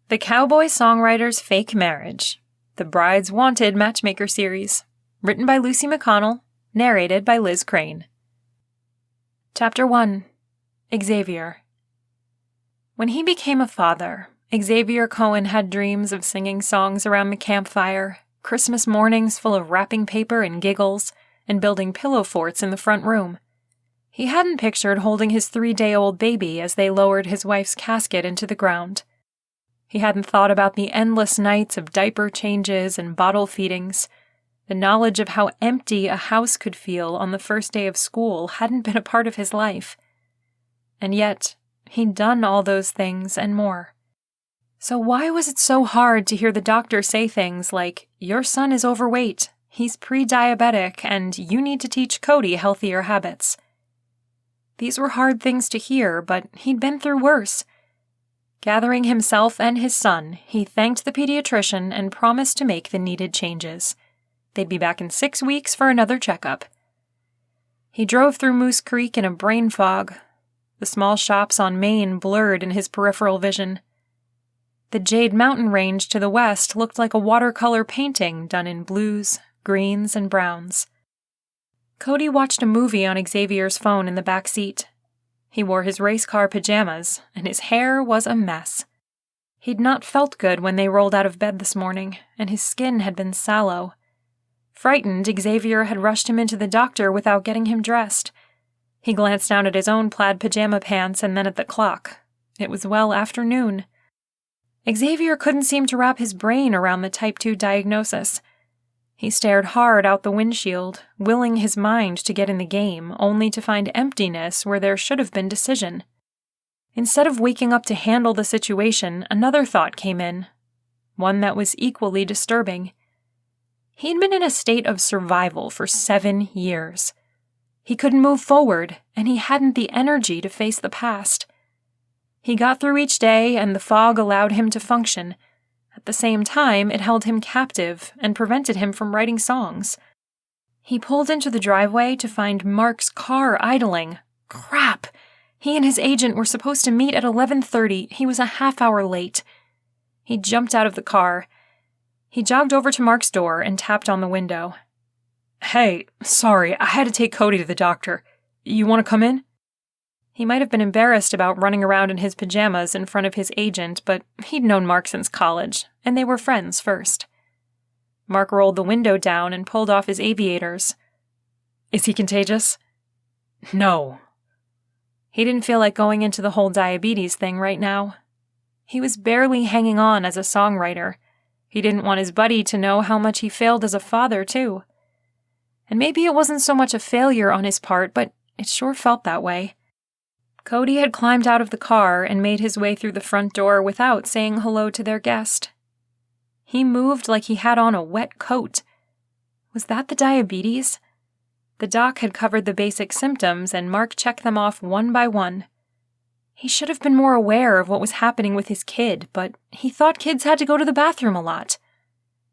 The Cowboy Songwriter's Fake Marriage, the Brides Wanted Matchmaker series, written by Lucy McConnell, narrated by Liz Crane. Chapter 1. Xavier. When he became a father, Xavier Cohen had dreams of singing songs around the campfire, Christmas mornings full of wrapping paper and giggles, and building pillow forts in the front room. He hadn't pictured holding his 3-day-old baby as they lowered his wife's casket into the ground. He hadn't thought about the endless nights of diaper changes and bottle feedings. The knowledge of how empty a house could feel on the first day of school hadn't been a part of his life. And yet, he'd done all those things and more. So why was it so hard to hear the doctor say things like, "Your son is overweight, he's pre-diabetic, and you need to teach Cody healthier habits"? These were hard things to hear, but he'd been through worse. Gathering himself and his son, he thanked the pediatrician and promised to make the needed changes. They'd be back in 6 weeks for another checkup. He drove through Moose Creek in a brain fog. The small shops on Main blurred in his peripheral vision. The Jade Mountain Range to the west looked like a watercolor painting done in blues, greens, and browns. Cody watched a movie on Xavier's phone in the back seat. He wore his race car pajamas, and his hair was a mess. He'd not felt good when they rolled out of bed this morning, and his skin had been sallow. Frightened, Xavier had rushed him into the doctor without getting him dressed. He glanced down at his own plaid pajama pants and then at the clock. It was well after noon. Xavier couldn't seem to wrap his brain around the type 2 diagnosis. He stared hard out the windshield, willing his mind to get in the game, only to find emptiness where there should have been decision. Instead of waking up to handle the situation, another thought came in, one that was equally disturbing. He'd been in a state of survival for 7 years. He couldn't move forward, and he hadn't the energy to face the past. He got through each day, and the fog allowed him to function. At the same time, it held him captive and prevented him from writing songs. He pulled into the driveway to find Mark's car idling. Crap! He and his agent were supposed to meet at 11:30. He was a half-hour late. He jumped out of the car. He jogged over to Mark's door and tapped on the window. "Hey, sorry, I had to take Cody to the doctor. You want to come in?" He might have been embarrassed about running around in his pajamas in front of his agent, but he'd known Mark since college, and they were friends first. Mark rolled the window down and pulled off his aviators. "Is he contagious?" "No." He didn't feel like going into the whole diabetes thing right now. He was barely hanging on as a songwriter. He didn't want his buddy to know how much he failed as a father, too. And maybe it wasn't so much a failure on his part, but it sure felt that way. Cody had climbed out of the car and made his way through the front door without saying hello to their guest. He moved like he had on a wet coat. Was that the diabetes? The doc had covered the basic symptoms, and Mark checked them off one by one. He should have been more aware of what was happening with his kid, but he thought kids had to go to the bathroom a lot.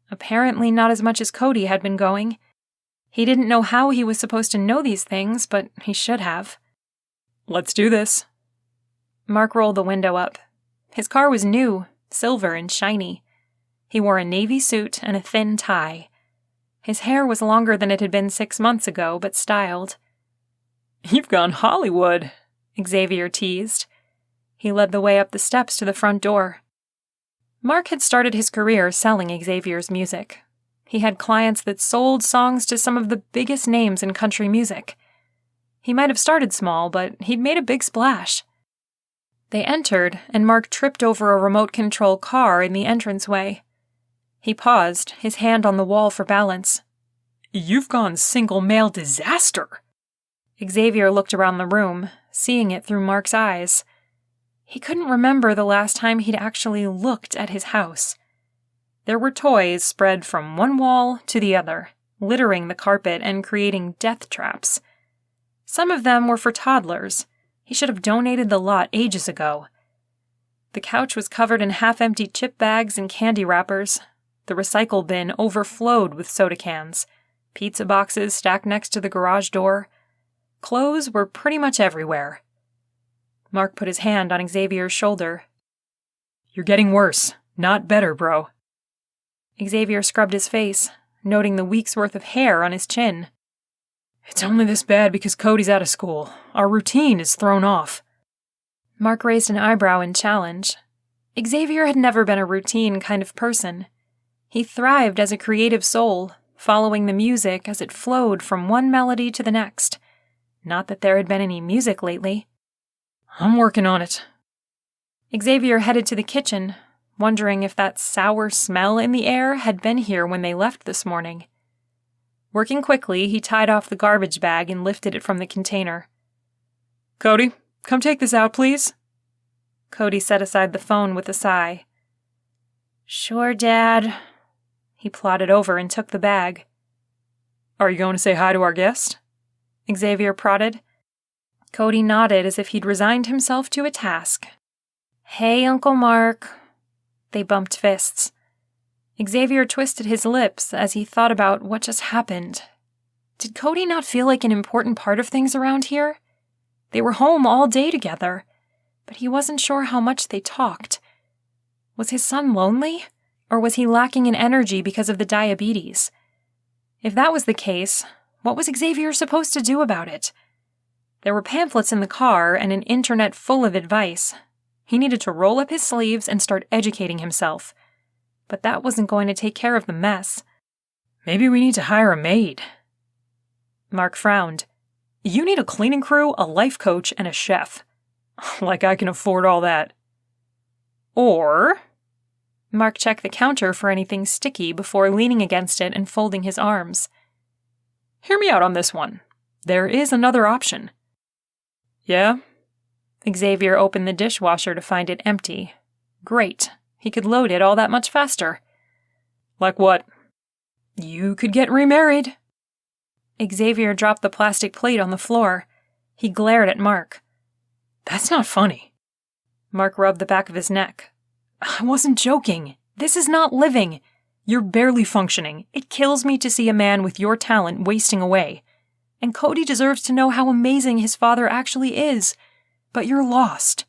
Apparently not as much as Cody had been going. He didn't know how he was supposed to know these things, but he should have. "Let's do this." Mark rolled the window up. His car was new, silver and shiny. He wore a navy suit and a thin tie. His hair was longer than it had been 6 months ago, but styled. "You've gone Hollywood," Xavier teased. He led the way up the steps to the front door. Mark had started his career selling Xavier's music. He had clients that sold songs to some of the biggest names in country music. He might have started small, but he'd made a big splash. They entered, and Mark tripped over a remote-control car in the entranceway. He paused, his hand on the wall for balance. "You've gone single-male disaster!" Xavier looked around the room, seeing it through Mark's eyes. He couldn't remember the last time he'd actually looked at his house. There were toys spread from one wall to the other, littering the carpet and creating death traps. Some of them were for toddlers. He should have donated the lot ages ago. The couch was covered in half-empty chip bags and candy wrappers. The recycle bin overflowed with soda cans. Pizza boxes stacked next to the garage door. Clothes were pretty much everywhere. Mark put his hand on Xavier's shoulder. "You're getting worse. Not better, bro. Xavier scrubbed his face, noting the week's worth of hair on his chin. It's only this bad because Cody's out of school. Our routine is thrown off. Mark raised an eyebrow in challenge. Xavier had never been a routine kind of person. He thrived as a creative soul, following the music as it flowed from one melody to the next. Not that there had been any music lately. I'm working on it. Xavier headed to the kitchen, wondering if that sour smell in the air had been here when they left this morning. Working quickly, he tied off the garbage bag and lifted it from the container. Cody, come take this out, please. Cody set aside the phone with a sigh. Sure, Dad. He plodded over and took the bag. Are you going to say hi to our guest? Xavier prodded. Cody nodded as if he'd resigned himself to a task. Hey, Uncle Mark. They bumped fists. Xavier twisted his lips as he thought about what just happened. Did Cody not feel like an important part of things around here? They were home all day together, but he wasn't sure how much they talked. Was his son lonely, or was he lacking in energy because of the diabetes? If that was the case, what was Xavier supposed to do about it? There were pamphlets in the car and an internet full of advice. He needed to roll up his sleeves and start educating himself. But that wasn't going to take care of the mess. Maybe we need to hire a maid. Mark frowned. You need a cleaning crew, a life coach, and a chef. Like I can afford all that. Or... Mark checked the counter for anything sticky before leaning against it and folding his arms. Hear me out on this one. There is another option. Yeah? Xavier opened the dishwasher to find it empty. Great. He could load it all that much faster. Like what? You could get remarried. Xavier dropped the plastic plate on the floor. He glared at Mark. That's not funny. Mark rubbed the back of his neck. I wasn't joking. This is not living. You're barely functioning. It kills me to see a man with your talent wasting away. And Cody deserves to know how amazing his father actually is. But you're lost.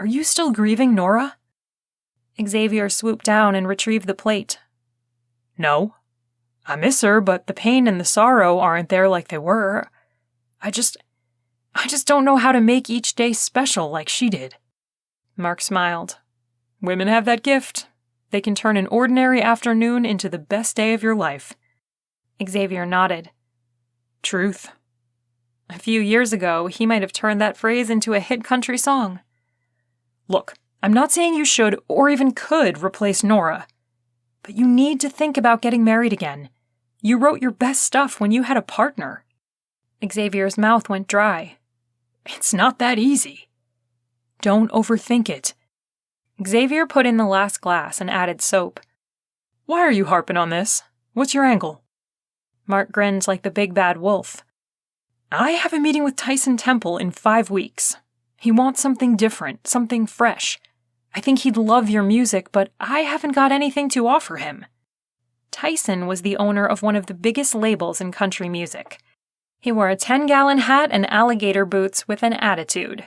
Are you still grieving Nora? Xavier swooped down and retrieved the plate. No. I miss her, but the pain and the sorrow aren't there like they were. I just don't know how to make each day special like she did. Mark smiled. Women have that gift. They can turn an ordinary afternoon into the best day of your life. Xavier nodded. Truth. A few years ago, he might have turned that phrase into a hit country song. Look, I'm not saying you should or even could replace Nora. But you need to think about getting married again. You wrote your best stuff when you had a partner. Xavier's mouth went dry. It's not that easy. Don't overthink it. Xavier put in the last glass and added soap. Why are you harping on this? What's your angle? Mark grinned like the big bad wolf. I have a meeting with Tyson Temple in 5 weeks. He wants something different, something fresh. I think he'd love your music, but I haven't got anything to offer him. Tyson was the owner of one of the biggest labels in country music. He wore a 10-gallon hat and alligator boots with an attitude.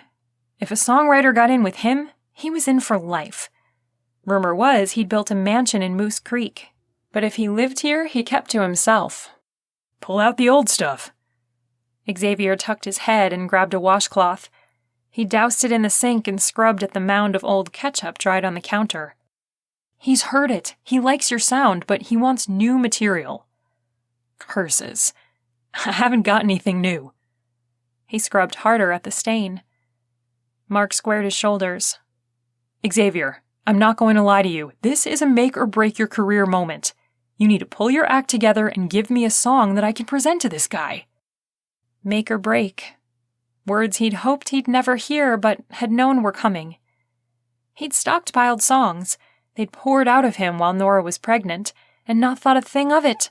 If a songwriter got in with him, he was in for life. Rumor was he'd built a mansion in Moose Creek, but if he lived here, he kept to himself. Pull out the old stuff. Xavier tucked his head and grabbed a washcloth. He doused it in the sink and scrubbed at the mound of old ketchup dried on the counter. He's heard it. He likes your sound, but he wants new material. Curses. I haven't got anything new. He scrubbed harder at the stain. Mark squared his shoulders. Xavier, I'm not going to lie to you. This is a make-or-break-your-career moment. You need to pull your act together and give me a song that I can present to this guy. Make or break. Words he'd hoped he'd never hear, but had known were coming. He'd stockpiled songs. They'd poured out of him while Nora was pregnant, and not thought a thing of it,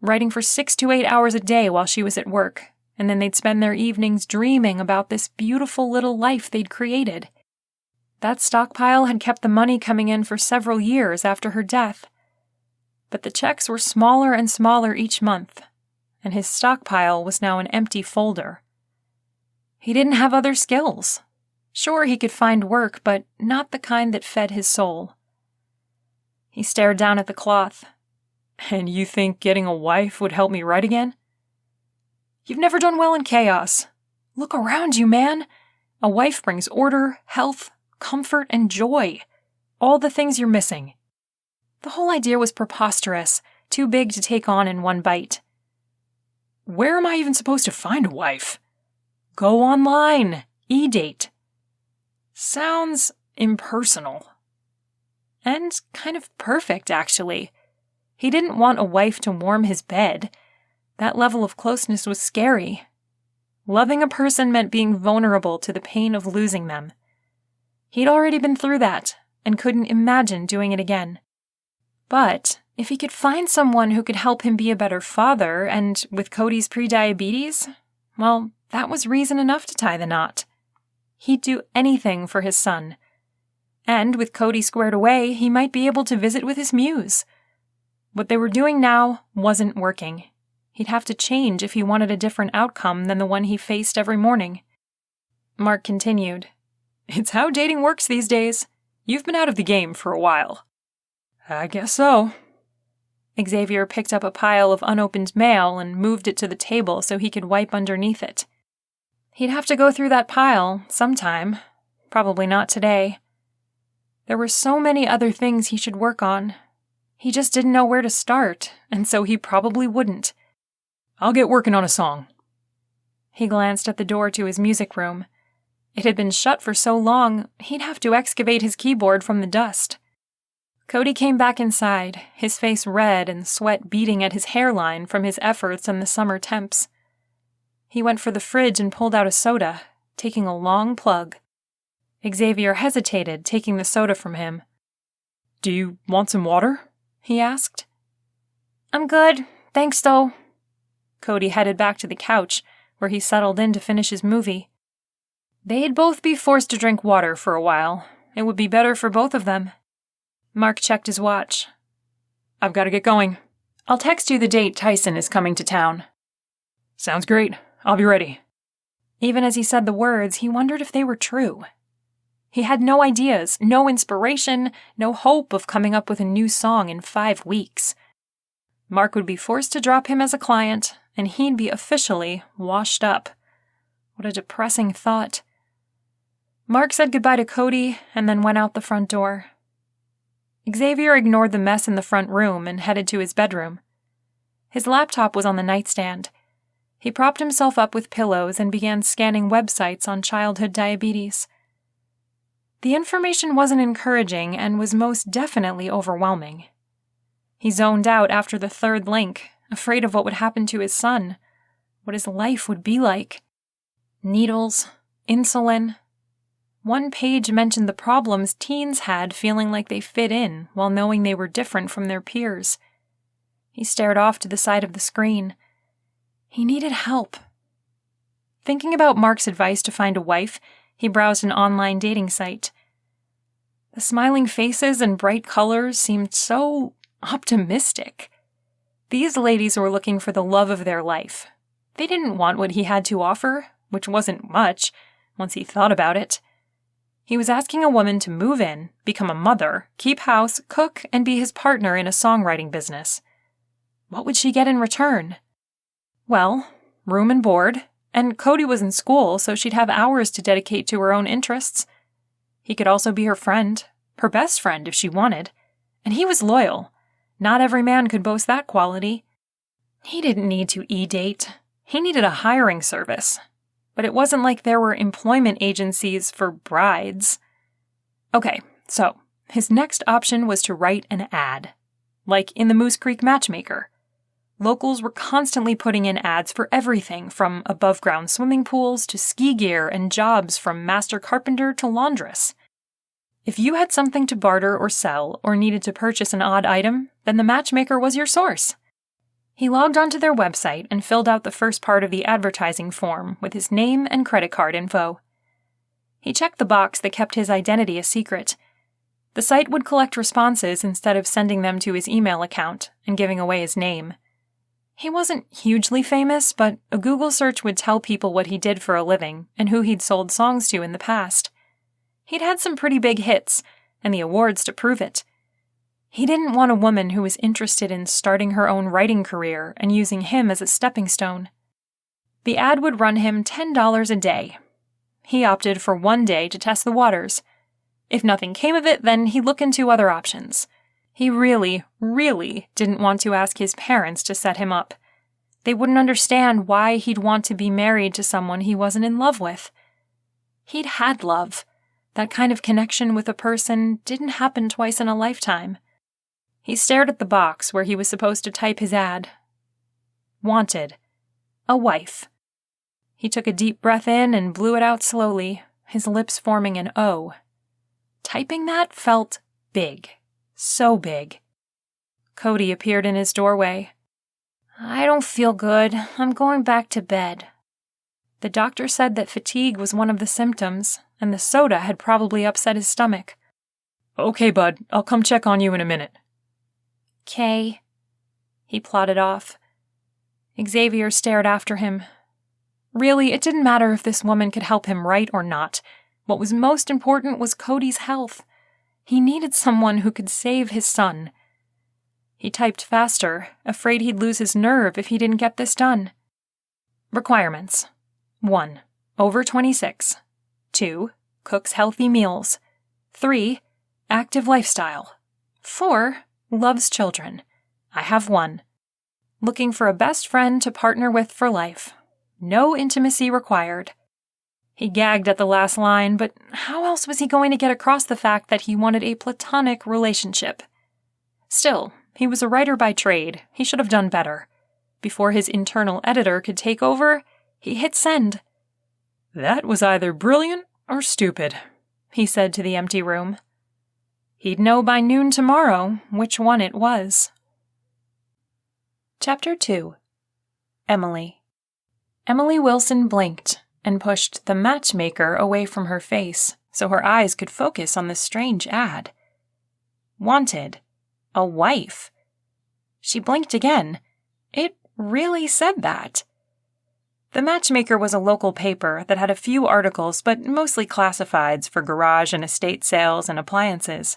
writing for 6 to 8 hours a day while she was at work, and then they'd spend their evenings dreaming about this beautiful little life they'd created. That stockpile had kept the money coming in for several years after her death. But the checks were smaller and smaller each month, and his stockpile was now an empty folder. He didn't have other skills. Sure, he could find work, but not the kind that fed his soul. He stared down at the cloth. And you think getting a wife would help me write again? You've never done well in chaos. Look around you, man. A wife brings order, health, comfort, and joy. All the things you're missing. The whole idea was preposterous, too big to take on in one bite. Where am I even supposed to find a wife? Go online. E-date. Sounds impersonal. And kind of perfect, actually. He didn't want a wife to warm his bed. That level of closeness was scary. Loving a person meant being vulnerable to the pain of losing them. He'd already been through that, and couldn't imagine doing it again. But if he could find someone who could help him be a better father, and with Cody's prediabetes, well, that was reason enough to tie the knot. He'd do anything for his son. And with Cody squared away, he might be able to visit with his muse. What they were doing now wasn't working. He'd have to change if he wanted a different outcome than the one he faced every morning. Mark continued. It's how dating works these days. You've been out of the game for a while. I guess so. Xavier picked up a pile of unopened mail and moved it to the table so he could wipe underneath it. He'd have to go through that pile sometime. Probably not today. There were so many other things he should work on. He just didn't know where to start, and so he probably wouldn't. I'll get working on a song. He glanced at the door to his music room. It had been shut for so long, he'd have to excavate his keyboard from the dust. Cody came back inside, his face red and sweat beading at his hairline from his efforts and the summer temps. He went for the fridge and pulled out a soda, taking a long plug. Xavier hesitated, taking the soda from him. Do you want some water? He asked. I'm good, thanks though. Cody headed back to the couch, where he settled in to finish his movie. They'd both be forced to drink water for a while. It would be better for both of them. Mark checked his watch. I've got to get going. I'll text you the date Tyson is coming to town. Sounds great. I'll be ready. Even as he said the words, he wondered if they were true. He had no ideas, no inspiration, no hope of coming up with a new song in 5 weeks. Mark would be forced to drop him as a client, and he'd be officially washed up. What a depressing thought. Mark said goodbye to Cody and then went out the front door. Xavier ignored the mess in the front room and headed to his bedroom. His laptop was on the nightstand. He propped himself up with pillows and began scanning websites on childhood diabetes. The information wasn't encouraging and was most definitely overwhelming. He zoned out after the 3rd link, afraid of what would happen to his son, what his life would be like. Needles, insulin. One page mentioned the problems teens had feeling like they fit in while knowing they were different from their peers. He stared off to the side of the screen. He needed help. Thinking about Mark's advice to find a wife, he browsed an online dating site. The smiling faces and bright colors seemed so optimistic. These ladies were looking for the love of their life. They didn't want what he had to offer, which wasn't much, once he thought about it. He was asking a woman to move in, become a mother, keep house, cook, and be his partner in a songwriting business. What would she get in return? Well, room and board, and Cody was in school, so she'd have hours to dedicate to her own interests. He could also be her friend, her best friend if she wanted, and he was loyal. Not every man could boast that quality. He didn't need to e-date. He needed a hiring service. But it wasn't like there were employment agencies for brides. Okay, so his next option was to write an ad, like in the Moose Creek Matchmaker. Locals were constantly putting in ads for everything from above-ground swimming pools to ski gear and jobs from master carpenter to laundress. If you had something to barter or sell or needed to purchase an odd item, then the Matchmaker was your source. He logged onto their website and filled out the first part of the advertising form with his name and credit card info. He checked the box that kept his identity a secret. The site would collect responses instead of sending them to his email account and giving away his name. He wasn't hugely famous, but a Google search would tell people what he did for a living and who he'd sold songs to in the past. He'd had some pretty big hits, and the awards to prove it. He didn't want a woman who was interested in starting her own writing career and using him as a stepping stone. The ad would run him $10 a day. He opted for 1 day to test the waters. If nothing came of it, then he'd look into other options. He really, really didn't want to ask his parents to set him up. They wouldn't understand why he'd want to be married to someone he wasn't in love with. He'd had love. That kind of connection with a person didn't happen twice in a lifetime. He stared at the box where he was supposed to type his ad. Wanted. A wife. He took a deep breath in and blew it out slowly, his lips forming an O. Typing that felt big. So big. Cody appeared in his doorway. "I don't feel good. I'm going back to bed." The doctor said that fatigue was one of the symptoms, and the soda had probably upset his stomach. "Okay, bud. I'll come check on you in a minute." "'Kay." He plodded off. Xavier stared after him. Really, it didn't matter if this woman could help him write or not. What was most important was Cody's health. He needed someone who could save his son. He typed faster, afraid he'd lose his nerve if he didn't get this done. Requirements. 1. Over 26. 2. Cooks healthy meals. 3. Active lifestyle. 4. Loves children. I have 1. Looking for a best friend to partner with for life. No intimacy required. He gagged at the last line, but how else was he going to get across the fact that he wanted a platonic relationship? Still, he was a writer by trade. He should have done better. Before his internal editor could take over, he hit send. "That was either brilliant or stupid," he said to the empty room. He'd know by noon tomorrow which one it was. Chapter 2. Emily. Emily Wilson blinked and pushed the Matchmaker away from her face so her eyes could focus on the strange ad. Wanted. A wife. She blinked again. It really said that. The Matchmaker was a local paper that had a few articles, but mostly classifieds for garage and estate sales and appliances.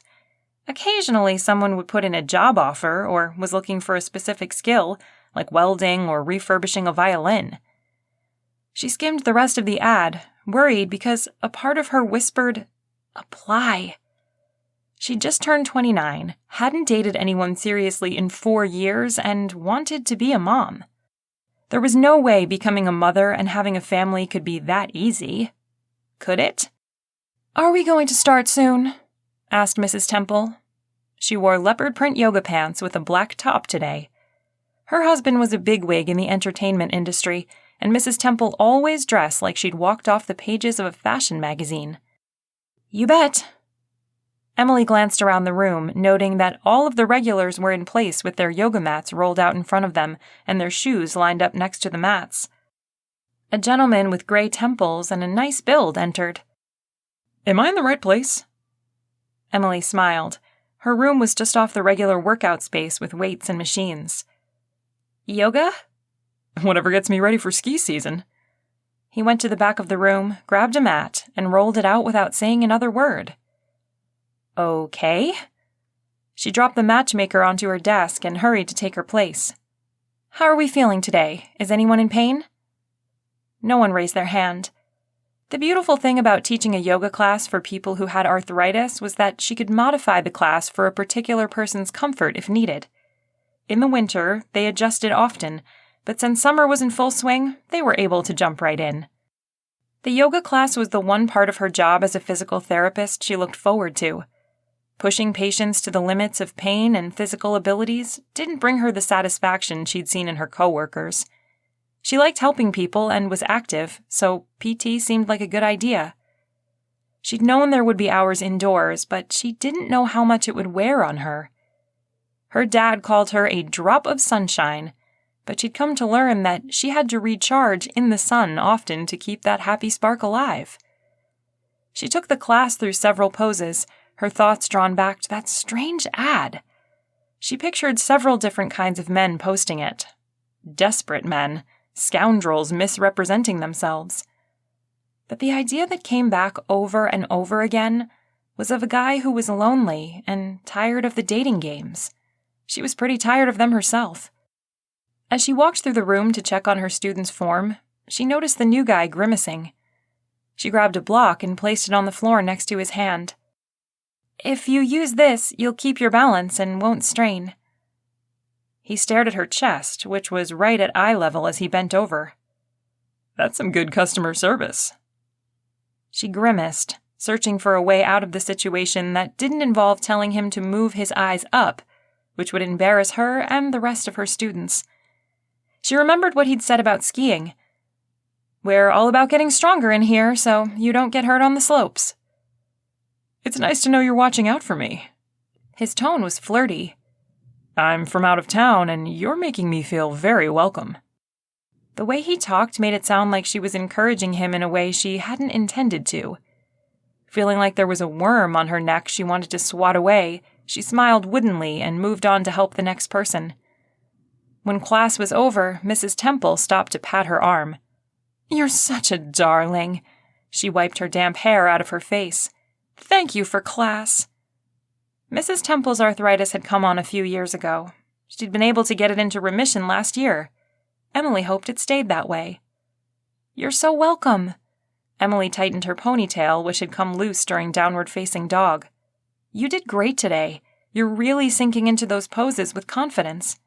Occasionally, someone would put in a job offer or was looking for a specific skill, like welding or refurbishing a violin. She skimmed the rest of the ad, worried because a part of her whispered, "Apply." She'd just turned 29, hadn't dated anyone seriously in 4 years, and wanted to be a mom. There was no way becoming a mother and having a family could be that easy. Could it? "Are we going to start soon?" asked Mrs. Temple. She wore leopard print yoga pants with a black top today. Her husband was a bigwig in the entertainment industry, and Mrs. Temple always dressed like she'd walked off the pages of a fashion magazine. "You bet." Emily glanced around the room, noting that all of the regulars were in place with their yoga mats rolled out in front of them and their shoes lined up next to the mats. A gentleman with gray temples and a nice build entered. "Am I in the right place?" Emily smiled. Her room was just off the regular workout space with weights and machines. "Yoga?" "Whatever gets me ready for ski season." He went to the back of the room, grabbed a mat, and rolled it out without saying another word. "Okay." She dropped the Matchmaker onto her desk and hurried to take her place. "How are we feeling today? Is anyone in pain?" No one raised their hand. The beautiful thing about teaching a yoga class for people who had arthritis was that she could modify the class for a particular person's comfort if needed. In the winter, they adjusted often, but since summer was in full swing, they were able to jump right in. The yoga class was the one part of her job as a physical therapist she looked forward to. Pushing patients to the limits of pain and physical abilities didn't bring her the satisfaction she'd seen in her coworkers. She liked helping people and was active, so PT seemed like a good idea. She'd known there would be hours indoors, but she didn't know how much it would wear on her. Her dad called her a drop of sunshine, but she'd come to learn that she had to recharge in the sun often to keep that happy spark alive. She took the class through several poses, her thoughts drawn back to that strange ad. She pictured several different kinds of men posting it. Desperate men, scoundrels misrepresenting themselves. But the idea that came back over and over again was of a guy who was lonely and tired of the dating games. She was pretty tired of them herself. As she walked through the room to check on her student's form, she noticed the new guy grimacing. She grabbed a block and placed it on the floor next to his hand. "If you use this, you'll keep your balance and won't strain." He stared at her chest, which was right at eye level as he bent over. "That's some good customer service." She grimaced, searching for a way out of the situation that didn't involve telling him to move his eyes up, which would embarrass her and the rest of her students. She remembered what he'd said about skiing. "We're all about getting stronger in here, so you don't get hurt on the slopes." "It's nice to know you're watching out for me." His tone was flirty. "I'm from out of town, and you're making me feel very welcome." The way he talked made it sound like she was encouraging him in a way she hadn't intended to. Feeling like there was a worm on her neck she wanted to swat away, she smiled woodenly and moved on to help the next person. When class was over, Mrs. Temple stopped to pat her arm. "You're such a darling." She wiped her damp hair out of her face. "Thank you for class." Mrs. Temple's arthritis had come on a few years ago. She'd been able to get it into remission last year. Emily hoped it stayed that way. "You're so welcome." Emily tightened her ponytail, which had come loose during downward-facing dog. "You did great today. You're really sinking into those poses with confidence."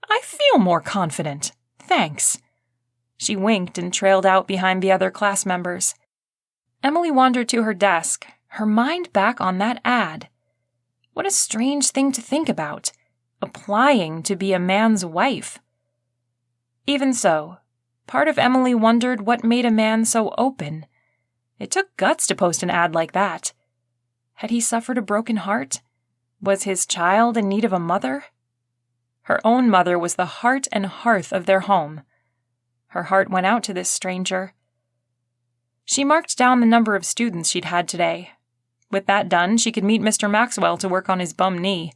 "I feel more confident. Thanks." She winked and trailed out behind the other class members. Emily wandered to her desk, her mind back on that ad. What a strange thing to think about, applying to be a man's wife. Even so, part of Emily wondered what made a man so open. It took guts to post an ad like that. Had he suffered a broken heart? Was his child in need of a mother? Her own mother was the heart and hearth of their home. Her heart went out to this stranger. She marked down the number of students she'd had today. With that done, she could meet Mr. Maxwell to work on his bum knee.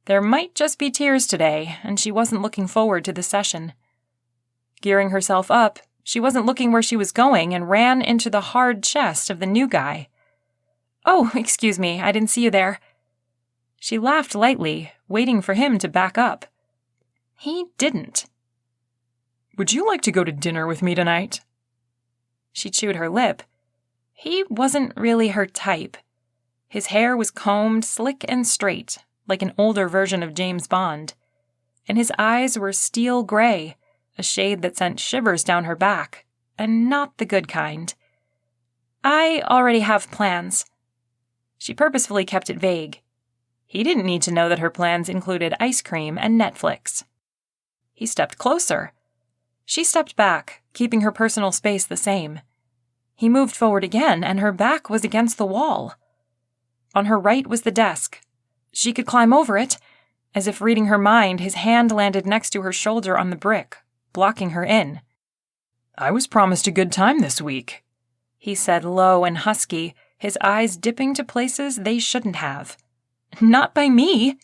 There might just be tears today, and she wasn't looking forward to the session. Gearing herself up, she wasn't looking where she was going and ran into the hard chest of the new guy. "Oh, excuse me, I didn't see you there." She laughed lightly, waiting for him to back up. He didn't. "Would you like to go to dinner with me tonight?" She chewed her lip. He wasn't really her type. His hair was combed slick and straight, like an older version of James Bond, and his eyes were steel gray, a shade that sent shivers down her back, and not the good kind. "I already have plans." She purposefully kept it vague. He didn't need to know that her plans included ice cream and Netflix. He stepped closer. She stepped back, keeping her personal space the same. He moved forward again, and her back was against the wall. On her right was the desk. She could climb over it. As if reading her mind, his hand landed next to her shoulder on the brick, blocking her in. "I was promised a good time this week," he said low and husky, his eyes dipping to places they shouldn't have. "Not by me."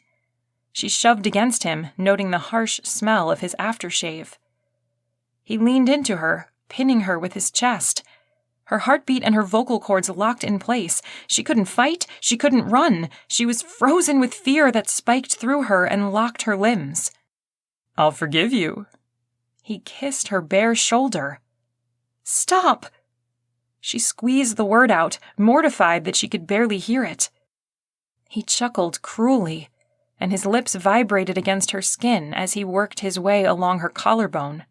She shoved against him, noting the harsh smell of his aftershave. He leaned into her, pinning her with his chest. Her heartbeat and her vocal cords locked in place. She couldn't fight, she couldn't run. She was frozen with fear that spiked through her and locked her limbs. "I'll forgive you." He kissed her bare shoulder. "Stop!" She squeezed the word out, mortified that she could barely hear it. He chuckled cruelly, and his lips vibrated against her skin as he worked his way along her collarbone.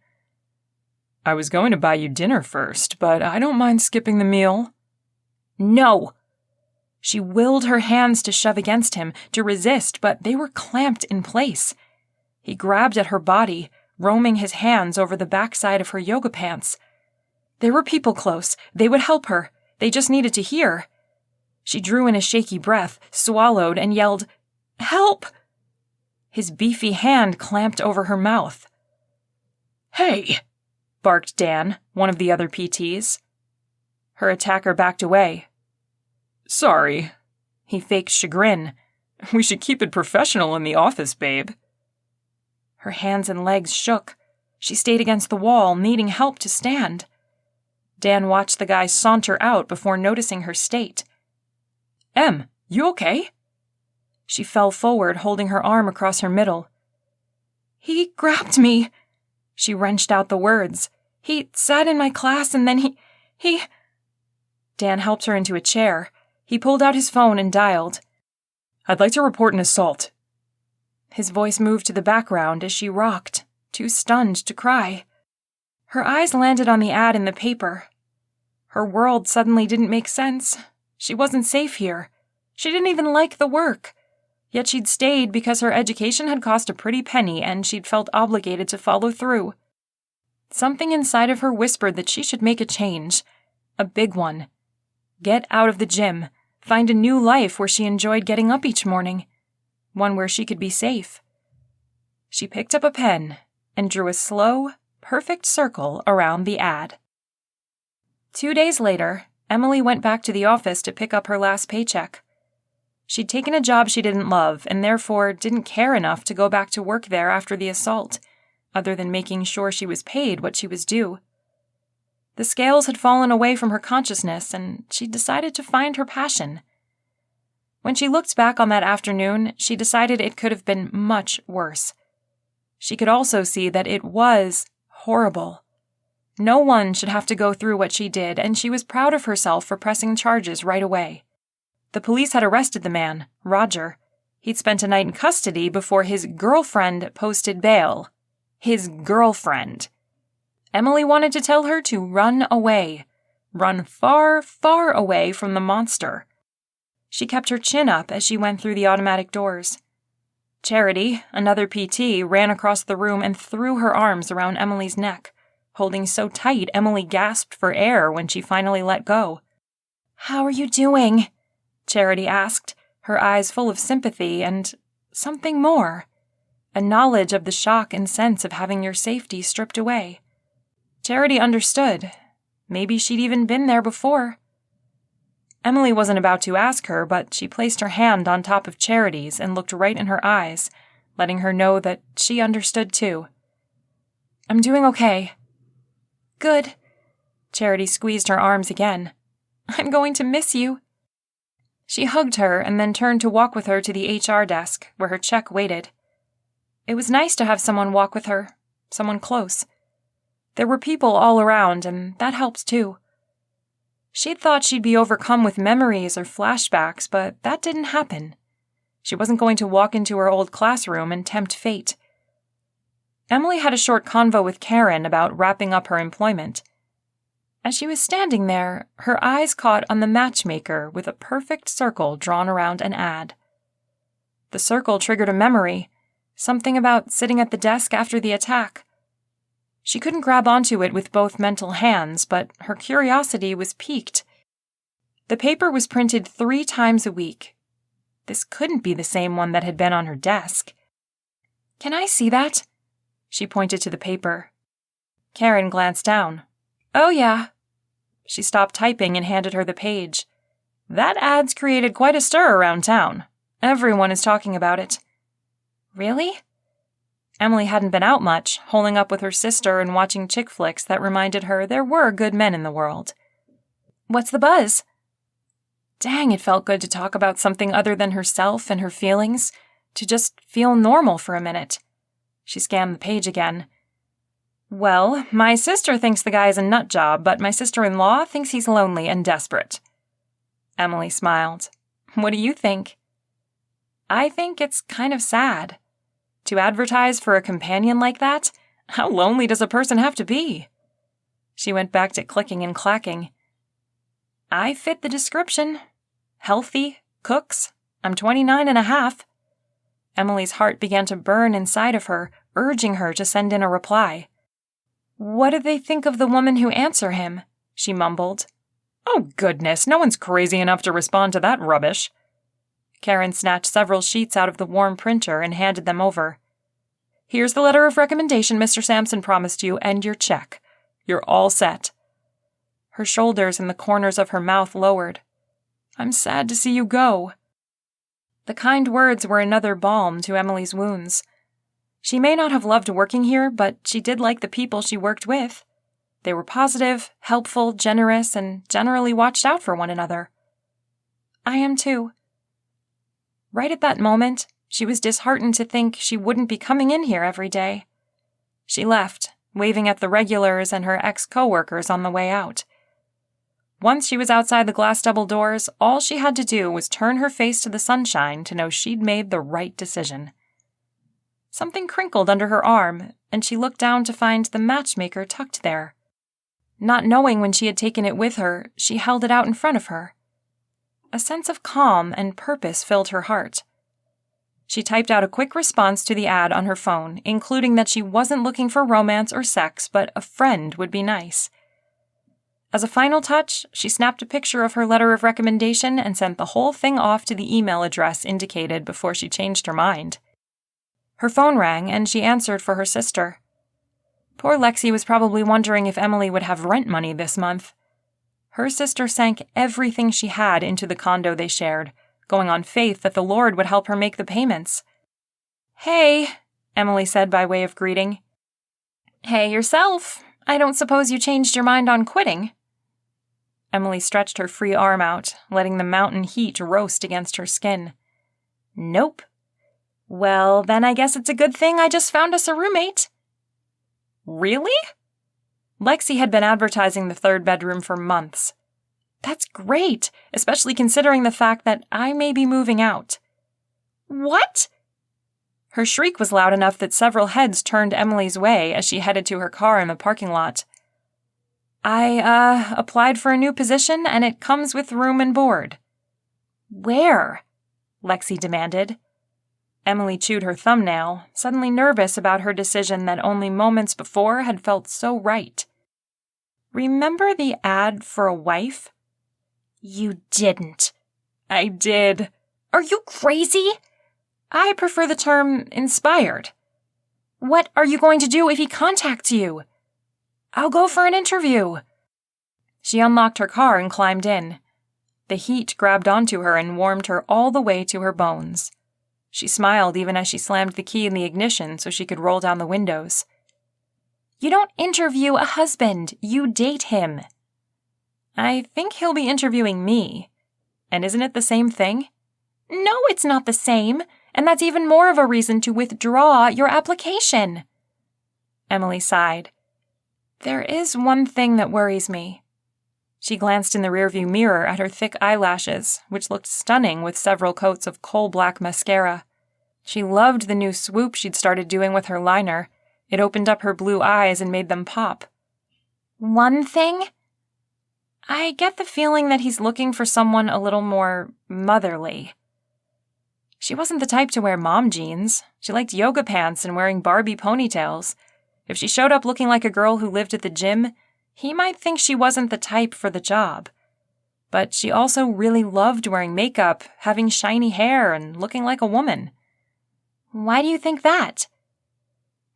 "I was going to buy you dinner first, but I don't mind skipping the meal." "No!" She willed her hands to shove against him, to resist, but they were clamped in place. He grabbed at her body, roaming his hands over the backside of her yoga pants. There were people close. They would help her. They just needed to hear. She drew in a shaky breath, swallowed, and yelled, "Help!" His beefy hand clamped over her mouth. "Hey!" barked Dan, one of the other PTs. Her attacker backed away. "Sorry." He faked chagrin. "We should keep it professional in the office, babe." Her hands and legs shook. She stayed against the wall, needing help to stand. Dan watched the guy saunter out before noticing her state. Em, you okay? She fell forward, holding her arm across her middle. He grabbed me. She wrenched out the words. He sat in my class and then he... Dan helped her into a chair. He pulled out his phone and dialed. I'd like to report an assault. His voice moved to the background as she rocked, too stunned to cry. Her eyes landed on the ad in the paper. Her world suddenly didn't make sense. She wasn't safe here. She didn't even like the work. Yet she'd stayed because her education had cost a pretty penny and she'd felt obligated to follow through. Something inside of her whispered that she should make a change. A big one. Get out of the gym. Find a new life where she enjoyed getting up each morning. One where she could be safe. She picked up a pen and drew a slow, perfect circle around the ad. 2 days later, Emily went back to the office to pick up her last paycheck. She'd taken a job she didn't love and therefore didn't care enough to go back to work there after the assault, other than making sure she was paid what she was due. The scales had fallen away from her consciousness and she decided to find her passion. When she looked back on that afternoon, she decided it could have been much worse. She could also see that it was horrible. No one should have to go through what she did, and she was proud of herself for pressing charges right away. The police had arrested the man, Roger. He'd spent a night in custody before his girlfriend posted bail. His girlfriend. Emily wanted to tell her to run away. Run far, far away from the monster. She kept her chin up as she went through the automatic doors. Charity, another PT, ran across the room and threw her arms around Emily's neck, holding so tight Emily gasped for air when she finally let go. "How are you doing?" Charity asked, her eyes full of sympathy and something more, a knowledge of the shock and sense of having your safety stripped away. Charity understood. Maybe she'd even been there before. Emily wasn't about to ask her, but she placed her hand on top of Charity's and looked right in her eyes, letting her know that she understood too. "I'm doing okay." "Good." Charity squeezed her arms again. "I'm going to miss you." She hugged her and then turned to walk with her to the HR desk, where her check waited. It was nice to have someone walk with her, someone close. There were people all around, and that helps too. She'd thought she'd be overcome with memories or flashbacks, but that didn't happen. She wasn't going to walk into her old classroom and tempt fate. Emily had a short convo with Karen about wrapping up her employment. As she was standing there, her eyes caught on the Matchmaker with a perfect circle drawn around an ad. The circle triggered a memory, something about sitting at the desk after the attack. She couldn't grab onto it with both mental hands, but her curiosity was piqued. The paper was printed 3 times a week. This couldn't be the same one that had been on her desk. "Can I see that?" She pointed to the paper. Karen glanced down. "Oh, yeah." She stopped typing and handed her the page. "That ad's created quite a stir around town. Everyone is talking about it." "Really?" Emily hadn't been out much, holing up with her sister and watching chick flicks that reminded her there were good men in the world. "What's the buzz?" Dang, it felt good to talk about something other than herself and her feelings, to just feel normal for a minute. She scanned the page again. "Well, my sister thinks the guy's a nut job, but my sister-in-law thinks he's lonely and desperate." Emily smiled. "What do you think?" "I think it's kind of sad. To advertise for a companion like that? How lonely does a person have to be?" She went back to clicking and clacking. "I fit the description. Healthy, cooks, I'm 29 and a half. Emily's heart began to burn inside of her, urging her to send in a reply. "What do they think of the woman who answer him?" she mumbled. "Oh, goodness, no one's crazy enough to respond to that rubbish." Karen snatched several sheets out of the warm printer and handed them over. "Here's the letter of recommendation Mr. Sampson promised you, and your check. You're all set." Her shoulders and the corners of her mouth lowered. "I'm sad to see you go." The kind words were another balm to Emily's wounds. She may not have loved working here, but she did like the people she worked with. They were positive, helpful, generous, and generally watched out for one another. I am too. Right at that moment, she was disheartened to think she wouldn't be coming in here every day. She left, waving at the regulars and her ex-coworkers on the way out. Once she was outside the glass double doors, all she had to do was turn her face to the sunshine to know she'd made the right decision. Something crinkled under her arm, and she looked down to find the Matchmaker tucked there. Not knowing when she had taken it with her, she held it out in front of her. A sense of calm and purpose filled her heart. She typed out a quick response to the ad on her phone, including that she wasn't looking for romance or sex, but a friend would be nice. As a final touch, she snapped a picture of her letter of recommendation and sent the whole thing off to the email address indicated before she changed her mind. Her phone rang, and she answered for her sister. Poor Lexi was probably wondering if Emily would have rent money this month. Her sister sank everything she had into the condo they shared, going on faith that the Lord would help her make the payments. "Hey," Emily said by way of greeting. "Hey yourself. I don't suppose you changed your mind on quitting?" Emily stretched her free arm out, letting the mountain heat roast against her skin. "Nope." "Well, then I guess it's a good thing I just found us a roommate." "Really?" Lexi had been advertising the third bedroom for months. "That's great, especially considering the fact that I may be moving out." "What?" Her shriek was loud enough that several heads turned Emily's way as she headed to her car in the parking lot. I applied for a new position, and it comes with room and board." "Where?" Lexi demanded. Emily chewed her thumbnail, suddenly nervous about her decision that only moments before had felt so right. "Remember the ad for a wife?" "You didn't." "I did." "Are you crazy?" "I prefer the term inspired." "What are you going to do if he contacts you?" "I'll go for an interview." She unlocked her car and climbed in. The heat grabbed onto her and warmed her all the way to her bones. She smiled even as she slammed the key in the ignition so she could roll down the windows. "You don't interview a husband, you date him." "I think he'll be interviewing me. And isn't it the same thing?" "No, it's not the same, and that's even more of a reason to withdraw your application." Emily sighed. "There is one thing that worries me." She glanced in the rearview mirror at her thick eyelashes, which looked stunning with several coats of coal-black mascara. She loved the new swoop she'd started doing with her liner. It opened up her blue eyes and made them pop. "One thing?" "I get the feeling that he's looking for someone a little more motherly." She wasn't the type to wear mom jeans. She liked yoga pants and wearing Barbie ponytails. If she showed up looking like a girl who lived at the gym, he might think she wasn't the type for the job. But she also really loved wearing makeup, having shiny hair, and looking like a woman. "Why do you think that?"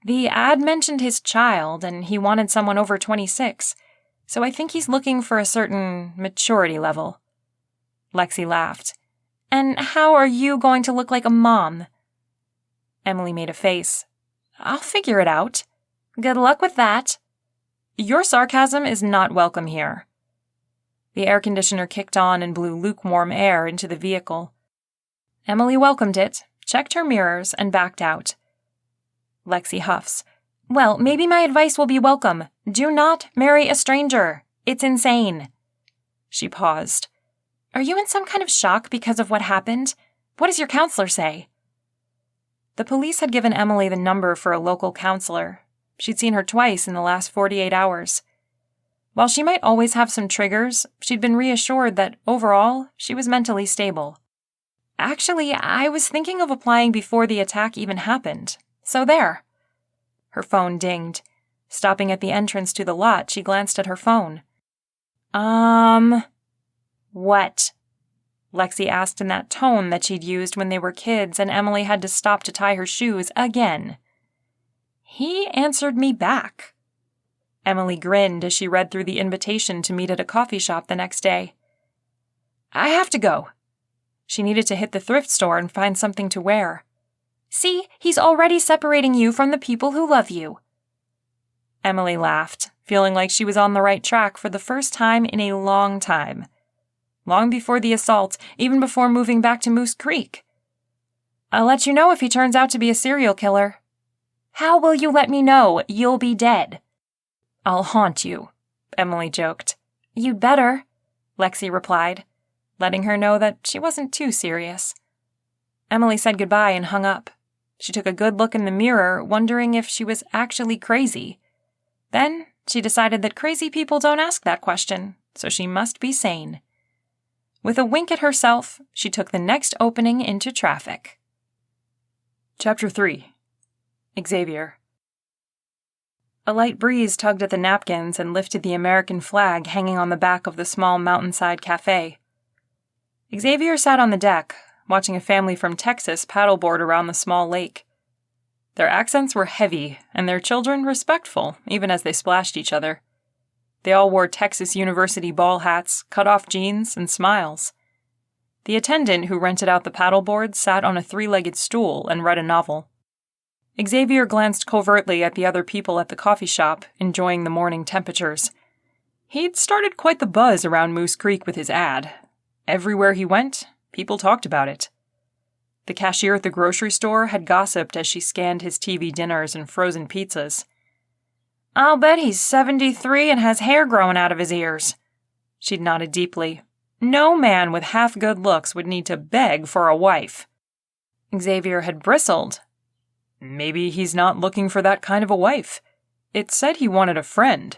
"The ad mentioned his child, and he wanted someone over 26, so I think he's looking for a certain maturity level." Lexi laughed. "And how are you going to look like a mom?" Emily made a face. "I'll figure it out." "Good luck with that." "Your sarcasm is not welcome here." The air conditioner kicked on and blew lukewarm air into the vehicle. Emily welcomed it, checked her mirrors, and backed out. Lexi huffs. "Well, maybe my advice will be welcome. Do not marry a stranger. It's insane." She paused. "Are you in some kind of shock because of what happened? What does your counselor say?" The police had given Emily the number for a local counselor. She'd seen her twice in the last 48 hours. While she might always have some triggers, she'd been reassured that, overall, she was mentally stable. "Actually, I was thinking of applying before the attack even happened. So there." Her phone dinged. Stopping at the entrance to the lot, she glanced at her phone. What?" Lexi asked in that tone that she'd used when they were kids and Emily had to stop to tie her shoes again. "He answered me back." Emily grinned as she read through the invitation to meet at a coffee shop the next day. "I have to go." She needed to hit the thrift store and find something to wear. "See, he's already separating you from the people who love you." Emily laughed, feeling like she was on the right track for the first time in a long time. long before the assault, even before moving back to Moose Creek. I'll let you know if he turns out to be a serial killer. How will you let me know? You'll be dead. I'll haunt you, Emily joked. You'd better, Lexi replied, letting her know that she wasn't too serious. Emily said goodbye and hung up. She took a good look in the mirror, wondering if she was actually crazy. Then she decided that crazy people don't ask that question, so she must be sane. With a wink at herself, she took the next opening into traffic. Chapter 3. Xavier. A light breeze tugged at the napkins and lifted the American flag hanging on the back of the small mountainside cafe. Xavier sat on the deck, watching a family from Texas paddleboard around the small lake. Their accents were heavy, and their children respectful, even as they splashed each other. They all wore Texas University ball hats, cut-off jeans, and smiles. The attendant who rented out the paddleboard sat on a three-legged stool and read a novel. Xavier glanced covertly at the other people at the coffee shop, enjoying the morning temperatures. He'd started quite the buzz around Moose Creek with his ad. Everywhere he went, people talked about it. The cashier at the grocery store had gossiped as she scanned his TV dinners and frozen pizzas. I'll bet he's 73 and has hair growing out of his ears. She'd nodded deeply. No man with half good looks would need to beg for a wife. Xavier had bristled. Maybe he's not looking for that kind of a wife. It said he wanted a friend.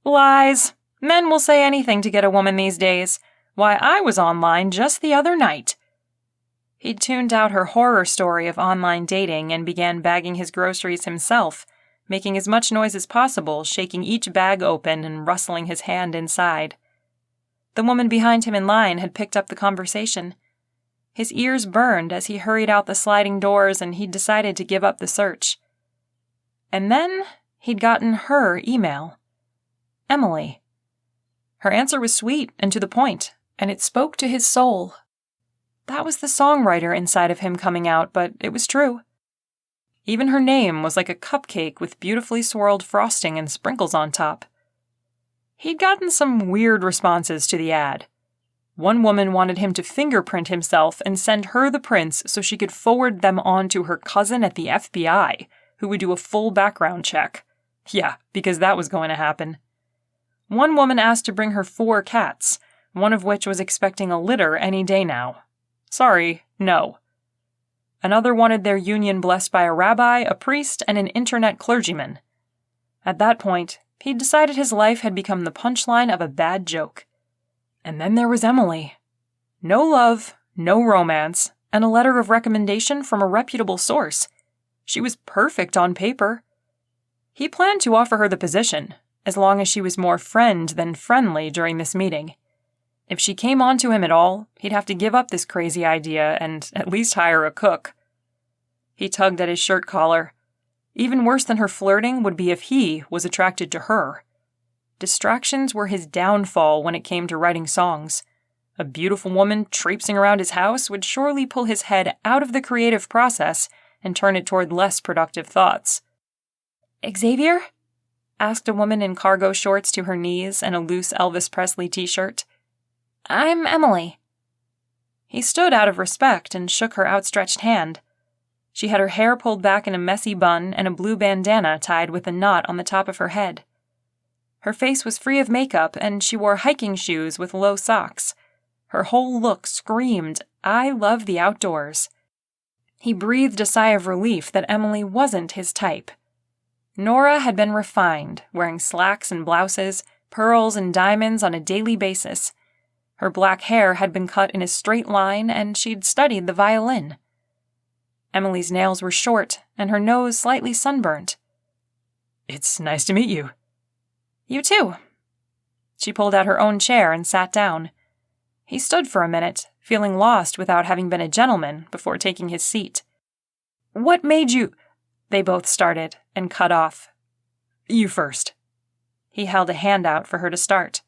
Lies. Men will say anything to get a woman these days. Why, I was online just the other night. He'd tuned out her horror story of online dating and began bagging his groceries himself, making as much noise as possible, shaking each bag open and rustling his hand inside. The woman behind him in line had picked up the conversation. His ears burned as he hurried out the sliding doors, and he'd decided to give up the search. And then he'd gotten her email. Emily. Her answer was sweet and to the point, and it spoke to his soul. That was the songwriter inside of him coming out, but it was true. Even her name was like a cupcake with beautifully swirled frosting and sprinkles on top. He'd gotten some weird responses to the ad. One woman wanted him to fingerprint himself and send her the prints so she could forward them on to her cousin at the FBI, who would do a full background check. Yeah, because that was going to happen. One woman asked to bring her 4 cats, one of which was expecting a litter any day now. Sorry, no. Another wanted their union blessed by a rabbi, a priest, and an internet clergyman. At that point, he'd decided his life had become the punchline of a bad joke. And then there was Emily. No love, no romance, and a letter of recommendation from a reputable source. She was perfect on paper. He planned to offer her the position, as long as she was more friend than friendly during this meeting. If she came on to him at all, he'd have to give up this crazy idea and at least hire a cook. He tugged at his shirt collar. Even worse than her flirting would be if he was attracted to her. Distractions were his downfall when it came to writing songs. A beautiful woman traipsing around his house would surely pull his head out of the creative process and turn it toward less productive thoughts. Xavier? Asked a woman in cargo shorts to her knees and a loose Elvis Presley t-shirt. I'm Emily. He stood out of respect and shook her outstretched hand. She had her hair pulled back in a messy bun and a blue bandana tied with a knot on the top of her head. Her face was free of makeup, and she wore hiking shoes with low socks. Her whole look screamed, I love the outdoors. He breathed a sigh of relief that Emily wasn't his type. Nora had been refined, wearing slacks and blouses, pearls and diamonds on a daily basis. Her black hair had been cut in a straight line, and she'd studied the violin. Emily's nails were short, and her nose slightly sunburnt. It's nice to meet you. You too. She pulled out her own chair and sat down. He stood for a minute, feeling lost without having been a gentleman, before taking his seat. What made you... They both started, and cut off. You first. He held a hand out for her to start.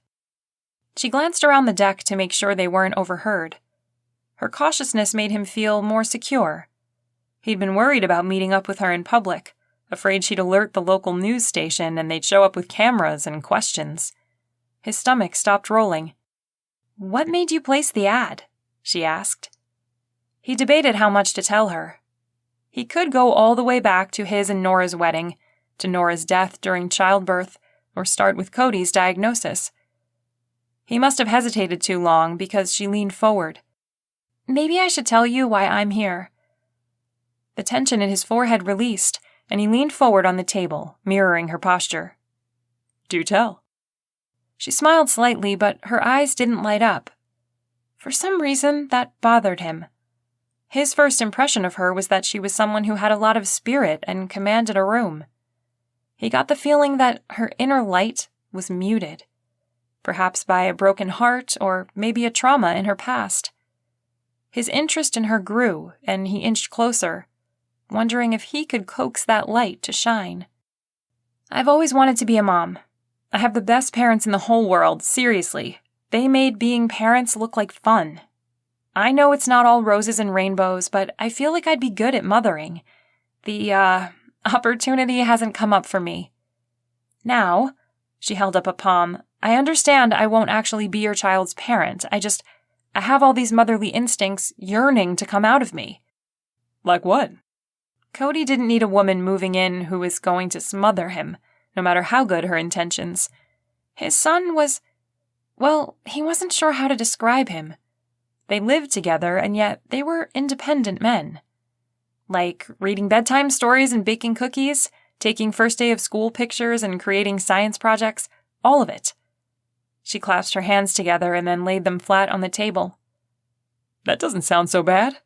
She glanced around the deck to make sure they weren't overheard. Her cautiousness made him feel more secure. He'd been worried about meeting up with her in public, afraid she'd alert the local news station and they'd show up with cameras and questions. His stomach stopped rolling. "What made you place the ad?" she asked. He debated how much to tell her. He could go all the way back to his and Nora's wedding, to Nora's death during childbirth, or start with Cody's diagnosis. He must have hesitated too long because she leaned forward. "Maybe I should tell you why I'm here." The tension in his forehead released, and he leaned forward on the table, mirroring her posture. "Do tell." She smiled slightly, but her eyes didn't light up. For some reason, that bothered him. His first impression of her was that she was someone who had a lot of spirit and commanded a room. He got the feeling that her inner light was muted, perhaps by a broken heart or maybe a trauma in her past. His interest in her grew, and he inched closer, wondering if he could coax that light to shine. "I've always wanted to be a mom. I have the best parents in the whole world, seriously. They made being parents look like fun. I know it's not all roses and rainbows, but I feel like I'd be good at mothering. The, opportunity hasn't come up for me. Now," she held up a palm, "I understand I won't actually be your child's parent. I have all these motherly instincts yearning to come out of me." "Like what?" Cody didn't need a woman moving in who was going to smother him, no matter how good her intentions. His son was, well, he wasn't sure how to describe him. They lived together, and yet they were independent men. Like reading bedtime stories and baking cookies, taking first day of school pictures and creating science projects, all of it. She clasped her hands together and then laid them flat on the table. "That doesn't sound so bad."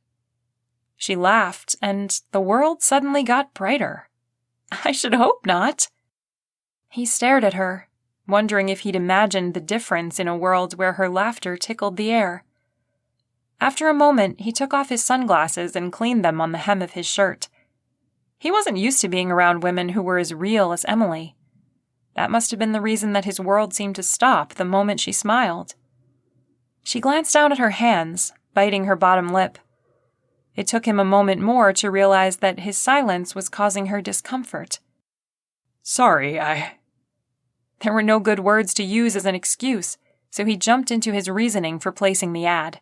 She laughed, and the world suddenly got brighter. "I should hope not." He stared at her, wondering if he'd imagined the difference in a world where her laughter tickled the air. After a moment, he took off his sunglasses and cleaned them on the hem of his shirt. He wasn't used to being around women who were as real as Emily. That must have been the reason that his world seemed to stop the moment she smiled. She glanced down at her hands, biting her bottom lip. It took him a moment more to realize that his silence was causing her discomfort. "Sorry, There were no good words to use as an excuse, so he jumped into his reasoning for placing the ad.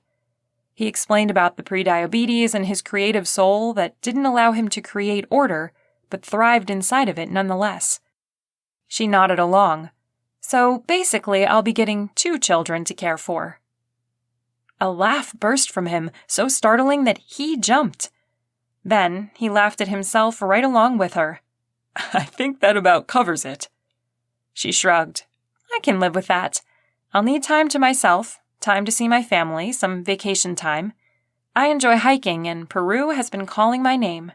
He explained about the prediabetes and his creative soul that didn't allow him to create order, but thrived inside of it nonetheless. She nodded along. "So basically, I'll be getting 2 children to care for." A laugh burst from him, so startling that he jumped. Then he laughed at himself right along with her. "I think that about covers it." She shrugged. "I can live with that. I'll need time to myself, time to see my family, some vacation time. I enjoy hiking, and Peru has been calling my name."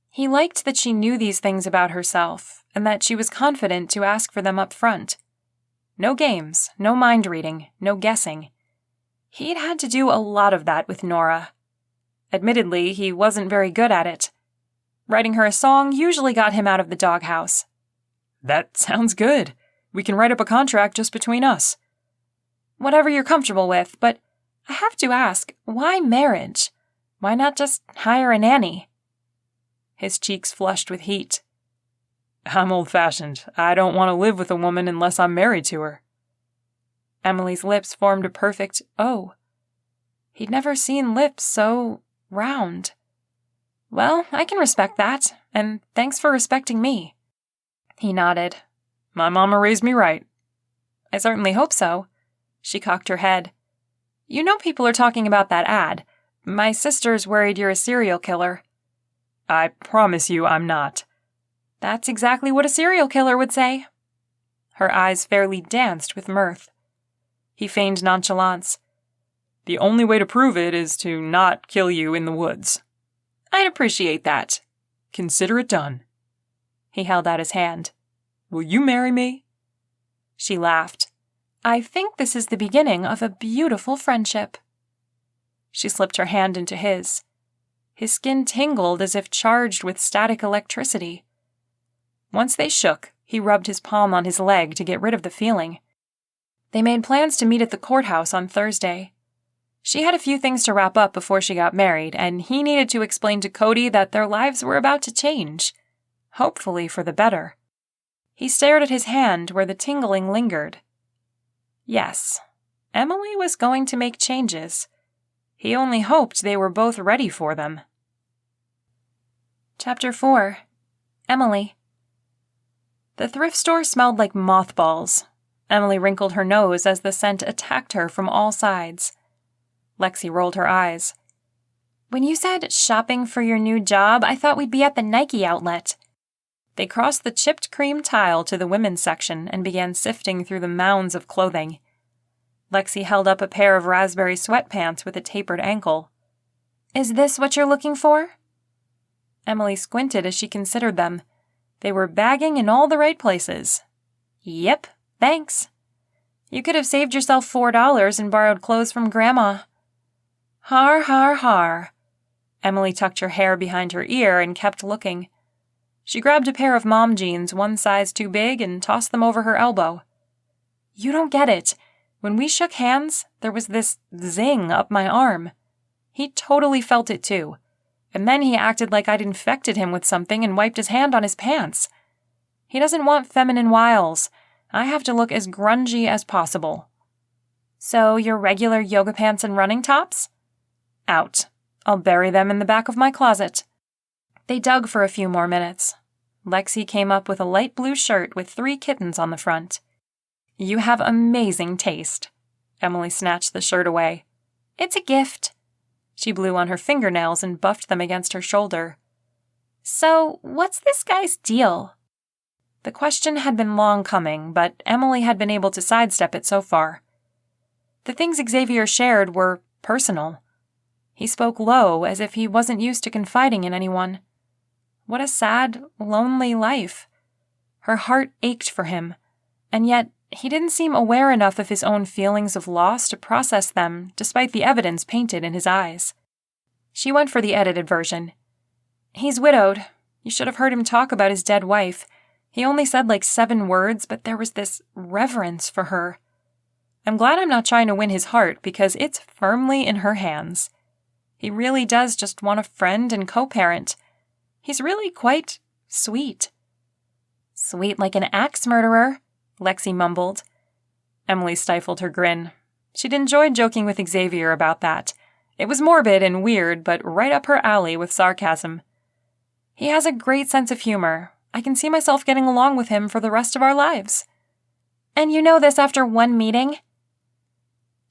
He liked that she knew these things about herself, and that she was confident to ask for them up front. No games, no mind reading, no guessing. He'd had to do a lot of that with Nora. Admittedly, he wasn't very good at it. Writing her a song usually got him out of the doghouse. "That sounds good. We can write up a contract just between us." "Whatever you're comfortable with, but I have to ask, why marriage? Why not just hire a nanny?" His cheeks flushed with heat. "I'm old-fashioned. I don't want to live with a woman unless I'm married to her." Emily's lips formed a perfect O. He'd never seen lips so round. "Well, I can respect that, and thanks for respecting me." He nodded. "My mama raised me right." "I certainly hope so." She cocked her head. "You know people are talking about that ad. My sister's worried you're a serial killer." "I promise you I'm not." "That's exactly what a serial killer would say." Her eyes fairly danced with mirth. He feigned nonchalance. "The only way to prove it is to not kill you in the woods." "I'd appreciate that." "Consider it done." He held out his hand. "Will you marry me?" She laughed. "I think this is the beginning of a beautiful friendship." She slipped her hand into his. His skin tingled as if charged with static electricity. Once they shook, he rubbed his palm on his leg to get rid of the feeling. They made plans to meet at the courthouse on Thursday. She had a few things to wrap up before she got married, and he needed to explain to Cody that their lives were about to change. Hopefully for the better. He stared at his hand where the tingling lingered. Yes, Emily was going to make changes. He only hoped they were both ready for them. Chapter 4. Emily. The thrift store smelled like mothballs. Emily wrinkled her nose as the scent attacked her from all sides. Lexi rolled her eyes. When you said shopping for your new job, I thought we'd be at the Nike outlet. They crossed the chipped cream tile to the women's section and began sifting through the mounds of clothing. Lexi held up a pair of raspberry sweatpants with a tapered ankle. Is this what you're looking for? Emily squinted as she considered them. They were bagging in all the right places. Yep, thanks. You could have saved yourself $4 and borrowed clothes from Grandma. Har, har, har. Emily tucked her hair behind her ear and kept looking. She grabbed a pair of mom jeans one size too big and tossed them over her elbow. You don't get it. When we shook hands, there was this zing up my arm. He totally felt it too. And then he acted like I'd infected him with something and wiped his hand on his pants. He doesn't want feminine wiles. I have to look as grungy as possible. So your regular yoga pants and running tops? Out. I'll bury them in the back of my closet. They dug for a few more minutes. Lexi came up with a light blue shirt with 3 kittens on the front. You have amazing taste. Emily snatched the shirt away. It's a gift. She blew on her fingernails and buffed them against her shoulder. So, what's this guy's deal? The question had been long coming, but Emily had been able to sidestep it so far. The things Xavier shared were personal. He spoke low, as if he wasn't used to confiding in anyone. What a sad, lonely life. Her heart ached for him, and yet he didn't seem aware enough of his own feelings of loss to process them, despite the evidence painted in his eyes. She went for the edited version. He's widowed. You should have heard him talk about his dead wife. He only said like 7 words, but there was this reverence for her. I'm glad I'm not trying to win his heart, because it's firmly in her hands. He really does just want a friend and co-parent. He's really quite sweet. Sweet like an axe murderer, Lexi mumbled. Emily stifled her grin. She'd enjoyed joking with Xavier about that. It was morbid and weird, but right up her alley with sarcasm. He has a great sense of humor. I can see myself getting along with him for the rest of our lives. And you know this after 1 meeting?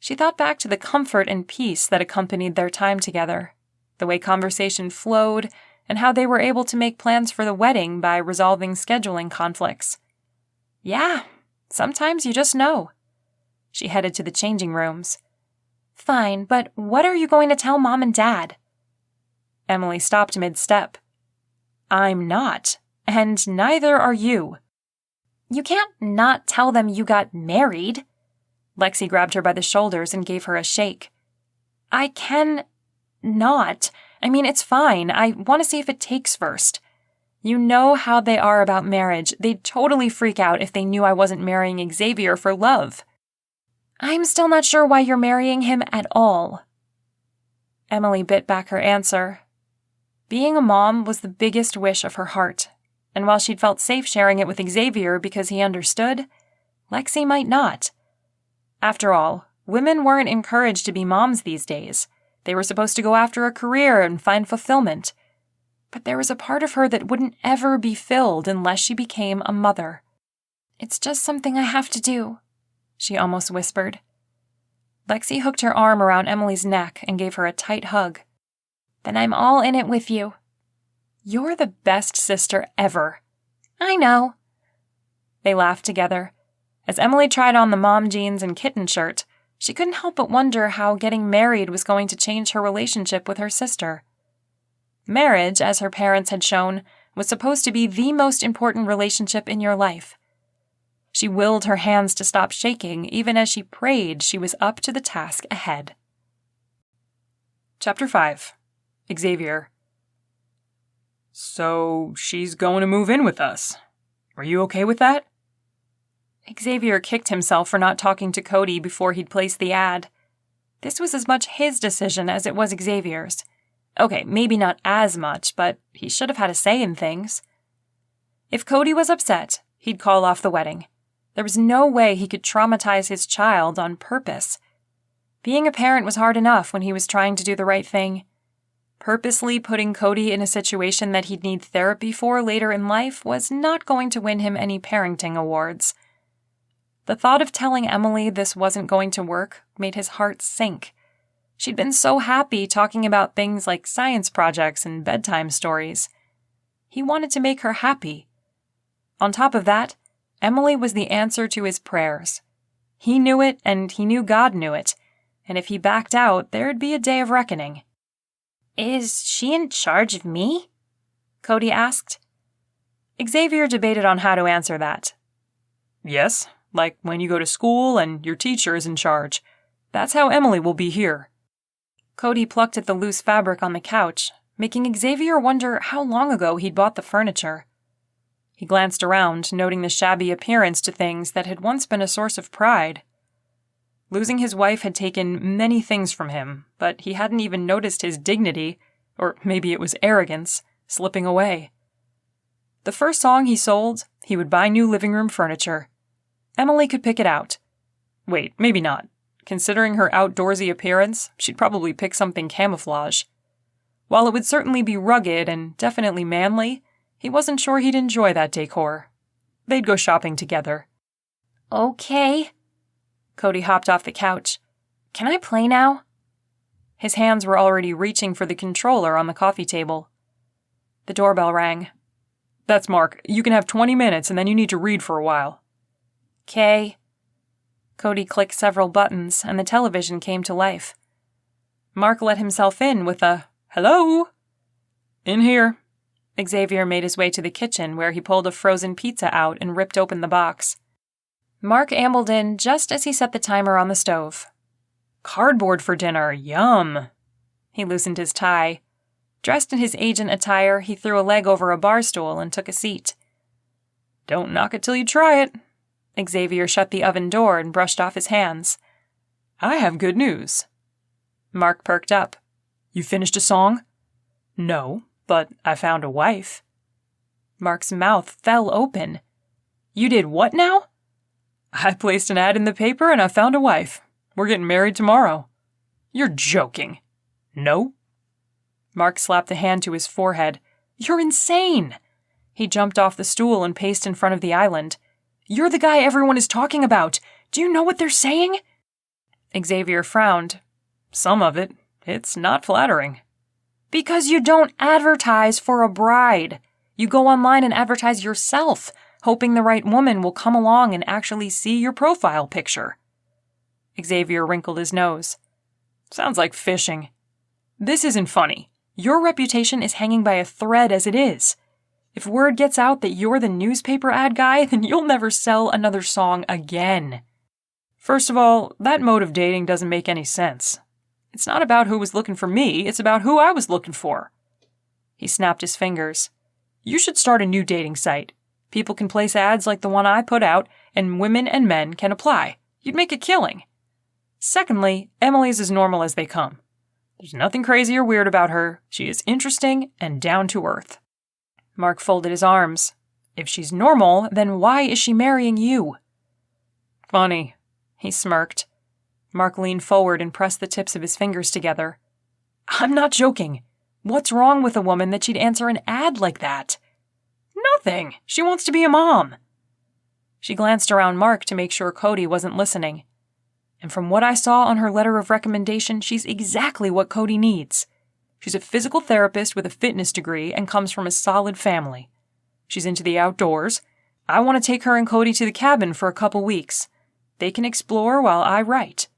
She thought back to the comfort and peace that accompanied their time together, the way conversation flowed, and how they were able to make plans for the wedding by resolving scheduling conflicts. Yeah, sometimes you just know. She headed to the changing rooms. Fine, but what are you going to tell Mom and Dad? Emily stopped mid-step. I'm not, and neither are you. You can't not tell them you got married. Lexi grabbed her by the shoulders and gave her a shake. I can not. I mean, it's fine. I want to see if it takes first. You know how they are about marriage. They'd totally freak out if they knew I wasn't marrying Xavier for love. I'm still not sure why you're marrying him at all. Emily bit back her answer. Being a mom was the biggest wish of her heart, and while she'd felt safe sharing it with Xavier because he understood, Lexi might not. After all, women weren't encouraged to be moms these days. They were supposed to go after a career and find fulfillment. But there was a part of her that wouldn't ever be filled unless she became a mother. It's just something I have to do, she almost whispered. Lexi hooked her arm around Emily's neck and gave her a tight hug. Then I'm all in it with you. You're the best sister ever. I know. They laughed together. As Emily tried on the mom jeans and kitten shirt, she couldn't help but wonder how getting married was going to change her relationship with her sister. Marriage, as her parents had shown, was supposed to be the most important relationship in your life. She willed her hands to stop shaking, even as she prayed she was up to the task ahead. Chapter 5. Xavier. So, she's going to move in with us. Are you okay with that? Xavier kicked himself for not talking to Cody before he'd placed the ad. This was as much his decision as it was Xavier's. Okay, maybe not as much, but he should have had a say in things. If Cody was upset, he'd call off the wedding. There was no way he could traumatize his child on purpose. Being a parent was hard enough when he was trying to do the right thing. Purposely putting Cody in a situation that he'd need therapy for later in life was not going to win him any parenting awards. The thought of telling Emily this wasn't going to work made his heart sink. She'd been so happy talking about things like science projects and bedtime stories. He wanted to make her happy. On top of that, Emily was the answer to his prayers. He knew it, and he knew God knew it, and if he backed out, there'd be a day of reckoning. "Is she in charge of me?" Cody asked. Xavier debated on how to answer that. Yes, like when you go to school and your teacher is in charge. That's how Emily will be here. Cody plucked at the loose fabric on the couch, making Xavier wonder how long ago he'd bought the furniture. He glanced around, noting the shabby appearance to things that had once been a source of pride. Losing his wife had taken many things from him, but he hadn't even noticed his dignity, or maybe it was arrogance, slipping away. The first song he sold, he would buy new living room furniture. Emily could pick it out. Wait, maybe not. Considering her outdoorsy appearance, she'd probably pick something camouflage. While it would certainly be rugged and definitely manly, he wasn't sure he'd enjoy that decor. They'd go shopping together. "Okay." Cody hopped off the couch. "Can I play now?" His hands were already reaching for the controller on the coffee table. The doorbell rang. "That's Mark. You can have 20 minutes and then you need to read for a while." "'Kay." Cody clicked several buttons and the television came to life. Mark let himself in with a, "Hello?" "In here." Xavier made his way to the kitchen where he pulled a frozen pizza out and ripped open the box. Mark ambled in just as he set the timer on the stove. "Cardboard for dinner, yum." He loosened his tie. Dressed in his agent attire, he threw a leg over a bar stool and took a seat. "Don't knock it till you try it." Xavier shut the oven door and brushed off his hands. "I have good news." Mark perked up. "You finished a song?" "No, but I found a wife." Mark's mouth fell open. "You did what now?" "I placed an ad in the paper and I found a wife. We're getting married tomorrow." "You're joking." "No." Mark slapped a hand to his forehead. "You're insane!" He jumped off the stool and paced in front of the island. "You're the guy everyone is talking about. Do you know what they're saying?" Xavier frowned. "Some of it. It's not flattering." "Because you don't advertise for a bride. You go online and advertise yourself, hoping the right woman will come along and actually see your profile picture." Xavier wrinkled his nose. "Sounds like fishing." "This isn't funny. Your reputation is hanging by a thread as it is. If word gets out that you're the newspaper ad guy, then you'll never sell another song again. First of all, that mode of dating doesn't make any sense. It's not about who was looking for me, it's about who I was looking for." He snapped his fingers. "You should start a new dating site. People can place ads like the one I put out, and women and men can apply. You'd make a killing. Secondly, Emily's as normal as they come. There's nothing crazy or weird about her. She is interesting and down to earth." Mark folded his arms. "If she's normal, then why is she marrying you?" "Funny." He smirked. Mark leaned forward and pressed the tips of his fingers together. "I'm not joking. What's wrong with a woman that she'd answer an ad like that?" "Nothing. She wants to be a mom." She glanced around Mark to make sure Cody wasn't listening. "And from what I saw on her letter of recommendation, she's exactly what Cody needs. She's a physical therapist with a fitness degree and comes from a solid family. She's into the outdoors. I want to take her and Cody to the cabin for a couple weeks. They can explore while I write.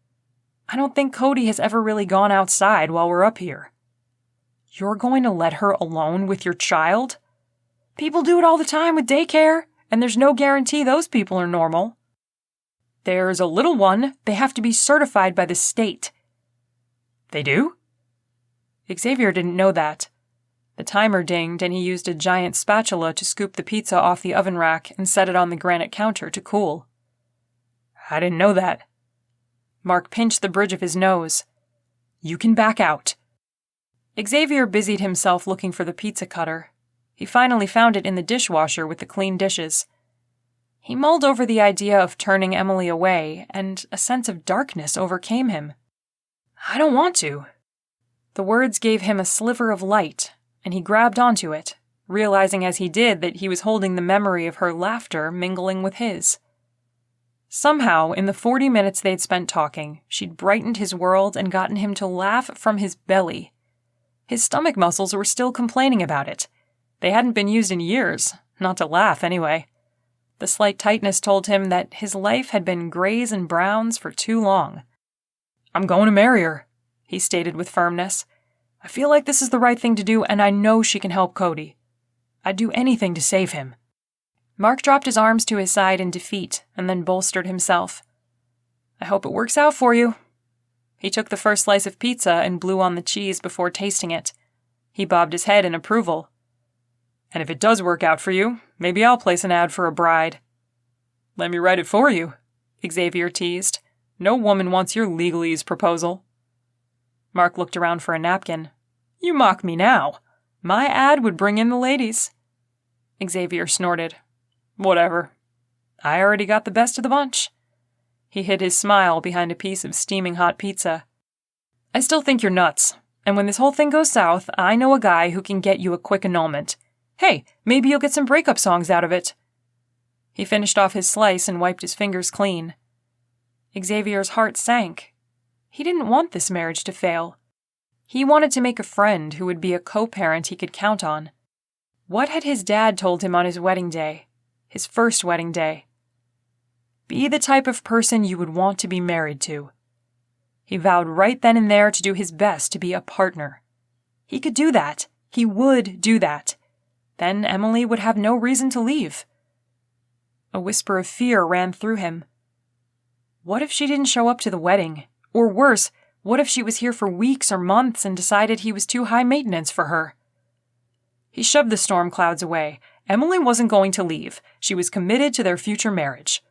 I don't think Cody has ever really gone outside while we're up here." "You're going to let her alone with your child?" "People do it all the time with daycare, and there's no guarantee those people are normal." "There's a little one. They have to be certified by the state." "They do?" Xavier didn't know that. The timer dinged and he used a giant spatula to scoop the pizza off the oven rack and set it on the granite counter to cool. "I didn't know that." Mark pinched the bridge of his nose. "You can back out." Xavier busied himself looking for the pizza cutter. He finally found it in the dishwasher with the clean dishes. He mulled over the idea of turning Emily away, and a sense of darkness overcame him. I don't want to. The words gave him a sliver of light, and he grabbed onto it, realizing as he did that he was holding the memory of her laughter mingling with his. Somehow, in the 40 minutes they'd spent talking, she'd brightened his world and gotten him to laugh from his belly. His stomach muscles were still complaining about it. They hadn't been used in years, not to laugh anyway. The slight tightness told him that his life had been grays and browns for too long. I'm going to marry her, he stated with firmness. I feel like this is the right thing to do, and I know she can help Cody. I'd do anything to save him. Mark dropped his arms to his side in defeat and then bolstered himself. I hope it works out for you. He took the first slice of pizza and blew on the cheese before tasting it. He bobbed his head in approval. And if it does work out for you, maybe I'll place an ad for a bride. Let me write it for you, Xavier teased. No woman wants your legalese proposal. Mark looked around for a napkin. You mock me now. My ad would bring in the ladies. Xavier snorted. Whatever. I already got the best of the bunch. He hid his smile behind a piece of steaming hot pizza. I still think you're nuts, and when this whole thing goes south, I know a guy who can get you a quick annulment. Hey, maybe you'll get some breakup songs out of it. He finished off his slice and wiped his fingers clean. Xavier's heart sank. He didn't want this marriage to fail. He wanted to make a friend who would be a co-parent he could count on. What had his dad told him on his wedding day? His first wedding day. Be the type of person you would want to be married to. He vowed right then and there to do his best to be a partner. He could do that. He would do that. Then Emily would have no reason to leave. A whisper of fear ran through him. What if she didn't show up to the wedding? Or worse, what if she was here for weeks or months and decided he was too high maintenance for her? He shoved the storm clouds away. Emily wasn't going to leave. She was committed to their future marriage.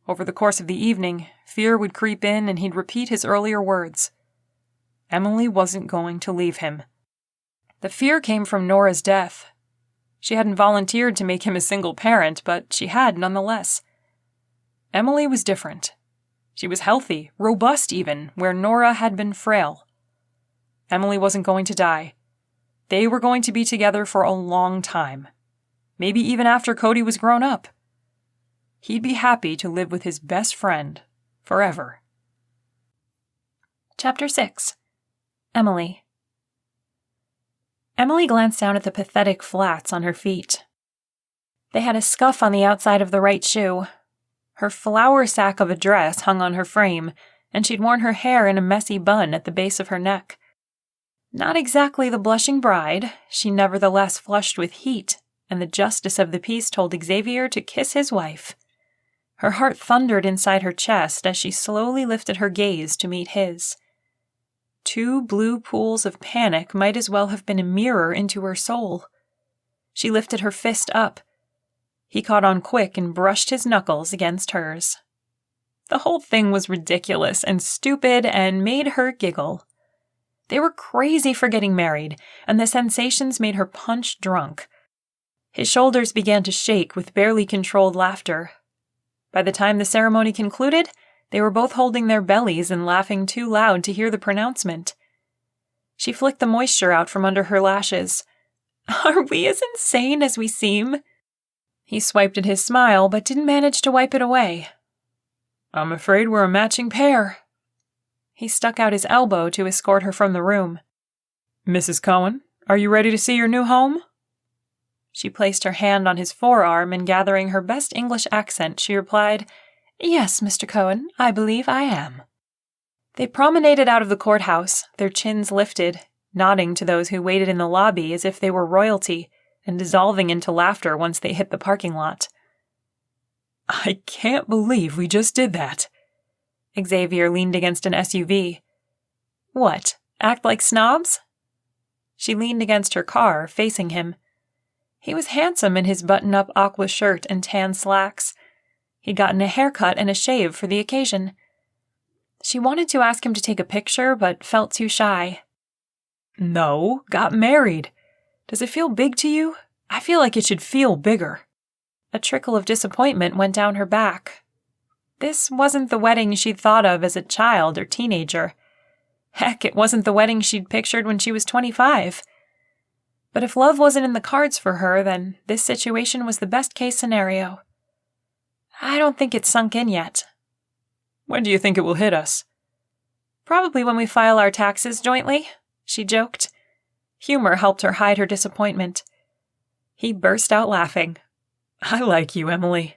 Over the course of the evening, fear would creep in and he'd repeat his earlier words. Emily wasn't going to leave him. The fear came from Nora's death. She hadn't volunteered to make him a single parent, but she had nonetheless. Emily was different. She was healthy, robust even, where Nora had been frail. Emily wasn't going to die. They were going to be together for a long time. Maybe even after Cody was grown up. He'd be happy to live with his best friend forever. Chapter 6. Emily. Emily glanced down at the pathetic flats on her feet. They had a scuff on the outside of the right shoe. Her flour sack of a dress hung on her frame, and she'd worn her hair in a messy bun at the base of her neck. Not exactly the blushing bride, she nevertheless flushed with heat, and the justice of the peace told Xavier to kiss his wife. Her heart thundered inside her chest as she slowly lifted her gaze to meet his. 2 blue pools of panic might as well have been a mirror into her soul. She lifted her fist up. He caught on quick and brushed his knuckles against hers. The whole thing was ridiculous and stupid and made her giggle. They were crazy for getting married, and the sensations made her punch drunk. His shoulders began to shake with barely controlled laughter. By the time the ceremony concluded, they were both holding their bellies and laughing too loud to hear the pronouncement. She flicked the moisture out from under her lashes. Are we as insane as we seem? He swiped at his smile, but didn't manage to wipe it away. I'm afraid we're a matching pair. He stuck out his elbow to escort her from the room. Mrs. Cohen, are you ready to see your new home? She placed her hand on his forearm, and gathering her best English accent, she replied, Yes, Mr. Cohen, I believe I am. They promenaded out of the courthouse, their chins lifted, nodding to those who waited in the lobby as if they were royalty, and dissolving into laughter once they hit the parking lot. I can't believe we just did that. Xavier leaned against an SUV. What, act like snobs? She leaned against her car, facing him. He was handsome in his button-up aqua shirt and tan slacks. He'd gotten a haircut and a shave for the occasion. She wanted to ask him to take a picture, but felt too shy. No, got married. Does it feel big to you? I feel like it should feel bigger. A trickle of disappointment went down her back. This wasn't the wedding she'd thought of as a child or teenager. Heck, it wasn't the wedding she'd pictured when she was 25. But if love wasn't in the cards for her, then this situation was the best-case scenario. I don't think it's sunk in yet. When do you think it will hit us? Probably when we file our taxes jointly, she joked. Humor helped her hide her disappointment. He burst out laughing. I like you, Emily.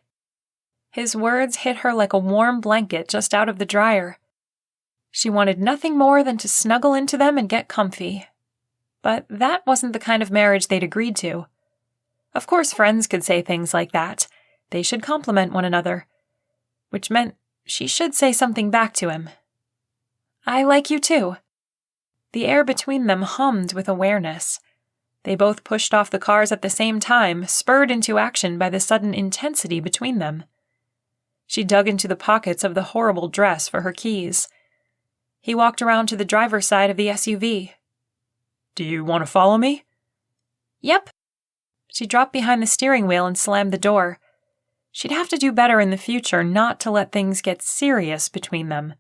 His words hit her like a warm blanket just out of the dryer. She wanted nothing more than to snuggle into them and get comfy. But that wasn't the kind of marriage they'd agreed to. Of course, friends could say things like that. They should compliment one another. Which meant she should say something back to him. I like you too. The air between them hummed with awareness. They both pushed off the cars at the same time, spurred into action by the sudden intensity between them. She dug into the pockets of the horrible dress for her keys. He walked around to the driver's side of the SUV. Do you want to follow me? Yep. She dropped behind the steering wheel and slammed the door. She'd have to do better in the future not to let things get serious between them.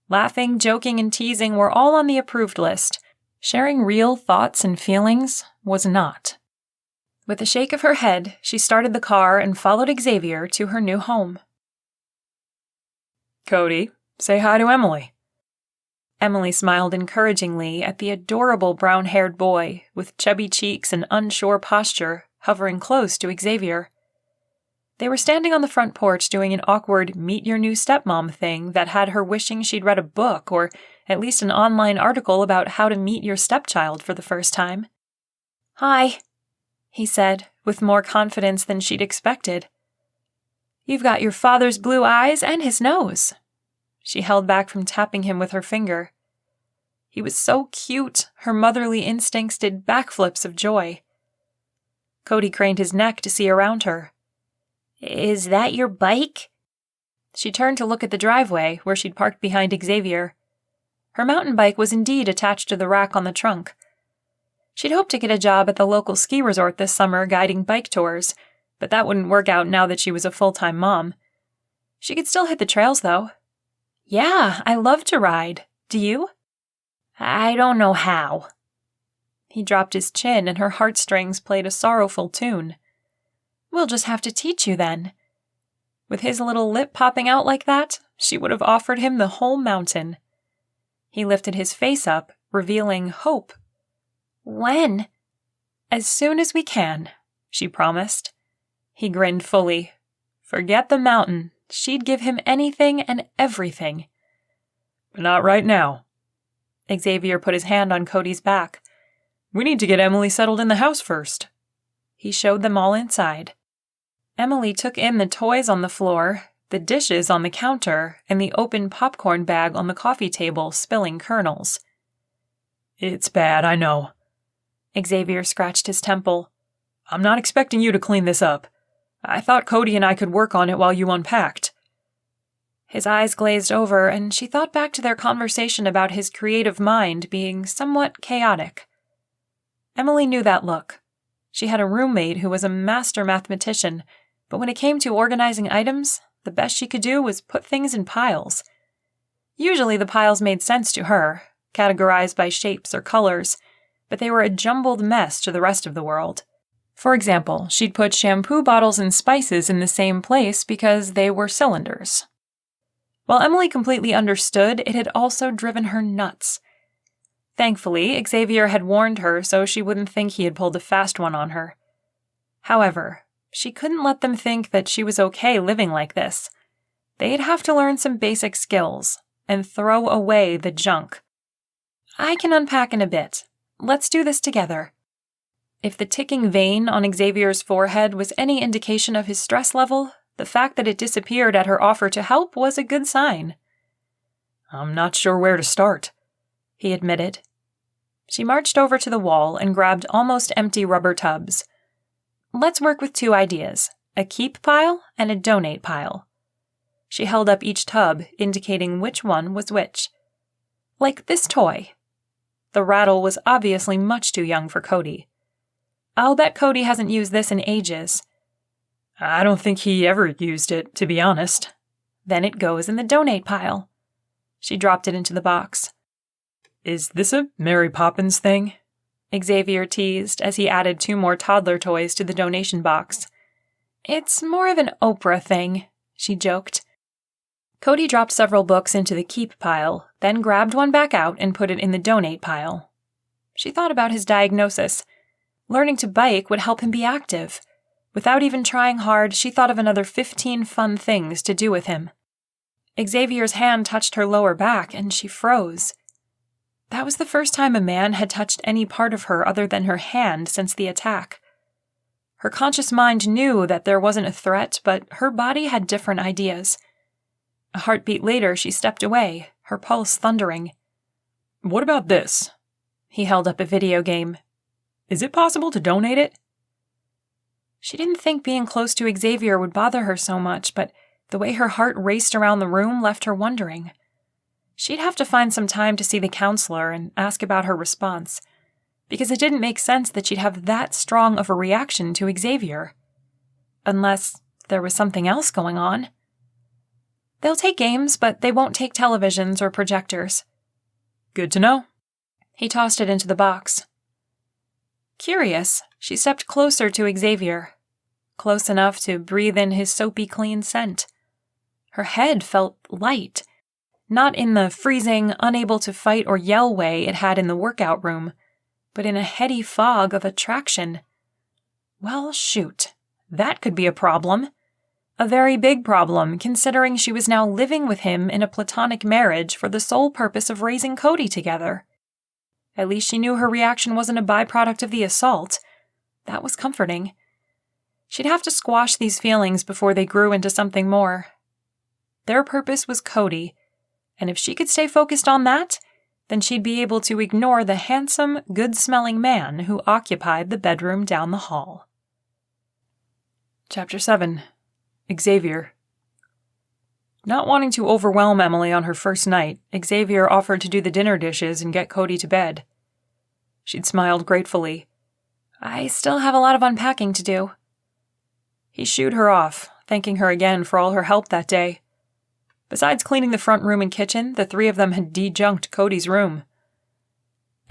Laughing, joking, and teasing were all on the approved list. Sharing real thoughts and feelings was not. With a shake of her head, she started the car and followed Xavier to her new home. Cody, say hi to Emily. Emily smiled encouragingly at the adorable brown-haired boy with chubby cheeks and unsure posture hovering close to Xavier. They were standing on the front porch doing an awkward meet-your-new-stepmom thing that had her wishing she'd read a book or at least an online article about how to meet your stepchild for the first time. Hi, he said, with more confidence than she'd expected. You've got your father's blue eyes and his nose. She held back from tapping him with her finger. He was so cute, her motherly instincts did backflips of joy. Cody craned his neck to see around her. Is that your bike? She turned to look at the driveway, where she'd parked behind Xavier. Her mountain bike was indeed attached to the rack on the trunk. She'd hoped to get a job at the local ski resort this summer guiding bike tours, but that wouldn't work out now that she was a full-time mom. She could still hit the trails, though. Yeah, I love to ride. Do you? I don't know how. He dropped his chin and her heartstrings played a sorrowful tune. We'll just have to teach you then. With his little lip popping out like that, she would have offered him the whole mountain. He lifted his face up, revealing hope. When? As soon as we can, she promised. He grinned fully. Forget the mountain. She'd give him anything and everything. Not right now. Xavier put his hand on Cody's back. We need to get Emily settled in the house first. He showed them all inside. Emily took in the toys on the floor, the dishes on the counter, and the open popcorn bag on the coffee table spilling kernels. It's bad, I know. Xavier scratched his temple. I'm not expecting you to clean this up. I thought Cody and I could work on it while you unpacked. His eyes glazed over, and she thought back to their conversation about his creative mind being somewhat chaotic. Emily knew that look. She had a roommate who was a master mathematician, but when it came to organizing items, the best she could do was put things in piles. Usually the piles made sense to her, categorized by shapes or colors, but they were a jumbled mess to the rest of the world. For example, she'd put shampoo bottles and spices in the same place because they were cylinders. While Emily completely understood, it had also driven her nuts. Thankfully, Xavier had warned her so she wouldn't think he had pulled a fast one on her. However, she couldn't let them think that she was okay living like this. They'd have to learn some basic skills and throw away the junk. I can unpack in a bit. Let's do this together. If the ticking vein on Xavier's forehead was any indication of his stress level, the fact that it disappeared at her offer to help was a good sign. I'm not sure where to start, he admitted. She marched over to the wall and grabbed almost empty rubber tubs. Let's work with two ideas, a keep pile and a donate pile. She held up each tub, indicating which one was which. Like this toy. The rattle was obviously much too young for Cody. I'll bet Cody hasn't used this in ages. I don't think he ever used it, to be honest. Then it goes in the donate pile. She dropped it into the box. Is this a Mary Poppins thing? Xavier teased as he added 2 more toddler toys to the donation box. It's more of an Oprah thing, she joked. Cody dropped several books into the keep pile, then grabbed one back out and put it in the donate pile. She thought about his diagnosis. Learning to bike would help him be active. Without even trying hard, she thought of another 15 fun things to do with him. Xavier's hand touched her lower back, and she froze. That was the first time a man had touched any part of her other than her hand since the attack. Her conscious mind knew that there wasn't a threat, but her body had different ideas. A heartbeat later, she stepped away, her pulse thundering. What about this? He held up a video game. Is it possible to donate it? She didn't think being close to Xavier would bother her so much, but the way her heart raced around the room left her wondering. She'd have to find some time to see the counselor and ask about her response, because it didn't make sense that she'd have that strong of a reaction to Xavier. Unless there was something else going on. They'll take games, but they won't take televisions or projectors. Good to know. He tossed it into the box. Curious, she stepped closer to Xavier, close enough to breathe in his soapy clean scent. Her head felt light, not in the freezing, unable to fight or yell way it had in the workout room, but in a heady fog of attraction. Well, shoot, that could be a problem. A very big problem, considering she was now living with him in a platonic marriage for the sole purpose of raising Cody together. At least she knew her reaction wasn't a byproduct of the assault. That was comforting. She'd have to squash these feelings before they grew into something more. Their purpose was Cody, and if she could stay focused on that, then she'd be able to ignore the handsome, good-smelling man who occupied the bedroom down the hall. Chapter 7. Xavier. Not wanting to overwhelm Emily on her first night, Xavier offered to do the dinner dishes and get Cody to bed. She'd smiled gratefully. I still have a lot of unpacking to do. He shooed her off, thanking her again for all her help that day. Besides cleaning the front room and kitchen, the 3 of them had dejunked Cody's room.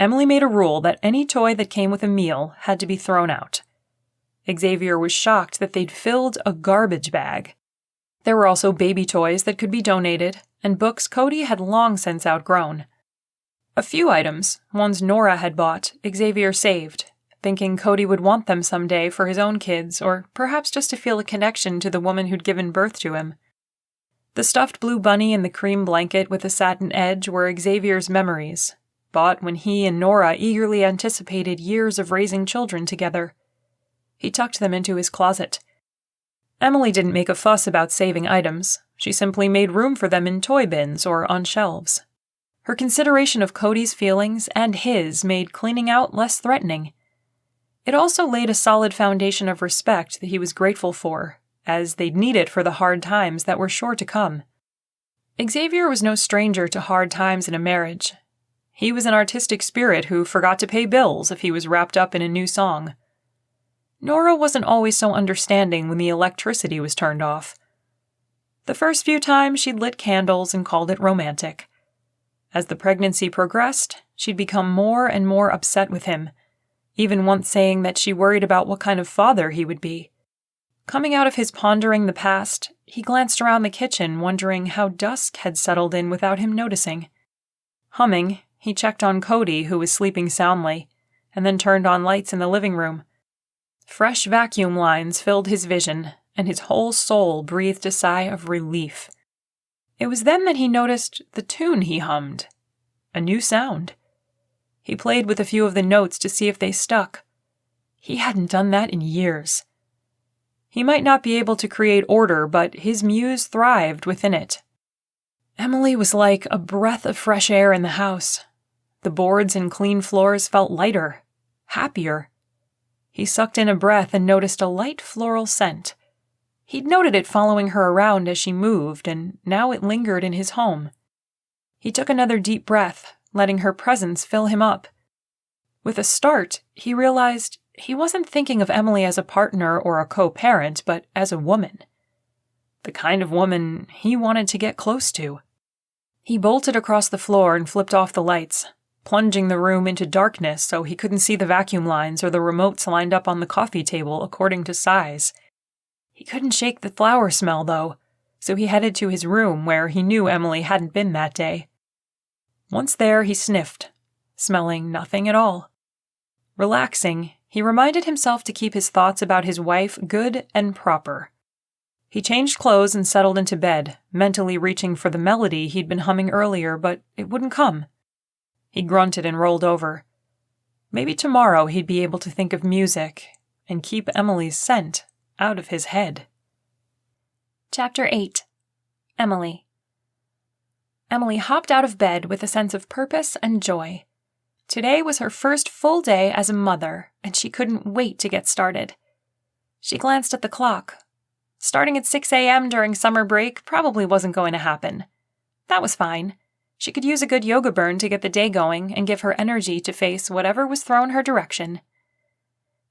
Emily made a rule that any toy that came with a meal had to be thrown out. Xavier was shocked that they'd filled a garbage bag. There were also baby toys that could be donated, and books Cody had long since outgrown. A few items, ones Nora had bought, Xavier saved, thinking Cody would want them someday for his own kids, or perhaps just to feel a connection to the woman who'd given birth to him. The stuffed blue bunny and the cream blanket with a satin edge were Xavier's memories, bought when he and Nora eagerly anticipated years of raising children together. He tucked them into his closet. Emily didn't make a fuss about saving items. She simply made room for them in toy bins or on shelves. Her consideration of Cody's feelings and his made cleaning out less threatening. It also laid a solid foundation of respect that he was grateful for, as they'd need it for the hard times that were sure to come. Xavier was no stranger to hard times in a marriage. He was an artistic spirit who forgot to pay bills if he was wrapped up in a new song. Nora wasn't always so understanding when the electricity was turned off. The first few times she'd lit candles and called it romantic. As the pregnancy progressed, she'd become more and more upset with him, even once saying that she worried about what kind of father he would be. Coming out of his pondering the past, he glanced around the kitchen, wondering how dusk had settled in without him noticing. Humming, he checked on Cody, who was sleeping soundly, and then turned on lights in the living room. Fresh vacuum lines filled his vision, and his whole soul breathed a sigh of relief. It was then that he noticed the tune he hummed. A new sound. He played with a few of the notes to see if they stuck. He hadn't done that in years. He might not be able to create order, but his muse thrived within it. Emily was like a breath of fresh air in the house. The boards and clean floors felt lighter, happier. He sucked in a breath and noticed a light floral scent. He'd noted it following her around as she moved, and now it lingered in his home. He took another deep breath, letting her presence fill him up. With a start, he realized he wasn't thinking of Emily as a partner or a co-parent, but as a woman. The kind of woman he wanted to get close to. He bolted across the floor and flipped off the lights, plunging the room into darkness so he couldn't see the vacuum lines or the remotes lined up on the coffee table according to size. He couldn't shake the flower smell, though, so he headed to his room where he knew Emily hadn't been that day. Once there, he sniffed, smelling nothing at all. Relaxing, he reminded himself to keep his thoughts about his wife good and proper. He changed clothes and settled into bed, mentally reaching for the melody he'd been humming earlier, but it wouldn't come. He grunted and rolled over. Maybe tomorrow he'd be able to think of music and keep Emily's scent out of his head. Chapter 8. Emily. Emily hopped out of bed with a sense of purpose and joy. Today was her first full day as a mother, and she couldn't wait to get started. She glanced at the clock. Starting at 6 a.m. during summer break probably wasn't going to happen. That was fine. She could use a good yoga burn to get the day going and give her energy to face whatever was thrown her direction.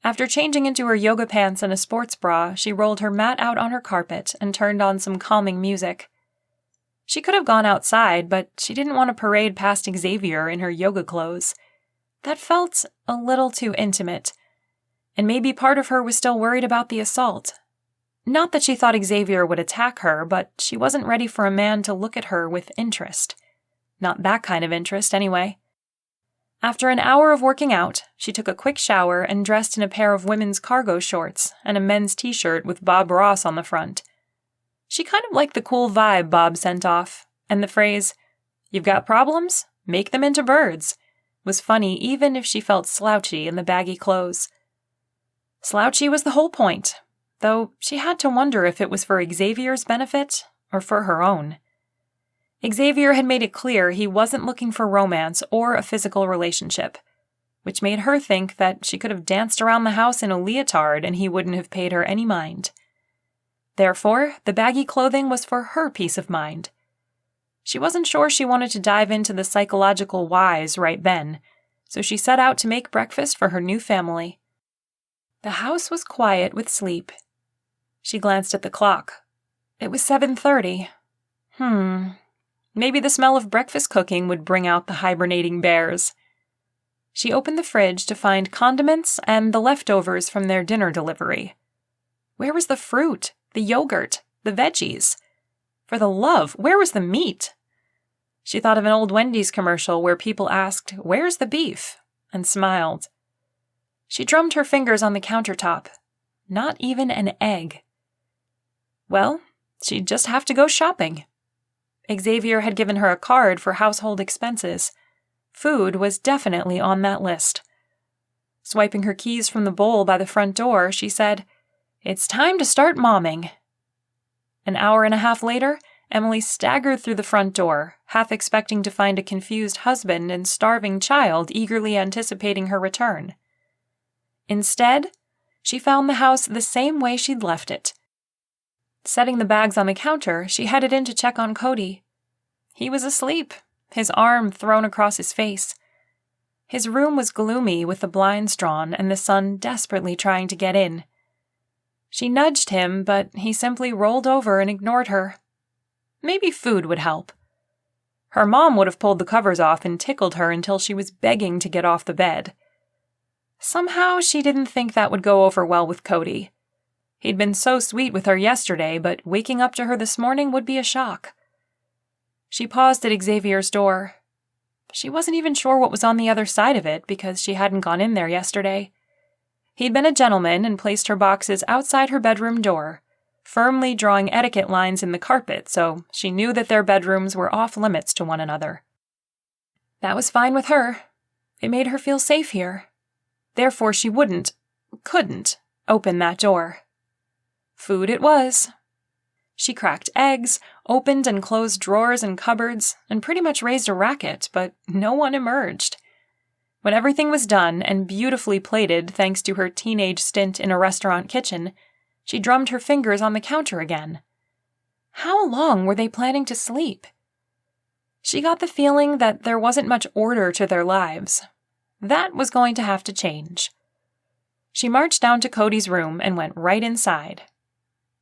After changing into her yoga pants and a sports bra, she rolled her mat out on her carpet and turned on some calming music. She could have gone outside, but she didn't want to parade past Xavier in her yoga clothes. That felt a little too intimate, and maybe part of her was still worried about the assault. Not that she thought Xavier would attack her, but she wasn't ready for a man to look at her with interest. Not that kind of interest, anyway. After an hour of working out, she took a quick shower and dressed in a pair of women's cargo shorts and a men's t-shirt with Bob Ross on the front. She kind of liked the cool vibe Bob sent off, and the phrase, "You've got problems? Make them into birds," was funny even if she felt slouchy in the baggy clothes. Slouchy was the whole point, though she had to wonder if it was for Xavier's benefit or for her own. Xavier had made it clear he wasn't looking for romance or a physical relationship, which made her think that she could have danced around the house in a leotard and he wouldn't have paid her any mind. Therefore, the baggy clothing was for her peace of mind. She wasn't sure she wanted to dive into the psychological whys right then, so she set out to make breakfast for her new family. The house was quiet with sleep. She glanced at the clock. It was 7:30. Maybe the smell of breakfast cooking would bring out the hibernating bears. She opened the fridge to find condiments and the leftovers from their dinner delivery. Where was the fruit, the yogurt, the veggies? For the love, where was the meat? She thought of an old Wendy's commercial where people asked, "Where's the beef?" and smiled. She drummed her fingers on the countertop. Not even an egg. Well, she'd just have to go shopping. Xavier had given her a card for household expenses. Food was definitely on that list. Swiping her keys from the bowl by the front door, she said, "It's time to start momming." An hour and a half later, Emily staggered through the front door, half expecting to find a confused husband and starving child eagerly anticipating her return. Instead, she found the house the same way she'd left it. Setting the bags on the counter, she headed in to check on Cody. He was asleep, his arm thrown across his face. His room was gloomy with the blinds drawn and the sun desperately trying to get in. She nudged him, but he simply rolled over and ignored her. Maybe food would help. Her mom would have pulled the covers off and tickled her until she was begging to get off the bed. Somehow she didn't think that would go over well with Cody. He'd been so sweet with her yesterday, but waking up to her this morning would be a shock. She paused at Xavier's door. She wasn't even sure what was on the other side of it because she hadn't gone in there yesterday. He'd been a gentleman and placed her boxes outside her bedroom door, firmly drawing etiquette lines in the carpet so she knew that their bedrooms were off limits to one another. That was fine with her. It made her feel safe here. Therefore she couldn't open that door. Food it was. She cracked eggs, opened and closed drawers and cupboards, and pretty much raised a racket, but no one emerged. When everything was done and beautifully plated thanks to her teenage stint in a restaurant kitchen, she drummed her fingers on the counter again. How long were they planning to sleep? She got the feeling that there wasn't much order to their lives. That was going to have to change. She marched down to Cody's room and went right inside.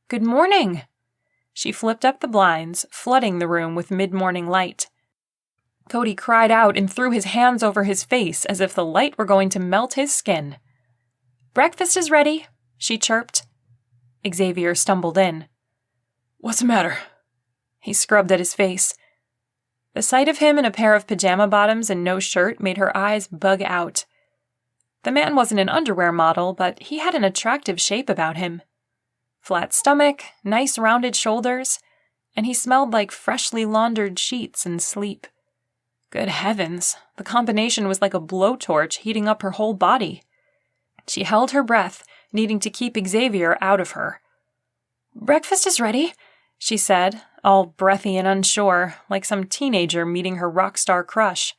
"Good morning." She flipped up the blinds, flooding the room with mid-morning light. Cody cried out and threw his hands over his face as if the light were going to melt his skin. "Breakfast is ready," she chirped. Xavier stumbled in. "What's the matter?" He scrubbed at his face. The sight of him in a pair of pajama bottoms and no shirt made her eyes bug out. The man wasn't an underwear model, but he had an attractive shape about him. Flat stomach, nice rounded shoulders, and he smelled like freshly laundered sheets and sleep. Good heavens, the combination was like a blowtorch heating up her whole body. She held her breath, needing to keep Xavier out of her. "Breakfast is ready," she said, all breathy and unsure, like some teenager meeting her rock star crush.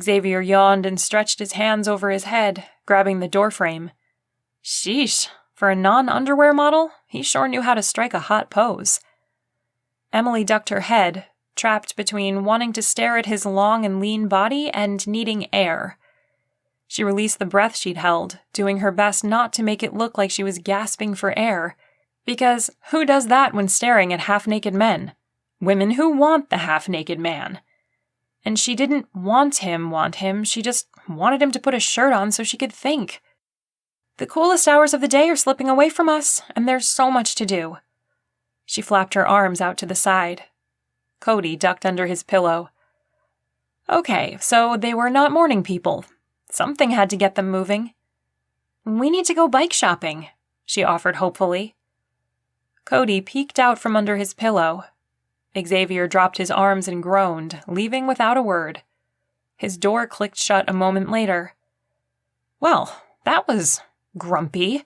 Xavier yawned and stretched his hands over his head, grabbing the doorframe. Sheesh, for a non-underwear model, he sure knew how to strike a hot pose. Emily ducked her head, trapped between wanting to stare at his long and lean body and needing air. She released the breath she'd held, doing her best not to make it look like she was gasping for air. Because who does that when staring at half-naked men? Women who want the half-naked man. And she didn't want him, she just wanted him to put a shirt on so she could think. The coolest hours of the day are slipping away from us, and there's so much to do. She flapped her arms out to the side. Cody ducked under his pillow. Okay, so they were not morning people. Something had to get them moving. "We need to go bike shopping," she offered hopefully. Cody peeked out from under his pillow. Xavier dropped his arms and groaned, leaving without a word. His door clicked shut a moment later. Well, that was grumpy.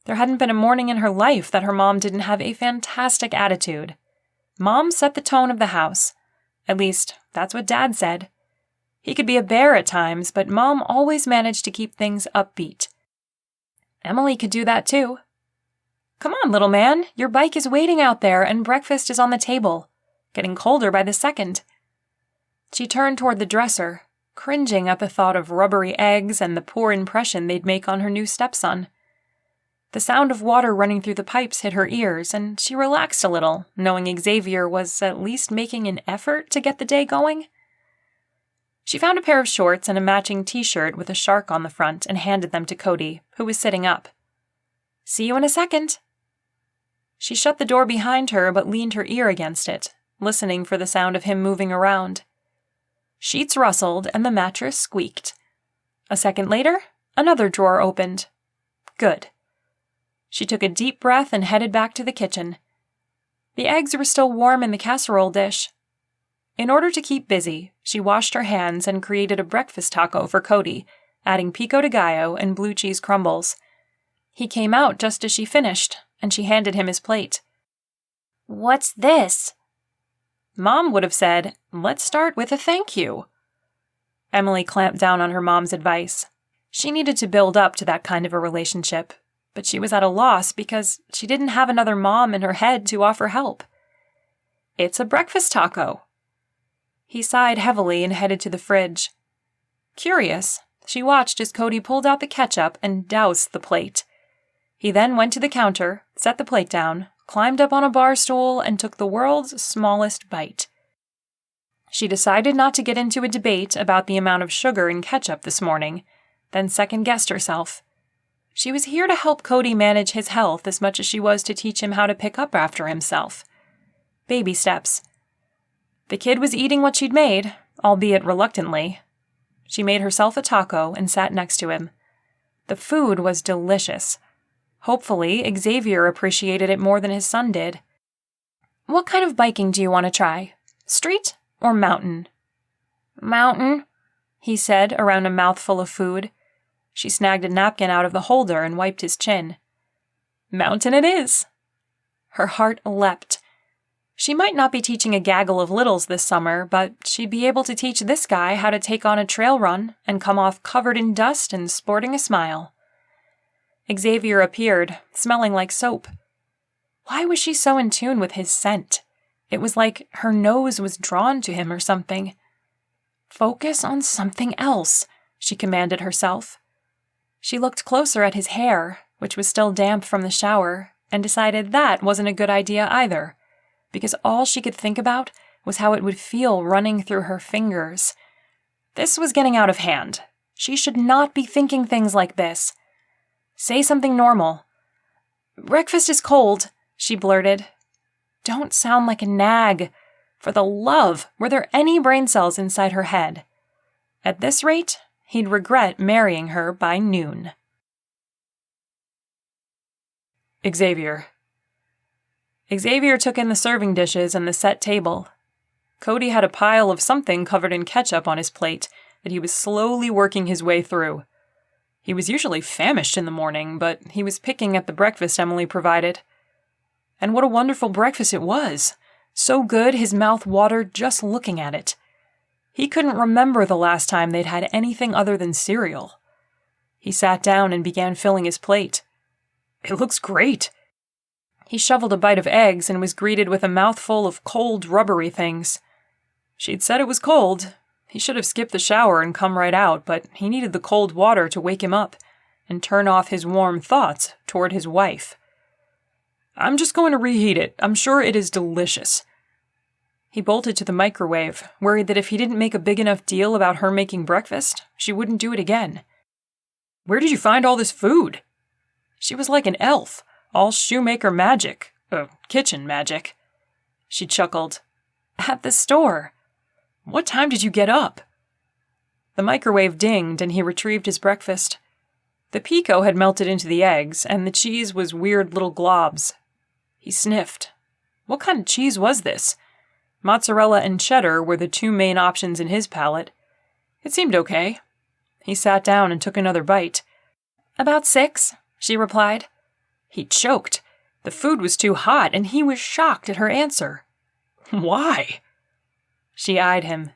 There hadn't been a morning in her life that her mom didn't have a fantastic attitude. Mom set the tone of the house. At least, that's what Dad said. He could be a bear at times, but Mom always managed to keep things upbeat. Emily could do that too. "Come on, little man, your bike is waiting out there and breakfast is on the table. Getting colder by the second." She turned toward the dresser, cringing at the thought of rubbery eggs and the poor impression they'd make on her new stepson. The sound of water running through the pipes hit her ears, and she relaxed a little, knowing Xavier was at least making an effort to get the day going. She found a pair of shorts and a matching t-shirt with a shark on the front and handed them to Cody, who was sitting up. "See you in a second." She shut the door behind her but leaned her ear against it, listening for the sound of him moving around. Sheets rustled and the mattress squeaked. A second later, another drawer opened. Good. She took a deep breath and headed back to the kitchen. The eggs were still warm in the casserole dish. In order to keep busy, she washed her hands and created a breakfast taco for Cody, adding pico de gallo and blue cheese crumbles. He came out just as she finished, and she handed him his plate. "What's this?" Mom would have said, "Let's start with a thank you." Emily clamped down on her mom's advice. She needed to build up to that kind of a relationship, but she was at a loss because she didn't have another mom in her head to offer help. "It's a breakfast taco." He sighed heavily and headed to the fridge. Curious, she watched as Cody pulled out the ketchup and doused the plate. He then went to the counter, set the plate down, climbed up on a bar stool, and took the world's smallest bite. She decided not to get into a debate about the amount of sugar in ketchup this morning, then second-guessed herself. She was here to help Cody manage his health as much as she was to teach him how to pick up after himself. Baby steps. The kid was eating what she'd made, albeit reluctantly. She made herself a taco and sat next to him. The food was delicious. Hopefully, Xavier appreciated it more than his son did. "What kind of biking do you want to try? Street or mountain?" "Mountain," he said around a mouthful of food. She snagged a napkin out of the holder and wiped his chin. "Mountain it is." Her heart leapt. She might not be teaching a gaggle of littles this summer, but she'd be able to teach this guy how to take on a trail run and come off covered in dust and sporting a smile. Xavier appeared, smelling like soap. Why was she so in tune with his scent? It was like her nose was drawn to him or something. Focus on something else, she commanded herself. She looked closer at his hair, which was still damp from the shower, and decided that wasn't a good idea either, because all she could think about was how it would feel running through her fingers. This was getting out of hand. She should not be thinking things like this. Say something normal. "Breakfast is cold," she blurted. Don't sound like a nag. For the love, were there any brain cells inside her head? At this rate, he'd regret marrying her by noon. Xavier. Xavier took in the serving dishes and the set table. Cody had a pile of something covered in ketchup on his plate that he was slowly working his way through. He was usually famished in the morning, but he was picking at the breakfast Emily provided. And what a wonderful breakfast it was! So good his mouth watered just looking at it. He couldn't remember the last time they'd had anything other than cereal. He sat down and began filling his plate. "It looks great." He shoveled a bite of eggs and was greeted with a mouthful of cold, rubbery things. She'd said it was cold. He should have skipped the shower and come right out, but he needed the cold water to wake him up and turn off his warm thoughts toward his wife. "I'm just going to reheat it. I'm sure it is delicious." He bolted to the microwave, worried that if he didn't make a big enough deal about her making breakfast, she wouldn't do it again. "Where did you find all this food?" She was like an elf, all shoemaker magic, kitchen magic. She chuckled. "At the store." "What time did you get up?" The microwave dinged and he retrieved his breakfast. The pico had melted into the eggs, and the cheese was weird little globs. He sniffed. What kind of cheese was this? Mozzarella and cheddar were the two main options in his palate. It seemed okay. He sat down and took another bite. "About 6, she replied. He choked. The food was too hot, and he was shocked at her answer. "Why?" She eyed him.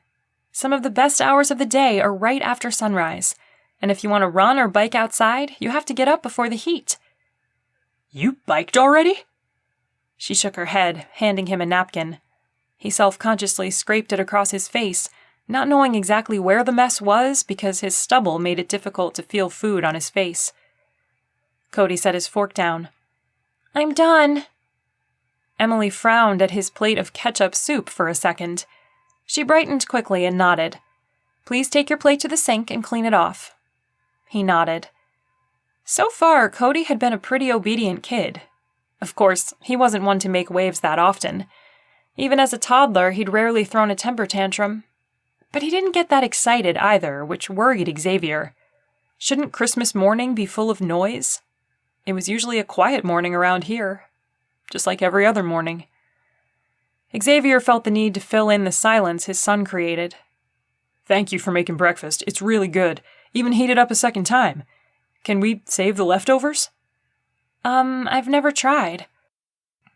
"Some of the best hours of the day are right after sunrise, and if you want to run or bike outside, you have to get up before the heat." "You biked already?" She shook her head, handing him a napkin. He self-consciously scraped it across his face, not knowing exactly where the mess was because his stubble made it difficult to feel food on his face. Cody set his fork down. "I'm done." Emily frowned at his plate of ketchup soup for a second. She brightened quickly and nodded. "Please take your plate to the sink and clean it off." He nodded. So far, Cody had been a pretty obedient kid. Of course, he wasn't one to make waves that often. Even as a toddler, he'd rarely thrown a temper tantrum. But he didn't get that excited either, which worried Xavier. Shouldn't Christmas morning be full of noise? It was usually a quiet morning around here, just like every other morning. Xavier felt the need to fill in the silence his son created. "Thank you for making breakfast. It's really good. Even heated up a second time. Can we save the leftovers?" I've never tried."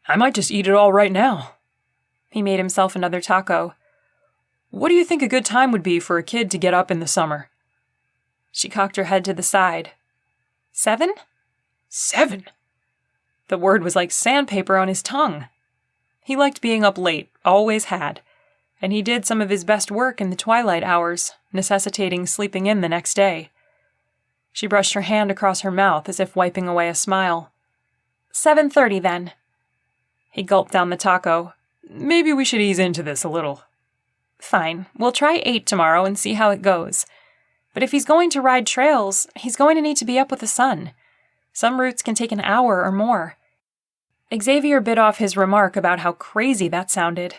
"I might just eat it all right now." He made himself another taco. "What do you think a good time would be for a kid to get up in the summer?" She cocked her head to the side. 7? 7? The word was like sandpaper on his tongue. He liked being up late, always had, and he did some of his best work in the twilight hours, necessitating sleeping in the next day. She brushed her hand across her mouth as if wiping away a smile. 7:30 then. He gulped down the taco. "Maybe we should ease into this a little." "Fine, we'll try 8 tomorrow and see how it goes. But if he's going to ride trails, he's going to need to be up with the sun. Some routes can take an hour or more." Xavier bit off his remark about how crazy that sounded.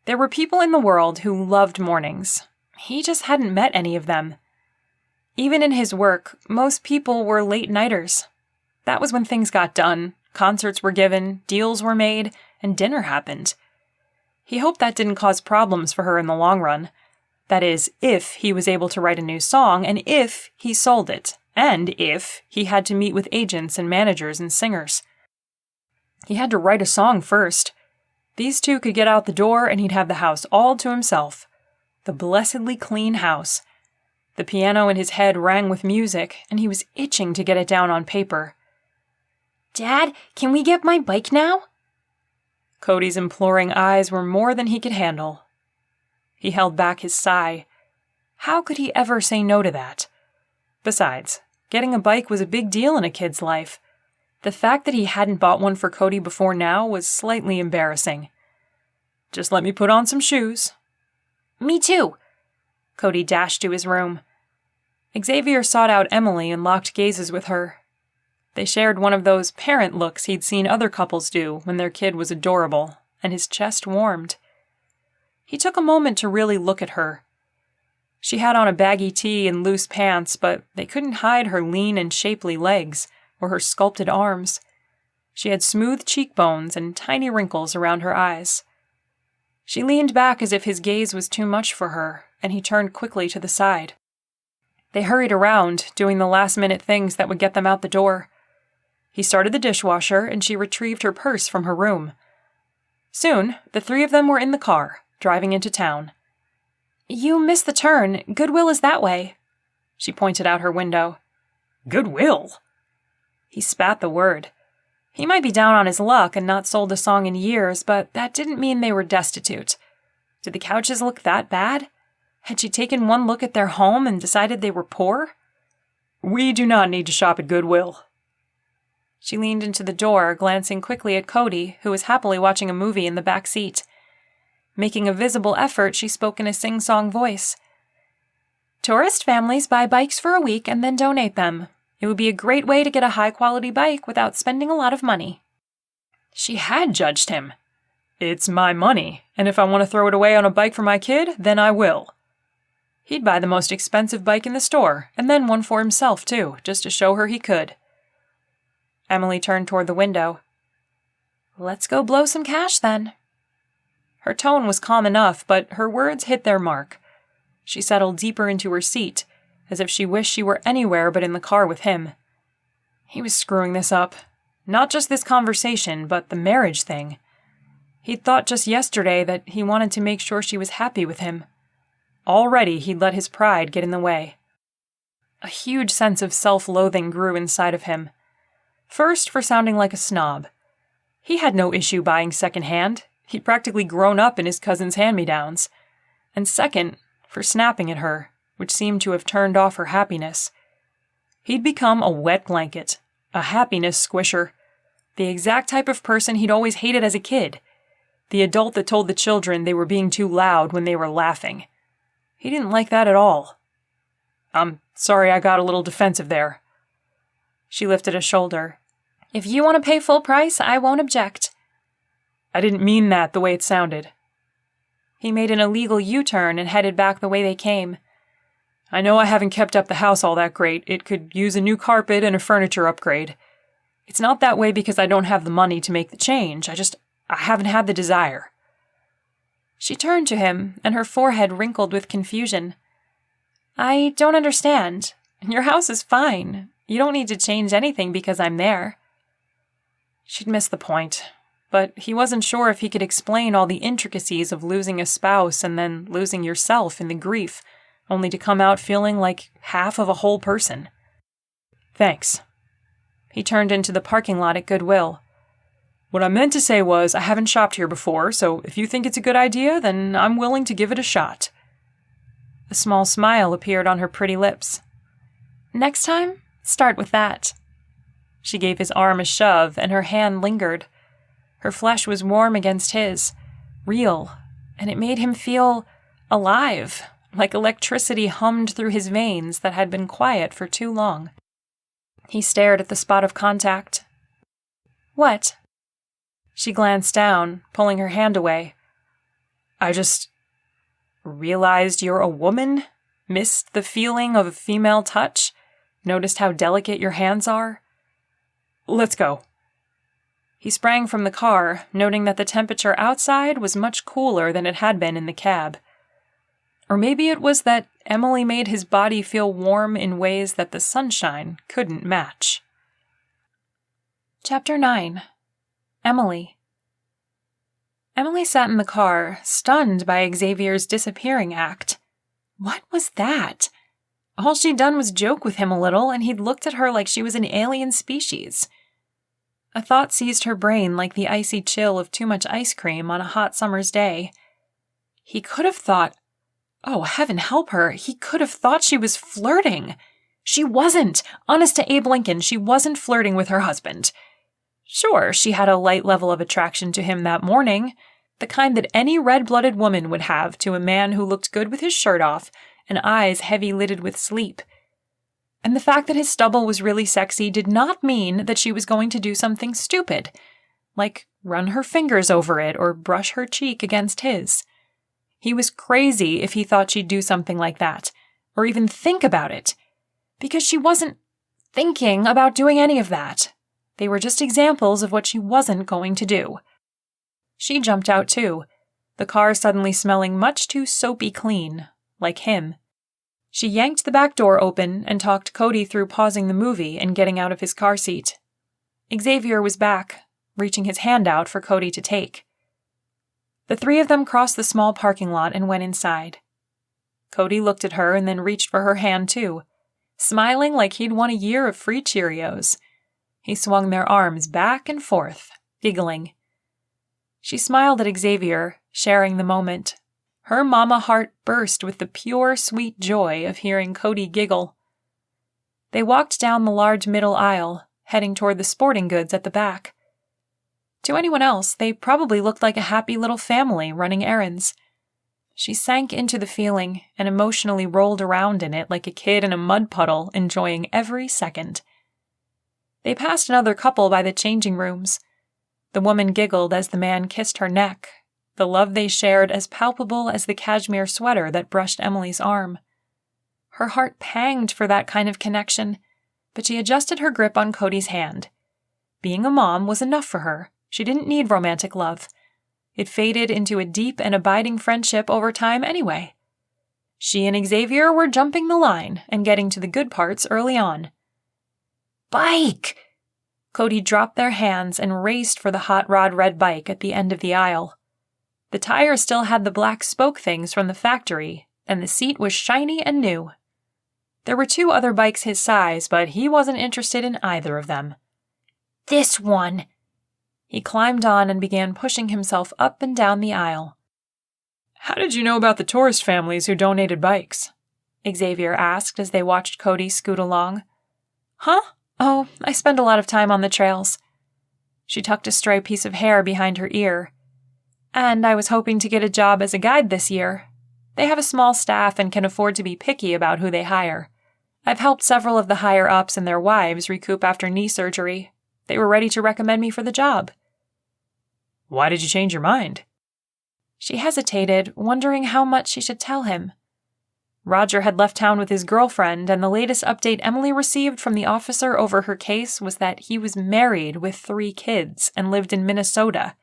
There were people in the world who loved mornings. He just hadn't met any of them. Even in his work, most people were late-nighters. That was when things got done, concerts were given, deals were made, and dinner happened. He hoped that didn't cause problems for her in the long run. That is, if he was able to write a new song, and if he sold it, and if he had to meet with agents and managers and singers. He had to write a song first. These two could get out the door and he'd have the house all to himself. The blessedly clean house. The piano in his head rang with music, and he was itching to get it down on paper. "Dad, can we get my bike now?" Cody's imploring eyes were more than he could handle. He held back his sigh. How could he ever say no to that? Besides, getting a bike was a big deal in a kid's life. The fact that he hadn't bought one for Cody before now was slightly embarrassing. Just let me put on some shoes. Me too. Cody dashed to his room. Xavier sought out Emily and locked gazes with her. They shared one of those parent looks he'd seen other couples do when their kid was adorable, and his chest warmed. He took a moment to really look at her. She had on a baggy tee and loose pants, but they couldn't hide her lean and shapely legs or her sculpted arms. She had smooth cheekbones and tiny wrinkles around her eyes. She leaned back as if his gaze was too much for her, and he turned quickly to the side. They hurried around, doing the last-minute things that would get them out the door. He started the dishwasher, and she retrieved her purse from her room. Soon, the three of them were in the car, driving into town. You missed the turn. Goodwill is that way. She pointed out her window. Goodwill? He spat the word. He might be down on his luck and not sold a song in years, but that didn't mean they were destitute. Did the couches look that bad? Had she taken one look at their home and decided they were poor? We do not need to shop at Goodwill. She leaned into the door, glancing quickly at Cody, who was happily watching a movie in the back seat. Making a visible effort, she spoke in a sing-song voice. Tourist families buy bikes for a week and then donate them. It would be a great way to get a high-quality bike without spending a lot of money. She had judged him. It's my money, and if I want to throw it away on a bike for my kid, then I will. He'd buy the most expensive bike in the store, and then one for himself, too, just to show her he could. Emily turned toward the window. Let's go blow some cash, then. Her tone was calm enough, but her words hit their mark. She settled deeper into her seat, as if she wished she were anywhere but in the car with him. He was screwing this up. Not just this conversation, but the marriage thing. He'd thought just yesterday that he wanted to make sure she was happy with him. Already he'd let his pride get in the way. A huge sense of self-loathing grew inside of him. First, for sounding like a snob. He had no issue buying second-hand. He'd practically grown up in his cousin's hand-me-downs. And second, for snapping at her, which seemed to have turned off her happiness. He'd become a wet blanket, a happiness squisher, the exact type of person he'd always hated as a kid, the adult that told the children they were being too loud when they were laughing. He didn't like that at all. I'm sorry I got a little defensive there. She lifted a shoulder. If you want to pay full price, I won't object. I didn't mean that the way it sounded. He made an illegal U-turn and headed back the way they came. I know I haven't kept up the house all that great. It could use a new carpet and a furniture upgrade. It's not that way because I don't have the money to make the change. I haven't had the desire. She turned to him, and her forehead wrinkled with confusion. I don't understand. Your house is fine. You don't need to change anything because I'm there. She'd missed the point, but he wasn't sure if he could explain all the intricacies of losing a spouse and then losing yourself in the grief, only to come out feeling like half of a whole person. Thanks. He turned into the parking lot at Goodwill. What I meant to say was I haven't shopped here before, so if you think it's a good idea, then I'm willing to give it a shot. A small smile appeared on her pretty lips. Next time, start with that. She gave his arm a shove, and her hand lingered. Her flesh was warm against his, real, and it made him feel alive, like electricity hummed through his veins that had been quiet for too long. He stared at the spot of contact. What? She glanced down, pulling her hand away. I just realized you're a woman, missed the feeling of a female touch, noticed how delicate your hands are. Let's go. He sprang from the car, noting that the temperature outside was much cooler than it had been in the cab. Or maybe it was that Emily made his body feel warm in ways that the sunshine couldn't match. Chapter 9. Emily. Emily sat in the car, stunned by Xavier's disappearing act. What was that? All she'd done was joke with him a little, and he'd looked at her like she was an alien species. A thought seized her brain like the icy chill of too much ice cream on a hot summer's day. He could have thought, oh, heaven help her, he could have thought she was flirting. She wasn't. Honest to Abe Lincoln, she wasn't flirting with her husband. Sure, she had a light level of attraction to him that morning, the kind that any red-blooded woman would have to a man who looked good with his shirt off and eyes heavy-lidded with sleep. And the fact that his stubble was really sexy did not mean that she was going to do something stupid, like run her fingers over it or brush her cheek against his. He was crazy if he thought she'd do something like that, or even think about it, because she wasn't thinking about doing any of that. They were just examples of what she wasn't going to do. She jumped out too, the car suddenly smelling much too soapy clean, like him. She yanked the back door open and talked Cody through pausing the movie and getting out of his car seat. Xavier was back, reaching his hand out for Cody to take. The three of them crossed the small parking lot and went inside. Cody looked at her and then reached for her hand too, smiling like he'd won a year of free Cheerios. He swung their arms back and forth, giggling. She smiled at Xavier, sharing the moment. Her mama heart burst with the pure, sweet joy of hearing Cody giggle. They walked down the large middle aisle, heading toward the sporting goods at the back. To anyone else, they probably looked like a happy little family running errands. She sank into the feeling and emotionally rolled around in it like a kid in a mud puddle, enjoying every second. They passed another couple by the changing rooms. The woman giggled as the man kissed her neck, the love they shared as palpable as the cashmere sweater that brushed Emily's arm. Her heart panged for that kind of connection, but she adjusted her grip on Cody's hand. Being a mom was enough for her. She didn't need romantic love. It faded into a deep and abiding friendship over time anyway. She and Xavier were jumping the line and getting to the good parts early on. Bike! Cody dropped their hands and raced for the hot rod red bike at the end of the aisle. The tire still had the black spoke things from the factory, and the seat was shiny and new. There were 2 other bikes his size, but he wasn't interested in either of them. This one! He climbed on and began pushing himself up and down the aisle. How did you know about the tourist families who donated bikes? Xavier asked as they watched Cody scoot along. Huh? Oh, I spend a lot of time on the trails. She tucked a stray piece of hair behind her ear. And I was hoping to get a job as a guide this year. They have a small staff and can afford to be picky about who they hire. I've helped several of the higher-ups and their wives recoup after knee surgery. They were ready to recommend me for the job. Why did you change your mind? She hesitated, wondering how much she should tell him. Roger had left town with his girlfriend, and the latest update Emily received from the officer over her case was that he was married with 3 kids and lived in Minnesota.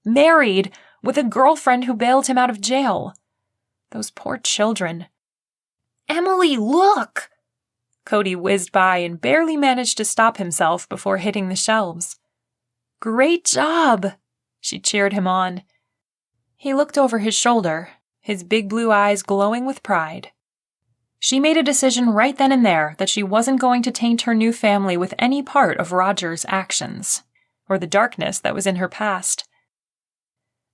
Married with a girlfriend who bailed him out of jail. Those poor children. Emily, look! Cody whizzed by and barely managed to stop himself before hitting the shelves. Great job! She cheered him on. He looked over his shoulder, his big blue eyes glowing with pride. She made a decision right then and there that she wasn't going to taint her new family with any part of Roger's actions, or the darkness that was in her past.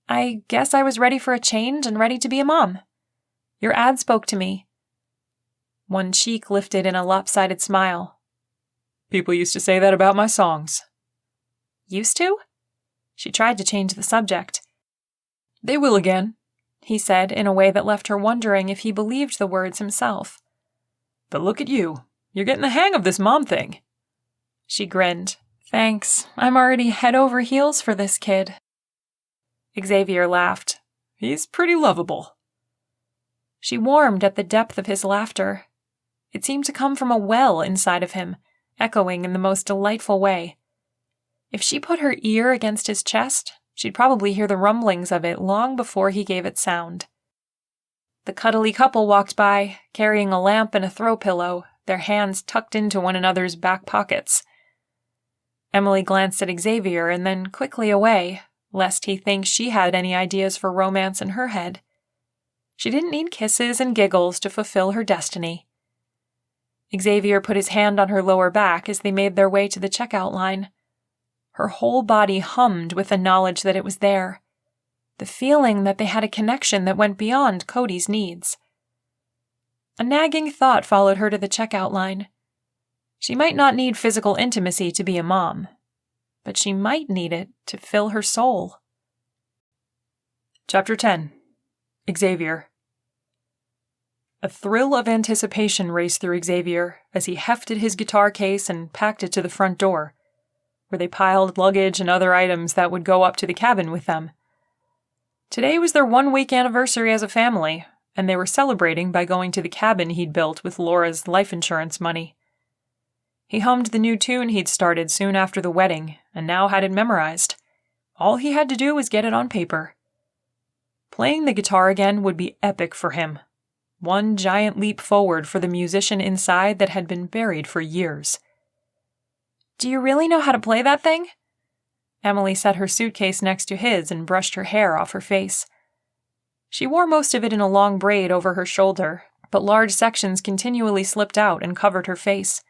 I guess I was ready for a change and ready to be a mom. Your ad spoke to me. One cheek lifted in a lopsided smile. People used to say that about my songs. Used to? She tried to change the subject. They will again, he said in a way that left her wondering if he believed the words himself. But look at you. You're getting the hang of this mom thing. She grinned. Thanks. I'm already head over heels for this kid. Xavier laughed. He's pretty lovable. She warmed at the depth of his laughter. It seemed to come from a well inside of him, echoing in the most delightful way. If she put her ear against his chest, she'd probably hear the rumblings of it long before he gave it sound. The cuddly couple walked by, carrying a lamp and a throw pillow, their hands tucked into one another's back pockets. Emily glanced at Xavier and then quickly away, lest he think she had any ideas for romance in her head. She didn't need kisses and giggles to fulfill her destiny. Xavier put his hand on her lower back as they made their way to the checkout line. Her whole body hummed with the knowledge that it was there, the feeling that they had a connection that went beyond Cody's needs. A nagging thought followed her to the checkout line. She might not need physical intimacy to be a mom, but she might need it to fill her soul. Chapter 10. Xavier. A thrill of anticipation raced through Xavier as he hefted his guitar case and packed it to the front door, where they piled luggage and other items that would go up to the cabin with them. Today was their 1-week anniversary as a family, and they were celebrating by going to the cabin he'd built with Laura's life insurance money. He hummed the new tune he'd started soon after the wedding, and now had it memorized. All he had to do was get it on paper. Playing the guitar again would be epic for him. One giant leap forward for the musician inside that had been buried for years. "Do you really know how to play that thing?" Emily set her suitcase next to his and brushed her hair off her face. She wore most of it in a long braid over her shoulder, but large sections continually slipped out and covered her face.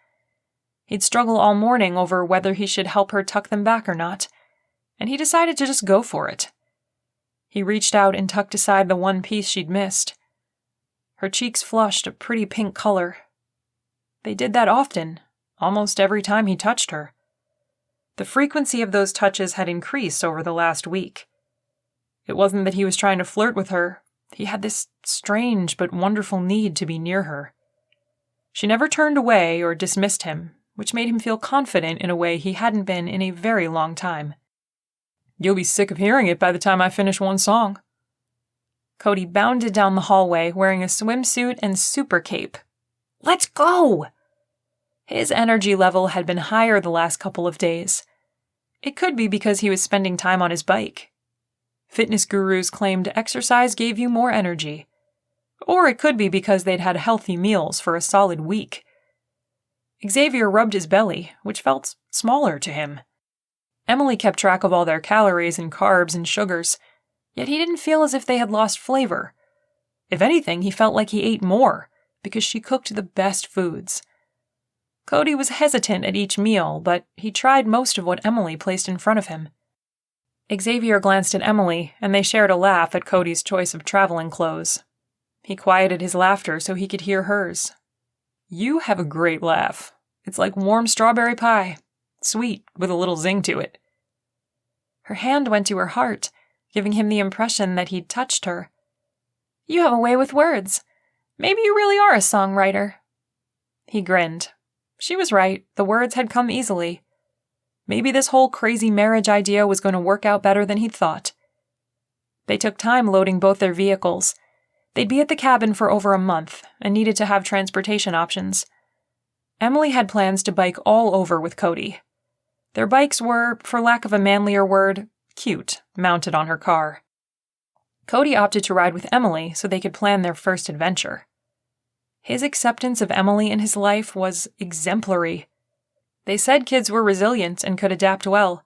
He'd struggle all morning over whether he should help her tuck them back or not, and he decided to just go for it. He reached out and tucked aside the one piece she'd missed. Her cheeks flushed a pretty pink color. They did that often, almost every time he touched her. The frequency of those touches had increased over the last week. It wasn't that he was trying to flirt with her. He had this strange but wonderful need to be near her. She never turned away or dismissed him, which made him feel confident in a way he hadn't been in a very long time. "You'll be sick of hearing it by the time I finish one song." Cody bounded down the hallway wearing a swimsuit and super cape. "Let's go!" His energy level had been higher the last couple of days. It could be because he was spending time on his bike. Fitness gurus claimed exercise gave you more energy. Or it could be because they'd had healthy meals for a solid week. Xavier rubbed his belly, which felt smaller to him. Emily kept track of all their calories and carbs and sugars, yet he didn't feel as if they had lost flavor. If anything, he felt like he ate more, because she cooked the best foods. Cody was hesitant at each meal, but he tried most of what Emily placed in front of him. Xavier glanced at Emily, and they shared a laugh at Cody's choice of traveling clothes. He quieted his laughter so he could hear hers. "You have a great laugh. It's like warm strawberry pie. Sweet, with a little zing to it." Her hand went to her heart, giving him the impression that he'd touched her. "You have a way with words. Maybe you really are a songwriter." He grinned. She was right, the words had come easily. Maybe this whole crazy marriage idea was going to work out better than he'd thought. They took time loading both their vehicles. They'd be at the cabin for over a month, and needed to have transportation options. Emily had plans to bike all over with Cody. Their bikes were, for lack of a manlier word, cute, mounted on her car. Cody opted to ride with Emily so they could plan their first adventure. His acceptance of Emily in his life was exemplary. They said kids were resilient and could adapt well.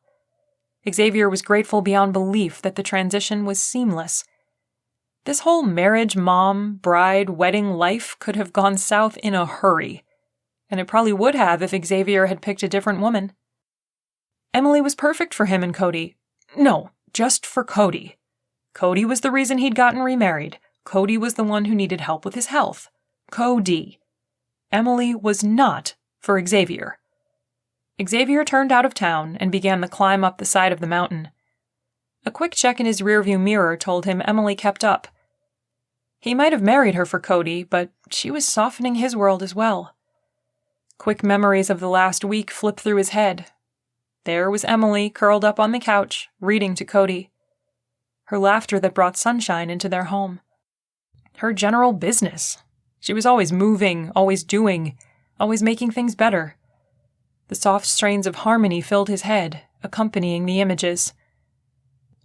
Xavier was grateful beyond belief that the transition was seamless. This whole marriage, mom, bride, wedding life could have gone south in a hurry, and it probably would have if Xavier had picked a different woman. Emily was perfect for him and Cody. No, just for Cody. Cody was the reason he'd gotten remarried. Cody was the one who needed help with his health. Cody. Emily was not for Xavier. Xavier turned out of town and began the climb up the side of the mountain. A quick check in his rearview mirror told him Emily kept up. He might have married her for Cody, but she was softening his world as well. Quick memories of the last week flipped through his head. There was Emily curled up on the couch, reading to Cody. Her laughter that brought sunshine into their home. Her general business. She was always moving, always doing, always making things better. The soft strains of harmony filled his head, accompanying the images.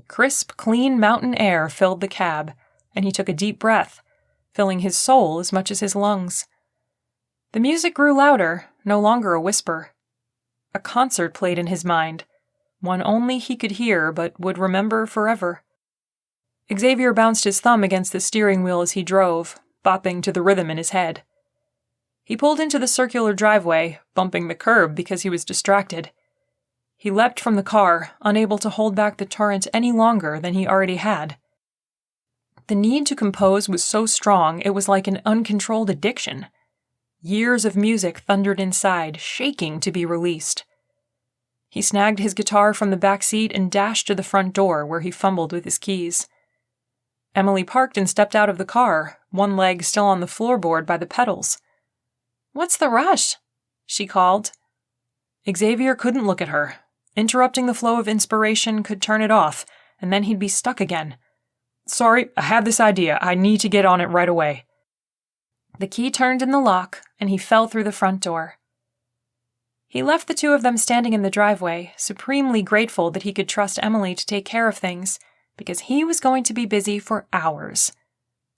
Crisp, clean mountain air filled the cab, and he took a deep breath, filling his soul as much as his lungs. The music grew louder, no longer a whisper. A concert played in his mind, one only he could hear but would remember forever. Xavier bounced his thumb against the steering wheel as he drove, bopping to the rhythm in his head. He pulled into the circular driveway, bumping the curb because he was distracted. He leapt from the car, unable to hold back the torrent any longer than he already had. The need to compose was so strong it was like an uncontrolled addiction. Years of music thundered inside, shaking to be released. He snagged his guitar from the back seat and dashed to the front door where he fumbled with his keys. Emily parked and stepped out of the car, one leg still on the floorboard by the pedals. "What's the rush?" she called. Xavier couldn't look at her. Interrupting the flow of inspiration could turn it off, and then he'd be stuck again. "Sorry, I had this idea. I need to get on it right away." The key turned in the lock, and he fell through the front door. He left the two of them standing in the driveway, supremely grateful that he could trust Emily to take care of things, because he was going to be busy for hours.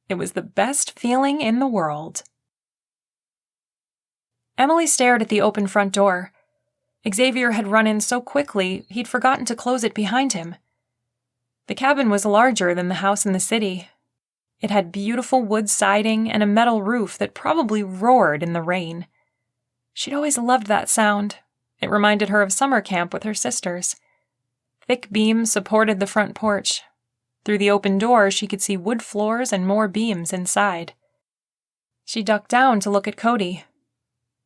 It was the best feeling in the world. Emily stared at the open front door. Xavier had run in so quickly, he'd forgotten to close it behind him. The cabin was larger than the house in the city. It had beautiful wood siding and a metal roof that probably roared in the rain. She'd always loved that sound. It reminded her of summer camp with her sisters. Thick beams supported the front porch. Through the open door, she could see wood floors and more beams inside. She ducked down to look at Cody.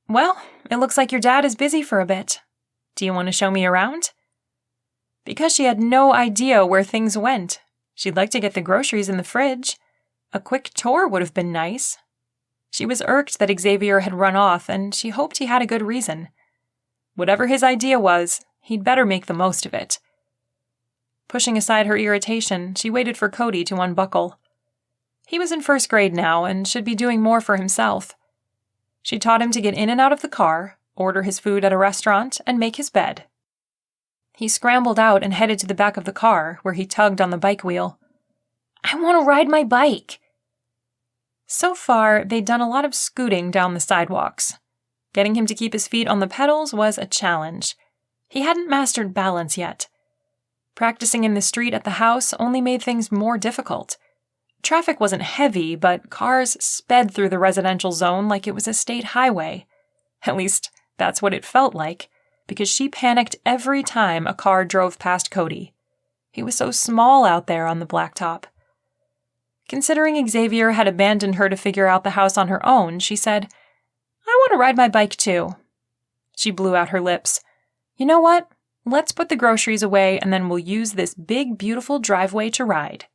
"Well, it looks like your dad is busy for a bit. Do you want to show me around?" Because she had no idea where things went. She'd like to get the groceries in the fridge. A quick tour would have been nice. She was irked that Xavier had run off, and she hoped he had a good reason. Whatever his idea was, he'd better make the most of it. Pushing aside her irritation, she waited for Cody to unbuckle. He was in first grade now and should be doing more for himself. She taught him to get in and out of the car, order his food at a restaurant, and make his bed. He scrambled out and headed to the back of the car, where he tugged on the bike wheel. "I want to ride my bike." So far, they'd done a lot of scooting down the sidewalks. Getting him to keep his feet on the pedals was a challenge. He hadn't mastered balance yet. Practicing in the street at the house only made things more difficult. Traffic wasn't heavy, but cars sped through the residential zone like it was a state highway. At least, that's what it felt like, because she panicked every time a car drove past Cody. He was so small out there on the blacktop. Considering Xavier had abandoned her to figure out the house on her own, she said, "I want to ride my bike too." She blew out her lips. "You know what? Let's put the groceries away and then we'll use this big, beautiful driveway to ride.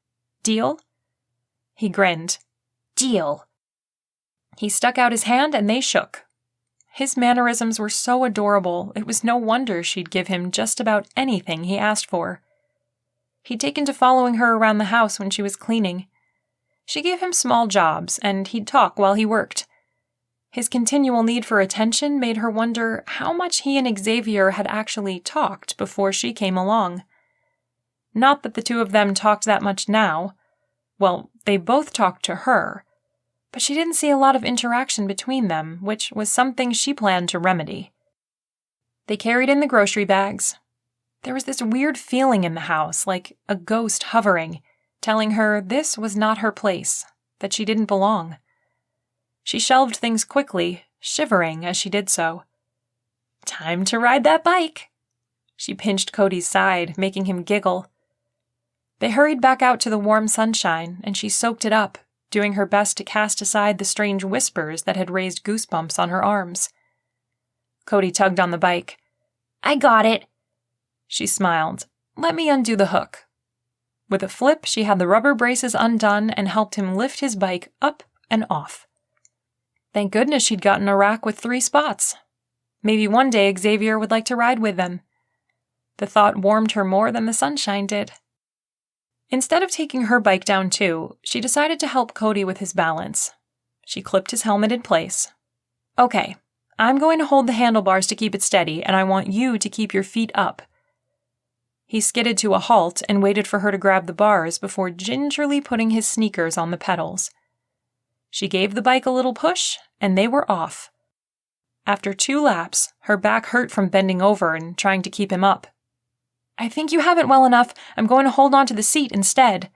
Deal?" He grinned. "Deal." He stuck out his hand and they shook. His mannerisms were so adorable, it was no wonder she'd give him just about anything he asked for. He'd taken to following her around the house when she was cleaning. She gave him small jobs, and he'd talk while he worked. His continual need for attention made her wonder how much he and Xavier had actually talked before she came along. Not that the two of them talked that much now. Well, they both talked to her, but she didn't see a lot of interaction between them, which was something she planned to remedy. They carried in the grocery bags. There was this weird feeling in the house, like a ghost hovering, telling her this was not her place, that she didn't belong. She shelved things quickly, shivering as she did so. "Time to ride that bike." She pinched Cody's side, making him giggle. They hurried back out to the warm sunshine, and she soaked it up, doing her best to cast aside the strange whispers that had raised goosebumps on her arms. Cody tugged on the bike. "I got it." She smiled. "Let me undo the hook." With a flip, she had the rubber braces undone and helped him lift his bike up and off. Thank goodness she'd gotten a rack with 3 spots. Maybe one day Xavier would like to ride with them. The thought warmed her more than the sunshine did. Instead of taking her bike down too, she decided to help Cody with his balance. She clipped his helmet in place. "Okay, I'm going to hold the handlebars to keep it steady, and I want you to keep your feet up." He skidded to a halt and waited for her to grab the bars before gingerly putting his sneakers on the pedals. She gave the bike a little push, and they were off. After 2 laps, her back hurt from bending over and trying to keep him up. "I think you haven't well enough. I'm going to hold on to the seat instead."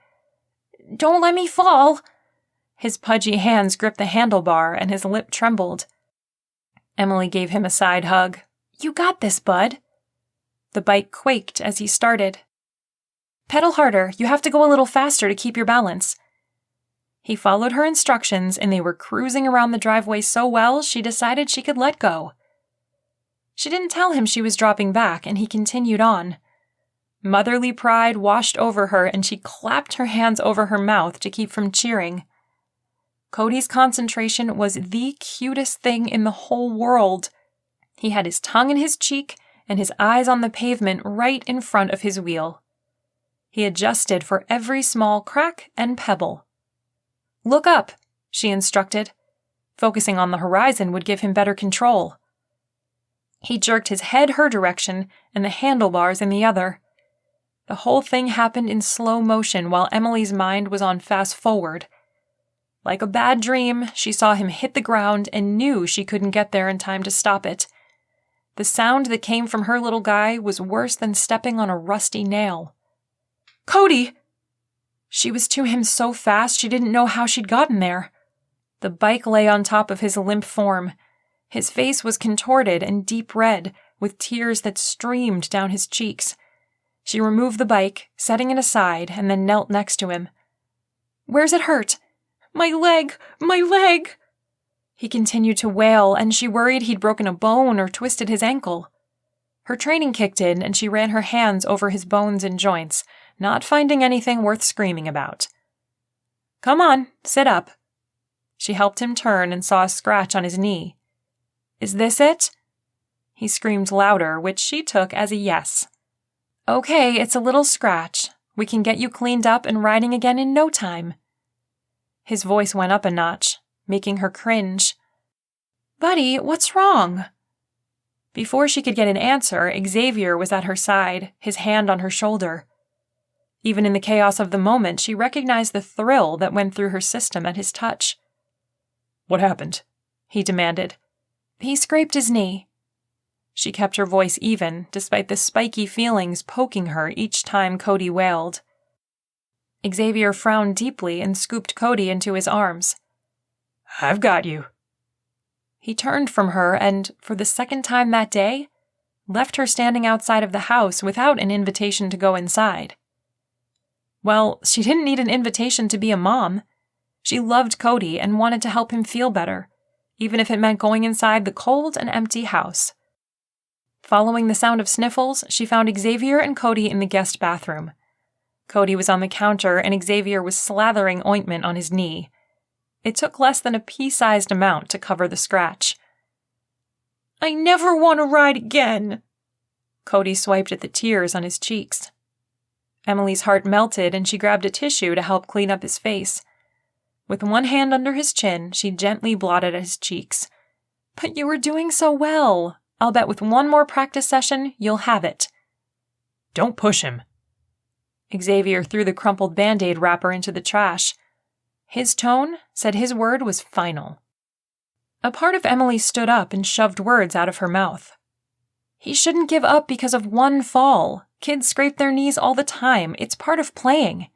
"Don't let me fall." His pudgy hands gripped the handlebar and his lip trembled. Emily gave him a side hug. "You got this, bud." The bike quaked as he started. "Pedal harder. You have to go a little faster to keep your balance." He followed her instructions, and they were cruising around the driveway so well she decided she could let go. She didn't tell him she was dropping back, and he continued on. Motherly pride washed over her, and she clapped her hands over her mouth to keep from cheering. Cody's concentration was the cutest thing in the whole world. He had his tongue in his cheek and his eyes on the pavement right in front of his wheel. He adjusted for every small crack and pebble. "Look up," she instructed. Focusing on the horizon would give him better control. He jerked his head her direction and the handlebars in the other. The whole thing happened in slow motion while Emily's mind was on fast forward. Like a bad dream, she saw him hit the ground and knew she couldn't get there in time to stop it. The sound that came from her little guy was worse than stepping on a rusty nail. "Cody!" She was to him so fast she didn't know how she'd gotten there. The bike lay on top of his limp form. His face was contorted and deep red, with tears that streamed down his cheeks. She removed the bike, setting it aside, and then knelt next to him. "Where's it hurt?" "My leg! My leg!" He continued to wail, and she worried he'd broken a bone or twisted his ankle. Her training kicked in, and she ran her hands over his bones and joints, not finding anything worth screaming about. "Come on, sit up." She helped him turn and saw a scratch on his knee. "Is this it?" He screamed louder, which she took as a yes. "Okay, it's a little scratch. We can get you cleaned up and riding again in no time." His voice went up a notch, making her cringe. "Buddy, what's wrong?" Before she could get an answer, Xavier was at her side, his hand on her shoulder. Even in the chaos of the moment, she recognized the thrill that went through her system at his touch. "What happened?" he demanded. "He scraped his knee." She kept her voice even, despite the spiky feelings poking her each time Cody wailed. Xavier frowned deeply and scooped Cody into his arms. "I've got you." He turned from her and, for the second time that day, left her standing outside of the house without an invitation to go inside. Well, she didn't need an invitation to be a mom. She loved Cody and wanted to help him feel better, even if it meant going inside the cold and empty house. Following the sound of sniffles, she found Xavier and Cody in the guest bathroom. Cody was on the counter and Xavier was slathering ointment on his knee. It took less than a pea-sized amount to cover the scratch. "I never want to ride again." Cody swiped at the tears on his cheeks. Emily's heart melted and she grabbed a tissue to help clean up his face. With one hand under his chin, she gently blotted at his cheeks. "But you were doing so well. I'll bet with one more practice session, you'll have it." "Don't push him." Xavier threw the crumpled Band-Aid wrapper into the trash. His tone said his word was final. A part of Emily stood up and shoved words out of her mouth. He shouldn't give up because of one fall. Kids scrape their knees all the time. It's part of playing.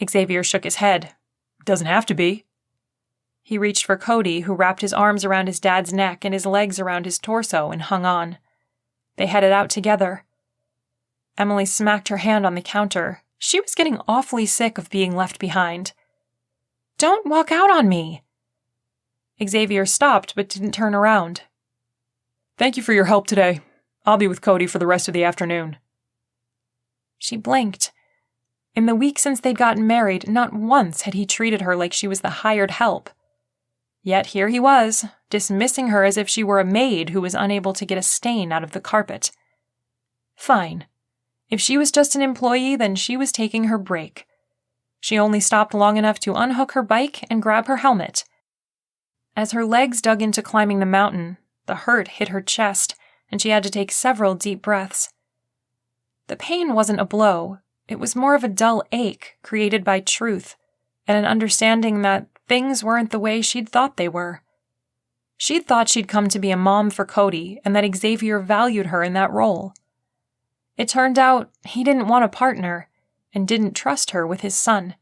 Xavier shook his head. "Doesn't have to be." He reached for Cody, who wrapped his arms around his dad's neck and his legs around his torso and hung on. They headed out together. Emily smacked her hand on the counter. She was getting awfully sick of being left behind. "Don't walk out on me." Xavier stopped but didn't turn around. "Thank you for your help today. I'll be with Cody for the rest of the afternoon." She blinked. In the week since they'd gotten married, not once had he treated her like she was the hired help. Yet here he was, dismissing her as if she were a maid who was unable to get a stain out of the carpet. Fine. If she was just an employee, then she was taking her break. She only stopped long enough to unhook her bike and grab her helmet. As her legs dug into climbing the mountain, the hurt hit her chest, and she had to take several deep breaths. The pain wasn't a blow. It was more of a dull ache created by truth and an understanding that things weren't the way she'd thought they were. She'd thought she'd come to be a mom for Cody and that Xavier valued her in that role. It turned out he didn't want a partner and didn't trust her with his son.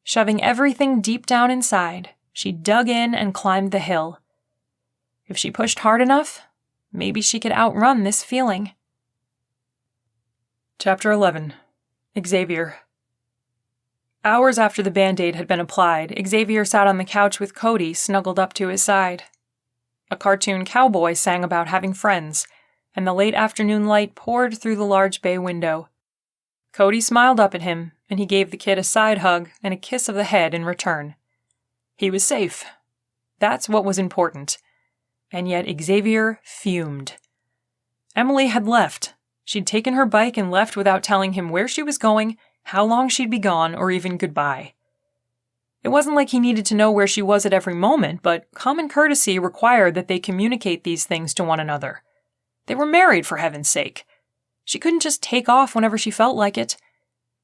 Shoving everything deep down inside, she dug in and climbed the hill. If she pushed hard enough, maybe she could outrun this feeling. Chapter 11. Xavier. Hours after the Band-Aid had been applied, Xavier sat on the couch with Cody snuggled up to his side. A cartoon cowboy sang about having friends. and the late afternoon light poured through the large bay window. Cody smiled up at him, and he gave the kid a side hug and a kiss of the head in return. He was safe. That's what was important. And yet Xavier fumed. Emily had left. She'd taken her bike and left without telling him where she was going, how long she'd be gone, or even goodbye. It wasn't like he needed to know where she was at every moment, but common courtesy required that they communicate these things to one another. They were married, for heaven's sake. She couldn't just take off whenever she felt like it.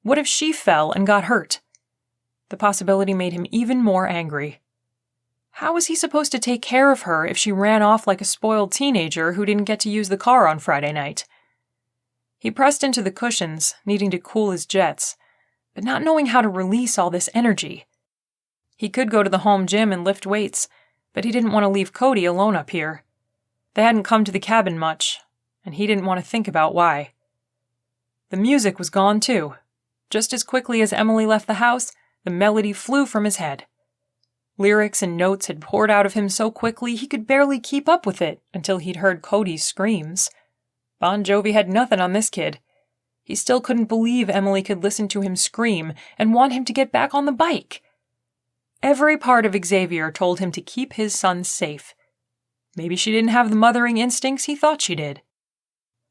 What if she fell and got hurt? The possibility made him even more angry. How was he supposed to take care of her if she ran off like a spoiled teenager who didn't get to use the car on Friday night? He pressed into the cushions, needing to cool his jets, but not knowing how to release all this energy. He could go to the home gym and lift weights, but he didn't want to leave Cody alone up here. They hadn't come to the cabin much, and he didn't want to think about why. The music was gone too. Just as quickly as Emily left the house, the melody flew from his head. Lyrics and notes had poured out of him so quickly he could barely keep up with it until he'd heard Cody's screams. Bon Jovi had nothing on this kid. He still couldn't believe Emily could listen to him scream and want him to get back on the bike. Every part of Xavier told him to keep his son safe. Maybe she didn't have the mothering instincts he thought she did.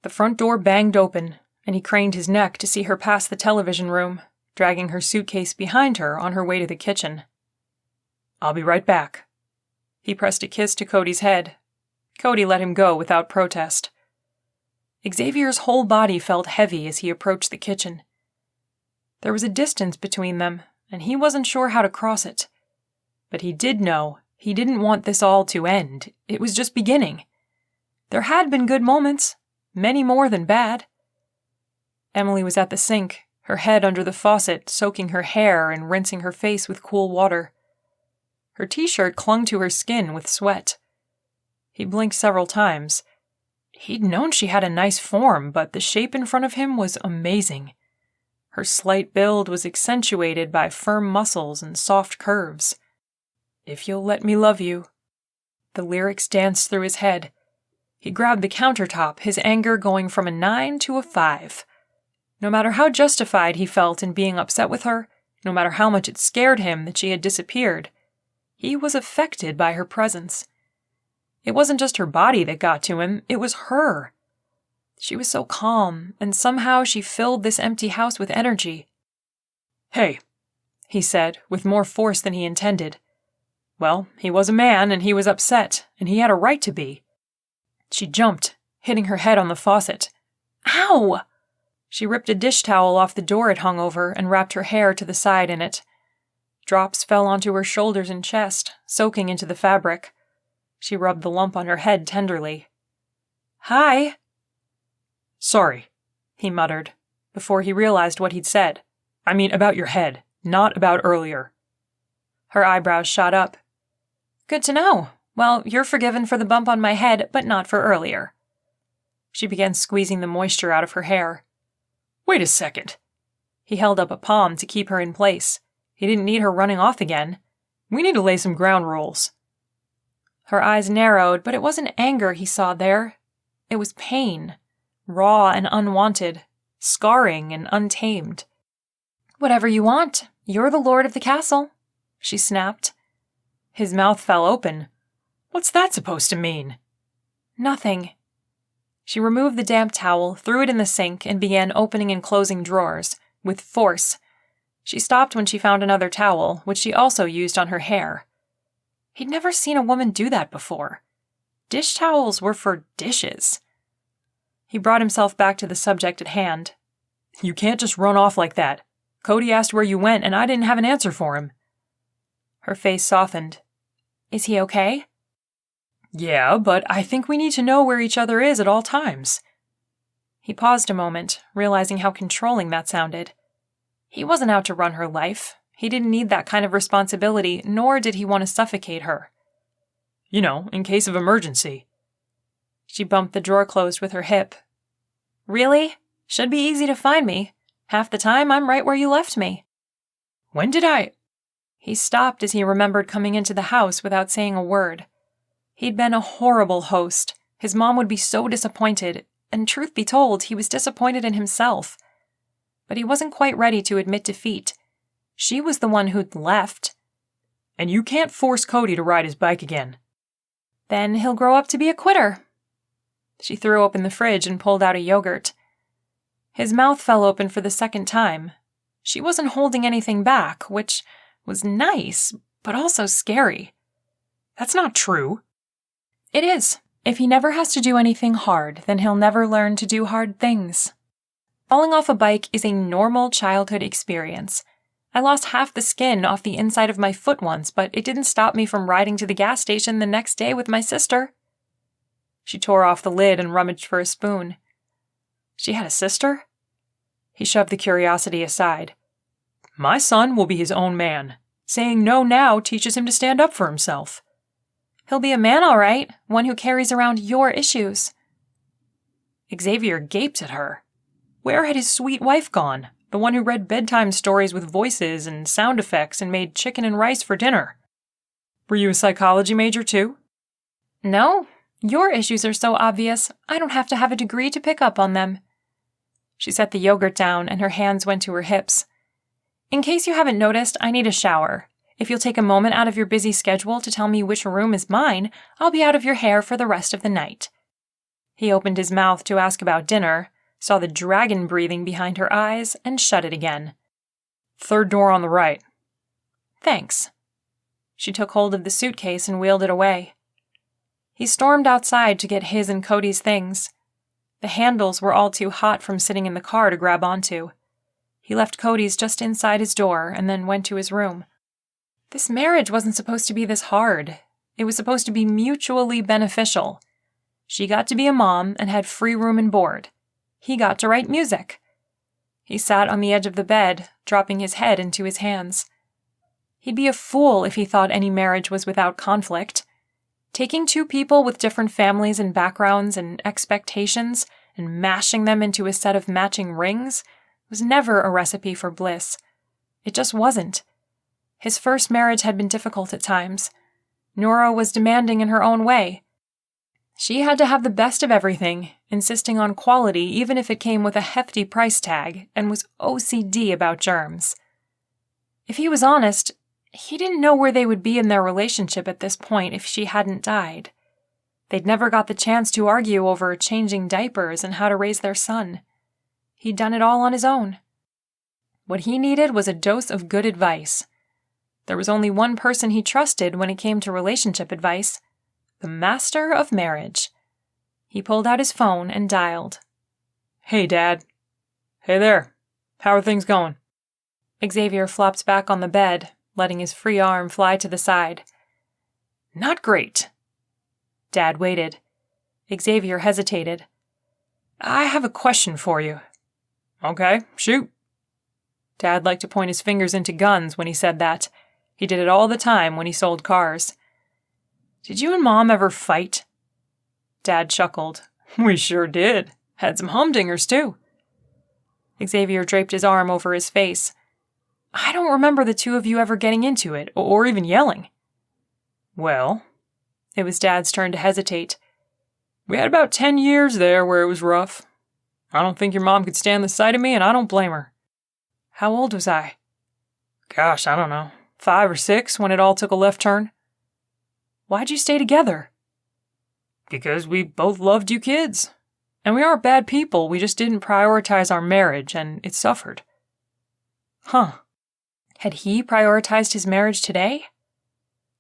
The front door banged open, and he craned his neck to see her pass the television room, dragging her suitcase behind her on her way to the kitchen. "I'll be right back." He pressed a kiss to Cody's head. Cody let him go without protest. Xavier's whole body felt heavy as he approached the kitchen. There was a distance between them, and he wasn't sure how to cross it. But he did know he didn't want this all to end. It was just beginning. There had been good moments, many more than bad. Emily was at the sink, her head under the faucet, soaking her hair and rinsing her face with cool water. Her t-shirt clung to her skin with sweat. He blinked several times. He'd known she had a nice form, but the shape in front of him was amazing. Her slight build was accentuated by firm muscles and soft curves. "If you'll let me love you." The lyrics danced through his head. He grabbed the countertop, his anger going from a 9 to a 5. No matter how justified he felt in being upset with her, no matter how much it scared him that she had disappeared, he was affected by her presence. It wasn't just her body that got to him, it was her. She was so calm, and somehow she filled this empty house with energy. "Hey," he said, with more force than he intended. Well, he was a man, and he was upset, and he had a right to be. She jumped, hitting her head on the faucet. "Ow!" She ripped a dish towel off the door it hung over and wrapped her hair to the side in it. Drops fell onto her shoulders and chest, soaking into the fabric. She rubbed the lump on her head tenderly. "Hi." "Sorry," he muttered, before he realized what he'd said. "I mean about your head, not about earlier." Her eyebrows shot up. "Good to know. Well, you're forgiven for the bump on my head, but not for earlier." She began squeezing the moisture out of her hair. "Wait a second." He held up a palm to keep her in place. He didn't need her running off again. "We need to lay some ground rules." Her eyes narrowed, but it wasn't anger he saw there. It was pain, raw and unwanted, scarring and untamed. "Whatever you want. You're the lord of the castle," she snapped. His mouth fell open. "What's that supposed to mean?" "Nothing." She removed the damp towel, threw it in the sink, and began opening and closing drawers, with force. She stopped when she found another towel, which she also used on her hair. He'd never seen a woman do that before. Dish towels were for dishes. He brought himself back to the subject at hand. "You can't just run off like that. Cody asked where you went, and I didn't have an answer for him." Her face softened. "Is he okay?" "Yeah, but I think we need to know where each other is at all times." He paused a moment, realizing how controlling that sounded. He wasn't out to run her life. He didn't need that kind of responsibility, nor did he want to suffocate her. "You know, in case of emergency." She bumped the drawer closed with her hip. "Really? Should be easy to find me. Half the time, I'm right where you left me." "When did I—" He stopped as he remembered coming into the house without saying a word. He'd been a horrible host, His mom would be so disappointed, and truth be told, he was disappointed in himself. But he wasn't quite ready to admit defeat. She was the one who'd left. And you can't force Cody to ride his bike again. Then he'll grow up to be a quitter. She threw open the fridge and pulled out a yogurt. His mouth fell open for the second time. She wasn't holding anything back, which was nice, but also scary. That's not true. It is. If he never has to do anything hard, then he'll never learn to do hard things. Falling off a bike is a normal childhood experience. I lost half the skin off the inside of my foot once, but it didn't stop me from riding to the gas station the next day with my sister. She tore off the lid and rummaged for a spoon. She had a sister? He shoved the curiosity aside. My son will be his own man. Saying no now teaches him to stand up for himself. He'll be a man, all right, one who carries around your issues. Xavier gaped at her. Where had his sweet wife gone? The one who read bedtime stories with voices and sound effects and made chicken and rice for dinner. Were you a psychology major too? No, your issues are so obvious, I don't have to have a degree to pick up on them. She set the yogurt down and her hands went to her hips. In case you haven't noticed, I need a shower. If you'll take a moment out of your busy schedule to tell me which room is mine, I'll be out of your hair for the rest of the night. He opened his mouth to ask about dinner, saw the dragon breathing behind her eyes, and shut it again. Third door on the right. Thanks. She took hold of the suitcase and wheeled it away. He stormed outside to get his and Cody's things. The handles were all too hot from sitting in the car to grab onto. He left Cody's just inside his door and then went to his room. This marriage wasn't supposed to be this hard. It was supposed to be mutually beneficial. She got to be a mom and had free room and board. He got to write music. He sat on the edge of the bed, dropping his head into his hands. He'd be a fool if he thought any marriage was without conflict. Taking two people with different families and backgrounds and expectations and mashing them into a set of matching rings was never a recipe for bliss. It just wasn't. His first marriage had been difficult at times. Nora was demanding in her own way. She had to have the best of everything, insisting on quality even if it came with a hefty price tag, and was OCD about germs. If he was honest, he didn't know where they would be in their relationship at this point if she hadn't died. They'd never got the chance to argue over changing diapers and how to raise their son. He'd done it all on his own. What he needed was a dose of good advice. There was only one person he trusted when it came to relationship advice: the master of marriage. He pulled out his phone and dialed. Hey, Dad. Hey there. How are things going? Xavier flopped back on the bed, letting his free arm fly to the side. Not great. Dad waited. Xavier hesitated. I have a question for you. Okay, shoot. Dad liked to point his fingers into guns when he said that. He did it all the time when he sold cars. Did you and Mom ever fight? Dad chuckled. We sure did. Had some humdingers, too. Xavier draped his arm over his face. I don't remember the two of you ever getting into it, or even yelling. Well, it was Dad's turn to hesitate. We had about 10 years there where it was rough. I don't think your mom could stand the sight of me, and I don't blame her. How old was I? Gosh, I don't know. 5 or 6 when it all took a left turn. Why'd you stay together? Because we both loved you kids. And we aren't bad people, we just didn't prioritize our marriage, and it suffered. Huh. Had he prioritized his marriage today?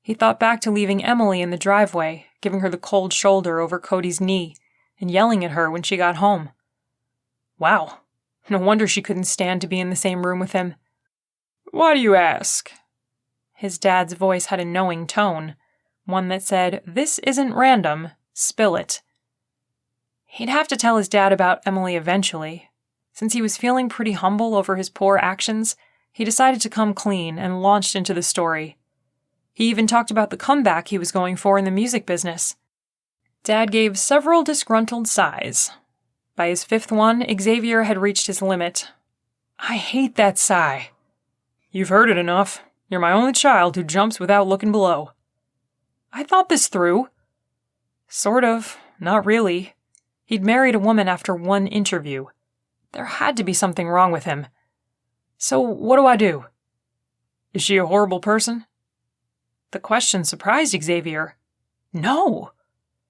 He thought back to leaving Emily in the driveway, giving her the cold shoulder over Cody's knee, and yelling at her when she got home. Wow. No wonder she couldn't stand to be in the same room with him. Why do you ask? His dad's voice had a knowing tone, one that said, "This isn't random, spill it." He'd have to tell his dad about Emily eventually. Since he was feeling pretty humble over his poor actions, he decided to come clean and launched into the story. He even talked about the comeback he was going for in the music business. Dad gave several disgruntled sighs. By his 5th one, Xavier had reached his limit. I hate that sigh. You've heard it enough. You're my only child who jumps without looking below. I thought this through. Sort of. not really. He'd married a woman after one interview. There had to be something wrong with him. So what do I do? Is she a horrible person? The question surprised Xavier. No!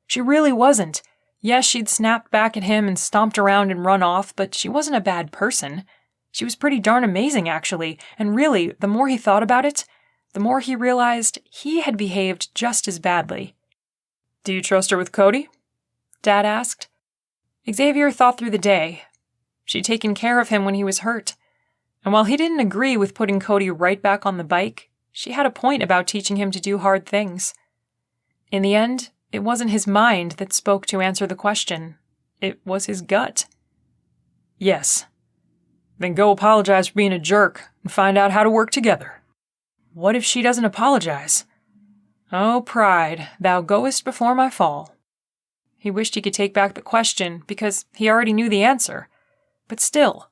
She really wasn't. Yes, she'd snapped back at him and stomped around and run off, but she wasn't a bad person. She was pretty darn amazing, actually, and really, the more he thought about it, the more he realized he had behaved just as badly. Do you trust her with Cody? Dad asked. Xavier thought through the day. She'd taken care of him when he was hurt. And while he didn't agree with putting Cody right back on the bike, she had a point about teaching him to do hard things. In the end, it wasn't his mind that spoke to answer the question. It was his gut. Yes. Then go apologize for being a jerk and find out how to work together. What if she doesn't apologize? Oh, pride, thou goest before my fall. He wished he could take back the question because he already knew the answer. But still,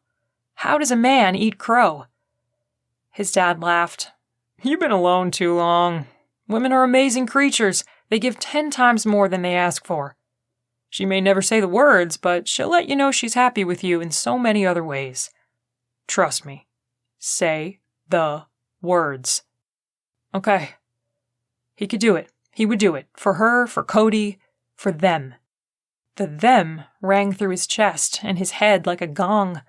how does a man eat crow? His dad laughed. You've been alone too long. Women are amazing creatures. They give 10 times more than they ask for. She may never say the words, but she'll let you know she's happy with you in so many other ways. Trust me. Say the words. Okay. He could do it. He would do it. For her, for Cody, for them. The them rang through his chest and his head like a gong,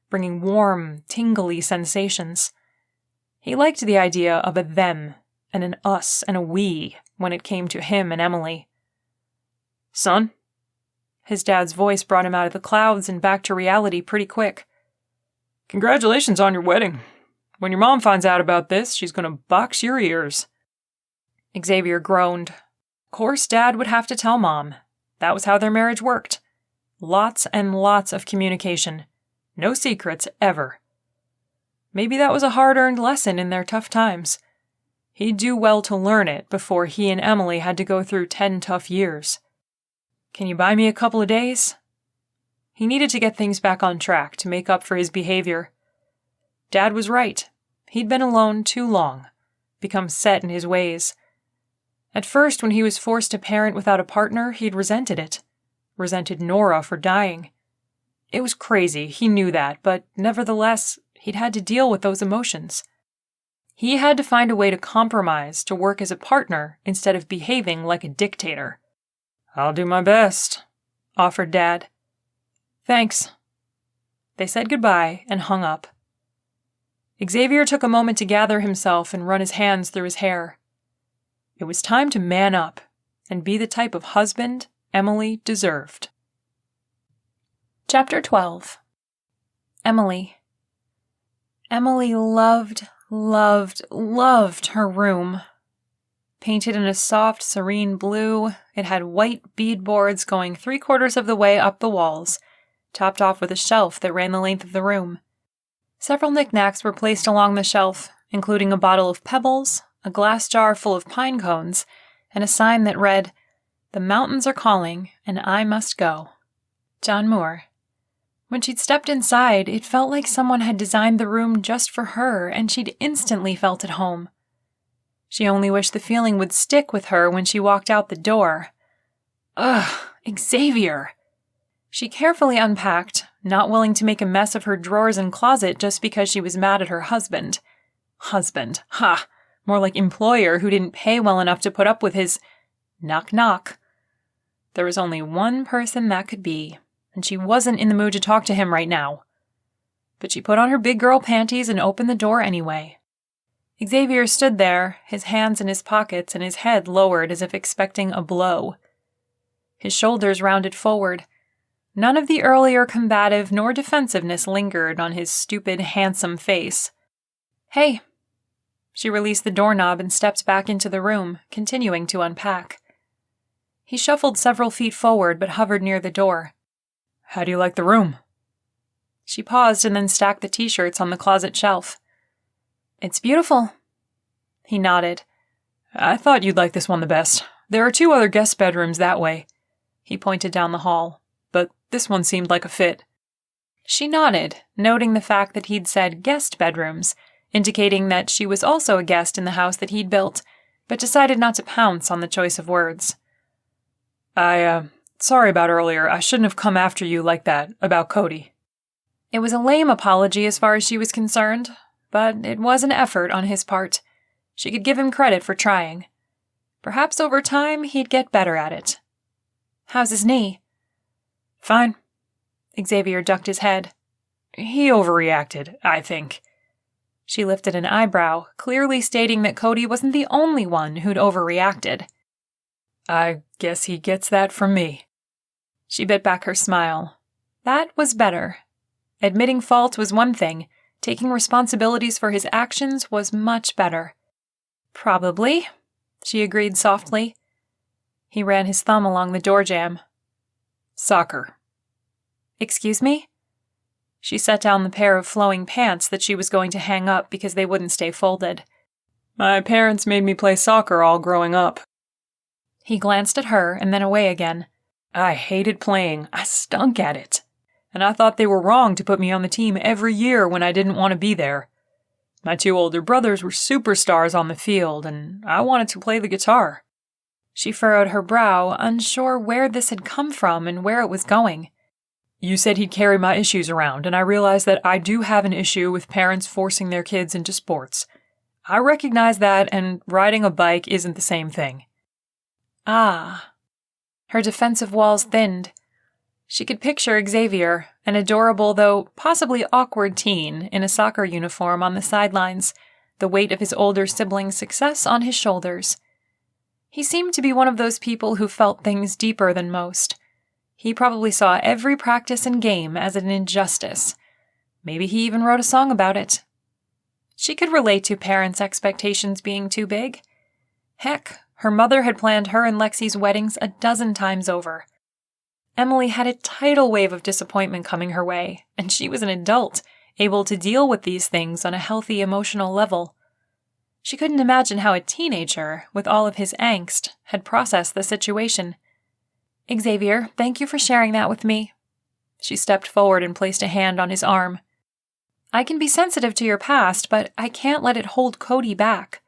bringing warm, tingly sensations. He liked the idea of a them and an us and a we when it came to him and Emily. Son? His dad's voice brought him out of the clouds and back to reality pretty quick. Congratulations on your wedding. When your mom finds out about this, she's going to box your ears. Xavier groaned. Of course, Dad would have to tell Mom. That was how their marriage worked. Lots and lots of communication. No secrets, ever. Maybe that was a hard-earned lesson in their tough times. He'd do well to learn it before he and Emily had to go through 10 tough years. Can you buy me a couple of days? He needed to get things back on track to make up for his behavior. Dad was right. He'd been alone too long, become set in his ways. At first, when he was forced to parent without a partner, he'd resented it. Resented Nora for dying. It was crazy, he knew that, but nevertheless, he'd had to deal with those emotions. He had to find a way to compromise, to work as a partner, instead of behaving like a dictator. I'll do my best, offered Dad. Thanks. They said goodbye and hung up. Xavier took a moment to gather himself and run his hands through his hair. It was time to man up and be the type of husband Emily deserved. Chapter 12. Emily. Emily loved her room. Painted in a soft, serene blue, it had white beadboards going 3/4 of the way up the walls, topped off with a shelf that ran the length of the room. Several knickknacks were placed along the shelf, including a bottle of pebbles, a glass jar full of pine cones, and a sign that read, "The mountains are calling, and I must go." John Moore. When she'd stepped inside, it felt like someone had designed the room just for her, and she'd instantly felt at home. She only wished the feeling would stick with her when she walked out the door. Ugh, Xavier! She carefully unpacked, not willing to make a mess of her drawers and closet just because she was mad at her husband. Husband, ha! More like employer who didn't pay well enough to put up with his... Knock, knock. There was only one person that could be, and she wasn't in the mood to talk to him right now. But she put on her big girl panties and opened the door anyway. Xavier stood there, his hands in his pockets and his head lowered as if expecting a blow. His shoulders rounded forward. None of the earlier combative nor defensiveness lingered on his stupid, handsome face. Hey. She released the doorknob and stepped back into the room, continuing to unpack. He shuffled several feet forward but hovered near the door. How do you like the room? She paused and then stacked the t-shirts on the closet shelf. It's beautiful. He nodded. I thought you'd like this one the best. There are 2 other guest bedrooms that way. He pointed down the hall, but this one seemed like a fit. She nodded, noting the fact that he'd said guest bedrooms, indicating that she was also a guest in the house that he'd built, but decided not to pounce on the choice of words. I Sorry about earlier. I shouldn't have come after you like that about Cody. It was a lame apology as far as she was concerned, but it was an effort on his part. She could give him credit for trying. Perhaps over time he'd get better at it. How's his knee? Fine. Xavier ducked his head. He overreacted, I think. She lifted an eyebrow, clearly stating that Cody wasn't the only one who'd overreacted. I guess he gets that from me. She bit back her smile. That was better. Admitting fault was one thing. Taking responsibilities for his actions was much better. Probably, she agreed softly. He ran his thumb along the door jamb. Soccer. Excuse me? She set down the pair of flowing pants that she was going to hang up because they wouldn't stay folded. My parents made me play soccer all growing up. He glanced at her and then away again. I hated playing. I stunk at it. And I thought they were wrong to put me on the team every year when I didn't want to be there. My 2 older brothers were superstars on the field, and I wanted to play the guitar. She furrowed her brow, unsure where this had come from and where it was going. You said he'd carry my issues around, and I realized that I do have an issue with parents forcing their kids into sports. I recognize that, and riding a bike isn't the same thing. Ah. Her defensive walls thinned. She could picture Xavier, an adorable though possibly awkward teen in a soccer uniform on the sidelines, the weight of his older sibling's success on his shoulders. He seemed to be one of those people who felt things deeper than most. He probably saw every practice and game as an injustice. Maybe he even wrote a song about it. She could relate to parents' expectations being too big. Heck, her mother had planned her and Lexi's weddings a dozen times over. Emily had a tidal wave of disappointment coming her way, and she was an adult, able to deal with these things on a healthy emotional level. She couldn't imagine how a teenager, with all of his angst, had processed the situation. Xavier, thank you for sharing that with me. She stepped forward and placed a hand on his arm. I can be sensitive to your past, but I can't let it hold Cody back.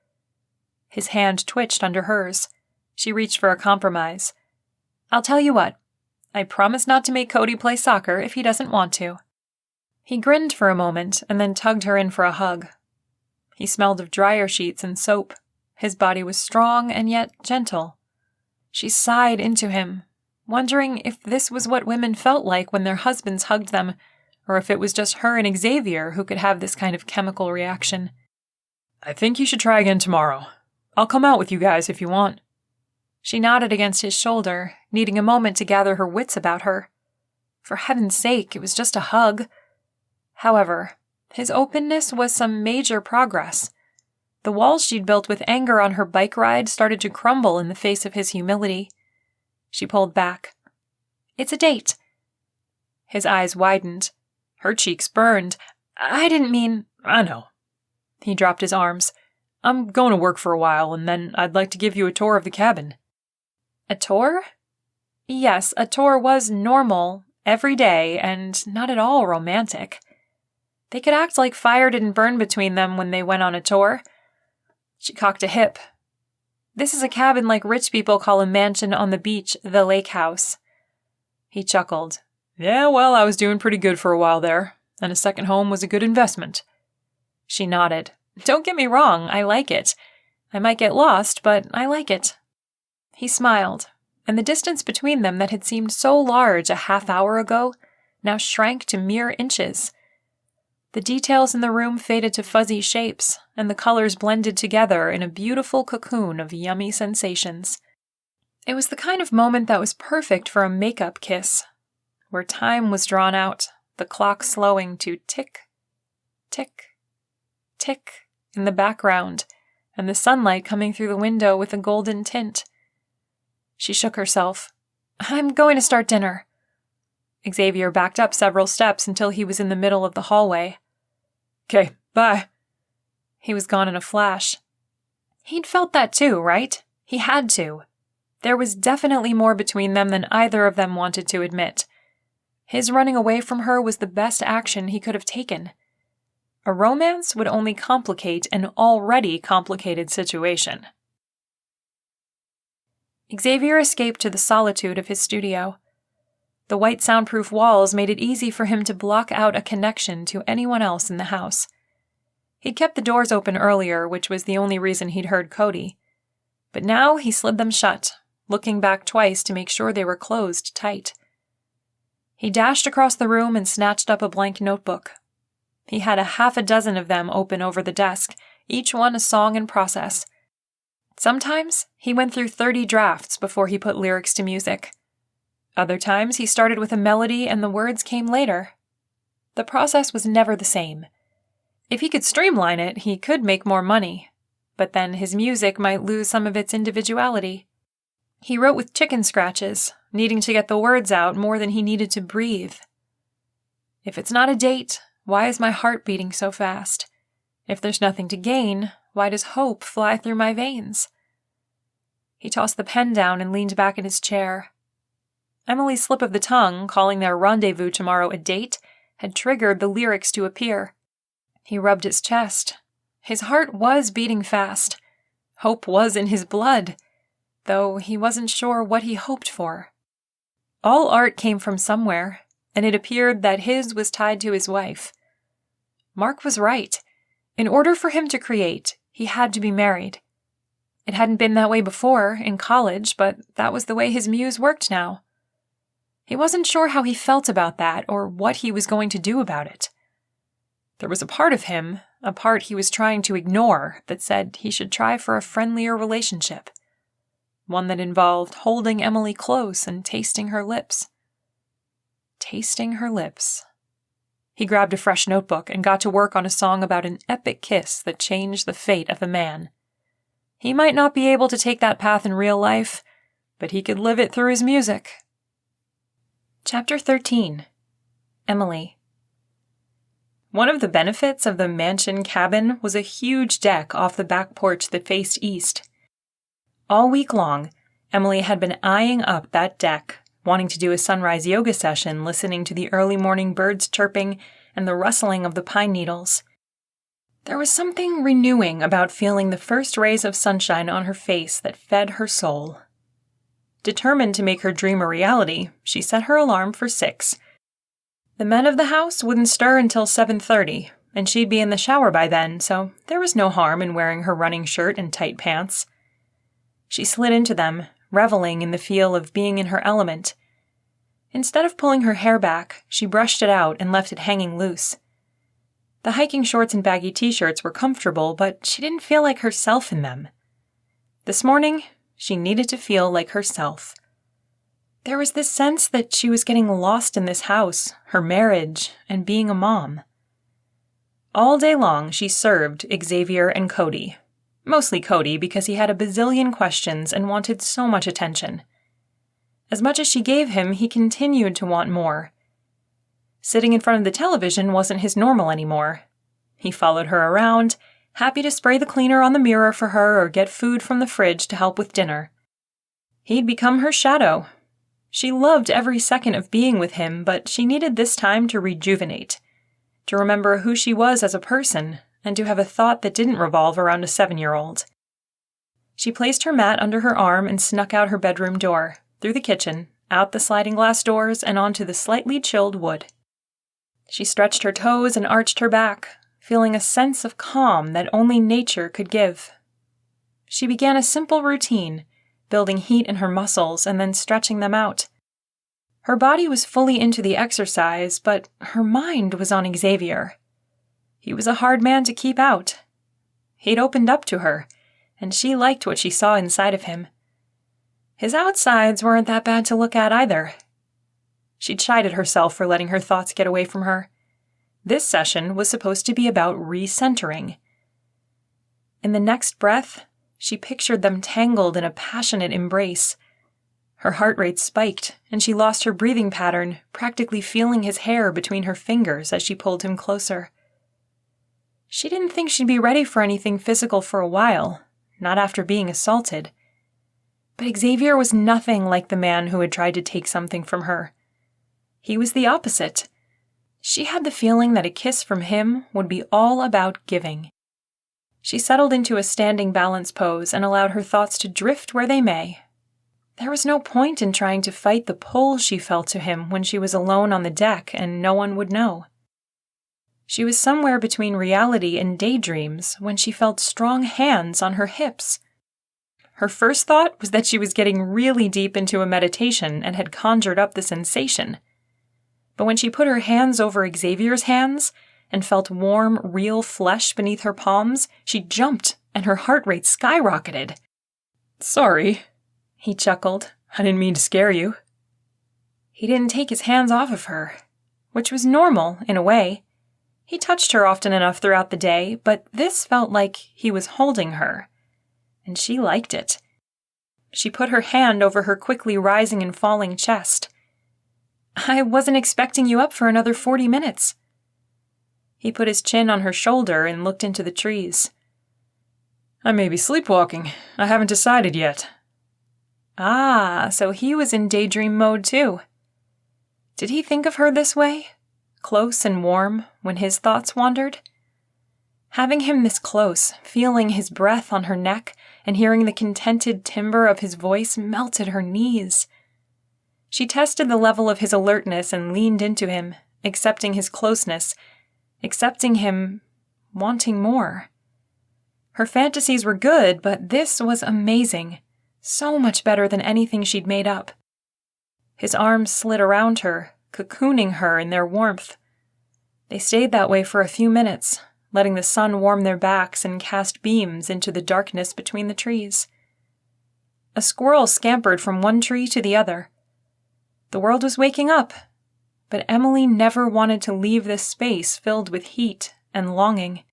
His hand twitched under hers. She reached for a compromise. I'll tell you what. I promise not to make Cody play soccer if he doesn't want to. He grinned for a moment and then tugged her in for a hug. He smelled of dryer sheets and soap. His body was strong and yet gentle. She sighed into him, wondering if this was what women felt like when their husbands hugged them, or if it was just her and Xavier who could have this kind of chemical reaction. I think you should try again tomorrow. I'll come out with you guys if you want. She nodded against his shoulder, needing a moment to gather her wits about her. For heaven's sake, it was just a hug. However, his openness was some major progress. The walls she'd built with anger on her bike ride started to crumble in the face of his humility. She pulled back. It's a date. His eyes widened. Her cheeks burned. I didn't mean... I know. He dropped his arms. I'm going to work for a while, and then I'd like to give you a tour of the cabin. A tour? Yes, a tour was normal, every day, and not at all romantic. They could act like fire didn't burn between them when they went on a tour. She cocked a hip. This is a cabin like rich people call a mansion on the beach the lake house. He chuckled. Yeah, well, I was doing pretty good for a while there, and a second home was a good investment. She nodded. Don't get me wrong, I like it. I might get lost, but I like it. He smiled, and the distance between them that had seemed so large a half hour ago now shrank to mere inches. The details in the room faded to fuzzy shapes, and the colors blended together in a beautiful cocoon of yummy sensations. It was the kind of moment that was perfect for a make-up kiss, where time was drawn out, the clock slowing to tick, tick, tick in the background, and the sunlight coming through the window with a golden tint. She shook herself. I'm going to start dinner. Xavier backed up several steps until he was in the middle of the hallway. Okay, bye. He was gone in a flash. He'd felt that too, right? He had to. There was definitely more between them than either of them wanted to admit. His running away from her was the best action he could have taken. A romance would only complicate an already complicated situation. Xavier escaped to the solitude of his studio. The white soundproof walls made it easy for him to block out a connection to anyone else in the house. He'd kept the doors open earlier, which was the only reason he'd heard Cody. But now he slid them shut, looking back twice to make sure they were closed tight. He dashed across the room and snatched up a blank notebook. He had a half a dozen of them open over the desk, each one a song in process. Sometimes he went through 30 drafts before he put lyrics to music. Other times he started with a melody and the words came later. The process was never the same. If he could streamline it, he could make more money, but then his music might lose some of its individuality. He wrote with chicken scratches, needing to get the words out more than he needed to breathe. If it's not a date, why is my heart beating so fast? If there's nothing to gain, why does hope fly through my veins? He tossed the pen down and leaned back in his chair. Emily's slip of the tongue, calling their rendezvous tomorrow a date, had triggered the lyrics to appear. He rubbed his chest. His heart was beating fast. Hope was in his blood, though he wasn't sure what he hoped for. All art came from somewhere, and it appeared that his was tied to his wife. Mark was right. In order for him to create, he had to be married. It hadn't been that way before, in college, but that was the way his muse worked now. He wasn't sure how he felt about that or what he was going to do about it. There was a part of him, a part he was trying to ignore, that said he should try for a friendlier relationship. One that involved holding Emily close and tasting her lips. Tasting her lips. He grabbed a fresh notebook and got to work on a song about an epic kiss that changed the fate of a man. He might not be able to take that path in real life, but he could live it through his music. Chapter 13. Emily. One of the benefits of the mansion cabin was a huge deck off the back porch that faced east. All week long, Emily had been eyeing up that deck, wanting to do a sunrise yoga session, listening to the early morning birds chirping and the rustling of the pine needles. There was something renewing about feeling the first rays of sunshine on her face that fed her soul. Determined to make her dream a reality, she set her alarm for 6. The men of the house wouldn't stir until 7:30, and she'd be in the shower by then, so there was no harm in wearing her running shirt and tight pants. She slid into them, reveling in the feel of being in her element. Instead of pulling her hair back, she brushed it out and left it hanging loose. The hiking shorts and baggy t-shirts were comfortable, but she didn't feel like herself in them. This morning, she needed to feel like herself. There was this sense that she was getting lost in this house, her marriage, and being a mom. All day long, she served Xavier and Cody. Mostly Cody, because he had a bazillion questions and wanted so much attention. As much as she gave him, he continued to want more. Sitting in front of the television wasn't his normal anymore. He followed her around, happy to spray the cleaner on the mirror for her or get food from the fridge to help with dinner. He'd become her shadow. She loved every second of being with him, but she needed this time to rejuvenate, to remember who she was as a person, and to have a thought that didn't revolve around a 7-year-old. She placed her mat under her arm and snuck out her bedroom door, through the kitchen, out the sliding glass doors, and onto the slightly chilled wood. She stretched her toes and arched her back, feeling a sense of calm that only nature could give. She began a simple routine, building heat in her muscles and then stretching them out. Her body was fully into the exercise, but her mind was on Xavier. He was a hard man to keep out. He'd opened up to her, and she liked what she saw inside of him. His outsides weren't that bad to look at either. She chided herself for letting her thoughts get away from her. This session was supposed to be about recentering. In the next breath, she pictured them tangled in a passionate embrace. Her heart rate spiked, and she lost her breathing pattern, practically feeling his hair between her fingers as she pulled him closer. She didn't think she'd be ready for anything physical for a while, not after being assaulted. But Xavier was nothing like the man who had tried to take something from her. He was the opposite. She had the feeling that a kiss from him would be all about giving. She settled into a standing balance pose and allowed her thoughts to drift where they may. There was no point in trying to fight the pull she felt to him when she was alone on the deck and no one would know. She was somewhere between reality and daydreams when she felt strong hands on her hips. Her first thought was that she was getting really deep into a meditation and had conjured up the sensation. But when she put her hands over Xavier's hands and felt warm, real flesh beneath her palms, she jumped and her heart rate skyrocketed. "Sorry," he chuckled. "I didn't mean to scare you." He didn't take his hands off of her, which was normal in a way. He touched her often enough throughout the day, but this felt like he was holding her. And she liked it. She put her hand over her quickly rising and falling chest. "I wasn't expecting you up for another 40 minutes. He put his chin on her shoulder and looked into the trees. "I may be sleepwalking. I haven't decided yet." Ah, so he was in daydream mode too. Did he think of her this way? Close and warm when his thoughts wandered? Having him this close, feeling his breath on her neck, and hearing the contented timbre of his voice melted her knees. She tested the level of his alertness and leaned into him, accepting his closeness, accepting him wanting more. Her fantasies were good, but this was amazing, so much better than anything she'd made up. His arms slid around her, cocooning her in their warmth. They stayed that way for a few minutes, letting the sun warm their backs and cast beams into the darkness between the trees. A squirrel scampered from one tree to the other. The world was waking up, but Emily never wanted to leave this space filled with heat and longing.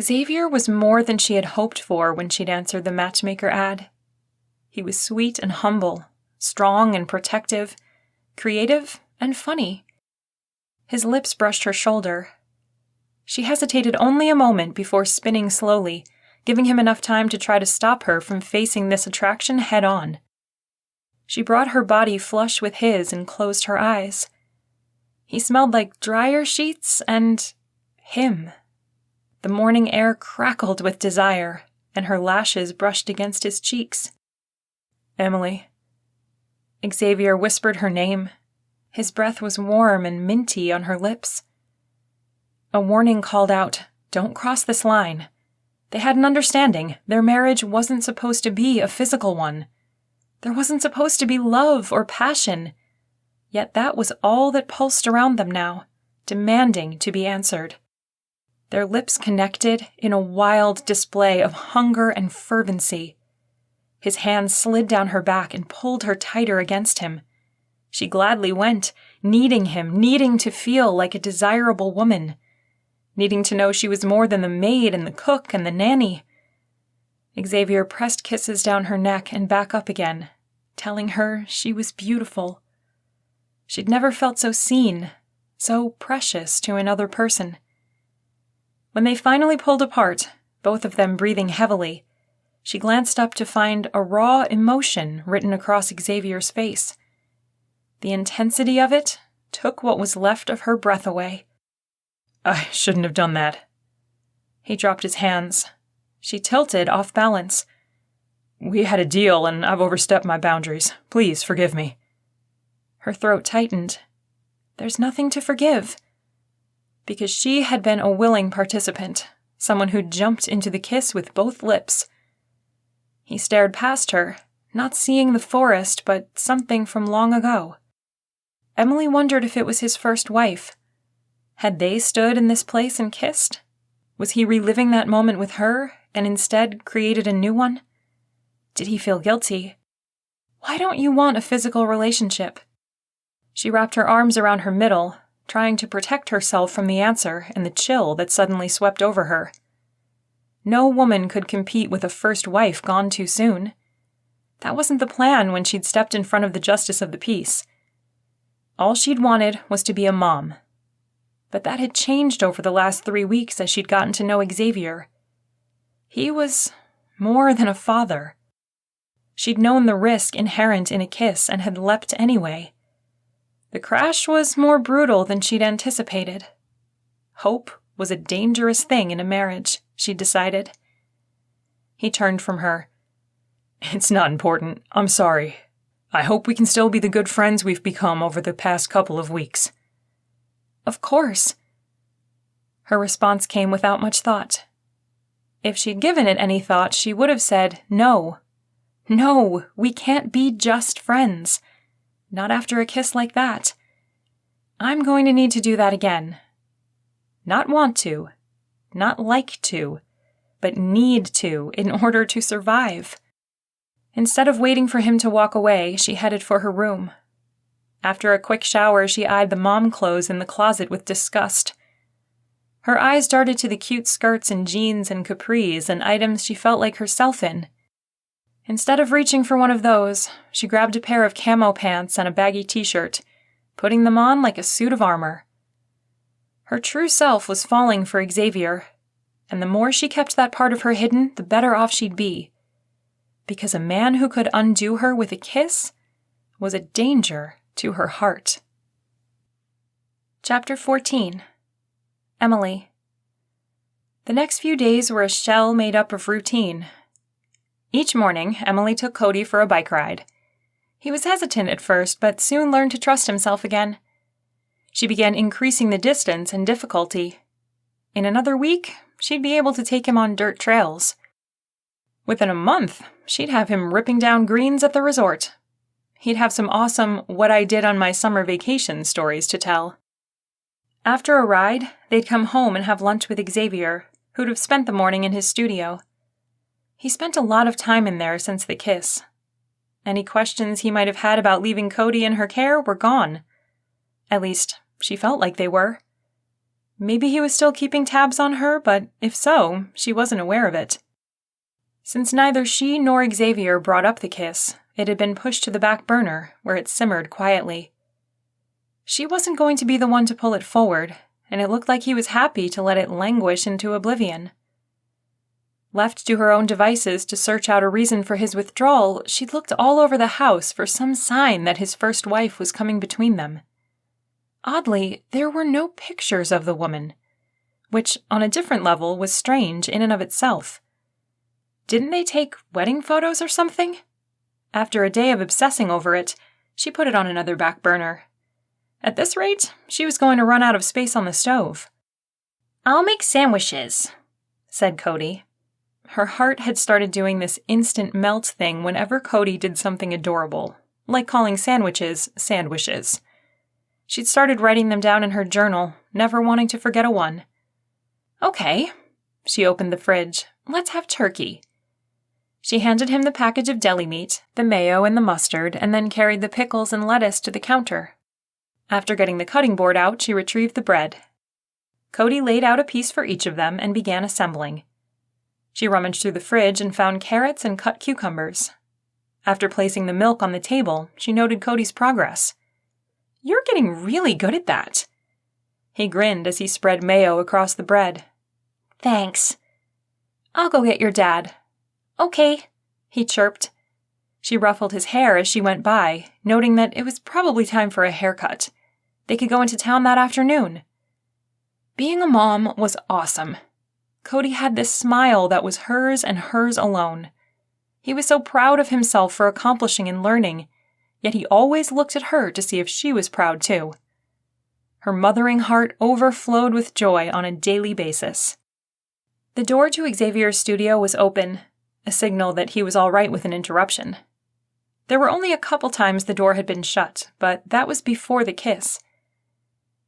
Xavier was more than she had hoped for when she'd answered the Matchmaker ad. He was sweet and humble, strong and protective, creative and funny. His lips brushed her shoulder. She hesitated only a moment before spinning slowly, giving him enough time to try to stop her from facing this attraction head-on. She brought her body flush with his and closed her eyes. He smelled like dryer sheets and him. The morning air crackled with desire, and her lashes brushed against his cheeks. "Emily." Xavier whispered her name. His breath was warm and minty on her lips. A warning called out, "Don't cross this line." They had an understanding. Their marriage wasn't supposed to be a physical one. There wasn't supposed to be love or passion. Yet that was all that pulsed around them now, demanding to be answered. Their lips connected in a wild display of hunger and fervency. His hand slid down her back and pulled her tighter against him. She gladly went, needing him, needing to feel like a desirable woman, needing to know she was more than the maid and the cook and the nanny. Xavier pressed kisses down her neck and back up again, telling her she was beautiful. She'd never felt so seen, so precious to another person. When they finally pulled apart, both of them breathing heavily, she glanced up to find a raw emotion written across Xavier's face. The intensity of it took what was left of her breath away. "I shouldn't have done that." He dropped his hands. She tilted off balance. "We had a deal, and I've overstepped my boundaries. Please forgive me." Her throat tightened. There's nothing to forgive. Because she had been a willing participant, someone who jumped into the kiss with both lips. He stared past her, not seeing the forest, but something from long ago. Emily wondered if it was his first wife. Had they stood in this place and kissed? Was he reliving that moment with her, and instead created a new one? Did he feel guilty? Why don't you want a physical relationship? She wrapped her arms around her middle, trying to protect herself from the answer and the chill that suddenly swept over her. No woman could compete with a first wife gone too soon. That wasn't the plan when she'd stepped in front of the justice of the peace. All she'd wanted was to be a mom. But that had changed over the last 3 weeks as she'd gotten to know Xavier. He was more than a father. She'd known the risk inherent in a kiss and had leapt anyway. The crash was more brutal than she'd anticipated. Hope was a dangerous thing in a marriage, she'd decided. He turned from her. It's not important. I'm sorry. I hope we can still be the good friends we've become over the past couple of weeks. Of course. Her response came without much thought. If she'd given it any thought, she would have said, no. No, we can't be just friends. Not after a kiss like that. I'm going to need to do that again. Not want to, not like to, but need to in order to survive. Instead of waiting for him to walk away, she headed for her room. After a quick shower, she eyed the mom clothes in the closet with disgust. Her eyes darted to the cute skirts and jeans and capris and items she felt like herself in. Instead of reaching for one of those, she grabbed a pair of camo pants and a baggy t-shirt, putting them on like a suit of armor. Her true self was falling for Xavier, and the more she kept that part of her hidden, the better off she'd be. Because a man who could undo her with a kiss was a danger to her heart. Chapter 14. Emily. The next few days were a shell made up of routine. Each morning, Emily took Cody for a bike ride. He was hesitant at first, but soon learned to trust himself again. She began increasing the distance and difficulty. In another week, she'd be able to take him on dirt trails. Within a month, she'd have him ripping down greens at the resort. He'd have some awesome what I did on my summer vacation stories to tell. After a ride, they'd come home and have lunch with Xavier, who'd have spent the morning in his studio. He spent a lot of time in there since the kiss. Any questions he might have had about leaving Cody in her care were gone. At least, she felt like they were. Maybe he was still keeping tabs on her, but if so, she wasn't aware of it. Since neither she nor Xavier brought up the kiss, it had been pushed to the back burner, where it simmered quietly. She wasn't going to be the one to pull it forward, and it looked like he was happy to let it languish into oblivion. Left to her own devices to search out a reason for his withdrawal, she looked all over the house for some sign that his first wife was coming between them. Oddly, there were no pictures of the woman, which, on a different level, was strange in and of itself. Didn't they take wedding photos or something? After a day of obsessing over it, she put it on another back burner. At this rate, she was going to run out of space on the stove. "I'll make sandwiches," said Cody. Her heart had started doing this instant melt thing whenever Cody did something adorable, like calling sandwiches sandwiches. She'd started writing them down in her journal, never wanting to forget a one. "Okay." She opened the fridge. "Let's have turkey." She handed him the package of deli meat, the mayo and the mustard, and then carried the pickles and lettuce to the counter. After getting the cutting board out, she retrieved the bread. Cody laid out a piece for each of them and began assembling. She rummaged through the fridge and found carrots and cut cucumbers. After placing the milk on the table, she noted Cody's progress. "You're getting really good at that." He grinned as he spread mayo across the bread. "Thanks. I'll go get your dad." "Okay," he chirped. She ruffled his hair as she went by, noting that it was probably time for a haircut. They could go into town that afternoon. Being a mom was awesome. Cody had this smile that was hers and hers alone. He was so proud of himself for accomplishing and learning, yet he always looked at her to see if she was proud too. Her mothering heart overflowed with joy on a daily basis. The door to Xavier's studio was open, a signal that he was all right with an interruption. There were only a couple times the door had been shut, but that was before the kiss.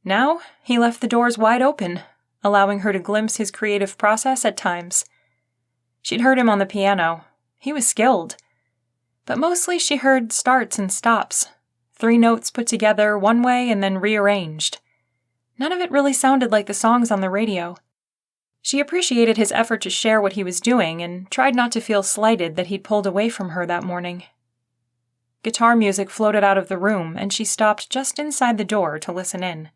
Now, he left the doors wide open, allowing her to glimpse his creative process at times. She'd heard him on the piano. He was skilled. But mostly she heard starts and stops, 3 notes put together one way and then rearranged. None of it really sounded like the songs on the radio. She appreciated his effort to share what he was doing and tried not to feel slighted that he'd pulled away from her that morning. Guitar music floated out of the room, and she stopped just inside the door to listen in.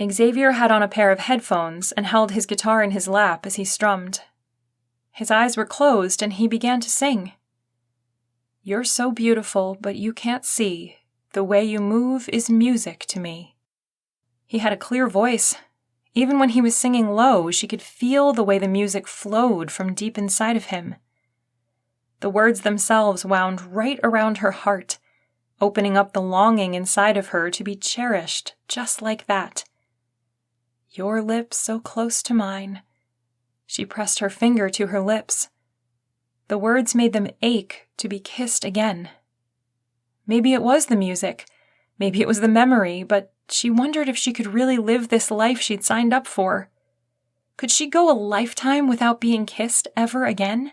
Xavier had on a pair of headphones and held his guitar in his lap as he strummed. His eyes were closed, and he began to sing. "You're so beautiful, but you can't see. The way you move is music to me." He had a clear voice. Even when he was singing low, she could feel the way the music flowed from deep inside of him. The words themselves wound right around her heart, opening up the longing inside of her to be cherished just like that. Your lips so close to mine. She pressed her finger to her lips. The words made them ache to be kissed again. Maybe it was the music, maybe it was the memory, but she wondered if she could really live this life she'd signed up for. Could she go a lifetime without being kissed ever again?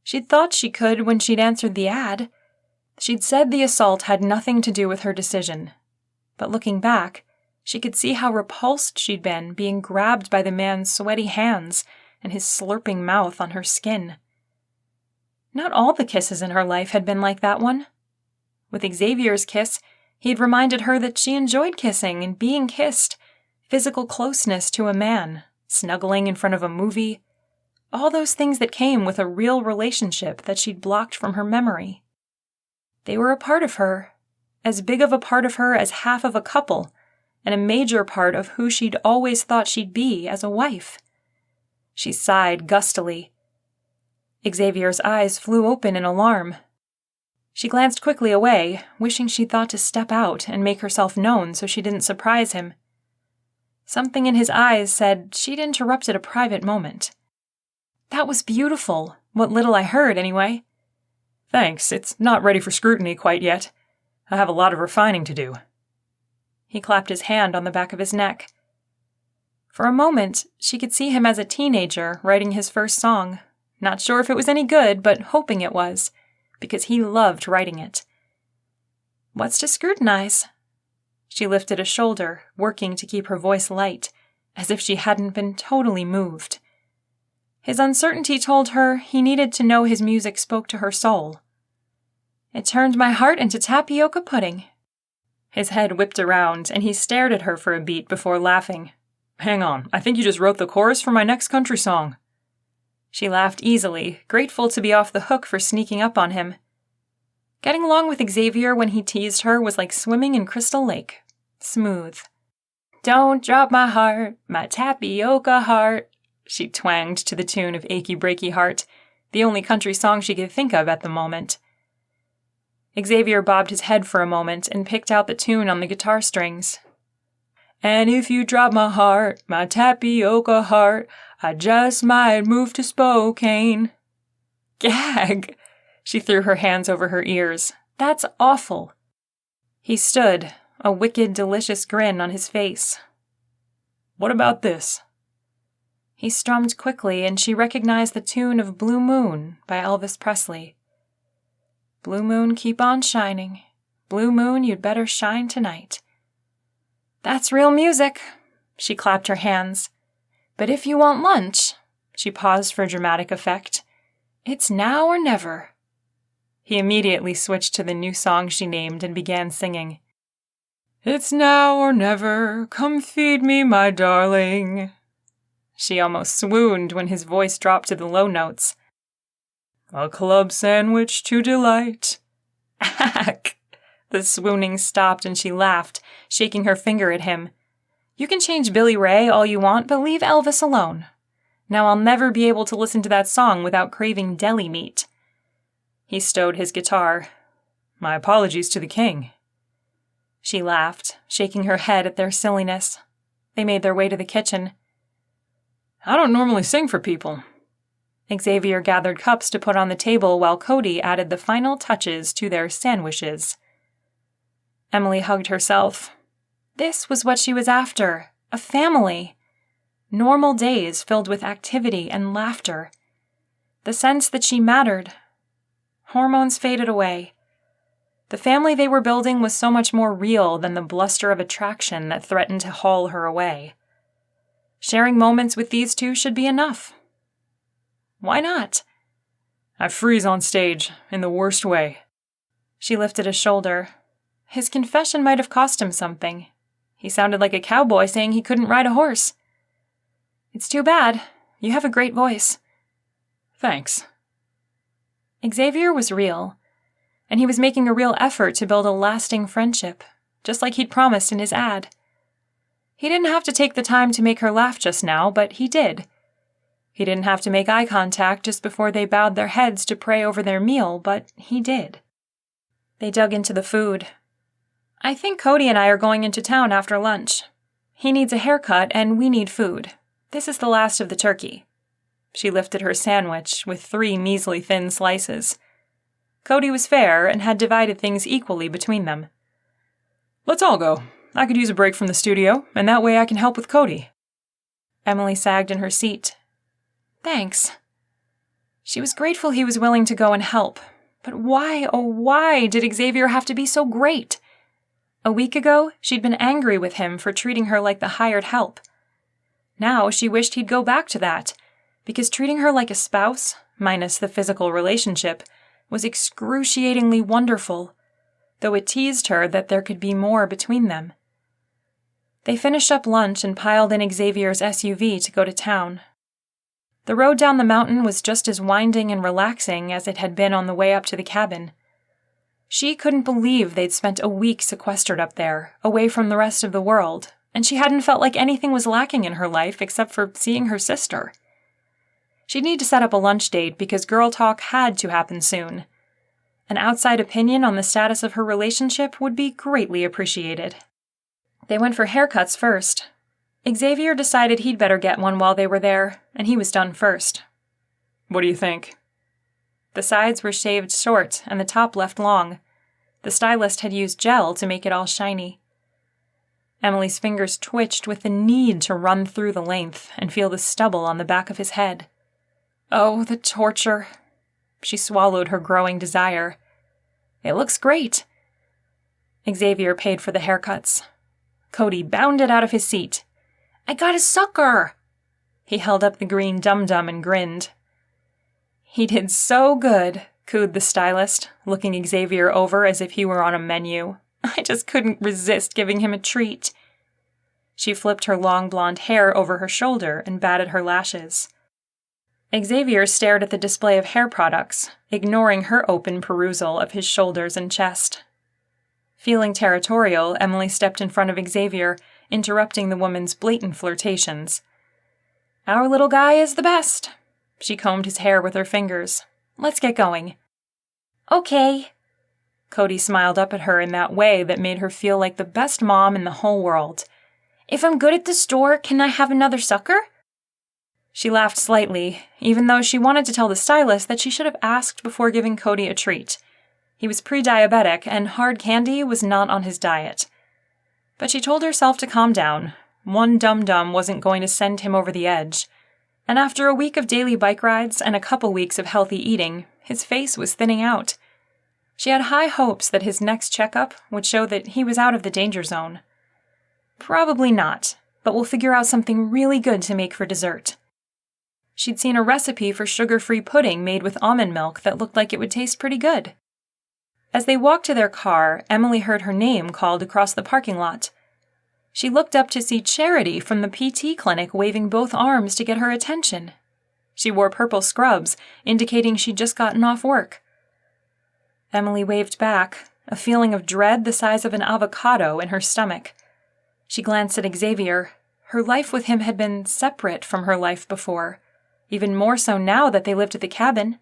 She'd thought she could when she'd answered the ad. She'd said the assault had nothing to do with her decision. But looking back, she could see how repulsed she'd been being grabbed by the man's sweaty hands and his slurping mouth on her skin. Not all the kisses in her life had been like that one. With Xavier's kiss, he'd reminded her that she enjoyed kissing and being kissed, physical closeness to a man, snuggling in front of a movie, all those things that came with a real relationship that she'd blocked from her memory. They were a part of her, as big of a part of her as half of a couple, and a major part of who she'd always thought she'd be as a wife. She sighed gustily. Xavier's eyes flew open in alarm. She glanced quickly away, wishing she'd thought to step out and make herself known so she didn't surprise him. Something in his eyes said she'd interrupted a private moment. That was beautiful, what little I heard anyway. Thanks, it's not ready for scrutiny quite yet. I have a lot of refining to do. He clapped his hand on the back of his neck. For a moment, she could see him as a teenager writing his first song, not sure if it was any good, but hoping it was, because he loved writing it. What's to scrutinize? She lifted a shoulder, working to keep her voice light, as if she hadn't been totally moved. His uncertainty told her he needed to know his music spoke to her soul. It turned my heart into tapioca pudding. His head whipped around, and he stared at her for a beat before laughing. Hang on, I think you just wrote the chorus for my next country song. She laughed easily, grateful to be off the hook for sneaking up on him. Getting along with Xavier when he teased her was like swimming in Crystal Lake. Smooth. Don't drop my heart, my tapioca heart, she twanged to the tune of Achy Breaky Heart, the only country song she could think of at the moment. Xavier bobbed his head for a moment and picked out the tune on the guitar strings. And if you drop my heart, my tapioca heart, I just might move to Spokane. Gag! She threw her hands over her ears. That's awful. He stood, a wicked, delicious grin on his face. What about this? He strummed quickly, and she recognized the tune of Blue Moon by Elvis Presley. Blue moon, keep on shining. Blue moon, you'd better shine tonight. That's real music. She clapped her hands. But if you want lunch, she paused for dramatic effect, it's now or never. He immediately switched to the new song she named and began singing. It's now or never, come feed me, my darling. She almost swooned when his voice dropped to the low notes. A club sandwich to delight. Ack! The swooning stopped and she laughed, shaking her finger at him. You can change Billy Ray all you want, but leave Elvis alone. Now I'll never be able to listen to that song without craving deli meat. He stowed his guitar. My apologies to the king. She laughed, shaking her head at their silliness. They made their way to the kitchen. I don't normally sing for people. Xavier gathered cups to put on the table while Cody added the final touches to their sandwiches. Emily hugged herself. This was what she was after, a family. Normal days filled with activity and laughter. The sense that she mattered. Hormones faded away. The family they were building was so much more real than the bluster of attraction that threatened to haul her away. Sharing moments with these two should be enough. Why not? I freeze on stage, in the worst way. She lifted a shoulder. His confession might have cost him something. He sounded like a cowboy saying he couldn't ride a horse. It's too bad. You have a great voice. Thanks. Xavier was real, and he was making a real effort to build a lasting friendship, just like he'd promised in his ad. He didn't have to take the time to make her laugh just now, but he did. He didn't have to make eye contact just before they bowed their heads to pray over their meal, but he did. They dug into the food. I think Cody and I are going into town after lunch. He needs a haircut and we need food. This is the last of the turkey. She lifted her sandwich with 3 measly thin slices. Cody was fair and had divided things equally between them. Let's all go. I could use a break from the studio, and that way I can help with Cody. Emily sagged in her seat. Thanks. She was grateful he was willing to go and help. But why, oh why, did Xavier have to be so great? A week ago, she'd been angry with him for treating her like the hired help. Now she wished he'd go back to that, because treating her like a spouse, minus the physical relationship, was excruciatingly wonderful, though it teased her that there could be more between them. They finished up lunch and piled in Xavier's SUV to go to town. The road down the mountain was just as winding and relaxing as it had been on the way up to the cabin. She couldn't believe they'd spent a week sequestered up there, away from the rest of the world, and she hadn't felt like anything was lacking in her life except for seeing her sister. She'd need to set up a lunch date because girl talk had to happen soon. An outside opinion on the status of her relationship would be greatly appreciated. They went for haircuts first. Xavier decided he'd better get one while they were there, and he was done first. What do you think? The sides were shaved short and the top left long. The stylist had used gel to make it all shiny. Emily's fingers twitched with the need to run through the length and feel the stubble on the back of his head. Oh, the torture. She swallowed her growing desire. It looks great. Xavier paid for the haircuts. Cody bounded out of his seat. I got a sucker! He held up the green dum-dum and grinned. He did so good, cooed the stylist, looking Xavier over as if he were on a menu. I just couldn't resist giving him a treat. She flipped her long blonde hair over her shoulder and batted her lashes. Xavier stared at the display of hair products, ignoring her open perusal of his shoulders and chest. Feeling territorial, Emily stepped in front of Xavier, interrupting the woman's blatant flirtations. Our little guy is the best. She combed his hair with her fingers. Let's get going. Okay. Cody smiled up at her in that way that made her feel like the best mom in the whole world. If I'm good at the store, can I have another sucker? She laughed slightly, even though she wanted to tell the stylist that she should have asked before giving Cody a treat. He was pre-diabetic, and hard candy was not on his diet. But she told herself to calm down. One dum-dum wasn't going to send him over the edge. And after a week of daily bike rides and a couple weeks of healthy eating, his face was thinning out. She had high hopes that his next checkup would show that he was out of the danger zone. Probably not, but we'll figure out something really good to make for dessert. She'd seen a recipe for sugar-free pudding made with almond milk that looked like it would taste pretty good. As they walked to their car, Emily heard her name called across the parking lot. She looked up to see Charity from the PT clinic waving both arms to get her attention. She wore purple scrubs, indicating she'd just gotten off work. Emily waved back, a feeling of dread the size of an avocado in her stomach. She glanced at Xavier. Her life with him had been separate from her life before, even more so now that they lived at the cabin.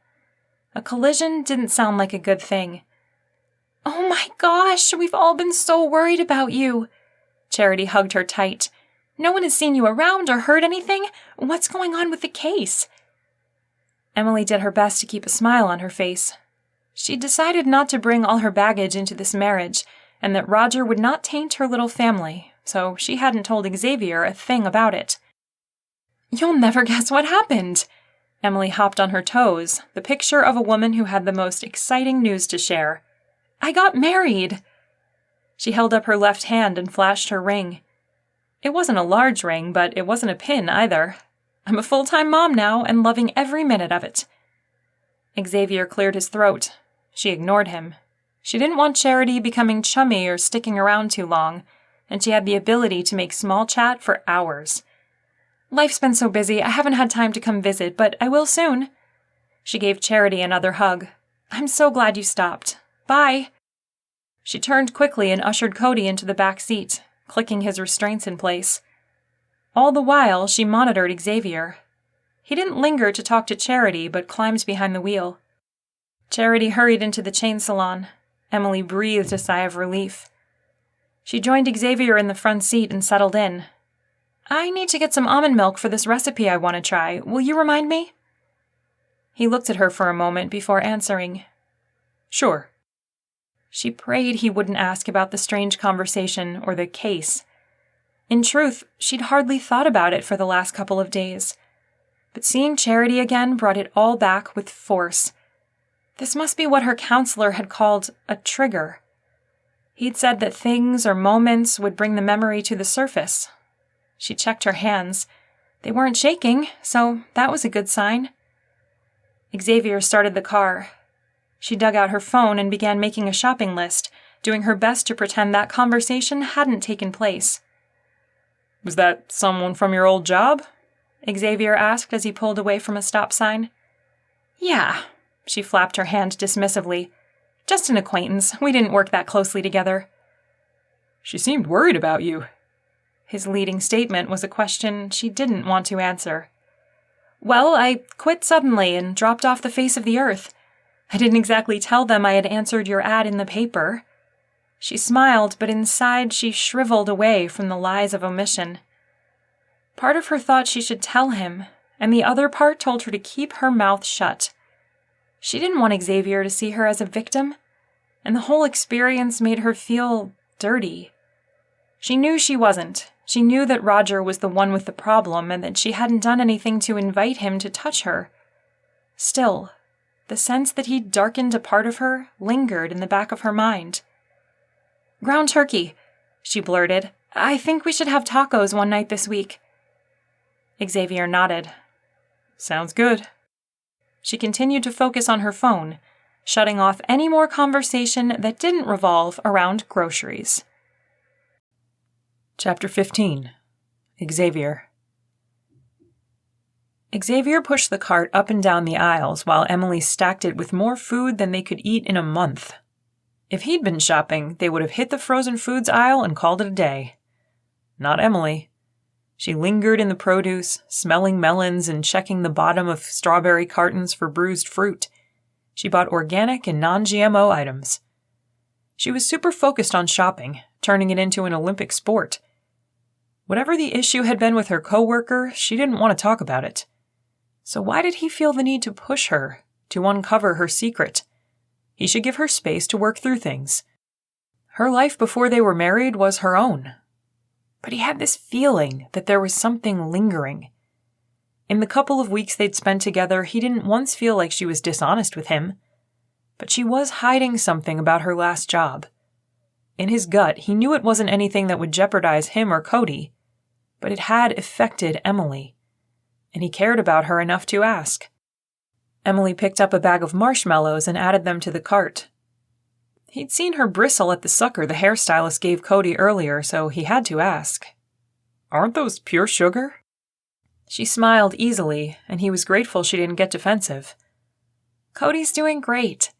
A collision didn't sound like a good thing. Oh my gosh, we've all been so worried about you. Charity hugged her tight. No one has seen you around or heard anything. What's going on with the case? Emily did her best to keep a smile on her face. She'd decided not to bring all her baggage into this marriage, and that Roger would not taint her little family, so she hadn't told Xavier a thing about it. You'll never guess what happened. Emily hopped on her toes, the picture of a woman who had the most exciting news to share. I got married. She held up her left hand and flashed her ring. It wasn't a large ring, but it wasn't a pin either. I'm a full-time mom now and loving every minute of it. Xavier cleared his throat. She ignored him. She didn't want Charity becoming chummy or sticking around too long, and she had the ability to make small chat for hours. Life's been so busy, I haven't had time to come visit, but I will soon. She gave Charity another hug. I'm so glad you stopped. Bye. She turned quickly and ushered Cody into the back seat, clicking his restraints in place. All the while, she monitored Xavier. He didn't linger to talk to Charity, but climbed behind the wheel. Charity hurried into the chain salon. Emily breathed a sigh of relief. She joined Xavier in the front seat and settled in. "I need to get some almond milk for this recipe I want to try. Will you remind me?" He looked at her for a moment before answering. "Sure." She prayed he wouldn't ask about the strange conversation or the case. In truth, she'd hardly thought about it for the last couple of days. But seeing Charity again brought it all back with force. This must be what her counselor had called a trigger. He'd said that things or moments would bring the memory to the surface. She checked her hands. They weren't shaking, so that was a good sign. Xavier started the car. She dug out her phone and began making a shopping list, doing her best to pretend that conversation hadn't taken place. "Was that someone from your old job?" Xavier asked as he pulled away from a stop sign. "Yeah," she flapped her hand dismissively. "Just an acquaintance. We didn't work that closely together." "She seemed worried about you." His leading statement was a question she didn't want to answer. "Well, I quit suddenly and dropped off the face of the earth. I didn't exactly tell them I had answered your ad in the paper." She smiled, but inside she shriveled away from the lies of omission. Part of her thought she should tell him, and the other part told her to keep her mouth shut. She didn't want Xavier to see her as a victim, and the whole experience made her feel dirty. She knew she wasn't. She knew that Roger was the one with the problem and that she hadn't done anything to invite him to touch her. Still, the sense that he'd darkened a part of her lingered in the back of her mind. "Ground turkey," she blurted. "I think we should have tacos one night this week." Xavier nodded. "Sounds good." She continued to focus on her phone, shutting off any more conversation that didn't revolve around groceries. Chapter 15. Xavier. Xavier pushed the cart up and down the aisles while Emily stacked it with more food than they could eat in a month. If he'd been shopping, they would have hit the frozen foods aisle and called it a day. Not Emily. She lingered in the produce, smelling melons and checking the bottom of strawberry cartons for bruised fruit. She bought organic and non-GMO items. She was super focused on shopping, turning it into an Olympic sport. Whatever the issue had been with her coworker, she didn't want to talk about it. So why did he feel the need to push her, to uncover her secret? He should give her space to work through things. Her life before they were married was her own. But he had this feeling that there was something lingering. In the couple of weeks they'd spent together, he didn't once feel like she was dishonest with him. But she was hiding something about her last job. In his gut, he knew it wasn't anything that would jeopardize him or Cody, but it had affected Emily, and he cared about her enough to ask. Emily picked up a bag of marshmallows and added them to the cart. He'd seen her bristle at the sucker the hairstylist gave Cody earlier, so he had to ask. "Aren't those pure sugar?" She smiled easily, and he was grateful she didn't get defensive. "Cody's doing great."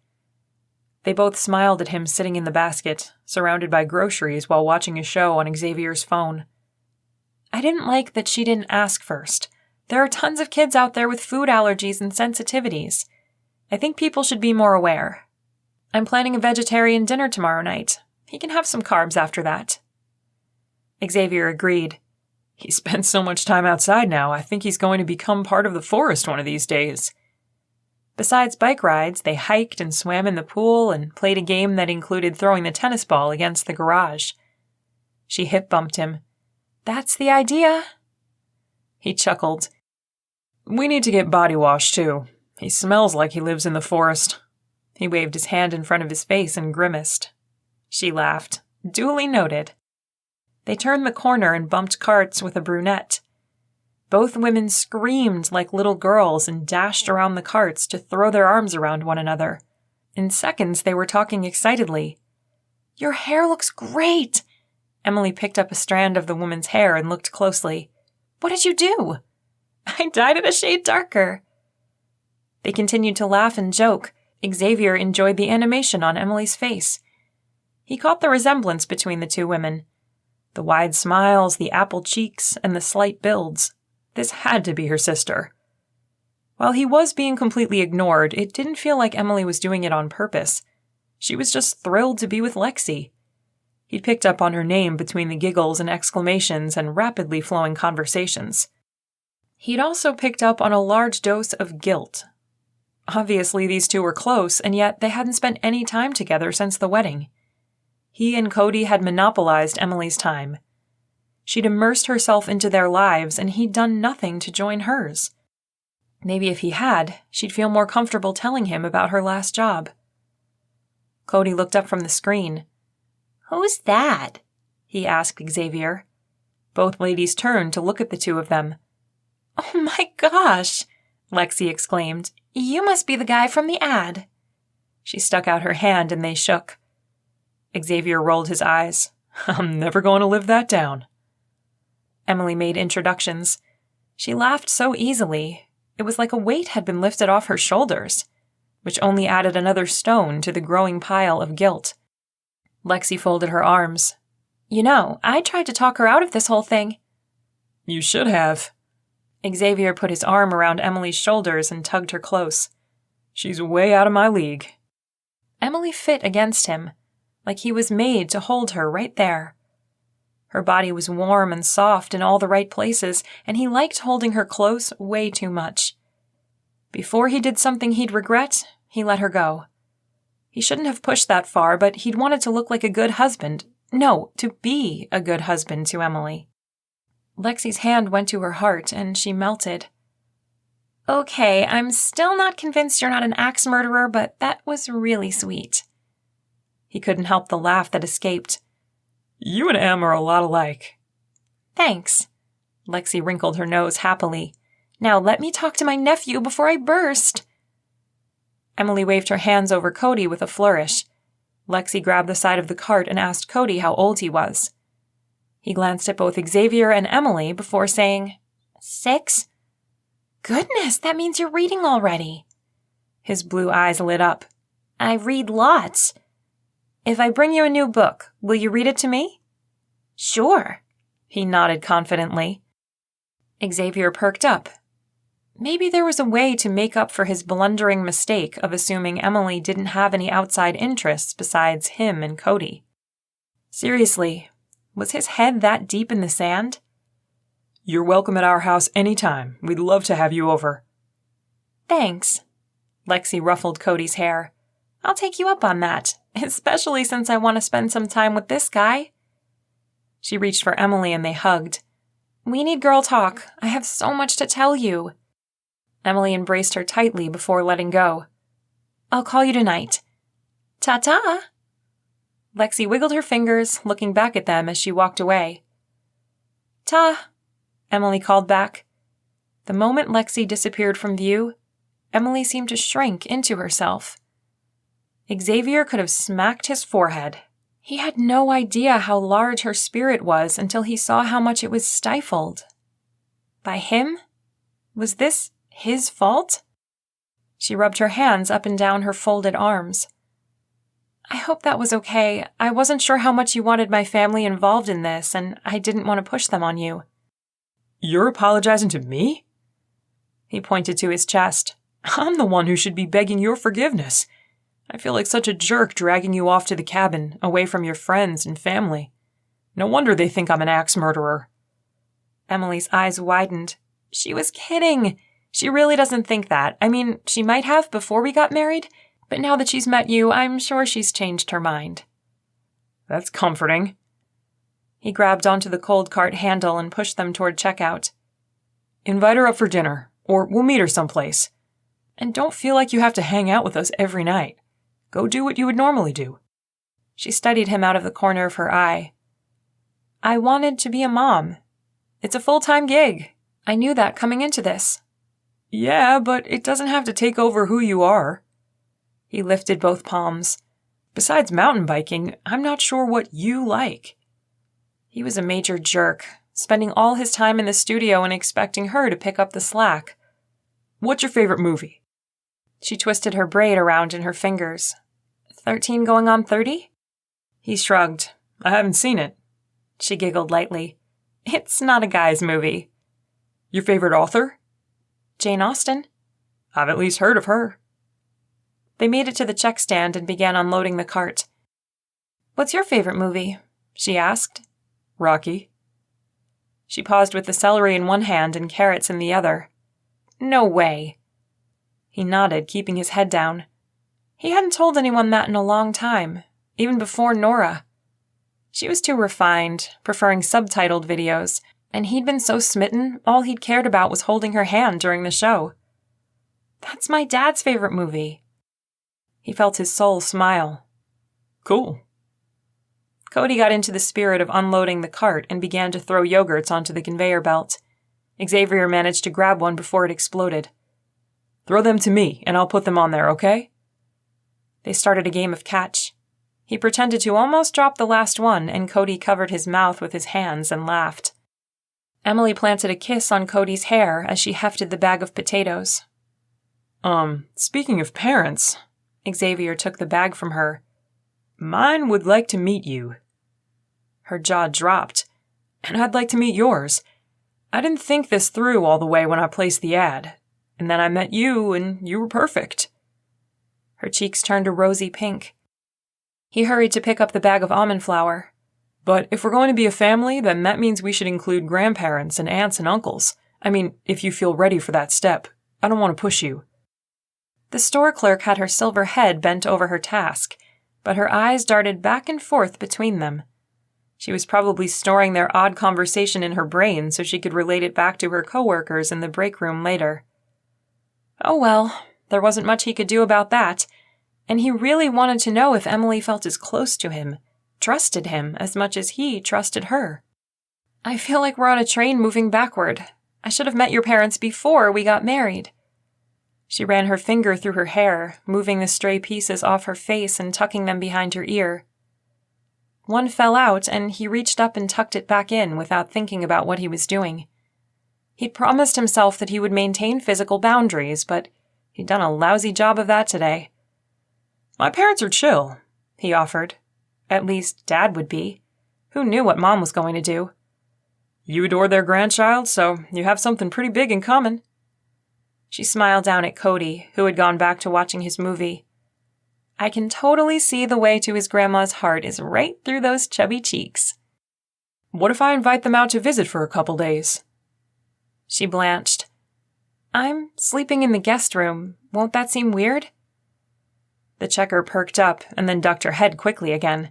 They both smiled at him sitting in the basket, surrounded by groceries while watching a show on Xavier's phone. I didn't like that she didn't ask first. There are tons of kids out there with food allergies and sensitivities. I think people should be more aware. I'm planning a vegetarian dinner tomorrow night. He can have some carbs after that. Xavier agreed. He spends so much time outside now, I think he's going to become part of the forest one of these days. Besides bike rides, they hiked and swam in the pool and played a game that included throwing the tennis ball against the garage. She hip-bumped him. "That's the idea." He chuckled. "We need to get body wash, too. He smells like he lives in the forest." He waved his hand in front of his face and grimaced. She laughed. Duly noted. They turned the corner and bumped carts with a brunette. Both women screamed like little girls and dashed around the carts to throw their arms around one another. In seconds, they were talking excitedly. "Your hair looks great!" Emily picked up a strand of the woman's hair and looked closely. "What did you do?" "I dyed it a shade darker." They continued to laugh and joke. Xavier enjoyed the animation on Emily's face. He caught the resemblance between the two women. The wide smiles, the apple cheeks, and the slight builds. This had to be her sister. While he was being completely ignored, it didn't feel like Emily was doing it on purpose. She was just thrilled to be with Lexi. He'd picked up on her name between the giggles and exclamations and rapidly flowing conversations. He'd also picked up on a large dose of guilt. Obviously, these two were close, and yet they hadn't spent any time together since the wedding. He and Cody had monopolized Emily's time. She'd immersed herself into their lives, and he'd done nothing to join hers. Maybe if he had, she'd feel more comfortable telling him about her last job. Cody looked up from the screen. "Who's that?" he asked Xavier. Both ladies turned to look at the two of them. "Oh my gosh!" Lexi exclaimed. "You must be the guy from the ad." She stuck out her hand and they shook. Xavier rolled his eyes. "I'm never going to live that down." Emily made introductions. She laughed so easily. It was like a weight had been lifted off her shoulders, which only added another stone to the growing pile of guilt. Lexi folded her arms. "You know, I tried to talk her out of this whole thing." "You should have." Xavier put his arm around Emily's shoulders and tugged her close. "She's way out of my league." Emily fit against him, like he was made to hold her right there. Her body was warm and soft in all the right places, and he liked holding her close way too much. Before he did something he'd regret, he let her go. He shouldn't have pushed that far, but he'd wanted to look like a good husband. No, to be a good husband to Emily. Lexi's hand went to her heart, and she melted. "Okay, I'm still not convinced you're not an axe murderer, but that was really sweet." He couldn't help the laugh that escaped. "You and Em are a lot alike." "Thanks." Lexi wrinkled her nose happily. "Now let me talk to my nephew before I burst." Emily waved her hands over Cody with a flourish. Lexi grabbed the side of the cart and asked Cody how old he was. He glanced at both Xavier and Emily before saying, 6? Goodness, that means you're reading already. His blue eyes lit up. I read lots. If I bring you a new book, will you read it to me? Sure. He nodded confidently. Xavier perked up. Maybe there was a way to make up for his blundering mistake of assuming Emily didn't have any outside interests besides him and Cody. Seriously, was his head that deep in the sand? "You're welcome at our house any time. We'd love to have you over." "Thanks." Lexi ruffled Cody's hair. "I'll take you up on that, especially since I want to spend some time with this guy." She reached for Emily and they hugged. "We need girl talk. I have so much to tell you." Emily embraced her tightly before letting go. "I'll call you tonight." "Ta-ta." Lexi wiggled her fingers, looking back at them as she walked away. "Ta," Emily called back. The moment Lexi disappeared from view, Emily seemed to shrink into herself. Xavier could have smacked his forehead. He had no idea how large her spirit was until he saw how much it was stifled. By him? Was this his fault? She rubbed her hands up and down her folded arms. "I hope that was okay. I wasn't sure how much you wanted my family involved in this, and I didn't want to push them on you." "You're apologizing to me?" He pointed to his chest. "I'm the one who should be begging your forgiveness. I feel like such a jerk dragging you off to the cabin, away from your friends and family. No wonder they think I'm an axe murderer." Emily's eyes widened. She was kidding. She really doesn't think that. I mean, she might have before we got married, but now that she's met you, I'm sure she's changed her mind. "That's comforting." He grabbed onto the cold cart handle and pushed them toward checkout. "Invite her up for dinner, or we'll meet her someplace. And don't feel like you have to hang out with us every night. Go do what you would normally do." She studied him out of the corner of her eye. "I wanted to be a mom. It's a full-time gig. I knew that coming into this." "Yeah, but it doesn't have to take over who you are." He lifted both palms. "Besides mountain biking, I'm not sure what you like." He was a major jerk, spending all his time in the studio and expecting her to pick up the slack. "What's your favorite movie?" She twisted her braid around in her fingers. 13 going on 30? He shrugged. "I haven't seen it." She giggled lightly. "It's not a guy's movie." "Your favorite author?" "Jane Austen." I've at least heard of her. They made it to the check stand and began unloading the cart. "What's your favorite movie?" she asked. Rocky. She paused with the celery in one hand and carrots in the other. "No way." He nodded, keeping his head down. He hadn't told anyone that in a long time, even before Nora. She was too refined, preferring subtitled videos, and he'd been so smitten, all he'd cared about was holding her hand during the show. "That's my dad's favorite movie." He felt his soul smile. Cool. Cody got into the spirit of unloading the cart and began to throw yogurts onto the conveyor belt. Xavier managed to grab one before it exploded. "Throw them to me, and I'll put them on there, okay?" They started a game of catch. He pretended to almost drop the last one, and Cody covered his mouth with his hands and laughed. Emily planted a kiss on Cody's hair as she hefted the bag of potatoes. Speaking of parents," Xavier took the bag from her. "Mine would like to meet you." Her jaw dropped. "And I'd like to meet yours. I didn't think this through all the way when I placed the ad. And then I met you, and you were perfect." Her cheeks turned a rosy pink. He hurried to pick up the bag of almond flour. "But if we're going to be a family, then that means we should include grandparents and aunts and uncles. I mean, if you feel ready for that step. I don't want to push you." The store clerk had her silver head bent over her task, but her eyes darted back and forth between them. She was probably storing their odd conversation in her brain so she could relate it back to her coworkers in the break room later. Oh well, there wasn't much he could do about that, and he really wanted to know if Emily felt as close to him, trusted him as much as he trusted her. "I feel like we're on a train moving backward. I should have met your parents before we got married." She ran her finger through her hair, moving the stray pieces off her face and tucking them behind her ear. One fell out, and he reached up and tucked it back in without thinking about what he was doing. He'd promised himself that he would maintain physical boundaries, but he'd done a lousy job of that today. "My parents are chill," he offered. At least, Dad would be. Who knew what Mom was going to do? "You adore their grandchild, so you have something pretty big in common." She smiled down at Cody, who had gone back to watching his movie. "I can totally see the way to his grandma's heart is right through those chubby cheeks." "What if I invite them out to visit for a couple days?" She blanched. "I'm sleeping in the guest room. Won't that seem weird?" The checker perked up and then ducked her head quickly again.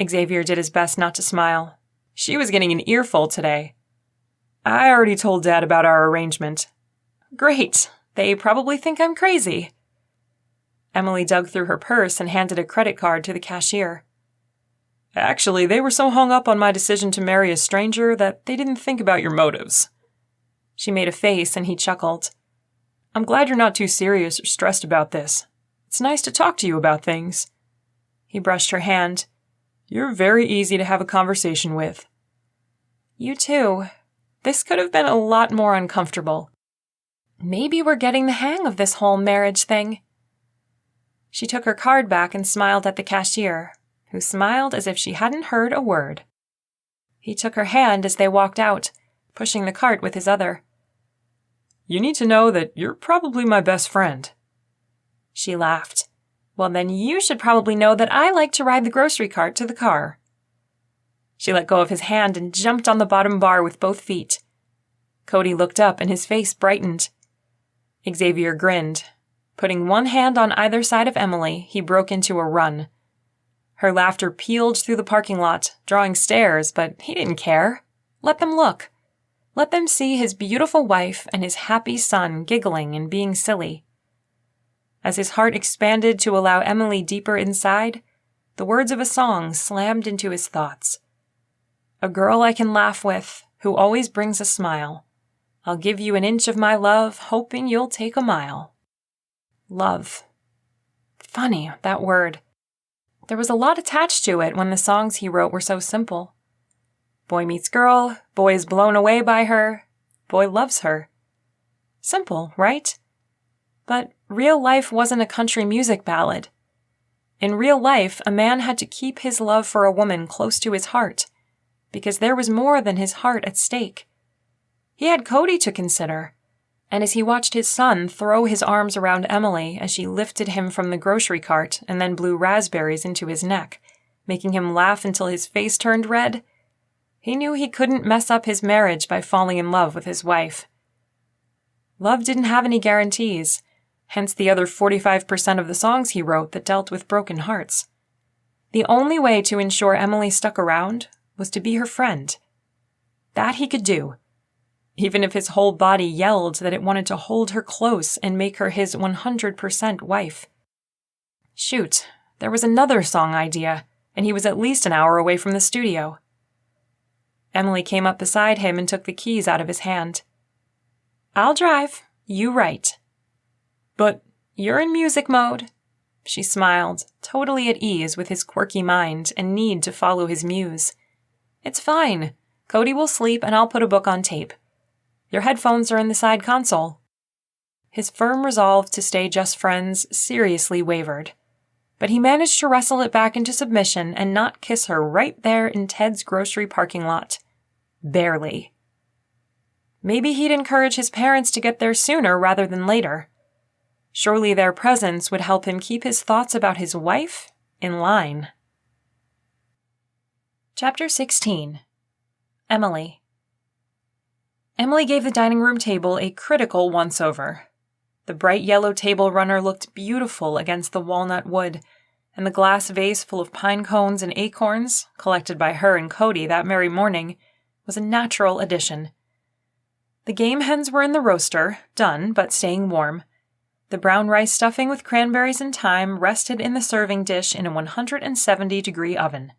Xavier did his best not to smile. She was getting an earful today. "I already told Dad about our arrangement." "Great. They probably think I'm crazy." Emily dug through her purse and handed a credit card to the cashier. "Actually, they were so hung up on my decision to marry a stranger that they didn't think about your motives." She made a face and he chuckled. "I'm glad you're not too serious or stressed about this. It's nice to talk to you about things." He brushed her hand. "You're very easy to have a conversation with." "You too. This could have been a lot more uncomfortable. Maybe we're getting the hang of this whole marriage thing." She took her card back and smiled at the cashier, who smiled as if she hadn't heard a word. He took her hand as they walked out, pushing the cart with his other. "You need to know that you're probably my best friend." She laughed. "Well, then you should probably know that I like to ride the grocery cart to the car." She let go of his hand and jumped on the bottom bar with both feet. Cody looked up and his face brightened. Xavier grinned. Putting one hand on either side of Emily, he broke into a run. Her laughter pealed through the parking lot, drawing stares, but he didn't care. Let them look. Let them see his beautiful wife and his happy son giggling and being silly. As his heart expanded to allow Emily deeper inside, the words of a song slammed into his thoughts. "A girl I can laugh with, who always brings a smile. I'll give you an inch of my love, hoping you'll take a mile." Love. Funny, that word. There was a lot attached to it when the songs he wrote were so simple. Boy meets girl, boy is blown away by her, boy loves her. Simple, right? But real life wasn't a country music ballad. In real life, a man had to keep his love for a woman close to his heart, because there was more than his heart at stake. He had Cody to consider, And as he watched his son throw his arms around Emily as she lifted him from the grocery cart and then blew raspberries into his neck, making him laugh until his face turned red, he knew he couldn't mess up his marriage by falling in love with his wife. Love didn't have any guarantees, hence the other 45% of the songs he wrote that dealt with broken hearts. The only way to ensure Emily stuck around was to be her friend. That he could do, even if his whole body yelled that it wanted to hold her close and make her his 100% wife. Shoot, there was another song idea, and he was at least an hour away from the studio. Emily came up beside him and took the keys out of his hand. "I'll drive. You write." "But you're in music mode." She smiled, totally at ease with his quirky mind and need to follow his muse. "It's fine. Cody will sleep and I'll put a book on tape. Your headphones are in the side console." His firm resolve to stay just friends seriously wavered, but he managed to wrestle it back into submission and not kiss her right there in Ted's grocery parking lot. Barely. Maybe he'd encourage his parents to get there sooner rather than later. Surely their presence would help him keep his thoughts about his wife in line. Chapter 16. Emily. Emily gave the dining room table a critical once-over. The bright yellow table runner looked beautiful against the walnut wood, and the glass vase full of pine cones and acorns, collected by her and Cody that very morning, was a natural addition. The game hens were in the roaster, done but staying warm. The brown rice stuffing with cranberries and thyme rested in the serving dish in a 170-degree oven.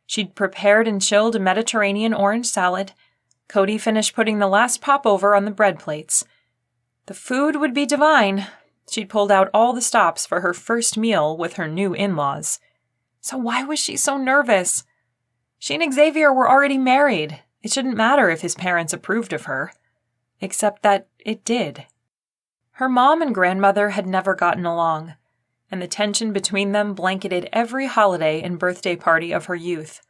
She'd prepared and chilled a Mediterranean orange salad. Cody finished putting the last popover on the bread plates. The food would be divine. She'd pulled out all the stops for her first meal with her new in-laws. So why was she so nervous? She and Xavier were already married. It shouldn't matter if his parents approved of her. Except that it did. Her mom and grandmother had never gotten along, and the tension between them blanketed every holiday and birthday party of her youth.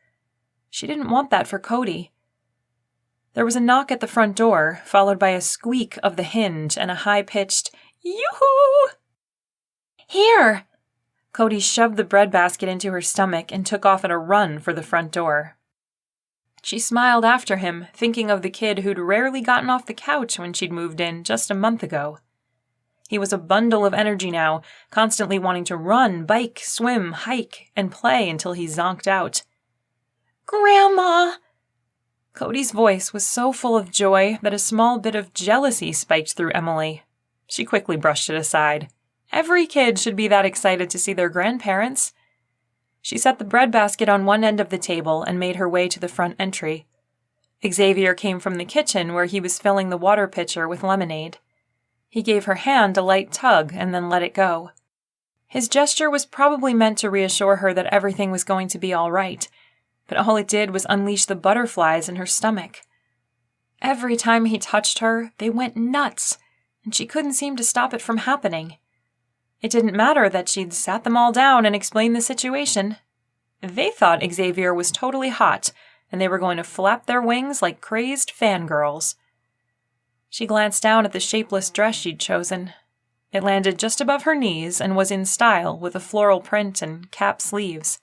She didn't want that for Cody. There was a knock at the front door, followed by a squeak of the hinge and a high-pitched, "Yoo-hoo!" "Here!" Cody shoved the bread basket into her stomach and took off at a run for the front door. She smiled after him, thinking of the kid who'd rarely gotten off the couch when she'd moved in just a month ago. He was a bundle of energy now, constantly wanting to run, bike, swim, hike, and play until he zonked out. "Grandma!" Cody's voice was so full of joy that a small bit of jealousy spiked through Emily. She quickly brushed it aside. Every kid should be that excited to see their grandparents. She set the bread basket on one end of the table and made her way to the front entry. Xavier came from the kitchen where he was filling the water pitcher with lemonade. He gave her hand a light tug and then let it go. His gesture was probably meant to reassure her that everything was going to be all right, but all it did was unleash the butterflies in her stomach. Every time he touched her, they went nuts, and she couldn't seem to stop it from happening. It didn't matter that she'd sat them all down and explained the situation. They thought Xavier was totally hot, and they were going to flap their wings like crazed fangirls. She glanced down at the shapeless dress she'd chosen. It landed just above her knees and was in style with a floral print and cap sleeves.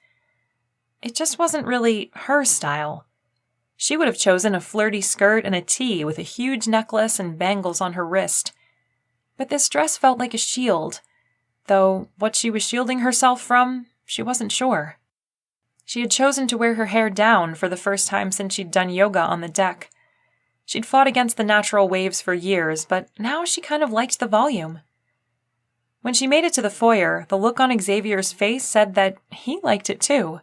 It just wasn't really her style. She would have chosen a flirty skirt and a tee with a huge necklace and bangles on her wrist. But this dress felt like a shield, though what she was shielding herself from, she wasn't sure. She had chosen to wear her hair down for the first time since she'd done yoga on the deck. She'd fought against the natural waves for years, but now she kind of liked the volume. When she made it to the foyer, the look on Xavier's face said that he liked it too.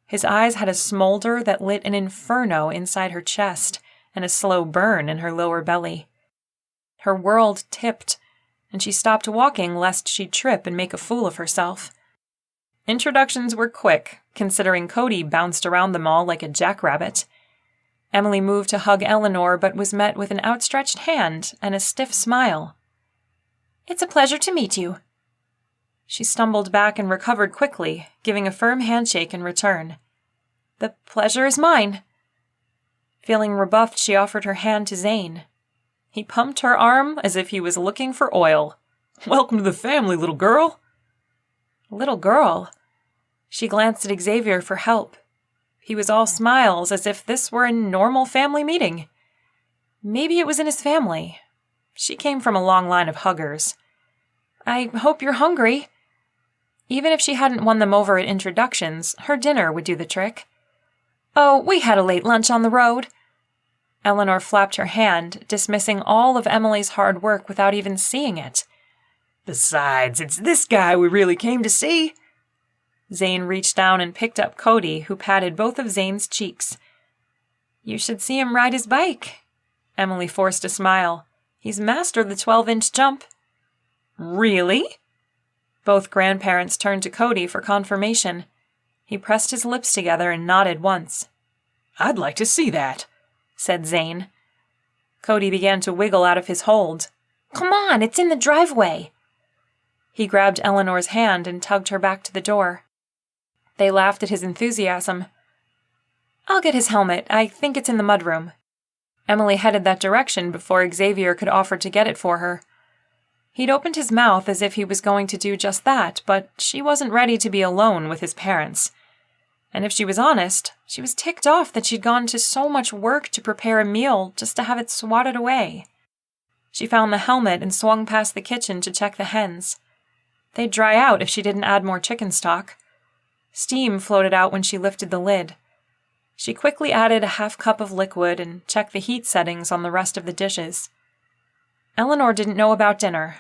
His eyes had a smolder that lit an inferno inside her chest and a slow burn in her lower belly. Her world tipped, and she stopped walking lest she'd trip and make a fool of herself. Introductions were quick, considering Cody bounced around them all like a jackrabbit. Emily moved to hug Eleanor, but was met with an outstretched hand and a stiff smile. "It's a pleasure to meet you." She stumbled back and recovered quickly, giving a firm handshake in return. "The pleasure is mine." Feeling rebuffed, she offered her hand to Zane. He pumped her arm as if he was looking for oil. "Welcome to the family, little girl." Little girl? She glanced at Xavier for help. He was all smiles, as if this were a normal family meeting. Maybe it was in his family. She came from a long line of huggers. "I hope you're hungry." Even if she hadn't won them over at introductions, her dinner would do the trick. "Oh, we had a late lunch on the road." Eleanor flapped her hand, dismissing all of Emily's hard work without even seeing it. "Besides, it's this guy we really came to see." Zane reached down and picked up Cody, who patted both of Zane's cheeks. "You should see him ride his bike." Emily forced a smile. "He's mastered the 12-inch jump." "Really?" Both grandparents turned to Cody for confirmation. He pressed his lips together and nodded once. "I'd like to see that," said Zane. Cody began to wiggle out of his hold. "Come on, it's in the driveway." He grabbed Eleanor's hand and tugged her back to the door. They laughed at his enthusiasm. "I'll get his helmet. I think it's in the mudroom." Emily headed that direction before Xavier could offer to get it for her. He'd opened his mouth as if he was going to do just that, but she wasn't ready to be alone with his parents. And if she was honest, she was ticked off that she'd gone to so much work to prepare a meal just to have it swatted away. She found the helmet and swung past the kitchen to check the hens. They'd dry out if she didn't add more chicken stock. Steam floated out when she lifted the lid. She quickly added a half cup of liquid and checked the heat settings on the rest of the dishes. Eleanor didn't know about dinner.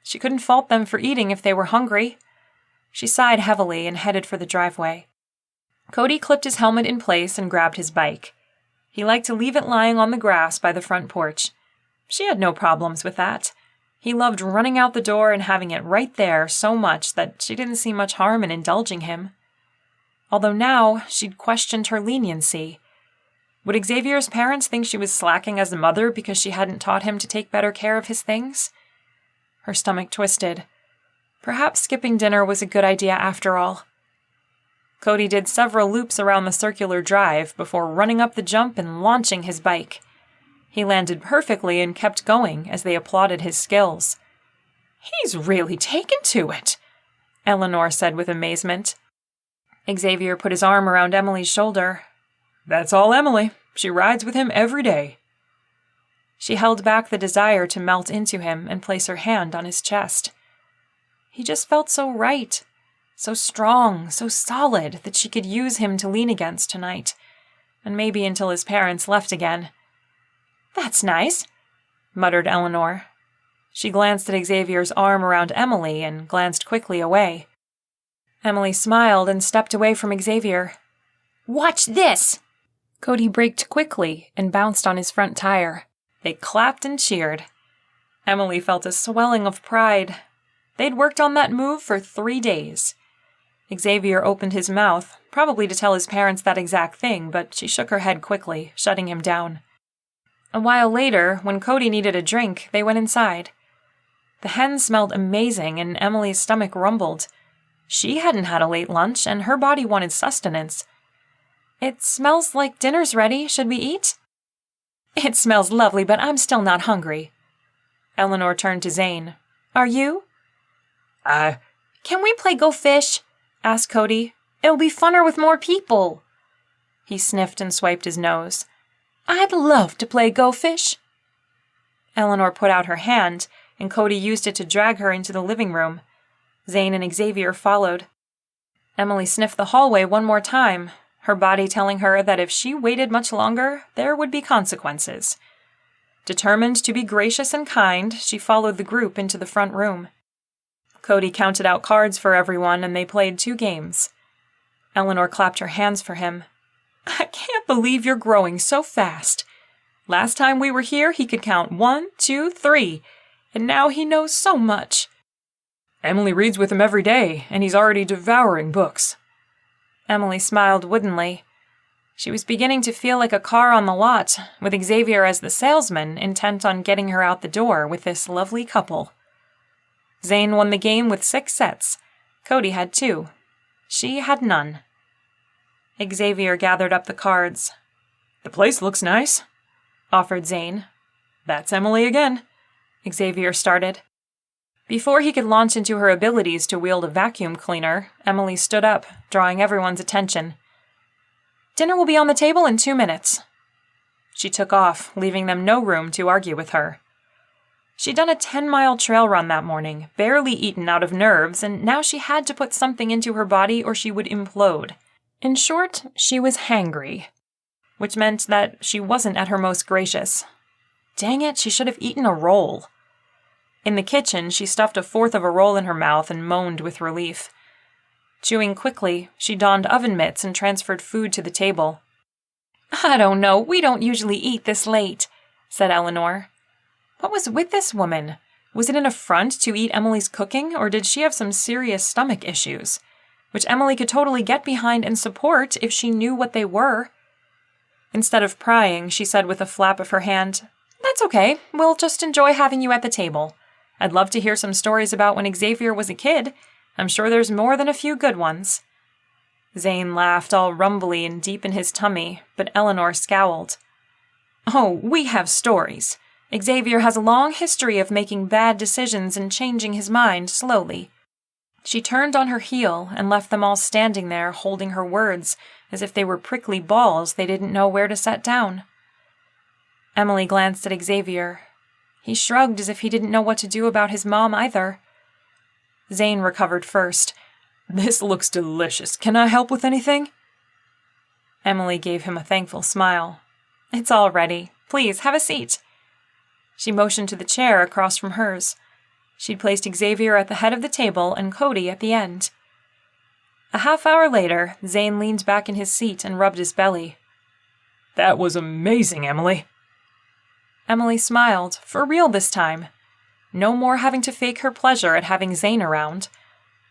She couldn't fault them for eating if they were hungry. She sighed heavily and headed for the driveway. Cody clipped his helmet in place and grabbed his bike. He liked to leave it lying on the grass by the front porch. She had no problems with that. He loved running out the door and having it right there so much that she didn't see much harm in indulging him. Although now she'd questioned her leniency. Would Xavier's parents think she was slacking as a mother because she hadn't taught him to take better care of his things? Her stomach twisted. Perhaps skipping dinner was a good idea after all. Cody did several loops around the circular drive before running up the jump and launching his bike. He landed perfectly and kept going as they applauded his skills. "He's really taken to it," Eleanor said with amazement. Xavier put his arm around Emily's shoulder. "That's all Emily. She rides with him every day." She held back the desire to melt into him and place her hand on his chest. He just felt so right, so strong, so solid that she could use him to lean against tonight, and maybe until his parents left again. "That's nice," muttered Eleanor. She glanced at Xavier's arm around Emily and glanced quickly away. Emily smiled and stepped away from Xavier. "Watch this!" Cody braked quickly and bounced on his front tire. They clapped and cheered. Emily felt a swelling of pride. They'd worked on that move for 3 days. Xavier opened his mouth, probably to tell his parents that exact thing, but she shook her head quickly, shutting him down. A while later, when Cody needed a drink, they went inside. The hens smelled amazing, and Emily's stomach rumbled. She hadn't had a late lunch, and her body wanted sustenance. "It smells like dinner's ready. Should we eat?" "It smells lovely, but I'm still not hungry." Eleanor turned to Zane. "Are you?" Can we play Go Fish?" asked Cody. "It'll be funner with more people." He sniffed and swiped his nose. "I'd love to play Go Fish." Eleanor put out her hand, and Cody used it to drag her into the living room. Zane and Xavier followed. Emily sniffed the hallway one more time, her body telling her that if she waited much longer, there would be consequences. Determined to be gracious and kind, she followed the group into the front room. Cody counted out cards for everyone, and they played 2 games. Eleanor clapped her hands for him. "I can't believe you're growing so fast. Last time we were here, he could count 1, 2, 3, and now he knows so much." "Emily reads with him every day, and he's already devouring books." Emily smiled woodenly. She was beginning to feel like a car on the lot, with Xavier as the salesman, intent on getting her out the door with this lovely couple. Zane won the game with 6 sets. Cody had 2. She had none. Xavier gathered up the cards. "The place looks nice," offered Zane. That's Emily again, Xavier started. Before he could launch into her abilities to wield a vacuum cleaner, Emily stood up, drawing everyone's attention. Dinner will be on the table in 2 minutes. She took off, leaving them no room to argue with her. She'd done a 10-mile trail run that morning, barely eaten out of nerves, and now she had to put something into her body or she would implode. In short, she was hangry, which meant that she wasn't at her most gracious. Dang it, she should have eaten a roll. In the kitchen, she stuffed a fourth of a roll in her mouth and moaned with relief. Chewing quickly, she donned oven mitts and transferred food to the table. I don't know, we don't usually eat this late, said Eleanor. What was with this woman? Was it an affront to eat Emily's cooking, or did she have some serious stomach issues, which Emily could totally get behind and support if she knew what they were? Instead of prying, she said with a flap of her hand, That's okay, we'll just enjoy having you at the table. I'd love to hear some stories about when Xavier was a kid. I'm sure there's more than a few good ones. Zane laughed all rumbly and deep in his tummy, but Eleanor scowled. Oh, we have stories. Xavier has a long history of making bad decisions and changing his mind slowly. She turned on her heel and left them all standing there holding her words as if they were prickly balls they didn't know where to set down. Emily glanced at Xavier. He shrugged as if he didn't know what to do about his mom either. Zane recovered first. This looks delicious. Can I help with anything? Emily gave him a thankful smile. It's all ready. Please, have a seat. She motioned to the chair across from hers. She'd placed Xavier at the head of the table and Cody at the end. A half-hour later, Zane leaned back in his seat and rubbed his belly. That was amazing, Emily. Emily smiled, for real this time. No more having to fake her pleasure at having Zane around.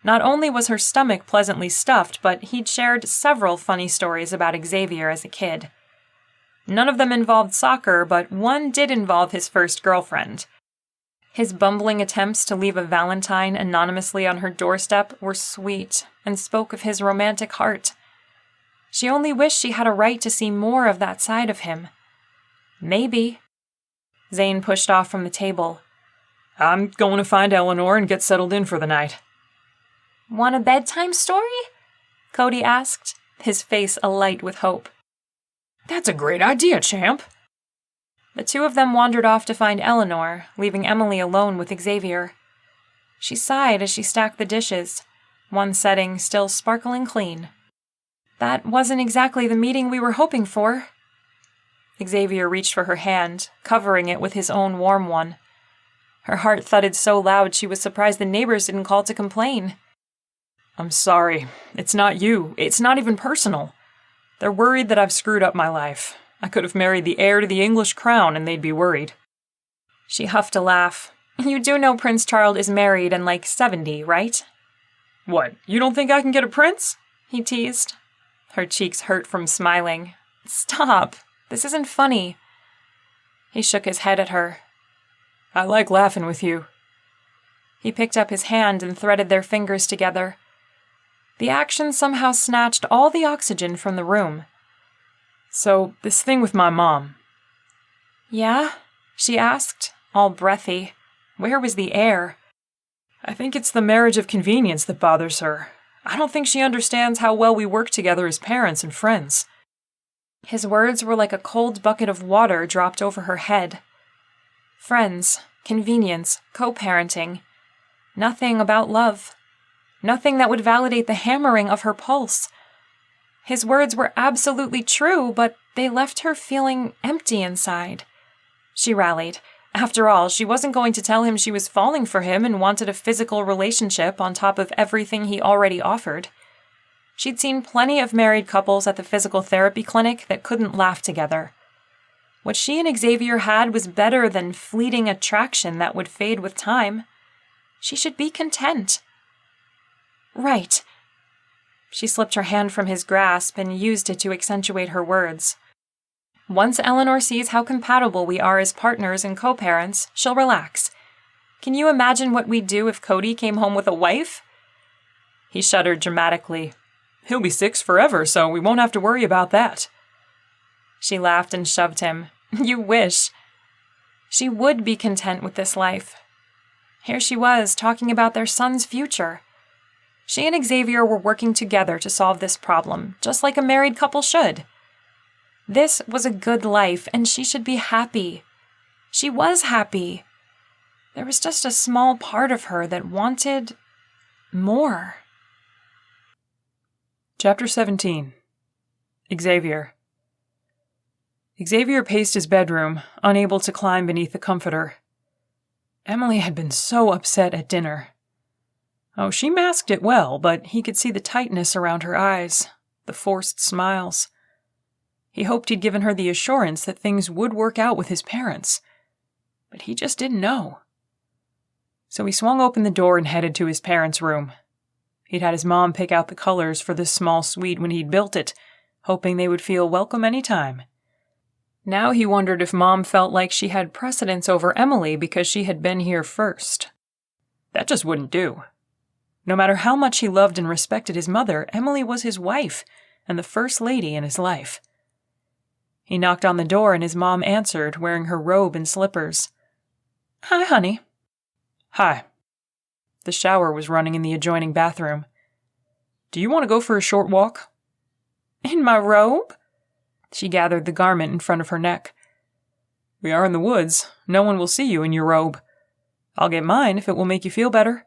Not only was her stomach pleasantly stuffed, but he'd shared several funny stories about Xavier as a kid. None of them involved soccer, but one did involve his first girlfriend. His bumbling attempts to leave a valentine anonymously on her doorstep were sweet and spoke of his romantic heart. She only wished she had a right to see more of that side of him. Maybe. Zane pushed off from the table. I'm going to find Eleanor and get settled in for the night. Want a bedtime story? Cody asked, his face alight with hope. That's a great idea, champ. The two of them wandered off to find Eleanor, leaving Emily alone with Xavier. She sighed as she stacked the dishes, one setting still sparkling clean. That wasn't exactly the meeting we were hoping for. Xavier reached for her hand, covering it with his own warm one. Her heart thudded so loud she was surprised the neighbors didn't call to complain. I'm sorry. It's not you. It's not even personal. They're worried that I've screwed up my life. I could have married the heir to the English crown and they'd be worried. She huffed a laugh. You do know Prince Charles is married and like 70, right? What, you don't think I can get a prince? He teased. Her cheeks hurt from smiling. Stop. This isn't funny. He shook his head at her. I like laughing with you. He picked up his hand and threaded their fingers together. The action somehow snatched all the oxygen from the room. So, this thing with my mom. Yeah? She asked, all breathy. Where was the air? I think it's the marriage of convenience that bothers her. I don't think she understands how well we work together as parents and friends. His words were like a cold bucket of water dropped over her head. Friends, convenience, co-parenting. Nothing about love. Nothing that would validate the hammering of her pulse. His words were absolutely true, but they left her feeling empty inside. She rallied. After all, she wasn't going to tell him she was falling for him and wanted a physical relationship on top of everything he already offered. She'd seen plenty of married couples at the physical therapy clinic that couldn't laugh together. What she and Xavier had was better than fleeting attraction that would fade with time. She should be content. Right. She slipped her hand from his grasp and used it to accentuate her words. Once Eleanor sees how compatible we are as partners and co-parents, she'll relax. Can you imagine what we'd do if Cody came home with a wife? He shuddered dramatically. He'll be 6 forever, so we won't have to worry about that. She laughed and shoved him. You wish. She would be content with this life. Here she was, talking about their son's future. She and Xavier were working together to solve this problem, just like a married couple should. This was a good life, and she should be happy. She was happy. There was just a small part of her that wanted more. Chapter 17. Xavier. Xavier paced his bedroom, unable to climb beneath the comforter. Emily had been so upset at dinner. Oh, she masked it well, but he could see the tightness around her eyes, the forced smiles. He hoped he'd given her the assurance that things would work out with his parents, but he just didn't know. So he swung open the door and headed to his parents' room. He'd had his mom pick out the colors for this small suite when he'd built it, hoping they would feel welcome any time. Now he wondered if Mom felt like she had precedence over Emily because she had been here first. That just wouldn't do. No matter how much he loved and respected his mother, Emily was his wife and the first lady in his life. He knocked on the door and his mom answered, wearing her robe and slippers. "Hi, honey." "Hi." The shower was running in the adjoining bathroom. "Do you want to go for a short walk?" "In my robe?" She gathered the garment in front of her neck. "We are in the woods. No one will see you in your robe. I'll get mine if it will make you feel better."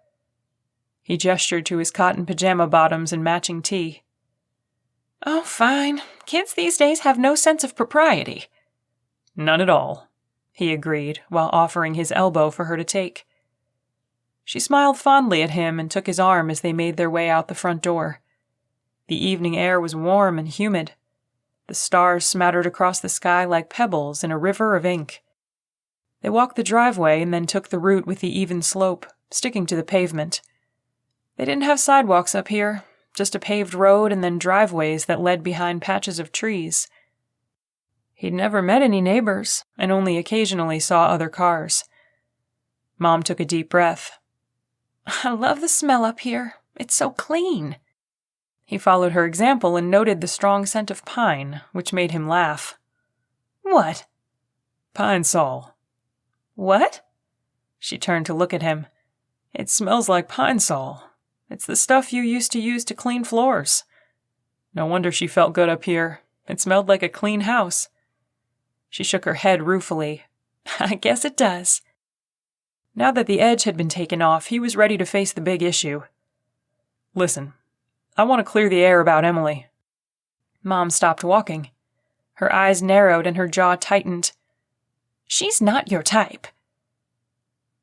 He gestured to his cotton pajama bottoms and matching tee. "Oh, fine. Kids these days have no sense of propriety." "None at all," he agreed, while offering his elbow for her to take. She smiled fondly at him and took his arm as they made their way out the front door. The evening air was warm and humid. The stars smattered across the sky like pebbles in a river of ink. They walked the driveway and then took the route with the even slope, sticking to the pavement. They didn't have sidewalks up here, just a paved road and then driveways that led behind patches of trees. He'd never met any neighbors, and only occasionally saw other cars. Mom took a deep breath. "I love the smell up here. It's so clean." He followed her example and noted the strong scent of pine, which made him laugh. "What?" "Pine sol." "What?" She turned to look at him. "It smells like pine sol. It's the stuff you used to use to clean floors." No wonder she felt good up here. It smelled like a clean house. She shook her head ruefully. "I guess it does." Now that the edge had been taken off, he was ready to face the big issue. "Listen, I want to clear the air about Emily." Mom stopped walking. Her eyes narrowed and her jaw tightened. "She's not your type."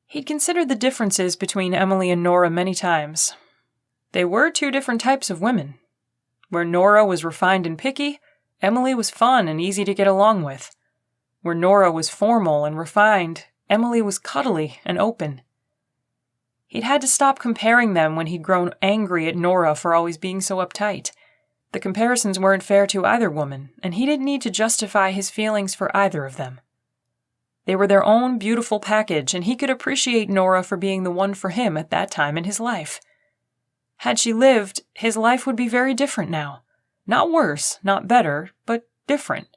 He'd considered the differences between Emily and Nora many times. They were two different types of women. Where Nora was refined and picky, Emily was fun and easy to get along with. Where Nora was formal and refined, Emily was cuddly and open. He'd had to stop comparing them when he'd grown angry at Nora for always being so uptight. The comparisons weren't fair to either woman, and he didn't need to justify his feelings for either of them. They were their own beautiful package, and he could appreciate Nora for being the one for him at that time in his life. Had she lived, his life would be very different now. Not worse, not better, but different.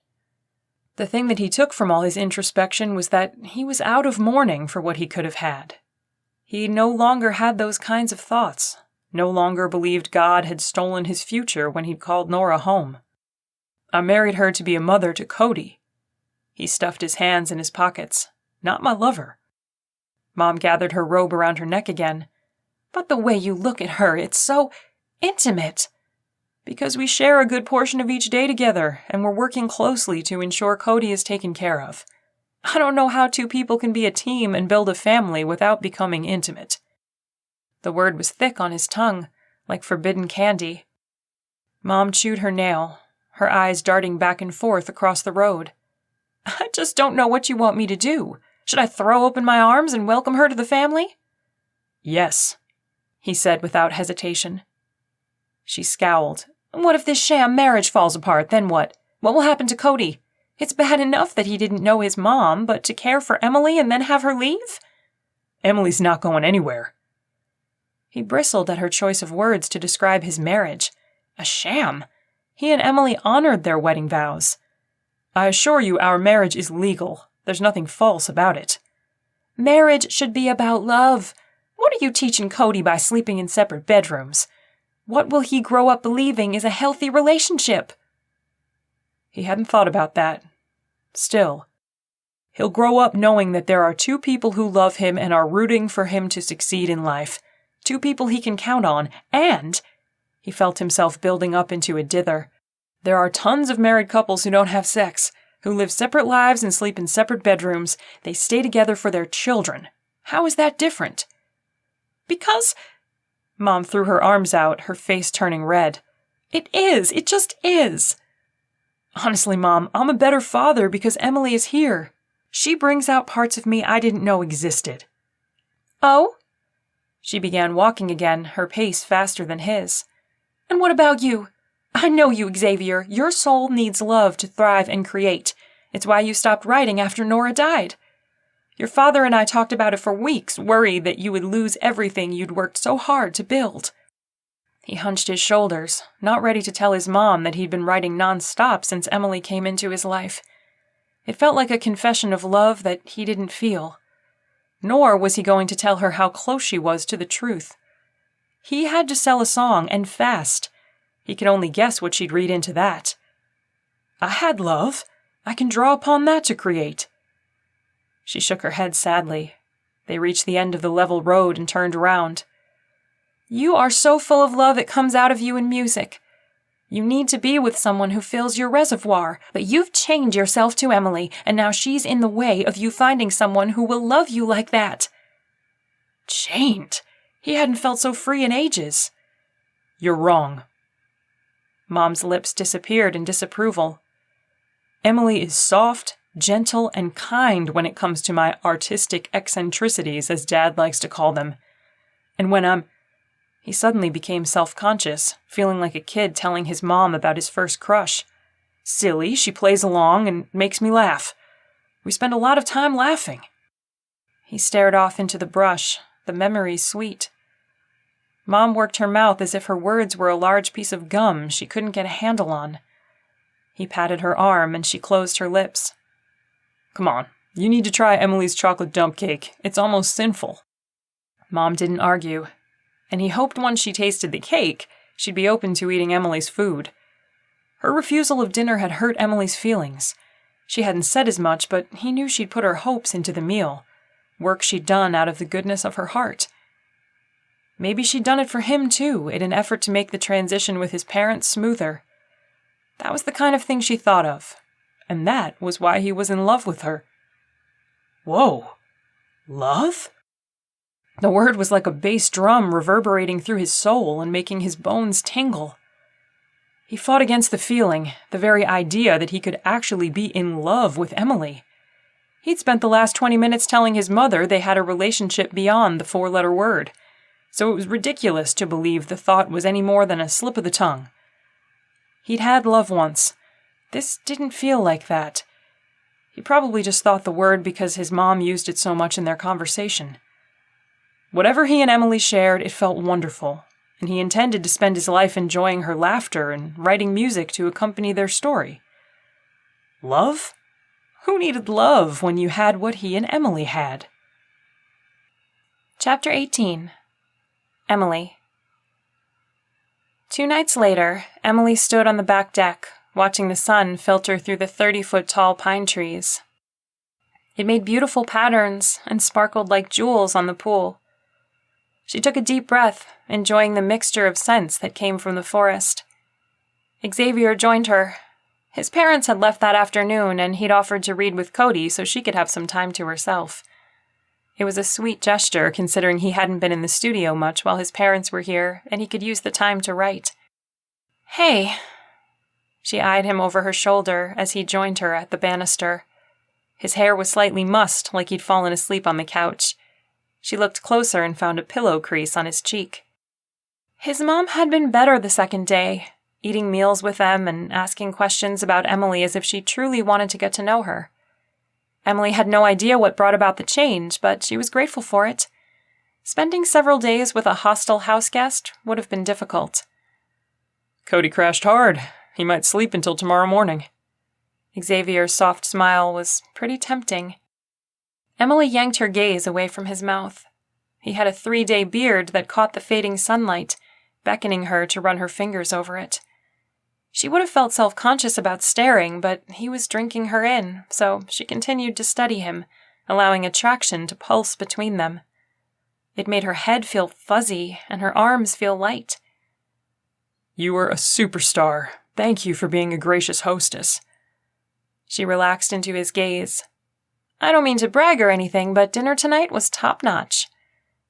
The thing that he took from all his introspection was that he was out of mourning for what he could have had. He no longer had those kinds of thoughts, no longer believed God had stolen his future when he'd called Nora home. "I married her to be a mother to Cody." He stuffed his hands in his pockets. "Not my lover." Mom gathered her robe around her neck again. "But the way you look at her, it's so intimate." "Because we share a good portion of each day together, and we're working closely to ensure Cody is taken care of. I don't know how two people can be a team and build a family without becoming intimate." The word was thick on his tongue, like forbidden candy. Mom chewed her nail, her eyes darting back and forth across the road. "I just don't know what you want me to do. Should I throw open my arms and welcome her to the family?" "Yes," he said without hesitation. She scowled. "What if this sham marriage falls apart, then what? What will happen to Cody? It's bad enough that he didn't know his mom, but to care for Emily and then have her leave?" "Emily's not going anywhere." He bristled at her choice of words to describe his marriage. A sham. He and Emily honored their wedding vows. "I assure you our marriage is legal. There's nothing false about it. Marriage should be about love. What are you teaching Cody by sleeping in separate bedrooms? What will he grow up believing is a healthy relationship? He hadn't thought about that. Still, he'll grow up knowing that there are two people who love him and are rooting for him to succeed in life. Two people he can count on, and he felt himself building up into a dither. There are tons of married couples who don't have sex, who live separate lives and sleep in separate bedrooms. They stay together for their children. How is that different? Because... Mom threw her arms out, her face turning red. It is. It just is. Honestly, Mom, I'm a better father because Emily is here. She brings out parts of me I didn't know existed. Oh? She began walking again, her pace faster than his. And what about you? I know you, Xavier. Your soul needs love to thrive and create. It's why you stopped writing after Nora died. Your father and I talked about it for weeks, worried that you would lose everything you'd worked so hard to build. He hunched his shoulders, not ready to tell his mom that he'd been writing non-stop since Emily came into his life. It felt like a confession of love that he didn't feel. Nor was he going to tell her how close she was to the truth. He had to sell a song, and fast. He could only guess what she'd read into that. I had love. I can draw upon that to create. She shook her head sadly. They reached the end of the level road and turned around. You are so full of love it comes out of you in music. You need to be with someone who fills your reservoir, but you've chained yourself to Emily, and now she's in the way of you finding someone who will love you like that. Chained? He hadn't felt so free in ages. You're wrong. Mom's lips disappeared in disapproval. Emily is soft, gentle, and kind when it comes to my artistic eccentricities, as Dad likes to call them. And when He suddenly became self-conscious, feeling like a kid telling his mom about his first crush. Silly, she plays along and makes me laugh. We spend a lot of time laughing. He stared off into the brush, the memories sweet. Mom worked her mouth as if her words were a large piece of gum she couldn't get a handle on. He patted her arm and she closed her lips. Come on, you need to try Emily's chocolate dump cake. It's almost sinful. Mom didn't argue, and he hoped once she tasted the cake, she'd be open to eating Emily's food. Her refusal of dinner had hurt Emily's feelings. She hadn't said as much, but he knew she'd put her hopes into the meal, work she'd done out of the goodness of her heart. Maybe she'd done it for him, too, in an effort to make the transition with his parents smoother. That was the kind of thing she thought of, and that was why he was in love with her. Whoa! Love? The word was like a bass drum reverberating through his soul and making his bones tingle. He fought against the feeling, the very idea that he could actually be in love with Emily. He'd spent the last 20 minutes telling his mother they had a relationship beyond the 4-letter word, so it was ridiculous to believe the thought was any more than a slip of the tongue. He'd had love once. This didn't feel like that. He probably just thought the word because his mom used it so much in their conversation. Whatever he and Emily shared, it felt wonderful, and he intended to spend his life enjoying her laughter and writing music to accompany their story. Love? Who needed love when you had what he and Emily had? Chapter 18. Emily. 2 nights later, Emily stood on the back deck, watching the sun filter through the 30-foot-tall pine trees. It made beautiful patterns and sparkled like jewels on the pool. She took a deep breath, enjoying the mixture of scents that came from the forest. Xavier joined her. His parents had left that afternoon, and he'd offered to read with Cody so she could have some time to herself. It was a sweet gesture, considering he hadn't been in the studio much while his parents were here, and he could use the time to write. "Hey." She eyed him over her shoulder as he joined her at the banister. His hair was slightly mussed, like he'd fallen asleep on the couch. She looked closer and found a pillow crease on his cheek. His mom had been better the second day, eating meals with them and asking questions about Emily as if she truly wanted to get to know her. Emily had no idea what brought about the change, but she was grateful for it. Spending several days with a hostile houseguest would have been difficult. Cody crashed hard. He might sleep until tomorrow morning. Xavier's soft smile was pretty tempting. Emily yanked her gaze away from his mouth. He had a 3-day beard that caught the fading sunlight, beckoning her to run her fingers over it. She would have felt self-conscious about staring, but he was drinking her in, so she continued to study him, allowing attraction to pulse between them. It made her head feel fuzzy and her arms feel light. "You were a superstar. Thank you for being a gracious hostess." She relaxed into his gaze. "I don't mean to brag or anything, but dinner tonight was top-notch.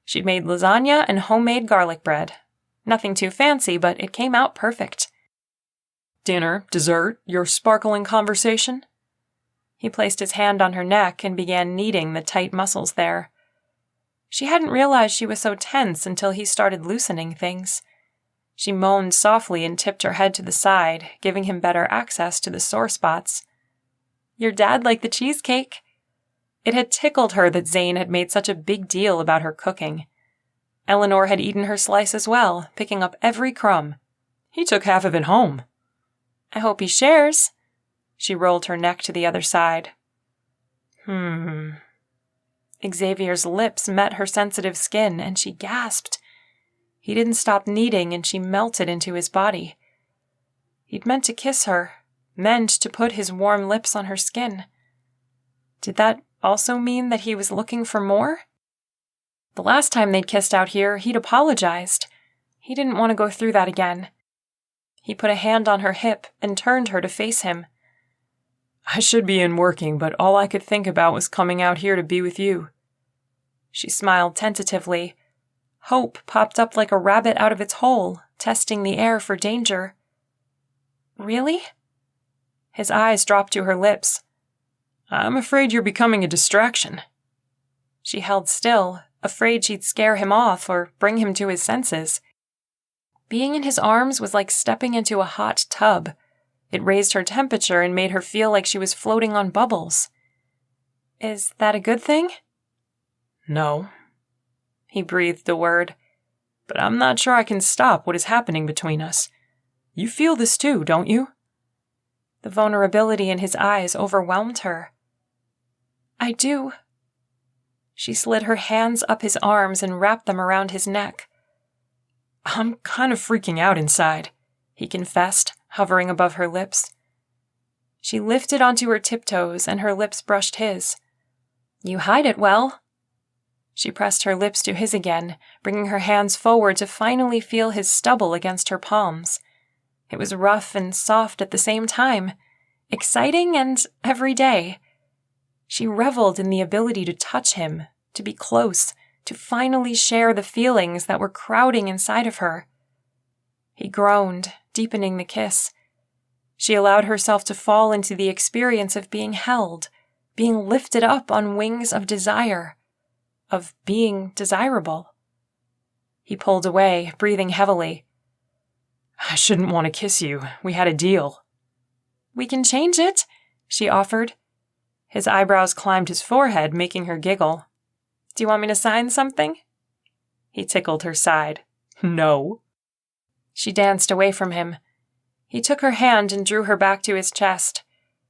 She'd made lasagna and homemade garlic bread. Nothing too fancy, but it came out perfect." "Dinner, dessert, your sparkling conversation?" He placed his hand on her neck and began kneading the tight muscles there. She hadn't realized she was so tense until he started loosening things. She moaned softly and tipped her head to the side, giving him better access to the sore spots. "Your dad liked the cheesecake." It had tickled her that Zane had made such a big deal about her cooking. Eleanor had eaten her slice as well, picking up every crumb. "He took half of it home." "I hope he shares." She rolled her neck to the other side. Xavier's lips met her sensitive skin, and she gasped. He didn't stop kneading, and she melted into his body. He'd meant to kiss her, meant to put his warm lips on her skin. Did that also mean that he was looking for more? The last time they'd kissed out here, he'd apologized. He didn't want to go through that again. He put a hand on her hip and turned her to face him. "I should be in working, but all I could think about was coming out here to be with you." She smiled tentatively. Hope popped up like a rabbit out of its hole, testing the air for danger. "Really?" His eyes dropped to her lips. "I'm afraid you're becoming a distraction." She held still, afraid she'd scare him off or bring him to his senses. Being in his arms was like stepping into a hot tub. It raised her temperature and made her feel like she was floating on bubbles. "Is that a good thing?" "No." He breathed a word. "But I'm not sure I can stop what is happening between us. You feel this too, don't you?" The vulnerability in his eyes overwhelmed her. "I do." She slid her hands up his arms and wrapped them around his neck. "I'm kind of freaking out inside," he confessed, hovering above her lips. She lifted onto her tiptoes and her lips brushed his. "You hide it well." She pressed her lips to his again, bringing her hands forward to finally feel his stubble against her palms. It was rough and soft at the same time, exciting and everyday. She reveled in the ability to touch him, to be close, to finally share the feelings that were crowding inside of her. He groaned, deepening the kiss. She allowed herself to fall into the experience of being held, being lifted up on wings of desire, of being desirable. He pulled away, breathing heavily. "I shouldn't want to kiss you. We had a deal." "We can change it," she offered. His eyebrows climbed his forehead, making her giggle. "Do you want me to sign something?" He tickled her side. "No." She danced away from him. He took her hand and drew her back to his chest.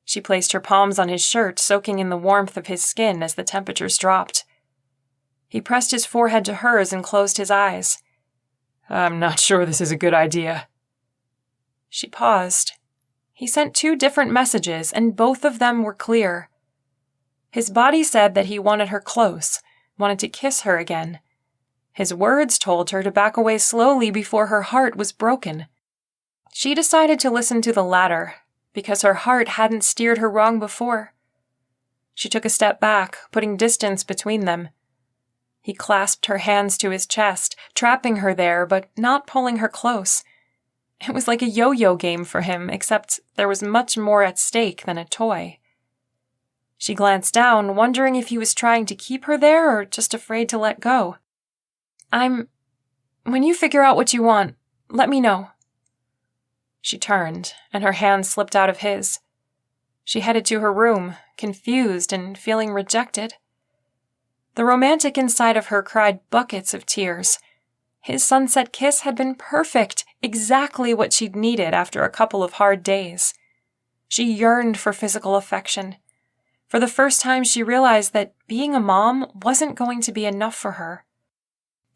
She placed her palms on his shirt, soaking in the warmth of his skin as the temperatures dropped. He pressed his forehead to hers and closed his eyes. "I'm not sure this is a good idea." She paused. He sent 2 different messages, and both of them were clear. His body said that he wanted her close, wanted to kiss her again. His words told her to back away slowly before her heart was broken. She decided to listen to the latter, because her heart hadn't steered her wrong before. She took a step back, putting distance between them. He clasped her hands to his chest, trapping her there, but not pulling her close. It was like a yo-yo game for him, except there was much more at stake than a toy. She glanced down, wondering if he was trying to keep her there or just afraid to let go. When you figure out what you want, let me know." She turned, and her hand slipped out of his. She headed to her room, confused and feeling rejected. The romantic inside of her cried buckets of tears. His sunset kiss had been perfect, exactly what she'd needed after a couple of hard days. She yearned for physical affection. For the first time, she realized that being a mom wasn't going to be enough for her.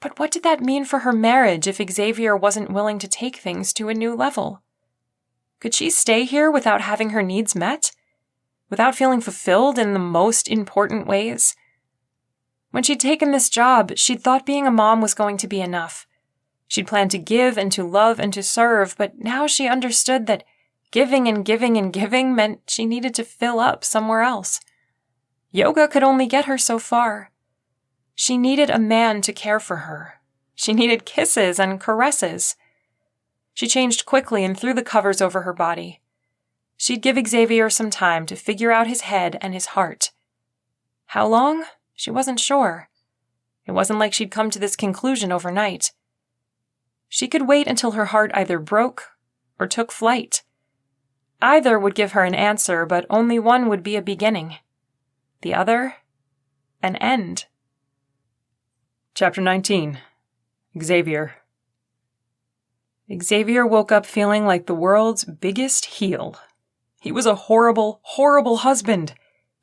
But what did that mean for her marriage if Xavier wasn't willing to take things to a new level? Could she stay here without having her needs met? Without feeling fulfilled in the most important ways? When she'd taken this job, she'd thought being a mom was going to be enough. She'd planned to give and to love and to serve, but now she understood that giving and giving and giving meant she needed to fill up somewhere else. Yoga could only get her so far. She needed a man to care for her. She needed kisses and caresses. She changed quickly and threw the covers over her body. She'd give Xavier some time to figure out his head and his heart. How long? She wasn't sure. It wasn't like she'd come to this conclusion overnight. She could wait until her heart either broke or took flight. Either would give her an answer, but only one would be a beginning. The other, an end. Chapter 19. Xavier. Xavier woke up feeling like the world's biggest heel. He was a horrible, horrible husband,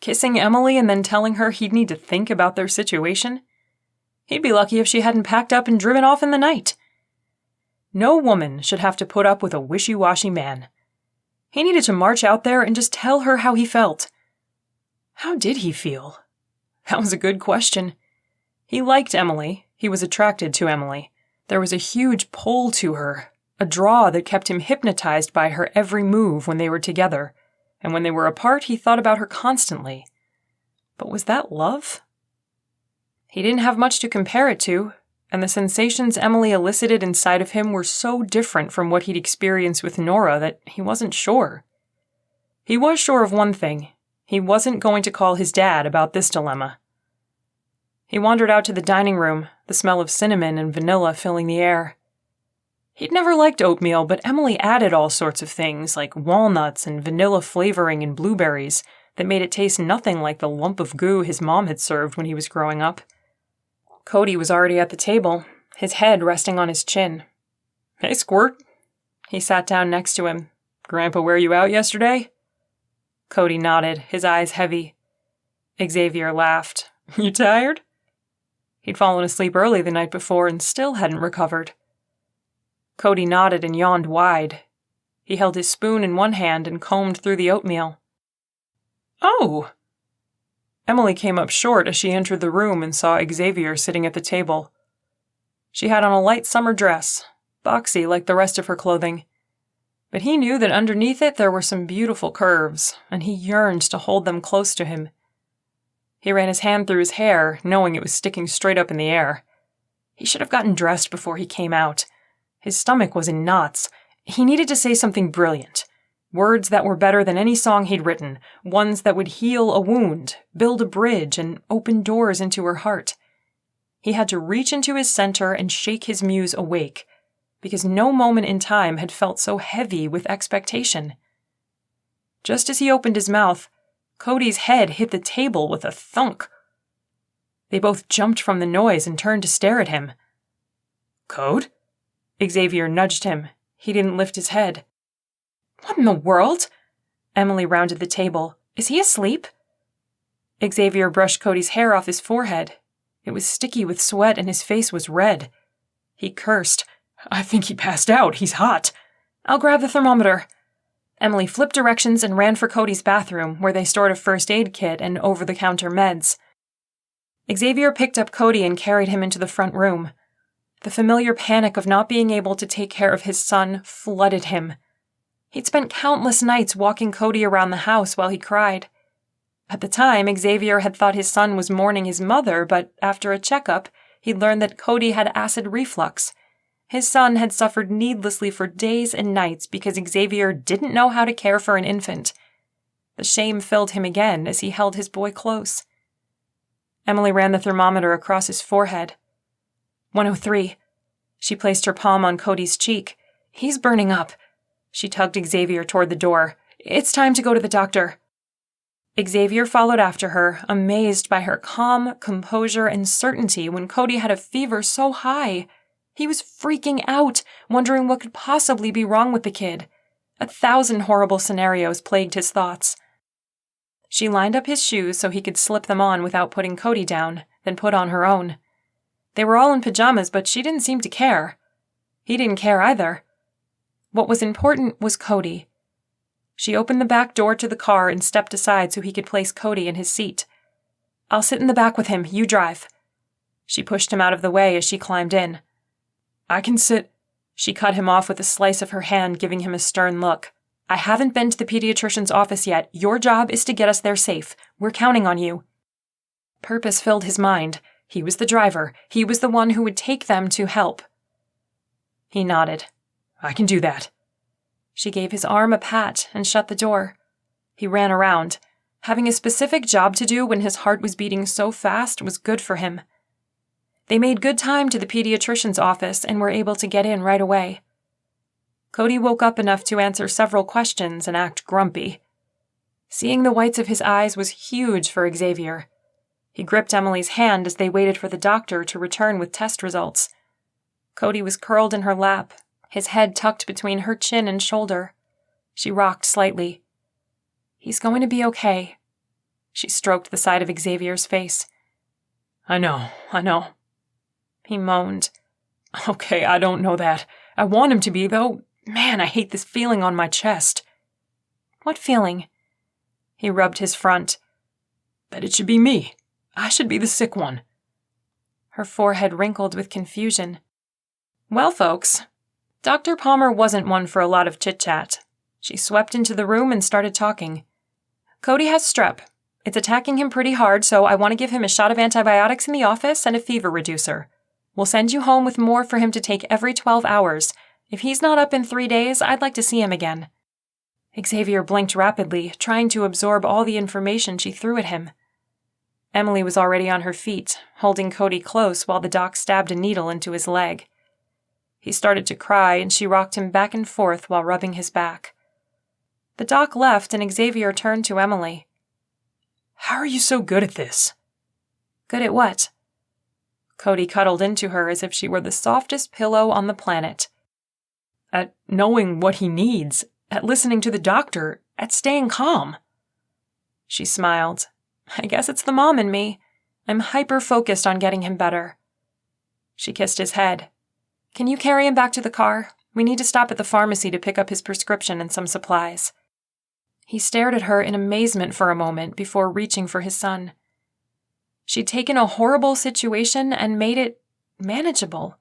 kissing Emily and then telling her he'd need to think about their situation. He'd be lucky if she hadn't packed up and driven off in the night. No woman should have to put up with a wishy-washy man. He needed to march out there and just tell her how he felt. How did he feel? That was a good question. He liked Emily. He was attracted to Emily. There was a huge pull to her, a draw that kept him hypnotized by her every move when they were together, and when they were apart, he thought about her constantly. But was that love? He didn't have much to compare it to, and the sensations Emily elicited inside of him were so different from what he'd experienced with Nora that he wasn't sure. He was sure of one thing. He wasn't going to call his dad about this dilemma. He wandered out to the dining room, the smell of cinnamon and vanilla filling the air. He'd never liked oatmeal, but Emily added all sorts of things like walnuts and vanilla flavoring and blueberries that made it taste nothing like the lump of goo his mom had served when he was growing up. Cody was already at the table, his head resting on his chin. "Hey, Squirt." He sat down next to him. "Grandpa wear you out yesterday?" Cody nodded, his eyes heavy. Xavier laughed. "You tired?" He'd fallen asleep early the night before and still hadn't recovered. Cody nodded and yawned wide. He held his spoon in one hand and combed through the oatmeal. "Oh!" Emily came up short as she entered the room and saw Xavier sitting at the table. She had on a light summer dress, boxy like the rest of her clothing. But he knew that underneath it there were some beautiful curves, and he yearned to hold them close to him. He ran his hand through his hair, knowing it was sticking straight up in the air. He should have gotten dressed before he came out. His stomach was in knots. He needed to say something brilliant. Words that were better than any song he'd written, ones that would heal a wound, build a bridge, and open doors into her heart. He had to reach into his center and shake his muse awake, because no moment in time had felt so heavy with expectation. Just as he opened his mouth, Cody's head hit the table with a thunk. They both jumped from the noise and turned to stare at him. "Code?" Xavier nudged him. He didn't lift his head. "What in the world?" Emily rounded the table. "Is he asleep?" Xavier brushed Cody's hair off his forehead. It was sticky with sweat and his face was red. He cursed. "I think he passed out. He's hot." "I'll grab the thermometer." Emily flipped directions and ran for Cody's bathroom, where they stored a first aid kit and over-the-counter meds. Xavier picked up Cody and carried him into the front room. The familiar panic of not being able to take care of his son flooded him. He'd spent countless nights walking Cody around the house while he cried. At the time, Xavier had thought his son was mourning his mother, but after a checkup, he'd learned that Cody had acid reflux. His son had suffered needlessly for days and nights because Xavier didn't know how to care for an infant. The shame filled him again as he held his boy close. Emily ran the thermometer across his forehead. 103. She placed her palm on Cody's cheek. "He's burning up." She tugged Xavier toward the door. "It's time to go to the doctor." Xavier followed after her, amazed by her calm, composure, and certainty when Cody had a fever so high. He was freaking out, wondering what could possibly be wrong with the kid. 1,000 horrible scenarios plagued his thoughts. She lined up his shoes so he could slip them on without putting Cody down, then put on her own. They were all in pajamas, but she didn't seem to care. He didn't care either. What was important was Cody. She opened the back door to the car and stepped aside so he could place Cody in his seat. "I'll sit in the back with him, you drive." She pushed him out of the way as she climbed in. "I can sit." She cut him off with a slice of her hand, giving him a stern look. "I haven't been to the pediatrician's office yet. Your job is to get us there safe. We're counting on you." Purpose filled his mind. He was the driver. He was the one who would take them to help. He nodded. "I can do that." She gave his arm a pat and shut the door. He ran around. Having a specific job to do when his heart was beating so fast was good for him. They made good time to the pediatrician's office and were able to get in right away. Cody woke up enough to answer several questions and act grumpy. Seeing the whites of his eyes was huge for Xavier. He gripped Emily's hand as they waited for the doctor to return with test results. Cody was curled in her lap, his head tucked between her chin and shoulder. She rocked slightly. "He's going to be okay." She stroked the side of Xavier's face. I know. He moaned. "Okay, I don't know that. I want him to be, though. Man, I hate this feeling on my chest." "What feeling?" He rubbed his front. "That it should be me. I should be the sick one." Her forehead wrinkled with confusion. "Well, folks, Dr. Palmer wasn't one for a lot of chit-chat." She swept into the room and started talking. "Cody has strep. It's attacking him pretty hard, so I want to give him a shot of antibiotics in the office and a fever reducer. We'll send you home with more for him to take every 12 hours. If he's not up in 3 days, I'd like to see him again." Xavier blinked rapidly, trying to absorb all the information she threw at him. Emily was already on her feet, holding Cody close while the doc stabbed a needle into his leg. He started to cry, and she rocked him back and forth while rubbing his back. The doc left, and Xavier turned to Emily. "How are you so good at this?" "Good at what?" Cody cuddled into her as if she were the softest pillow on the planet. "At knowing what he needs, at listening to the doctor, at staying calm." She smiled. "I guess it's the mom in me. I'm hyper-focused on getting him better." She kissed his head. "Can you carry him back to the car? We need to stop at the pharmacy to pick up his prescription and some supplies." He stared at her in amazement for a moment before reaching for his son. She'd taken a horrible situation and made it manageable.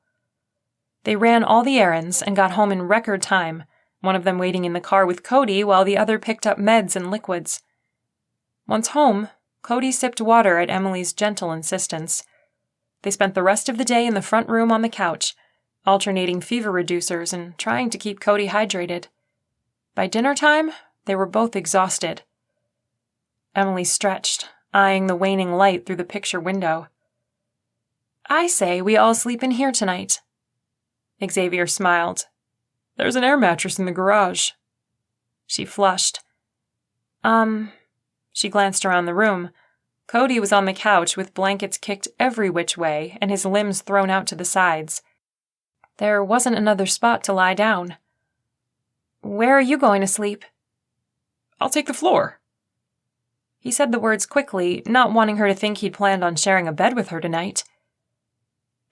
They ran all the errands and got home in record time, one of them waiting in the car with Cody while the other picked up meds and liquids. Once home, Cody sipped water at Emily's gentle insistence. They spent the rest of the day in the front room on the couch, alternating fever reducers and trying to keep Cody hydrated. By dinner time, they were both exhausted. Emily stretched, eyeing the waning light through the picture window. "I say we all sleep in here tonight." Xavier smiled. "There's an air mattress in the garage." She flushed. She glanced around the room. Cody was on the couch with blankets kicked every which way and his limbs thrown out to the sides. There wasn't another spot to lie down. "Where are you going to sleep?" "I'll take the floor." He said the words quickly, not wanting her to think he'd planned on sharing a bed with her tonight.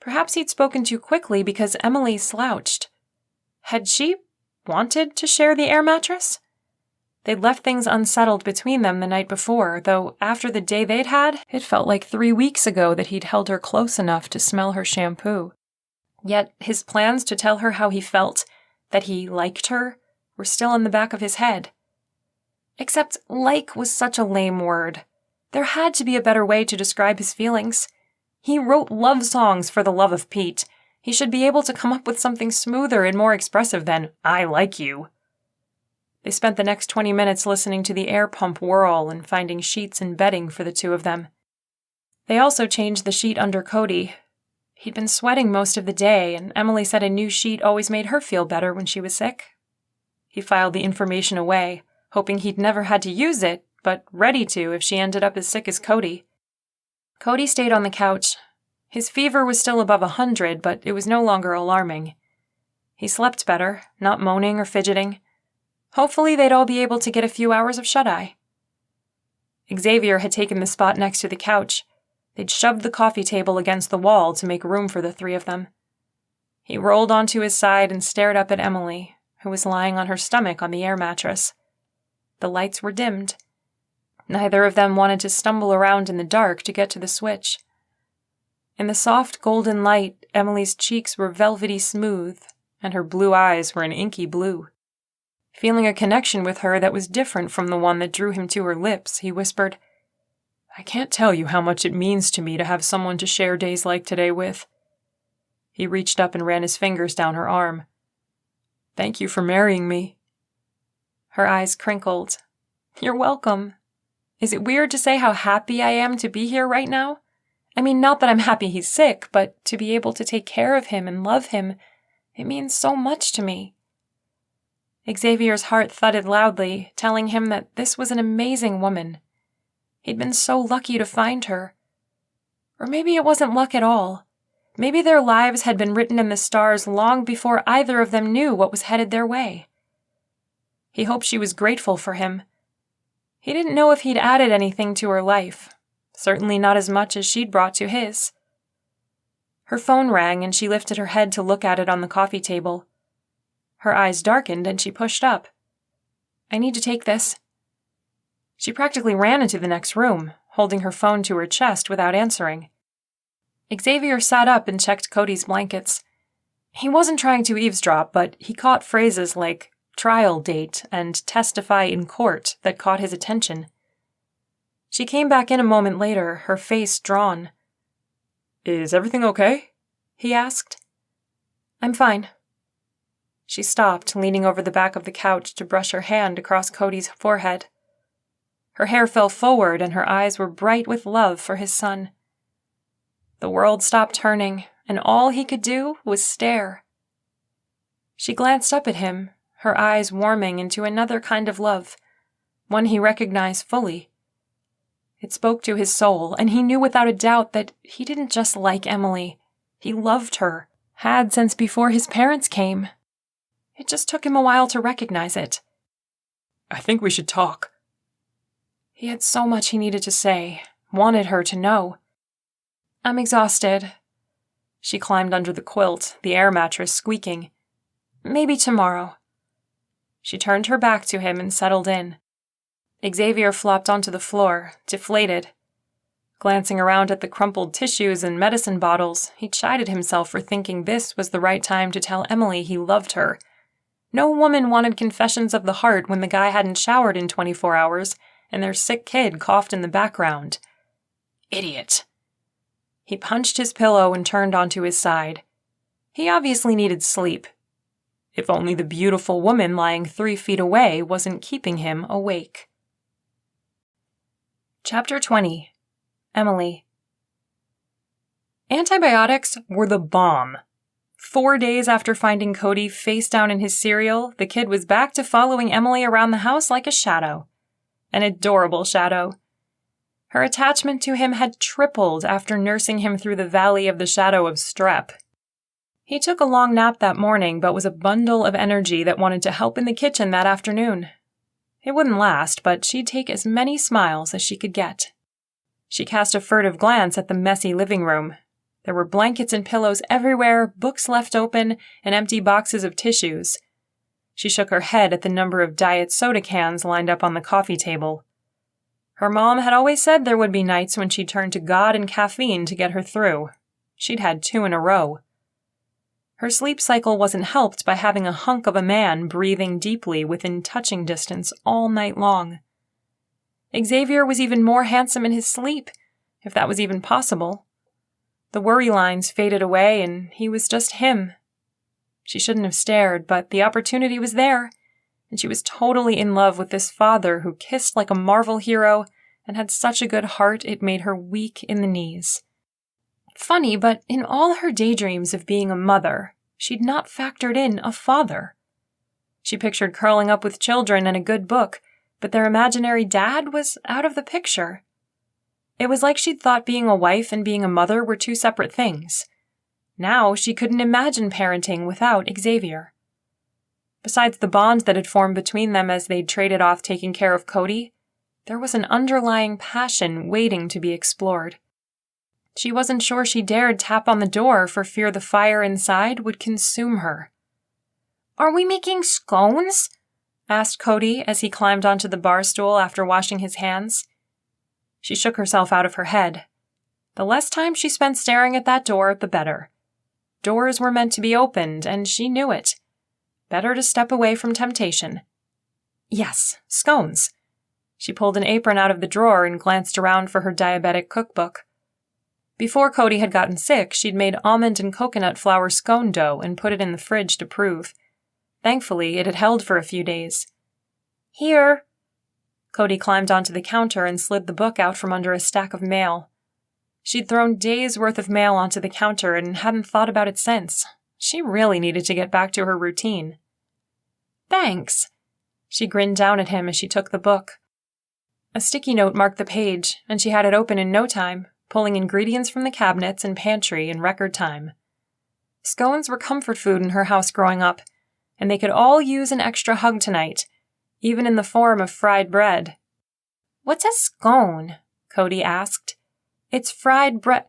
Perhaps he'd spoken too quickly because Emily slouched. Had she wanted to share the air mattress? They'd left things unsettled between them the night before, though after the day they'd had, it felt like 3 weeks ago that he'd held her close enough to smell her shampoo. Yet his plans to tell her how he felt, that he liked her, were still in the back of his head. Except like was such a lame word. There had to be a better way to describe his feelings. He wrote love songs for the love of Pete. He should be able to come up with something smoother and more expressive than, "I like you." They spent the next 20 minutes listening to the air pump whirl and finding sheets and bedding for the two of them. They also changed the sheet under Cody. He'd been sweating most of the day, and Emily said a new sheet always made her feel better when she was sick. He filed the information away, hoping he'd never had to use it, but ready to if she ended up as sick as Cody. Cody stayed on the couch. His fever was still above 100, but it was no longer alarming. He slept better, not moaning or fidgeting. Hopefully they'd all be able to get a few hours of shut-eye. Xavier had taken the spot next to the couch. They'd shoved the coffee table against the wall to make room for the three of them. He rolled onto his side and stared up at Emily, who was lying on her stomach on the air mattress. The lights were dimmed. Neither of them wanted to stumble around in the dark to get to the switch. In the soft golden light, Emily's cheeks were velvety smooth, and her blue eyes were an inky blue. Feeling a connection with her that was different from the one that drew him to her lips, he whispered, "I can't tell you how much it means to me to have someone to share days like today with." He reached up and ran his fingers down her arm. "Thank you for marrying me." Her eyes crinkled. "You're welcome. Is it weird to say how happy I am to be here right now? I mean, not that I'm happy he's sick, but to be able to take care of him and love him, it means so much to me." Xavier's heart thudded loudly, telling him that this was an amazing woman. He'd been so lucky to find her. Or maybe it wasn't luck at all. Maybe their lives had been written in the stars long before either of them knew what was headed their way. He hoped she was grateful for him. He didn't know if he'd added anything to her life, certainly not as much as she'd brought to his. Her phone rang and she lifted her head to look at it on the coffee table. Her eyes darkened and she pushed up. "I need to take this." She practically ran into the next room, holding her phone to her chest without answering. Xavier sat up and checked Cody's blankets. He wasn't trying to eavesdrop, but he caught phrases like trial date and testify in court that caught his attention. She came back in a moment later, her face drawn. "Is everything okay?" he asked. "I'm fine." She stopped, leaning over the back of the couch to brush her hand across Cody's forehead. Her hair fell forward and her eyes were bright with love for his son. The world stopped turning, and all he could do was stare. She glanced up at him, her eyes warming into another kind of love, one he recognized fully. It spoke to his soul, and he knew without a doubt that he didn't just like Emily. He loved her, had since before his parents came. It just took him a while to recognize it. "I think we should talk." He had so much he needed to say, wanted her to know. "I'm exhausted." She climbed under the quilt, the air mattress squeaking. "Maybe tomorrow." She turned her back to him and settled in. Xavier flopped onto the floor, deflated. Glancing around at the crumpled tissues and medicine bottles, he chided himself for thinking this was the right time to tell Emily he loved her. No woman wanted confessions of the heart when the guy hadn't showered in 24 hours and their sick kid coughed in the background. Idiot. He punched his pillow and turned onto his side. He obviously needed sleep. If only the beautiful woman lying 3 feet away wasn't keeping him awake. Chapter 20. Emily. Antibiotics were the bomb. 4 days after finding Cody face down in his cereal, the kid was back to following Emily around the house like a shadow. An adorable shadow. Her attachment to him had tripled after nursing him through the valley of the shadow of strep. He took a long nap that morning, but was a bundle of energy that wanted to help in the kitchen that afternoon. It wouldn't last, but she'd take as many smiles as she could get. She cast a furtive glance at the messy living room. There were blankets and pillows everywhere, books left open, and empty boxes of tissues. She shook her head at the number of diet soda cans lined up on the coffee table. Her mom had always said there would be nights when she'd turn to God and caffeine to get her through. She'd had 2 in a row. Her sleep cycle wasn't helped by having a hunk of a man breathing deeply within touching distance all night long. Xavier was even more handsome in his sleep, if that was even possible. The worry lines faded away, and he was just him. She shouldn't have stared, but the opportunity was there, and she was totally in love with this father who kissed like a Marvel hero and had such a good heart it made her weak in the knees. Funny, but in all her daydreams of being a mother, she'd not factored in a father. She pictured curling up with children and a good book, but their imaginary dad was out of the picture. It was like she'd thought being a wife and being a mother were 2 separate things. Now she couldn't imagine parenting without Xavier. Besides the bond that had formed between them as they'd traded off taking care of Cody, there was an underlying passion waiting to be explored. She wasn't sure she dared tap on the door for fear the fire inside would consume her. "Are we making scones?" asked Cody as he climbed onto the bar stool after washing his hands. She shook herself out of her head. The less time she spent staring at that door, the better. Doors were meant to be opened, and she knew it. Better to step away from temptation. Yes, scones. She pulled an apron out of the drawer and glanced around for her diabetic cookbook. Before Cody had gotten sick, she'd made almond and coconut flour scone dough and put it in the fridge to prove. Thankfully, it had held for a few days. "Here." Cody climbed onto the counter and slid the book out from under a stack of mail. She'd thrown days' worth of mail onto the counter and hadn't thought about it since. She really needed to get back to her routine. "Thanks." She grinned down at him as she took the book. A sticky note marked the page, and she had it open in no time, pulling ingredients from the cabinets and pantry in record time. Scones were comfort food in her house growing up, and they could all use an extra hug tonight, even in the form of fried bread. "What's a scone?" Cody asked. "It's fried bread."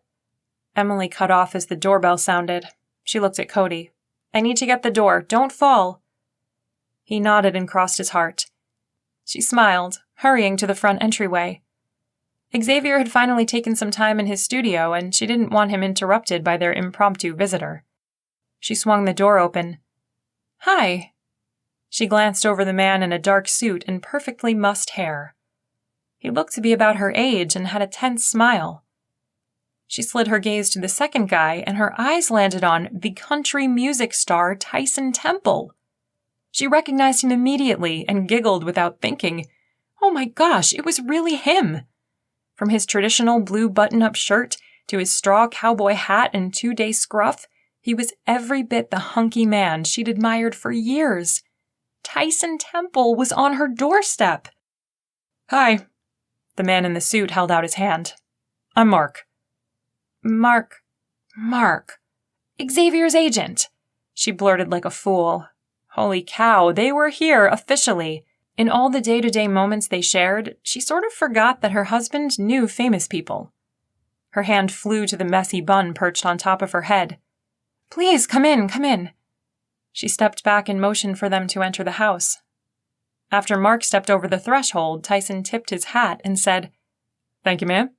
Emily cut off as the doorbell sounded. She looked at Cody. "I need to get the door. Don't fall." He nodded and crossed his heart. She smiled, hurrying to the front entryway. Xavier had finally taken some time in his studio, and she didn't want him interrupted by their impromptu visitor. She swung the door open. "Hi." She glanced over the man in a dark suit and perfectly mussed hair. He looked to be about her age and had a tense smile. She slid her gaze to the second guy, and her eyes landed on the country music star Tyson Temple. She recognized him immediately and giggled without thinking. Oh my gosh, it was really him! From his traditional blue button-up shirt to his straw cowboy hat and two-day scruff, he was every bit the hunky man she'd admired for years. Tyson Temple was on her doorstep. "Hi." The man in the suit held out his hand. "I'm Mark." Mark. Xavier's agent," she blurted like a fool. Holy cow, they were here, officially. In all the day-to-day moments they shared, she sort of forgot that her husband knew famous people. Her hand flew to the messy bun perched on top of her head. "Please, come in." She stepped back and motioned for them to enter the house. After Mark stepped over the threshold, Tyson tipped his hat and said, "Thank you, ma'am."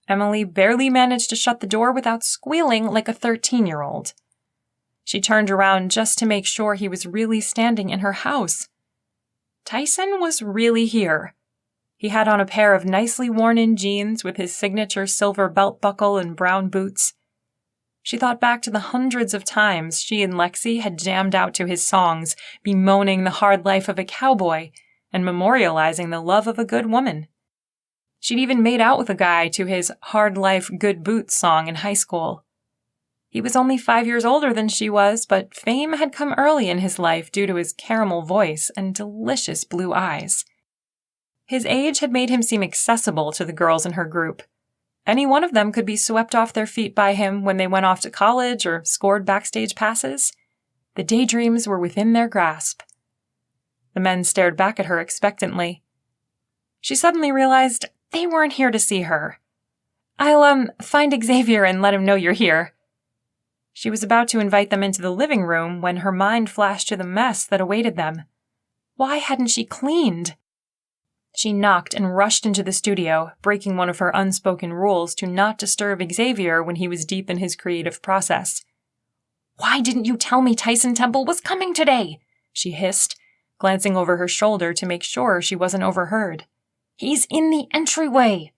Emily barely managed to shut the door without squealing like a 13-year-old. She turned around just to make sure he was really standing in her house. Tyson was really here. He had on a pair of nicely worn-in jeans with his signature silver belt buckle and brown boots. She thought back to the hundreds of times she and Lexi had jammed out to his songs, bemoaning the hard life of a cowboy and memorializing the love of a good woman. She'd even made out with a guy to his Hard Life, Good Boots song in high school. He was only 5 years older than she was, but fame had come early in his life due to his caramel voice and delicious blue eyes. His age had made him seem accessible to the girls in her group. Any one of them could be swept off their feet by him when they went off to college or scored backstage passes. The daydreams were within their grasp. The men stared back at her expectantly. She suddenly realized they weren't here to see her. "I'll, find Xavier and let him know you're here." She was about to invite them into the living room when her mind flashed to the mess that awaited them. Why hadn't she cleaned? She knocked and rushed into the studio, breaking one of her unspoken rules to not disturb Xavier when he was deep in his creative process. "Why didn't you tell me Tyson Temple was coming today?" she hissed, glancing over her shoulder to make sure she wasn't overheard. "He's in the entryway."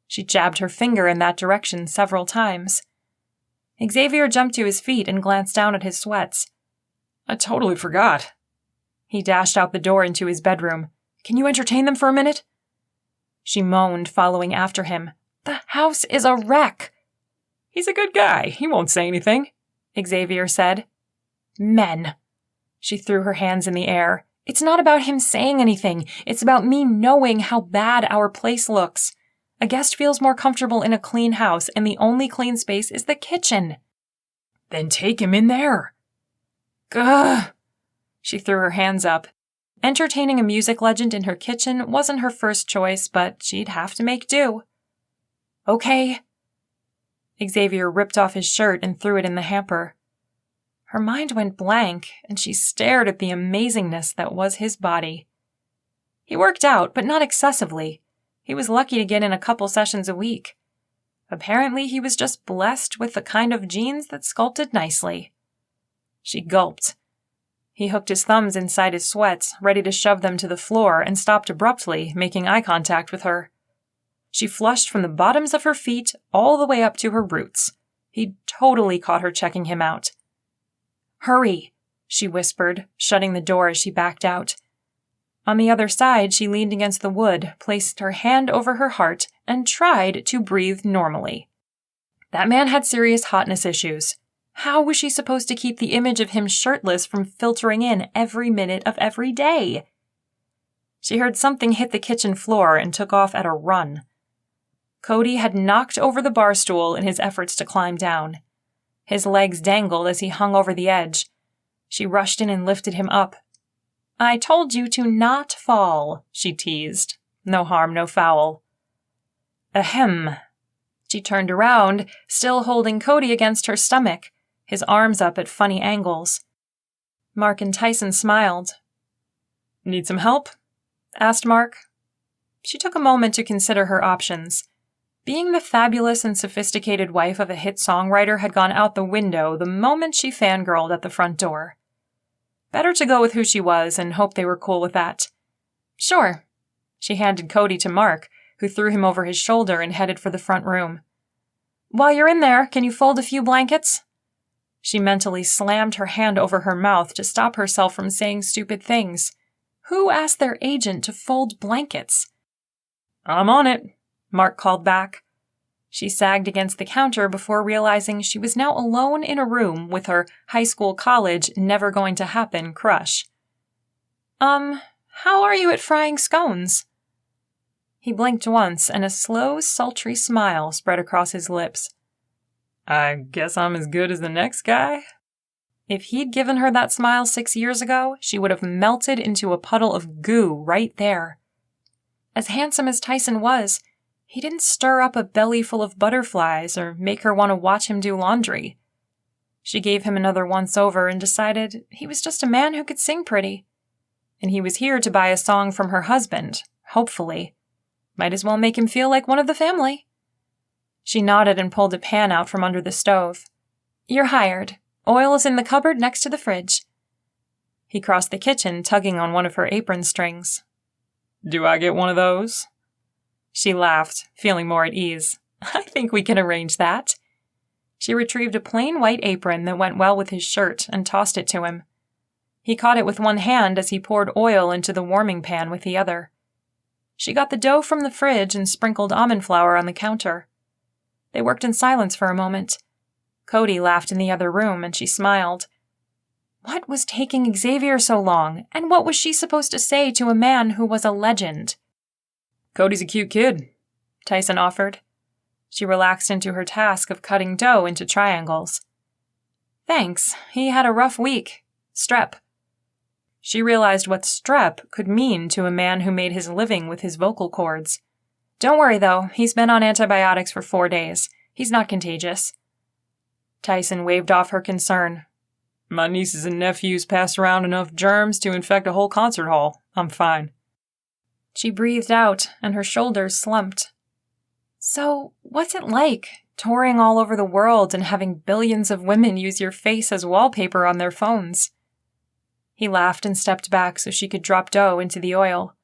She jabbed her finger in that direction several times. Xavier jumped to his feet and glanced down at his sweats. "I totally forgot." He dashed out the door into his bedroom. "Can you entertain them for a minute?" She moaned, following after him. "The house is a wreck." "He's a good guy. He won't say anything," Xavier said. "Men." She threw her hands in the air. "It's not about him saying anything. It's about me knowing how bad our place looks. A guest feels more comfortable in a clean house, and the only clean space is the kitchen." "Then take him in there." "Gah." She threw her hands up. Entertaining a music legend in her kitchen wasn't her first choice, but she'd have to make do. Okay. Xavier ripped off his shirt and threw it in the hamper. Her mind went blank, and she stared at the amazingness that was his body. He worked out, but not excessively. He was lucky to get in a couple sessions a week. Apparently, he was just blessed with the kind of genes that sculpted nicely. She gulped. He hooked his thumbs inside his sweats, ready to shove them to the floor, and stopped abruptly, making eye contact with her. She flushed from the bottoms of her feet all the way up to her roots. He'd totally caught her checking him out. "Hurry," she whispered, shutting the door as she backed out. On the other side, she leaned against the wood, placed her hand over her heart, and tried to breathe normally. That man had serious hotness issues. How was she supposed to keep the image of him shirtless from filtering in every minute of every day? She heard something hit the kitchen floor and took off at a run. Cody had knocked over the bar stool in his efforts to climb down. His legs dangled as he hung over the edge. She rushed in and lifted him up. "I told you to not fall," she teased. "No harm, no foul." Ahem. She turned around, still holding Cody against her stomach, his arms up at funny angles. Mark and Tyson smiled. "Need some help?" asked Mark. She took a moment to consider her options. Being the fabulous and sophisticated wife of a hit songwriter had gone out the window the moment she fangirled at the front door. Better to go with who she was and hope they were cool with that. "Sure." She handed Cody to Mark, who threw him over his shoulder and headed for the front room. "While you're in there, can you fold a few blankets?" She mentally slammed her hand over her mouth to stop herself from saying stupid things. Who asked their agent to fold blankets? "I'm on it," Mark called back. She sagged against the counter before realizing she was now alone in a room with her high school college never going to happen crush. How are you at frying scones?" He blinked once and a slow, sultry smile spread across his lips. "I guess I'm as good as the next guy?" If he'd given her that smile 6 years ago, she would have melted into a puddle of goo right there. As handsome as Tyson was, he didn't stir up a belly full of butterflies or make her want to watch him do laundry. She gave him another once-over and decided he was just a man who could sing pretty. And he was here to buy a song from her husband, hopefully. Might as well make him feel like one of the family. She nodded and pulled a pan out from under the stove. "You're hired. Oil is in the cupboard next to the fridge." He crossed the kitchen, tugging on one of her apron strings. "Do I get one of those?" She laughed, feeling more at ease. "I think we can arrange that." She retrieved a plain white apron that went well with his shirt and tossed it to him. He caught it with one hand as he poured oil into the warming pan with the other. She got the dough from the fridge and sprinkled almond flour on the counter. They worked in silence for a moment. Cody laughed in the other room, and she smiled. What was taking Xavier so long, and what was she supposed to say to a man who was a legend? "Cody's a cute kid," Tyson offered. She relaxed into her task of cutting dough into triangles. "Thanks. He had a rough week. Strep." She realized what strep could mean to a man who made his living with his vocal cords. "Don't worry, though. He's been on antibiotics for 4 days. He's not contagious." Tyson waved off her concern. "My nieces and nephews pass around enough germs to infect a whole concert hall. I'm fine." She breathed out, and her shoulders slumped. "So, what's it like, touring all over the world and having billions of women use your face as wallpaper on their phones?" He laughed and stepped back so she could drop dough into the oil.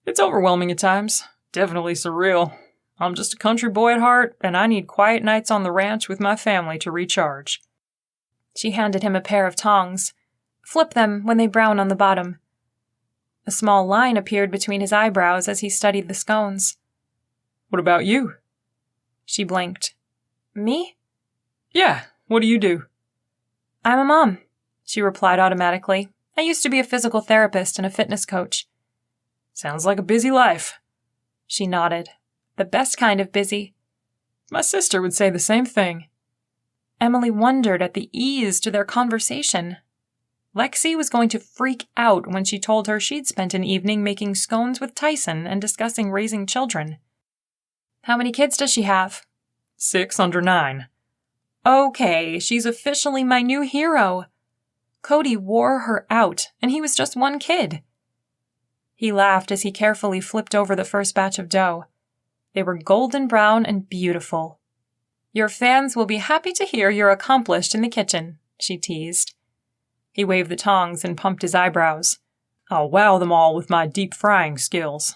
"It's overwhelming at times. Definitely surreal. I'm just a country boy at heart, and I need quiet nights on the ranch with my family to recharge." She handed him a pair of tongs. "Flip them when they brown on the bottom." A small line appeared between his eyebrows as he studied the scones. "What about you?" She blinked. "Me?" "Yeah, what do you do?" "I'm a mom," she replied automatically. "I used to be a physical therapist and a fitness coach." "Sounds like a busy life." She nodded. "The best kind of busy." "My sister would say the same thing." Emily wondered at the ease to their conversation. Lexi was going to freak out when she told her she'd spent an evening making scones with Tyson and discussing raising children. How many kids does she have? 6 under 9. Okay, she's officially my new hero. Cody wore her out, and he was just one kid. He laughed as he carefully flipped over the first batch of dough. They were golden brown and beautiful. Your fans will be happy to hear you're accomplished in the kitchen, she teased. He waved the tongs and pumped his eyebrows. I'll wow them all with my deep frying skills.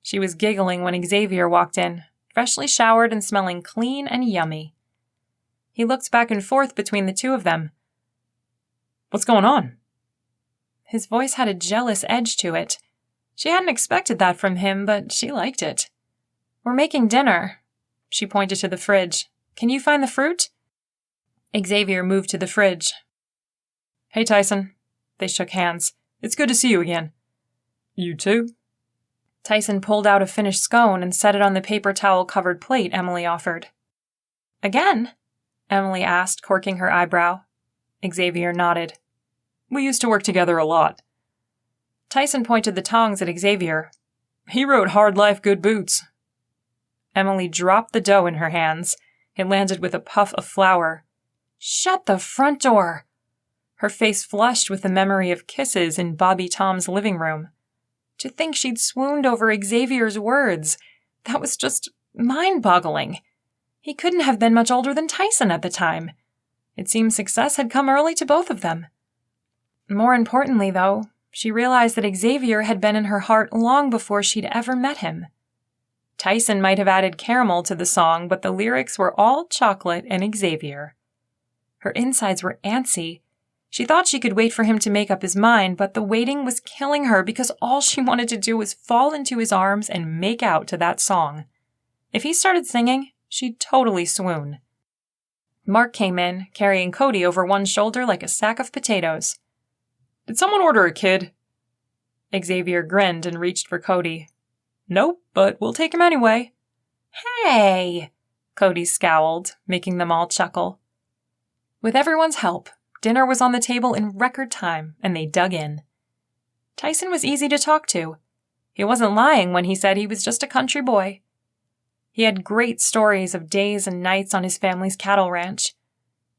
She was giggling when Xavier walked in, freshly showered and smelling clean and yummy. He looked back and forth between the two of them. What's going on? His voice had a jealous edge to it. She hadn't expected that from him, but she liked it. We're making dinner. She pointed to the fridge. Can you find the fruit? Xavier moved to the fridge. Hey, Tyson. They shook hands. It's good to see you again. You too? Tyson pulled out a finished scone and set it on the paper towel-covered plate Emily offered. Again? Emily asked, corking her eyebrow. Xavier nodded. We used to work together a lot. Tyson pointed the tongs at Xavier. He wrote Hard Life, Good Boots. Emily dropped the dough in her hands. It landed with a puff of flour. Shut the front door! Her face flushed with the memory of kisses in Bobby Tom's living room. To think she'd swooned over Xavier's words. That was just mind-boggling. He couldn't have been much older than Tyson at the time. It seemed success had come early to both of them. More importantly, though, she realized that Xavier had been in her heart long before she'd ever met him. Tyson might have added caramel to the song, but the lyrics were all chocolate and Xavier. Her insides were antsy. She thought she could wait for him to make up his mind, but the waiting was killing her because all she wanted to do was fall into his arms and make out to that song. If he started singing, she'd totally swoon. Mark came in, carrying Cody over one shoulder like a sack of potatoes. Did someone order a kid? Xavier grinned and reached for Cody. Nope, but we'll take him anyway. Hey! Cody scowled, making them all chuckle. With everyone's help, dinner was on the table in record time, and they dug in. Tyson was easy to talk to. He wasn't lying when he said he was just a country boy. He had great stories of days and nights on his family's cattle ranch.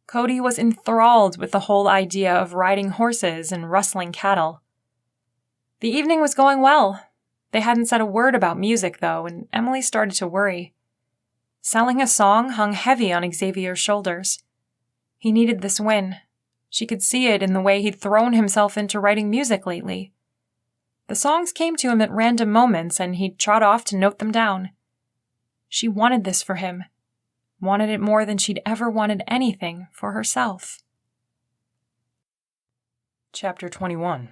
Cody was enthralled with the whole idea of riding horses and rustling cattle. The evening was going well. They hadn't said a word about music, though, and Emily started to worry. Selling a song hung heavy on Xavier's shoulders. He needed this win. She could see it in the way he'd thrown himself into writing music lately. The songs came to him at random moments, and he'd trot off to note them down. She wanted this for him. Wanted it more than she'd ever wanted anything for herself. Chapter 21.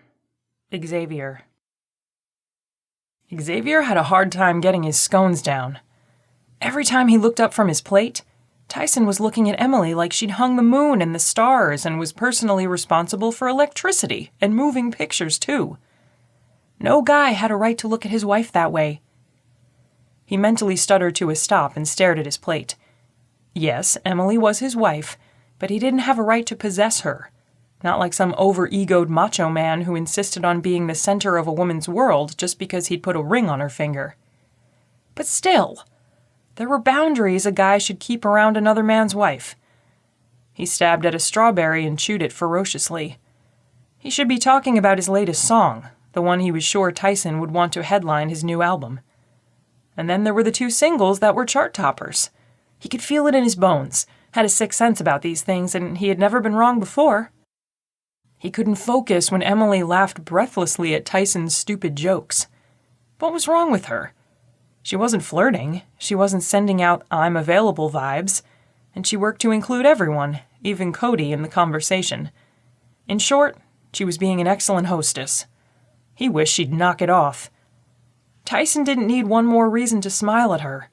Xavier. Xavier had a hard time getting his scones down. Every time he looked up from his plate, Tyson was looking at Emily like she'd hung the moon and the stars and was personally responsible for electricity and moving pictures, too. No guy had a right to look at his wife that way. He mentally stuttered to a stop and stared at his plate. Yes, Emily was his wife, but he didn't have a right to possess her. Not like some over-egoed macho man who insisted on being the center of a woman's world just because he'd put a ring on her finger. But still, there were boundaries a guy should keep around another man's wife. He stabbed at a strawberry and chewed it ferociously. He should be talking about his latest song, the one he was sure Tyson would want to headline his new album. And then there were the 2 singles that were chart toppers. He could feel it in his bones, had a sixth sense about these things, and he had never been wrong before. He couldn't focus when Emily laughed breathlessly at Tyson's stupid jokes. What was wrong with her? She wasn't flirting, she wasn't sending out I'm available vibes, and she worked to include everyone, even Cody, in the conversation. In short, she was being an excellent hostess. He wished she'd knock it off. Tyson didn't need one more reason to smile at her.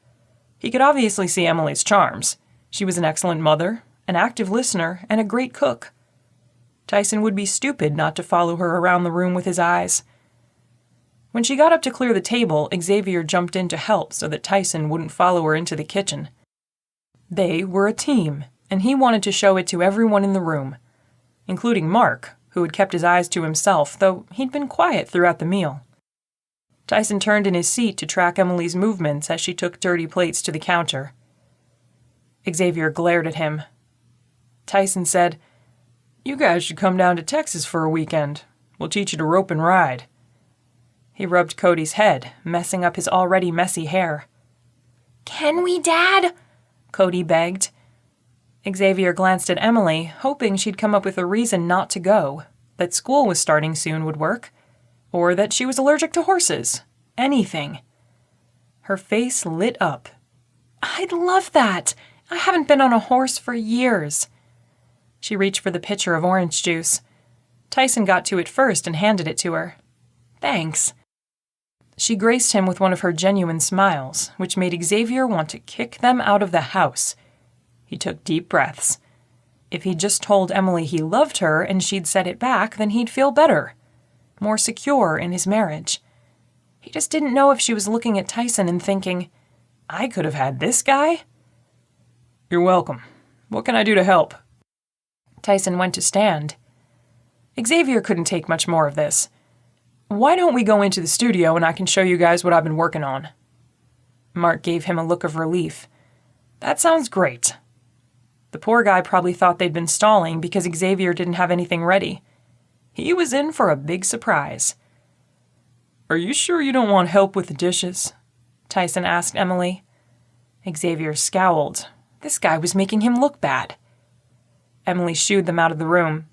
He could obviously see Emily's charms. She was an excellent mother, an active listener, and a great cook. Tyson would be stupid not to follow her around the room with his eyes. When she got up to clear the table, Xavier jumped in to help so that Tyson wouldn't follow her into the kitchen. They were a team, and he wanted to show it to everyone in the room, including Mark, who had kept his eyes to himself, though he'd been quiet throughout the meal. Tyson turned in his seat to track Emily's movements as she took dirty plates to the counter. Xavier glared at him. Tyson said, "You guys should come down to Texas for a weekend. We'll teach you to rope and ride." He rubbed Cody's head, messing up his already messy hair. "Can we, Dad?" Cody begged. Xavier glanced at Emily, hoping she'd come up with a reason not to go, that school was starting soon would work, or that she was allergic to horses. Anything. Her face lit up. "I'd love that. I haven't been on a horse for years." She reached for the pitcher of orange juice. Tyson got to it first and handed it to her. "Thanks." She graced him with one of her genuine smiles, which made Xavier want to kick them out of the house. He took deep breaths. If he'd just told Emily he loved her and she'd said it back, then he'd feel better, more secure in his marriage. He just didn't know if she was looking at Tyson and thinking, "I could have had this guy?" "You're welcome. What can I do to help?" Tyson went to stand. Xavier couldn't take much more of this. "Why don't we go into the studio and I can show you guys what I've been working on?" Mark gave him a look of relief. "That sounds great." The poor guy probably thought they'd been stalling because Xavier didn't have anything ready. He was in for a big surprise. "Are you sure you don't want help with the dishes?" Tyson asked Emily. Xavier scowled. This guy was making him look bad. Emily shooed them out of the room.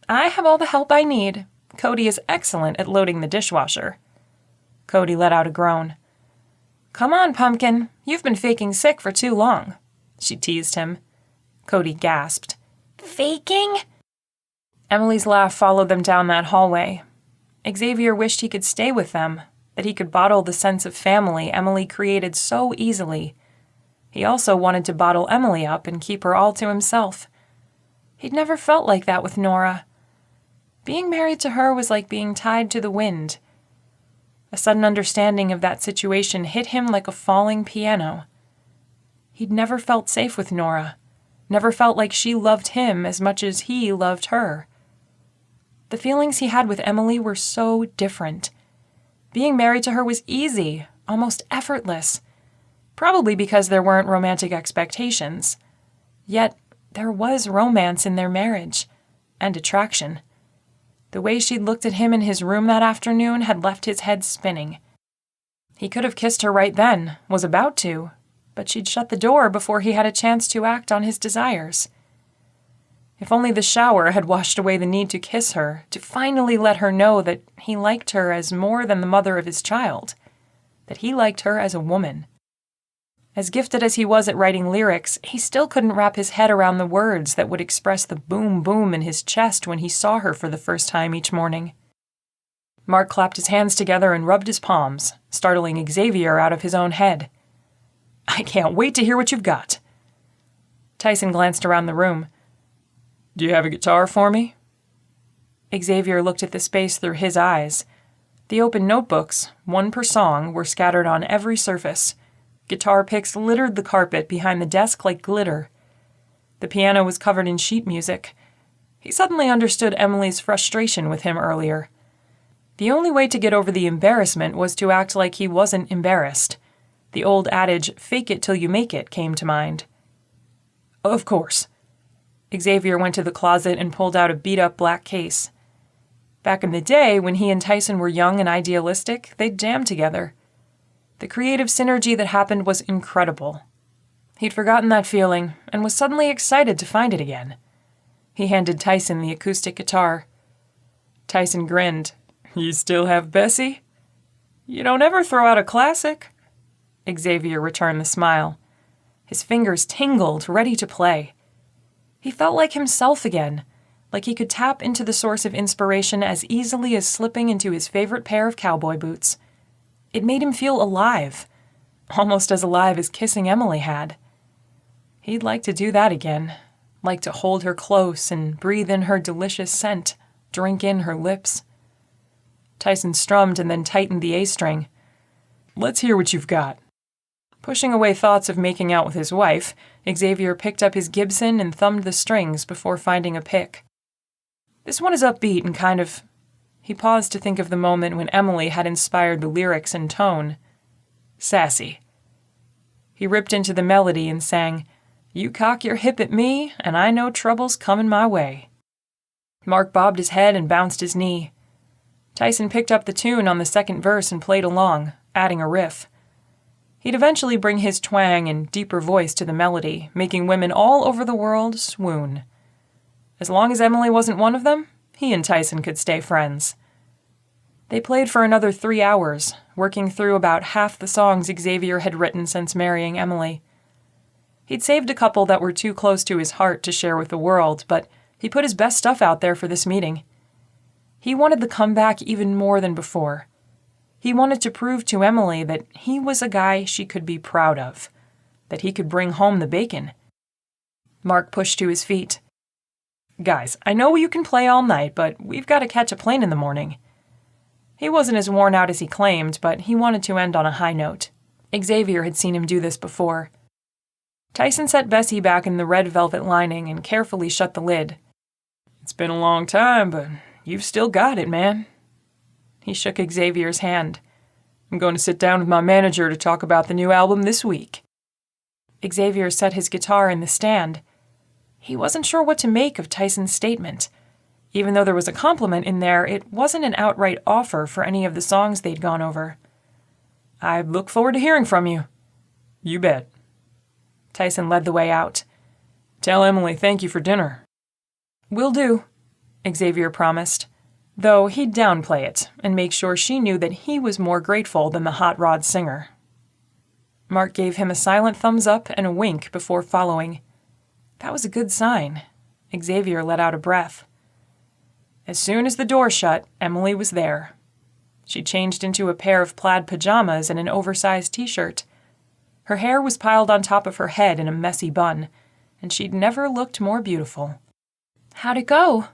"I have all the help I need. Cody is excellent at loading the dishwasher." Cody let out a groan. "Come on, Pumpkin. You've been faking sick for too long," she teased him. Cody gasped. "Faking?" Emily's laugh followed them down that hallway. Xavier wished he could stay with them, that he could bottle the sense of family Emily created so easily. He also wanted to bottle Emily up and keep her all to himself. He'd never felt like that with Nora. Being married to her was like being tied to the wind. A sudden understanding of that situation hit him like a falling piano. He'd never felt safe with Nora, never felt like she loved him as much as he loved her. The feelings he had with Emily were so different. Being married to her was easy, almost effortless, probably because there weren't romantic expectations. Yet there was romance in their marriage, and attraction. The way she'd looked at him in his room that afternoon had left his head spinning. He could have kissed her right then, was about to, but she'd shut the door before he had a chance to act on his desires. If only the shower had washed away the need to kiss her, to finally let her know that he liked her as more than the mother of his child, that he liked her as a woman. As gifted as he was at writing lyrics, he still couldn't wrap his head around the words that would express the boom-boom in his chest when he saw her for the first time each morning. Mark clapped his hands together and rubbed his palms, startling Xavier out of his own head. "I can't wait to hear what you've got." Tyson glanced around the room. "Do you have a guitar for me?" Xavier looked at the space through his eyes. The open notebooks, one per song, were scattered on every surface. Guitar picks littered the carpet behind the desk like glitter. The piano was covered in sheet music. He suddenly understood Emily's frustration with him earlier. The only way to get over the embarrassment was to act like he wasn't embarrassed. The old adage, "fake it till you make it," came to mind. "Of course." Xavier went to the closet and pulled out a beat-up black case. Back in the day, when he and Tyson were young and idealistic, they'd jam together. The creative synergy that happened was incredible. He'd forgotten that feeling and was suddenly excited to find it again. He handed Tyson the acoustic guitar. Tyson grinned. "You still have Bessie? You don't ever throw out a classic." Xavier returned the smile. His fingers tingled, ready to play. He felt like himself again, like he could tap into the source of inspiration as easily as slipping into his favorite pair of cowboy boots. It made him feel alive, almost as alive as kissing Emily had. He'd like to do that again, like to hold her close and breathe in her delicious scent, drink in her lips. Tyson strummed and then tightened the A-string. "Let's hear what you've got." Pushing away thoughts of making out with his wife, Xavier picked up his Gibson and thumbed the strings before finding a pick. This one is upbeat and kind of... He paused to think of the moment when Emily had inspired the lyrics and tone. Sassy. He ripped into the melody and sang, "You cock your hip at me, and I know trouble's coming my way." Mark bobbed his head and bounced his knee. Tyson picked up the tune on the second verse and played along, adding a riff. He'd eventually bring his twang and deeper voice to the melody, making women all over the world swoon. As long as Emily wasn't one of them, he and Tyson could stay friends. They played for another 3 hours, working through about half the songs Xavier had written since marrying Emily. He'd saved a couple that were too close to his heart to share with the world, but he put his best stuff out there for this meeting. He wanted the comeback even more than before. He wanted to prove to Emily that he was a guy she could be proud of, that he could bring home the bacon. Mark pushed to his feet. "Guys, I know you can play all night, but we've got to catch a plane in the morning." He wasn't as worn out as he claimed, but he wanted to end on a high note. Xavier had seen him do this before. Tyson set Bessie back in the red velvet lining and carefully shut the lid. "It's been a long time, but you've still got it, man." He shook Xavier's hand. "I'm going to sit down with my manager to talk about the new album this week." Xavier set his guitar in the stand. He wasn't sure what to make of Tyson's statement. Even though there was a compliment in there, it wasn't an outright offer for any of the songs they'd gone over. "I look forward to hearing from you." "You bet." Tyson led the way out. "Tell Emily thank you for dinner." "Will do," Xavier promised, though he'd downplay it and make sure she knew that he was more grateful than the hot rod singer. Mark gave him a silent thumbs up and a wink before following. That was a good sign. Xavier let out a breath. As soon as the door shut, Emily was there. She changed into a pair of plaid pajamas and an oversized t-shirt. Her hair was piled on top of her head in a messy bun, and she'd never looked more beautiful. "How'd it go?"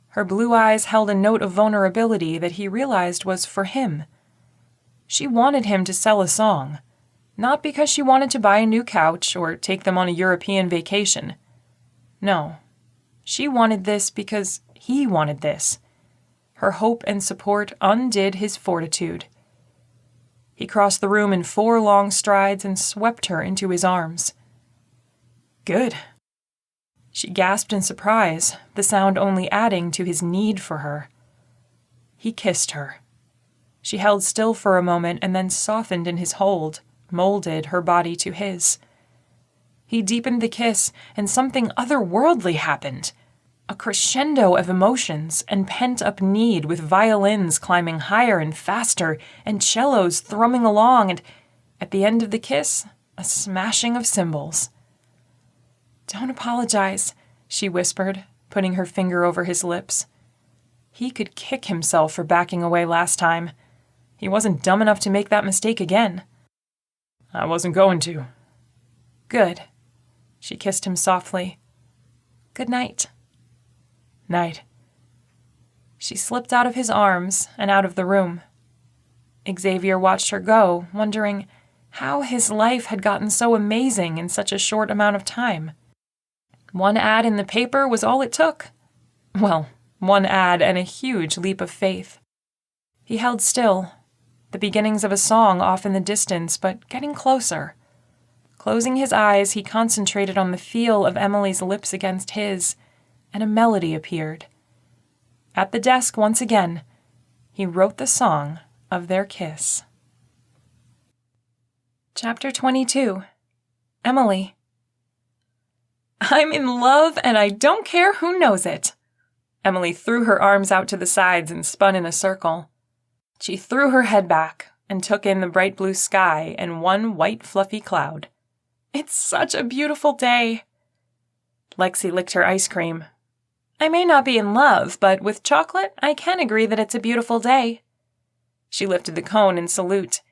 Her blue eyes held a note of vulnerability that he realized was for him. She wanted him to sell a song, not because she wanted to buy a new couch or take them on a European vacation. No, she wanted this because he wanted this. Her hope and support undid his fortitude. He crossed the room in 4 long strides and swept her into his arms. "Good." She gasped in surprise, the sound only adding to his need for her. He kissed her. She held still for a moment and then softened in his hold, molded her body to his. He deepened the kiss, and something otherworldly happened. A crescendo of emotions and pent-up need, with violins climbing higher and faster and cellos thrumming along, and, at the end of the kiss, a smashing of cymbals. "Don't apologize," she whispered, putting her finger over his lips. He could kick himself for backing away last time. He wasn't dumb enough to make that mistake again. "I wasn't going to." "Good." She kissed him softly. "Good night." "Night." She slipped out of his arms and out of the room. Xavier watched her go, wondering how his life had gotten so amazing in such a short amount of time. 1 ad in the paper was all it took. Well, 1 ad and a huge leap of faith. He held still, the beginnings of a song off in the distance, but getting closer. Closing his eyes, he concentrated on the feel of Emily's lips against his, and a melody appeared. At the desk once again, he wrote the song of their kiss. Chapter 22. Emily. "I'm in love, and I don't care who knows it." Emily threw her arms out to the sides and spun in a circle. She threw her head back and took in the bright blue sky and 1 white fluffy cloud. "It's such a beautiful day." Lexi licked her ice cream. "I may not be in love, but with chocolate, I can agree that it's a beautiful day." She lifted the cone in salute.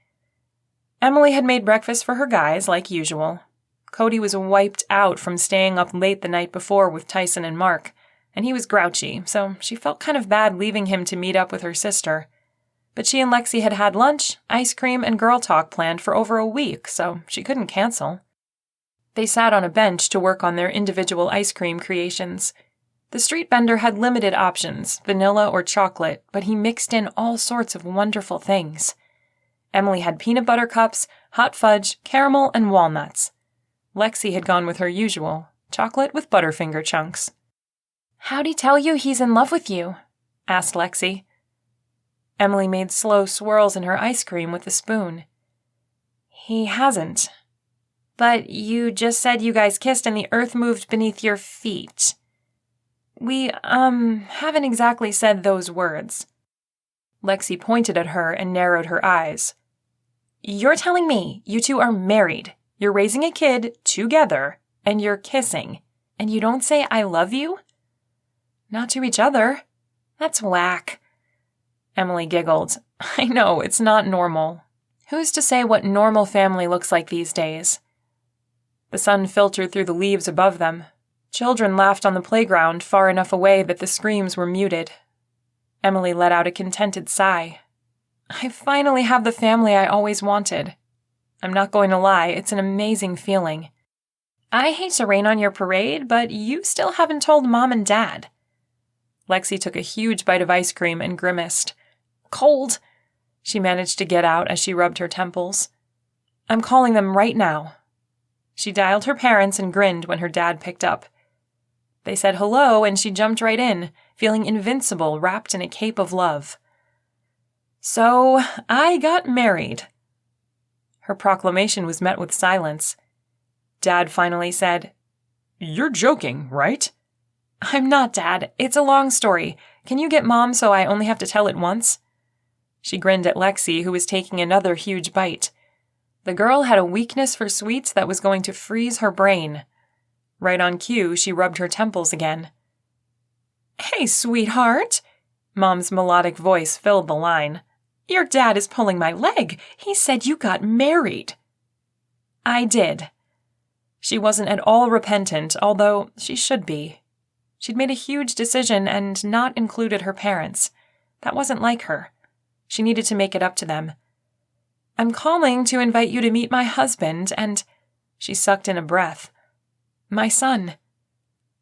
Emily had made breakfast for her guys, like usual. Cody was wiped out from staying up late the night before with Tyson and Mark, and he was grouchy, so she felt kind of bad leaving him to meet up with her sister. But she and Lexi had had lunch, ice cream, and girl talk planned for over a week, so she couldn't cancel. They sat on a bench to work on their individual ice cream creations. The street vendor had limited options, vanilla or chocolate, but he mixed in all sorts of wonderful things. Emily had peanut butter cups, hot fudge, caramel, and walnuts. Lexi had gone with her usual, chocolate with Butterfinger chunks. "How'd he tell you he's in love with you?" asked Lexi. Emily made slow swirls in her ice cream with the spoon. "He hasn't." "But you just said you guys kissed and the earth moved beneath your feet." "We, haven't exactly said those words." Lexi pointed at her and narrowed her eyes. "You're telling me you two are married, you're raising a kid together, and you're kissing, and you don't say I love you?" "Not to each other." "That's whack." Emily giggled. "I know, it's not normal. Who's to say what normal family looks like these days?" The sun filtered through the leaves above them. Children laughed on the playground far enough away that the screams were muted. Emily let out a contented sigh. "I finally have the family I always wanted. I'm not going to lie, it's an amazing feeling." "I hate to rain on your parade, but you still haven't told Mom and Dad." Lexi took a huge bite of ice cream and grimaced. "Cold," she managed to get out as she rubbed her temples. "I'm calling them right now." She dialed her parents and grinned when her dad picked up. They said hello, and she jumped right in, feeling invincible, wrapped in a cape of love. "So, I got married." Her proclamation was met with silence. Dad finally said, "You're joking, right?" "I'm not, Dad. It's a long story. Can you get Mom so I only have to tell it once?" She grinned at Lexi, who was taking another huge bite. The girl had a weakness for sweets that was going to freeze her brain. Right on cue, she rubbed her temples again. "Hey, sweetheart!" Mom's melodic voice filled the line. "Your dad is pulling my leg. He said you got married." "I did." She wasn't at all repentant, although she should be. She'd made a huge decision and not included her parents. That wasn't like her. She needed to make it up to them. "I'm calling to invite you to meet my husband and—" She sucked in a breath. "My son."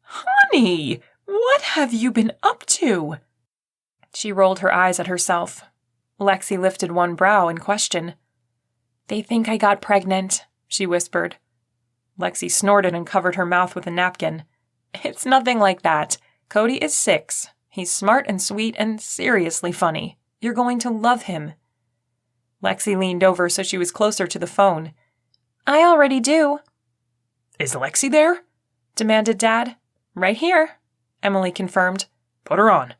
"Honey, what have you been up to?" She rolled her eyes at herself. Lexi lifted one brow in question. "They think I got pregnant," she whispered. Lexi snorted and covered her mouth with a napkin. "It's nothing like that. Cody is 6. He's smart and sweet and seriously funny. You're going to love him." Lexi leaned over so she was closer to the phone. "I already do." "Is Lexi there?" demanded Dad. "Right here," Emily confirmed. "Put her on."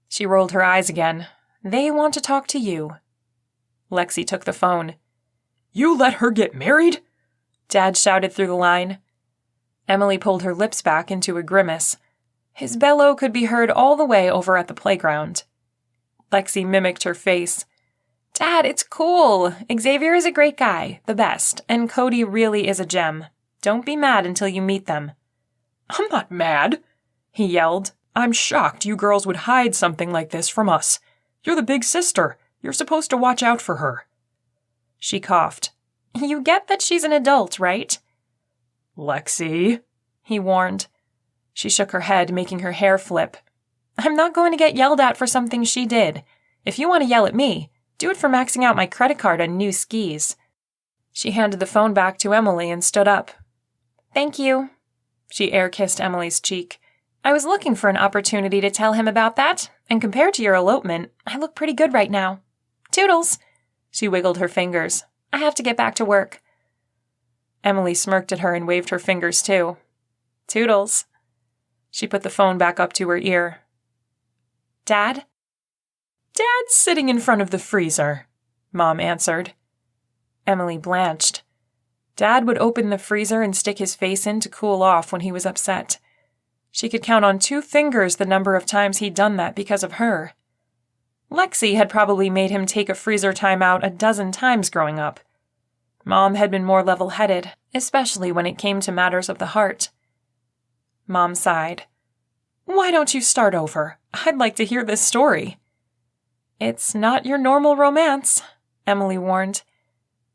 She rolled her eyes again. "They want to talk to you." Lexi took the phone. "You let her get married?" Dad shouted through the line. Emily pulled her lips back into a grimace. His bellow could be heard all the way over at the playground. Lexi mimicked her face. "Dad, it's cool. Xavier is a great guy, the best, and Cody really is a gem. Don't be mad until you meet them." "I'm not mad," he yelled. "I'm shocked you girls would hide something like this from us. You're the big sister. You're supposed to watch out for her." She coughed. "You get that she's an adult, right?" "Lexi," he warned. She shook her head, making her hair flip. "I'm not going to get yelled at for something she did. If you want to yell at me, do it for maxing out my credit card on new skis." She handed the phone back to Emily and stood up. "Thank you." She air-kissed Emily's cheek. "I was looking for an opportunity to tell him about that, and compared to your elopement, I look pretty good right now. Toodles!" She wiggled her fingers. "I have to get back to work." Emily smirked at her and waved her fingers too. "Toodles." She put the phone back up to her ear. "Dad?" "Dad's sitting in front of the freezer," Mom answered. Emily blanched. Dad would open the freezer and stick his face in to cool off when he was upset. She could count on 2 fingers the number of times he'd done that because of her. Lexi had probably made him take a freezer time out a dozen times growing up. Mom had been more level-headed, especially when it came to matters of the heart. Mom sighed. "Why don't you start over? I'd like to hear this story." "It's not your normal romance," Emily warned.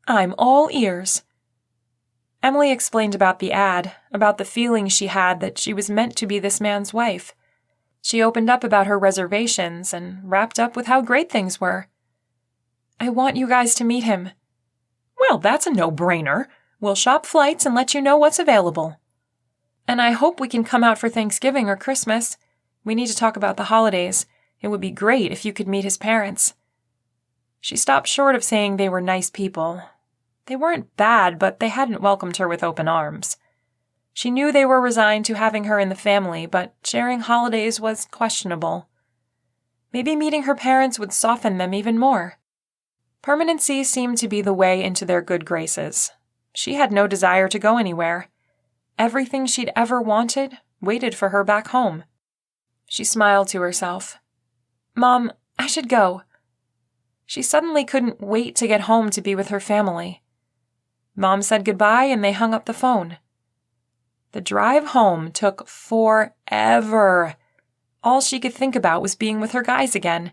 "I'm all ears." Emily explained about the ad, about the feeling she had that she was meant to be this man's wife. She opened up about her reservations and wrapped up with how great things were. "I want you guys to meet him." "Well, that's a no-brainer. We'll shop flights and let you know what's available." "And I hope we can come out for Thanksgiving or Christmas. We need to talk about the holidays. It would be great if you could meet his parents." She stopped short of saying they were nice people. They weren't bad, but they hadn't welcomed her with open arms. She knew they were resigned to having her in the family, but sharing holidays was questionable. Maybe meeting her parents would soften them even more. Permanency seemed to be the way into their good graces. She had no desire to go anywhere. Everything she'd ever wanted waited for her back home. She smiled to herself. "Mom, I should go." She suddenly couldn't wait to get home to be with her family. Mom said goodbye and they hung up the phone. The drive home took forever. All she could think about was being with her guys again.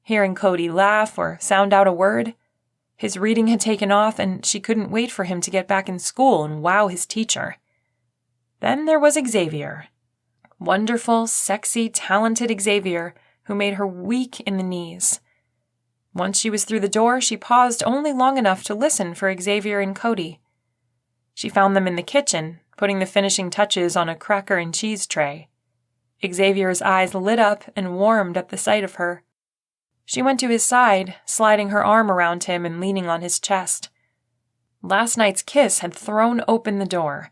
Hearing Cody laugh or sound out a word. His reading had taken off and she couldn't wait for him to get back in school and wow his teacher. Then there was Xavier. Wonderful, sexy, talented Xavier who made her weak in the knees. Once she was through the door, she paused only long enough to listen for Xavier and Cody. She found them in the kitchen, putting the finishing touches on a cracker and cheese tray. Xavier's eyes lit up and warmed at the sight of her. She went to his side, sliding her arm around him and leaning on his chest. Last night's kiss had thrown open the door,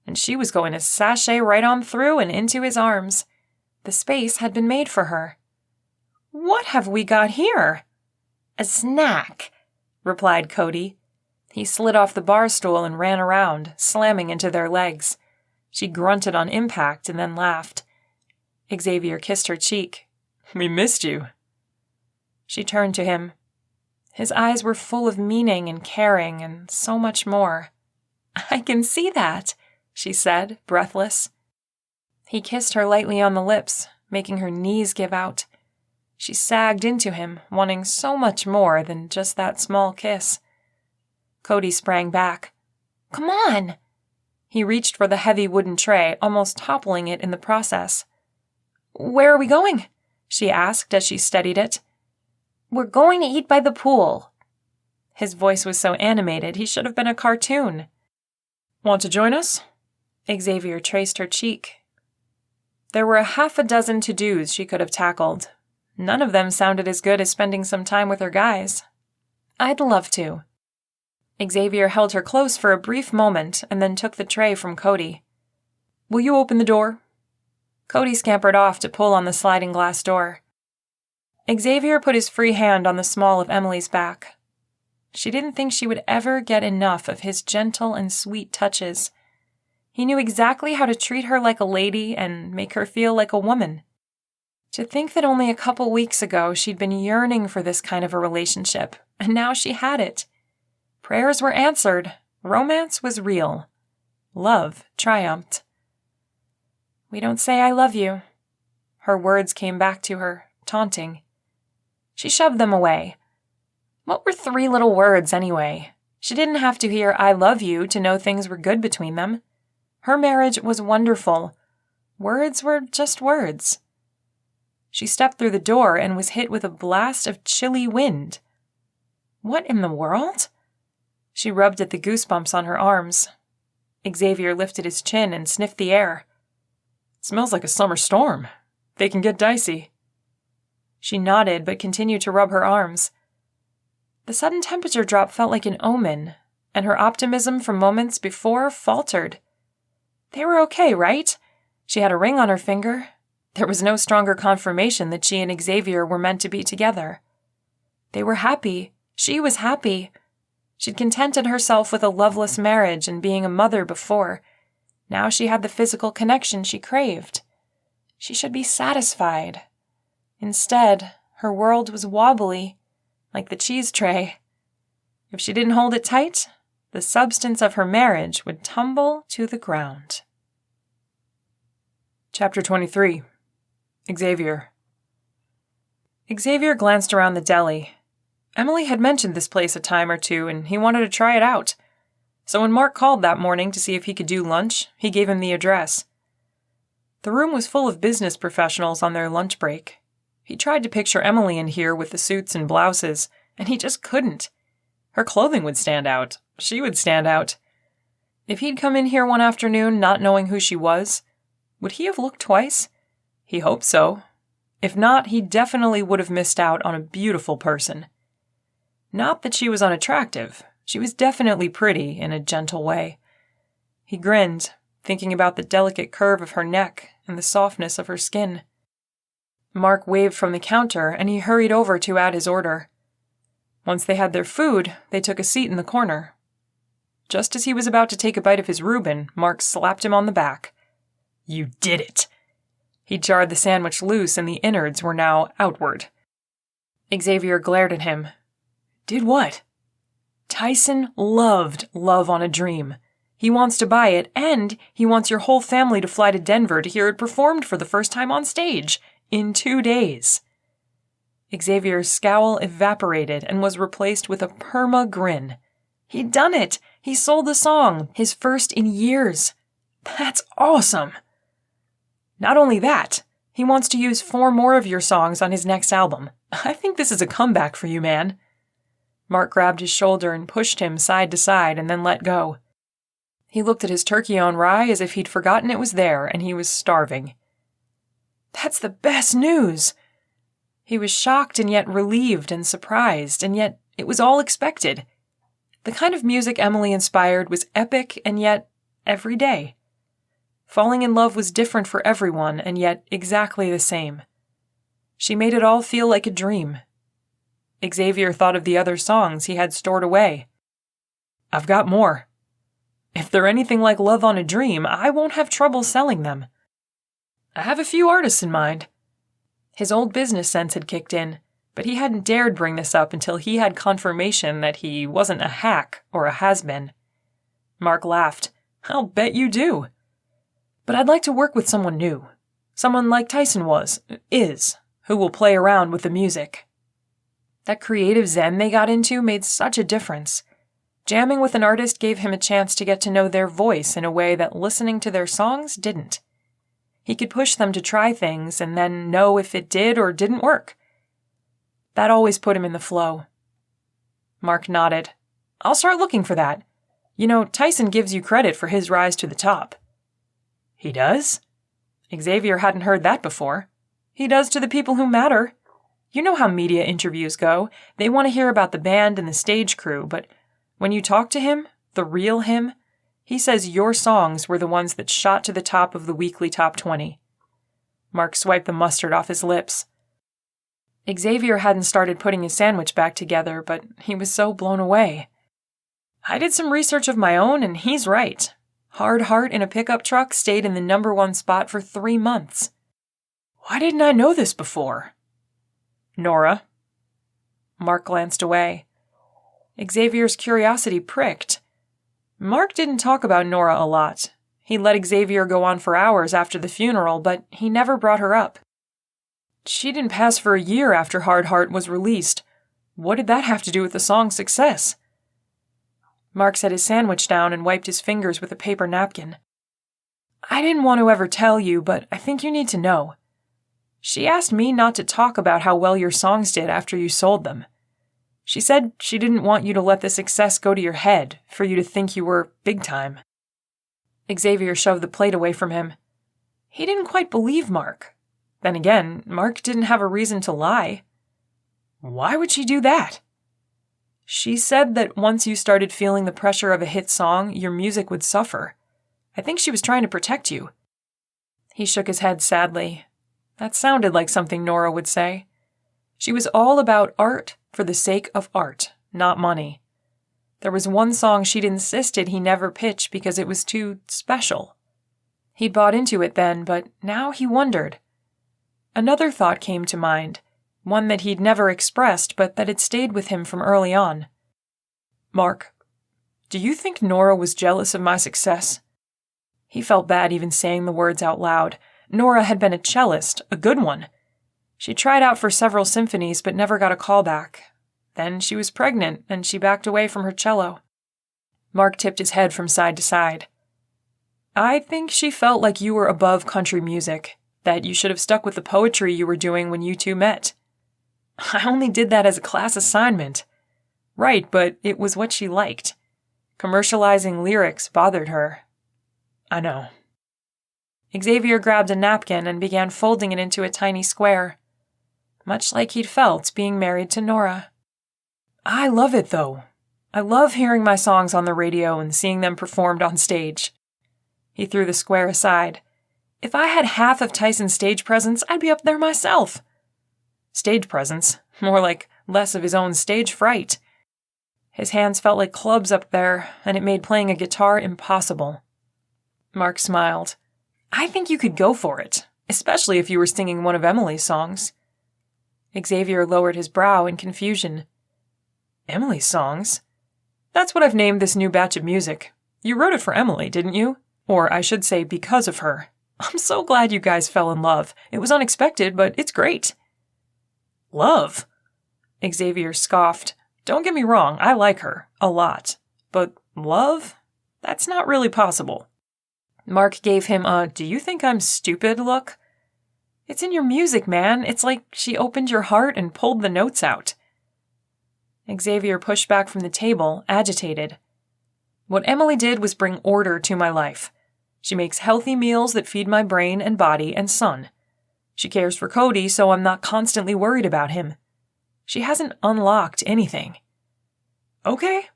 and she was going to sashay right on through and into his arms. The space had been made for her. "What have we got here?" "A snack," replied Cody. He slid off the bar stool and ran around, slamming into their legs. She grunted on impact and then laughed. Xavier kissed her cheek. "We missed you." She turned to him. His eyes were full of meaning and caring and so much more. "I can see that," she said, breathless. He kissed her lightly on the lips, making her knees give out. She sagged into him, wanting so much more than just that small kiss. Cody sprang back. "Come on!" He reached for the heavy wooden tray, almost toppling it in the process. "Where are we going?" she asked as she steadied it. "We're going to eat by the pool." His voice was so animated he should have been a cartoon. "Want to join us?" Xavier traced her cheek. There were 6 to-dos she could have tackled. None of them sounded as good as spending some time with her guys. "I'd love to." Xavier held her close for a brief moment and then took the tray from Cody. "Will you open the door?" Cody scampered off to pull on the sliding glass door. Xavier put his free hand on the small of Emily's back. She didn't think she would ever get enough of his gentle and sweet touches. He knew exactly how to treat her like a lady and make her feel like a woman. To think that only a couple weeks ago she'd been yearning for this kind of a relationship, and now she had it. Prayers were answered. Romance was real. Love triumphed. "We don't say I love you." Her words came back to her, taunting. She shoved them away. What were 3 little words anyway? She didn't have to hear "I love you" to know things were good between them. Her marriage was wonderful. Words were just words. She stepped through the door and was hit with a blast of chilly wind. What in the world? She rubbed at the goosebumps on her arms. Xavier lifted his chin and sniffed the air. "It smells like a summer storm. They can get dicey." She nodded but continued to rub her arms. The sudden temperature drop felt like an omen, and her optimism from moments before faltered. They were okay, right? She had a ring on her finger. There was no stronger confirmation that she and Xavier were meant to be together. They were happy. She was happy. She'd contented herself with a loveless marriage and being a mother before. Now she had the physical connection she craved. She should be satisfied. Instead, her world was wobbly, like the cheese tray. If she didn't hold it tight, the substance of her marriage would tumble to the ground. Chapter 23. Xavier. Xavier glanced around the deli. Emily had mentioned this place a time or two, and he wanted to try it out. So when Mark called that morning to see if he could do lunch, he gave him the address. The room was full of business professionals on their lunch break. He tried to picture Emily in here with the suits and blouses, and he just couldn't. Her clothing would stand out. She would stand out. If he'd come in here one afternoon not knowing who she was, would he have looked twice? He hoped so. If not, he definitely would have missed out on a beautiful person. Not that she was unattractive. She was definitely pretty in a gentle way. He grinned, thinking about the delicate curve of her neck and the softness of her skin. Mark waved from the counter, and he hurried over to add his order. Once they had their food, they took a seat in the corner. Just as he was about to take a bite of his Reuben, Mark slapped him on the back. "You did it!" He jarred the sandwich loose, and the innards were now outward. Xavier glared at him. "Did what?" "Tyson loved Love on a Dream. He wants to buy it, and he wants your whole family to fly to Denver to hear it performed for the first time on stage, in 2 days. Xavier's scowl evaporated and was replaced with a perma-grin. He'd done it! He sold the song, his first in years. That's awesome! Not only that, he wants to use 4 more of your songs on his next album. I think this is a comeback for you, man. Mark grabbed his shoulder and pushed him side to side and then let go. He looked at his turkey on rye as if he'd forgotten it was there and he was starving. That's the best news! He was shocked and yet relieved and surprised, and yet it was all expected. The kind of music Emily inspired was epic and yet everyday. Falling in love was different for everyone and yet exactly the same. She made it all feel like a dream. Xavier thought of the other songs he had stored away. I've got more. If they're anything like Love on a Dream, I won't have trouble selling them. I have a few artists in mind. His old business sense had kicked in, but he hadn't dared bring this up until he had confirmation that he wasn't a hack or a has-been. Mark laughed. I'll bet you do. But I'd like to work with someone new. Someone like Tyson is, who will play around with the music. That creative zen they got into made such a difference. Jamming with an artist gave him a chance to get to know their voice in a way that listening to their songs didn't. He could push them to try things and then know if it did or didn't work. That always put him in the flow. Mark nodded. I'll start looking for that. You know, Tyson gives you credit for his rise to the top. He does? Xavier hadn't heard that before. He does to the people who matter. You know how media interviews go. They want to hear about the band and the stage crew, but when you talk to him, the real him, he says your songs were the ones that shot to the top of the weekly top 20. Mark swiped the mustard off his lips. Xavier hadn't started putting his sandwich back together, but he was so blown away. I did some research of my own, and he's right. Hard Heart in a pickup truck stayed in the #1 spot for 3 months. Why didn't I know this before? Nora. Mark glanced away. Xavier's curiosity pricked. Mark didn't talk about Nora a lot. He let Xavier go on for hours after the funeral, but he never brought her up. She didn't pass for a year after Hard Heart was released. What did that have to do with the song's success? Mark set his sandwich down and wiped his fingers with a paper napkin. I didn't want to ever tell you, but I think you need to know. She asked me not to talk about how well your songs did after you sold them. She said she didn't want you to let the success go to your head, for you to think you were big time. Xavier shoved the plate away from him. He didn't quite believe Mark. Then again, Mark didn't have a reason to lie. Why would she do that? She said that once you started feeling the pressure of a hit song, your music would suffer. I think she was trying to protect you. He shook his head sadly. That sounded like something Nora would say. She was all about art for the sake of art, not money. There was one song she'd insisted he never pitch because it was too special. He'd bought into it then, but now he wondered. Another thought came to mind, one that he'd never expressed but that had stayed with him from early on. Mark, do you think Nora was jealous of my success? He felt bad even saying the words out loud. Nora had been a cellist, a good one. She tried out for several symphonies but never got a call back. Then she was pregnant and she backed away from her cello. Mark tipped his head from side to side. I think she felt like you were above country music, that you should have stuck with the poetry you were doing when you two met. I only did that as a class assignment. Right, but it was what she liked. Commercializing lyrics bothered her. I know. Xavier grabbed a napkin and began folding it into a tiny square, much like he'd felt being married to Nora. I love it, though. I love hearing my songs on the radio and seeing them performed on stage. He threw the square aside. If I had half of Tyson's stage presence, I'd be up there myself. Stage presence? More like less of his own stage fright. His hands felt like clubs up there, and it made playing a guitar impossible. Mark smiled. I think you could go for it, especially if you were singing one of Emily's songs. Xavier lowered his brow in confusion. Emily's songs? That's what I've named this new batch of music. You wrote it for Emily, didn't you? Or I should say because of her. I'm so glad you guys fell in love. It was unexpected, but it's great. Love? Xavier scoffed. Don't get me wrong, I like her. A lot. But love? That's not really possible. Mark gave him a "do you think I'm stupid" look. It's in your music, man. It's like she opened your heart and pulled the notes out. Xavier pushed back from the table, agitated. What Emily did was bring order to my life. She makes healthy meals that feed my brain and body and son. She cares for Cody, so I'm not constantly worried about him. She hasn't unlocked anything. Okay.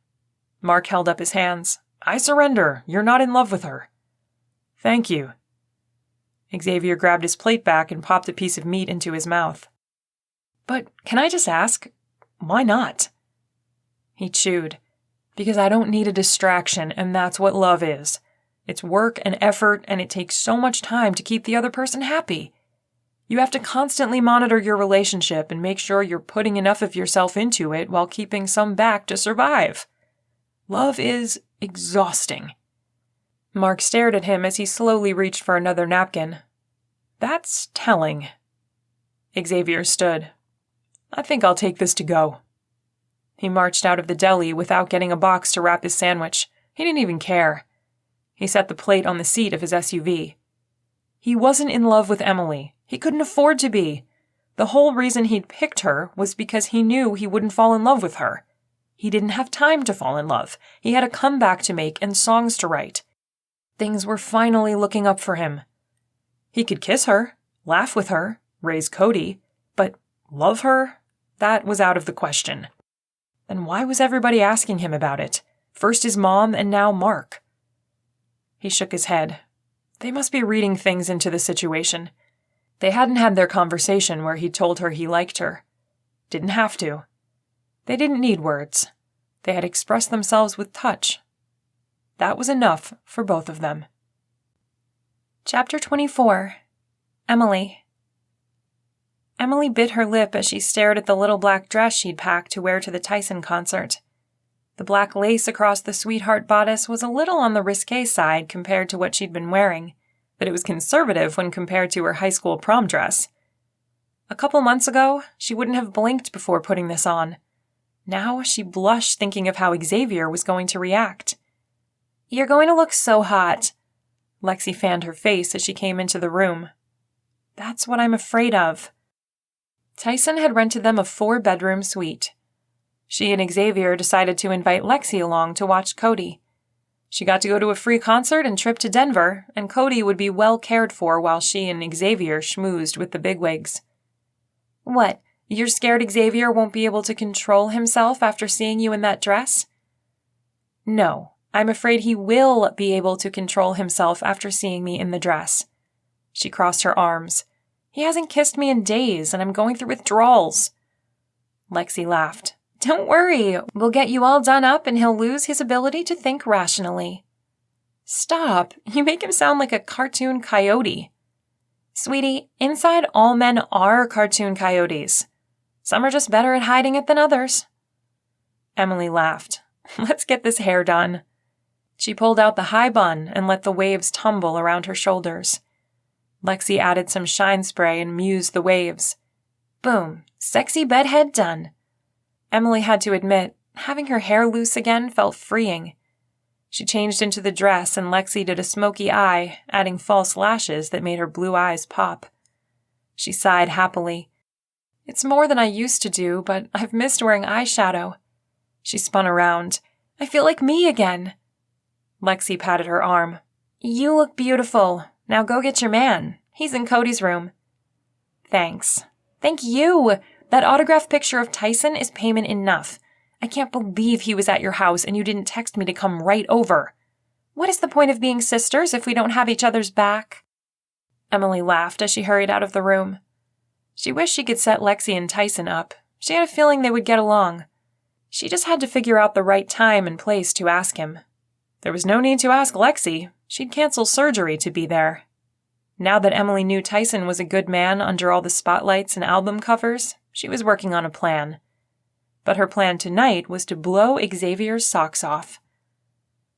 Mark held up his hands. I surrender. You're not in love with her. Thank you. Xavier grabbed his plate back and popped a piece of meat into his mouth. But can I just ask, why not? He chewed. Because I don't need a distraction, and that's what love is. It's work and effort, and it takes so much time to keep the other person happy. You have to constantly monitor your relationship and make sure you're putting enough of yourself into it while keeping some back to survive. Love is exhausting. Mark stared at him as he slowly reached for another napkin. That's telling. Xavier stood. I think I'll take this to go. He marched out of the deli without getting a box to wrap his sandwich. He didn't even care. He set the plate on the seat of his SUV. He wasn't in love with Emily. He couldn't afford to be. The whole reason he'd picked her was because he knew he wouldn't fall in love with her. He didn't have time to fall in love. He had a comeback to make and songs to write. Things were finally looking up for him. He could kiss her, laugh with her, raise Cody, but love her? That was out of the question. Then why was everybody asking him about it? First his mom and now Mark. He shook his head. They must be reading things into the situation. They hadn't had their conversation where he told her he liked her. Didn't have to. They didn't need words. They had expressed themselves with touch. That was enough for both of them. Chapter 24. Emily. Emily bit her lip as she stared at the little black dress she'd packed to wear to the Tyson concert. The black lace across the sweetheart bodice was a little on the risque side compared to what she'd been wearing, but it was conservative when compared to her high school prom dress. A couple months ago, she wouldn't have blinked before putting this on. Now she blushed thinking of how Xavier was going to react. You're going to look so hot. Lexi fanned her face as she came into the room. That's what I'm afraid of. Tyson had rented them a 4-bedroom suite. She and Xavier decided to invite Lexi along to watch Cody. She got to go to a free concert and trip to Denver, and Cody would be well cared for while she and Xavier schmoozed with the bigwigs. What, you're scared Xavier won't be able to control himself after seeing you in that dress? No, I'm afraid he will be able to control himself after seeing me in the dress. She crossed her arms. He hasn't kissed me in days, and I'm going through withdrawals. Lexi laughed. Don't worry, we'll get you all done up and he'll lose his ability to think rationally. Stop, you make him sound like a cartoon coyote. Sweetie, inside all men are cartoon coyotes. Some are just better at hiding it than others. Emily laughed. Let's get this hair done. She pulled out the high bun and let the waves tumble around her shoulders. Lexi added some shine spray and mused the waves. Boom, sexy bedhead done. Emily had to admit, having her hair loose again felt freeing. She changed into the dress and Lexi did a smoky eye, adding false lashes that made her blue eyes pop. She sighed happily. It's more than I used to do, but I've missed wearing eyeshadow. She spun around. I feel like me again. Lexi patted her arm. You look beautiful. Now go get your man. He's in Cody's room. Thanks. Thank you. That autographed picture of Tyson is payment enough. I can't believe he was at your house and you didn't text me to come right over. What is the point of being sisters if we don't have each other's back? Emily laughed as she hurried out of the room. She wished she could set Lexi and Tyson up. She had a feeling they would get along. She just had to figure out the right time and place to ask him. There was no need to ask Lexi. She'd cancel surgery to be there. Now that Emily knew Tyson was a good man under all the spotlights and album covers, she was working on a plan. But her plan tonight was to blow Xavier's socks off.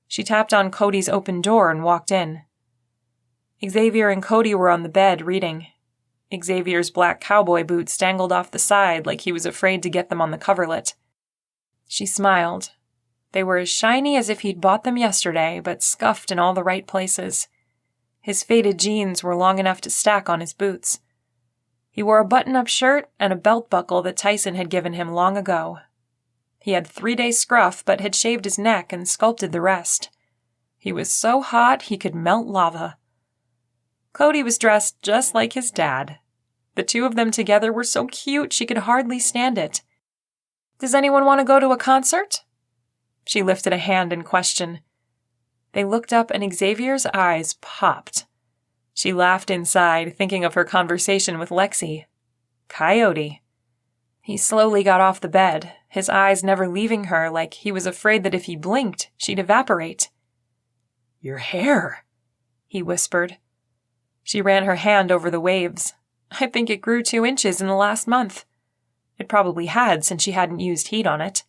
She tapped on Cody's open door and walked in. Xavier and Cody were on the bed reading. Xavier's black cowboy boots dangled off the side like he was afraid to get them on the coverlet. She smiled. They were as shiny as if he'd bought them yesterday, but scuffed in all the right places. His faded jeans were long enough to stack on his boots. He wore a button-up shirt and a belt buckle that Tyson had given him long ago. He had 3-day scruff, but had shaved his neck and sculpted the rest. He was so hot he could melt lava. Cody was dressed just like his dad. The two of them together were so cute she could hardly stand it. Does anyone want to go to a concert? She lifted a hand in question. They looked up and Xavier's eyes popped. She laughed inside, thinking of her conversation with Lexi. Coyote. He slowly got off the bed, his eyes never leaving her like he was afraid that if he blinked, she'd evaporate. Your hair, he whispered. She ran her hand over the waves. I think it grew 2 inches in the last month. It probably had since she hadn't used heat on it.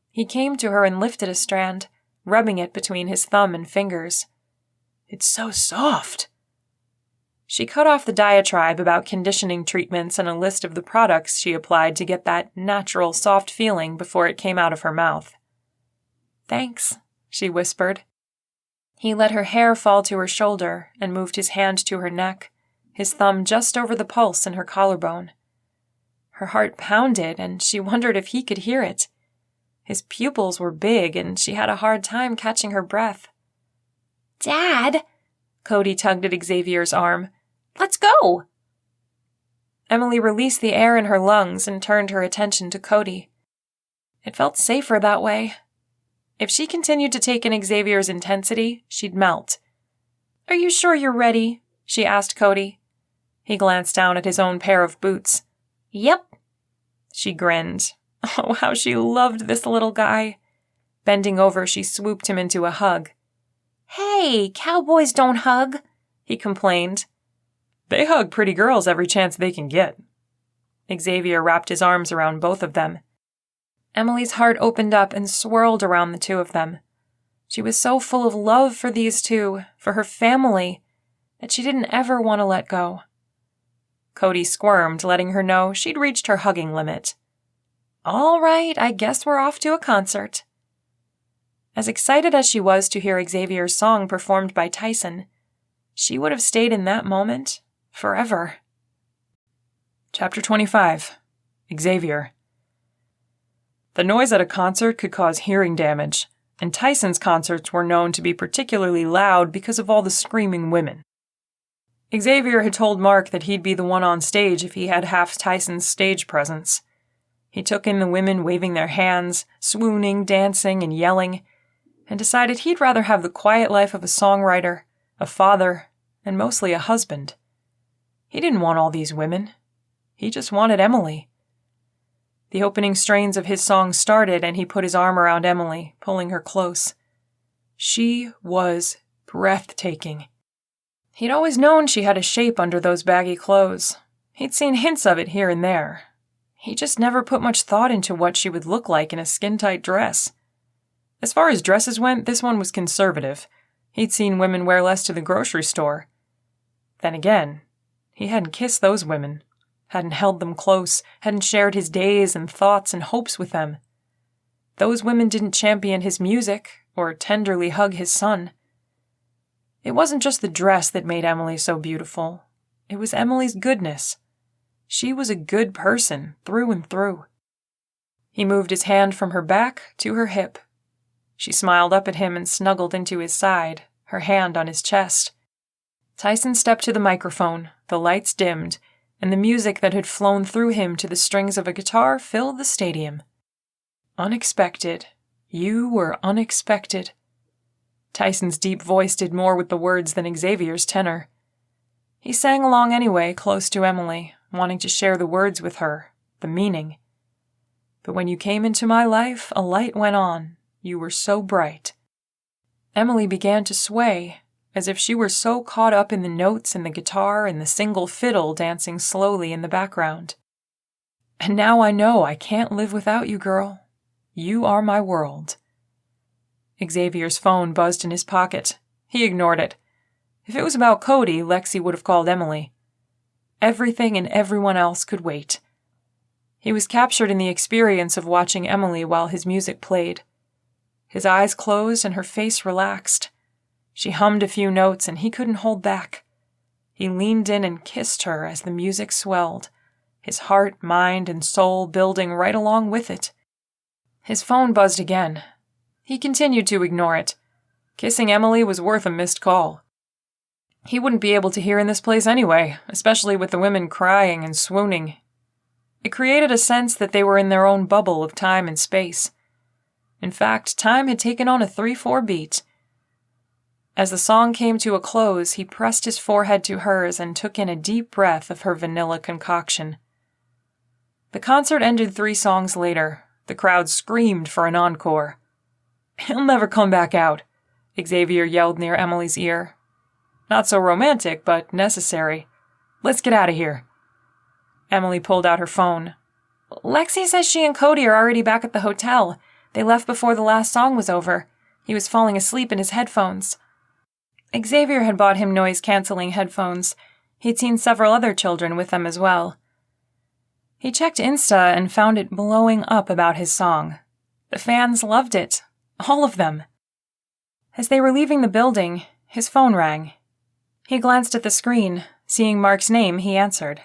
He came to her and lifted a strand, rubbing it between his thumb and fingers. It's so soft. She cut off the diatribe about conditioning treatments and a list of the products she applied to get that natural, soft feeling before it came out of her mouth. Thanks, she whispered. He let her hair fall to her shoulder and moved his hand to her neck, his thumb just over the pulse in her collarbone. Her heart pounded, and she wondered if he could hear it. His pupils were big, and she had a hard time catching her breath. Dad! Cody tugged at Xavier's arm. Let's go! Emily released the air in her lungs and turned her attention to Cody. It felt safer that way. If she continued to take in Xavier's intensity, she'd melt. Are you sure you're ready? She asked Cody. He glanced down at his own pair of boots. Yep. She grinned. Oh, how she loved this little guy. Bending over, she swooped him into a hug. Hey, cowboys don't hug, he complained. They hug pretty girls every chance they can get. Xavier wrapped his arms around both of them. Emily's heart opened up and swirled around the two of them. She was so full of love for these two, for her family, that she didn't ever want to let go. Cody squirmed, letting her know she'd reached her hugging limit. All right, I guess we're off to a concert. As excited as she was to hear Xavier's song performed by Tyson, she would have stayed in that moment forever. Chapter 25. Xavier. The noise at a concert could cause hearing damage, and Tyson's concerts were known to be particularly loud because of all the screaming women. Xavier had told Mark that he'd be the one on stage if he had half Tyson's stage presence. He took in the women waving their hands, swooning, dancing, and yelling, and decided he'd rather have the quiet life of a songwriter, a father, and mostly a husband. He didn't want all these women. He just wanted Emily. The opening strains of his song started, and he put his arm around Emily, pulling her close. She was breathtaking. He'd always known she had a shape under those baggy clothes. He'd seen hints of it here and there. He just never put much thought into what she would look like in a skin-tight dress. As far as dresses went, this one was conservative. He'd seen women wear less to the grocery store. Then again, he hadn't kissed those women, hadn't held them close, hadn't shared his days and thoughts and hopes with them. Those women didn't champion his music, or tenderly hug his son. It wasn't just the dress that made Emily so beautiful. It was Emily's goodness. She was a good person, through and through. He moved his hand from her back to her hip. She smiled up at him and snuggled into his side, her hand on his chest. Tyson stepped to the microphone, the lights dimmed, and the music that had flown through him to the strings of a guitar filled the stadium. Unexpected. You were unexpected. Tyson's deep voice did more with the words than Xavier's tenor. He sang along anyway, close to Emily, wanting to share the words with her, the meaning. But when you came into my life, a light went on. You were so bright. Emily began to sway, as if she were so caught up in the notes and the guitar and the single fiddle dancing slowly in the background. And now I know I can't live without you, girl. You are my world. Xavier's phone buzzed in his pocket. He ignored it. If it was about Cody, Lexi would have called Emily. Everything and everyone else could wait. He was captured in the experience of watching Emily while his music played. His eyes closed and her face relaxed. She hummed a few notes and he couldn't hold back. He leaned in and kissed her as the music swelled, his heart, mind, and soul building right along with it. His phone buzzed again. He continued to ignore it. Kissing Emily was worth a missed call. He wouldn't be able to hear in this place anyway, especially with the women crying and swooning. It created a sense that they were in their own bubble of time and space. In fact, time had taken on a 3/4 beat. As the song came to a close, he pressed his forehead to hers and took in a deep breath of her vanilla concoction. The concert ended 3 songs later. The crowd screamed for an encore. "He'll never come back out," Xavier yelled near Emily's ear. "Not so romantic, but necessary. Let's get out of here." Emily pulled out her phone. "Lexi says she and Cody are already back at the hotel. They left before the last song was over. He was falling asleep in his headphones." Xavier had bought him noise-canceling headphones. He'd seen several other children with them as well. He checked Insta and found it blowing up about his song. The fans loved it. All of them. As they were leaving the building, his phone rang. He glanced at the screen. Seeing Mark's name, he answered.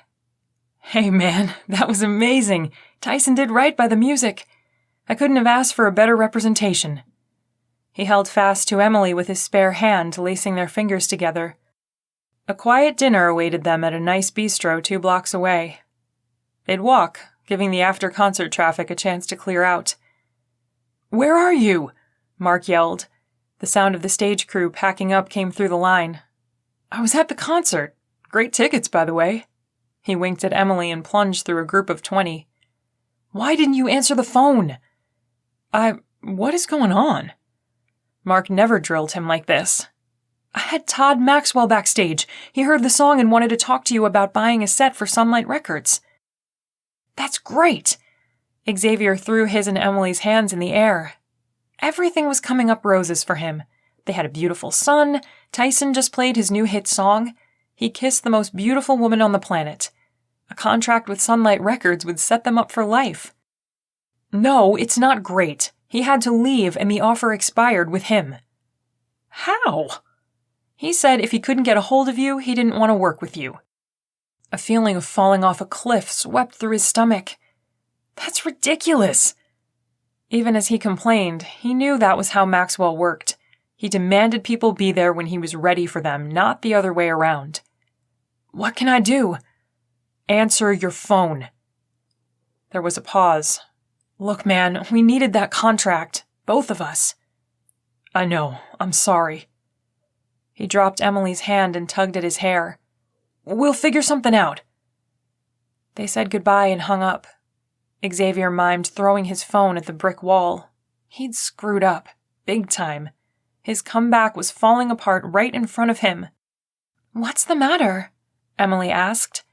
"Hey man, that was amazing. Tyson did right by the music. I couldn't have asked for a better representation." He held fast to Emily with his spare hand, lacing their fingers together. A quiet dinner awaited them at a nice bistro 2 blocks away. They'd walk, giving the after-concert traffic a chance to clear out. "Where are you?" Mark yelled. The sound of the stage crew packing up came through the line. "I was at the concert. Great tickets, by the way." He winked at Emily and plunged through a group of 20. "Why didn't you answer the phone?" What is going on?" Mark never drilled him like this. "I had Todd Maxwell backstage. He heard the song and wanted to talk to you about buying a set for Sunlight Records." "That's great!" Xavier threw his and Emily's hands in the air. Everything was coming up roses for him. They had a beautiful son. Tyson just played his new hit song. He kissed the most beautiful woman on the planet. A contract with Sunlight Records would set them up for life. "No, it's not great. He had to leave and the offer expired with him." "How?" "He said if he couldn't get a hold of you, he didn't want to work with you." A feeling of falling off a cliff swept through his stomach. "That's ridiculous." Even as he complained, he knew that was how Maxwell worked. He demanded people be there when he was ready for them, not the other way around. "What can I do?" "Answer your phone." There was a pause. "Look, man, we needed that contract. Both of us." "I know. I'm sorry." He dropped Emily's hand and tugged at his hair. "We'll figure something out." They said goodbye and hung up. Xavier mimed throwing his phone at the brick wall. He'd screwed up. Big time. His comeback was falling apart right in front of him. "What's the matter?" Emily asked.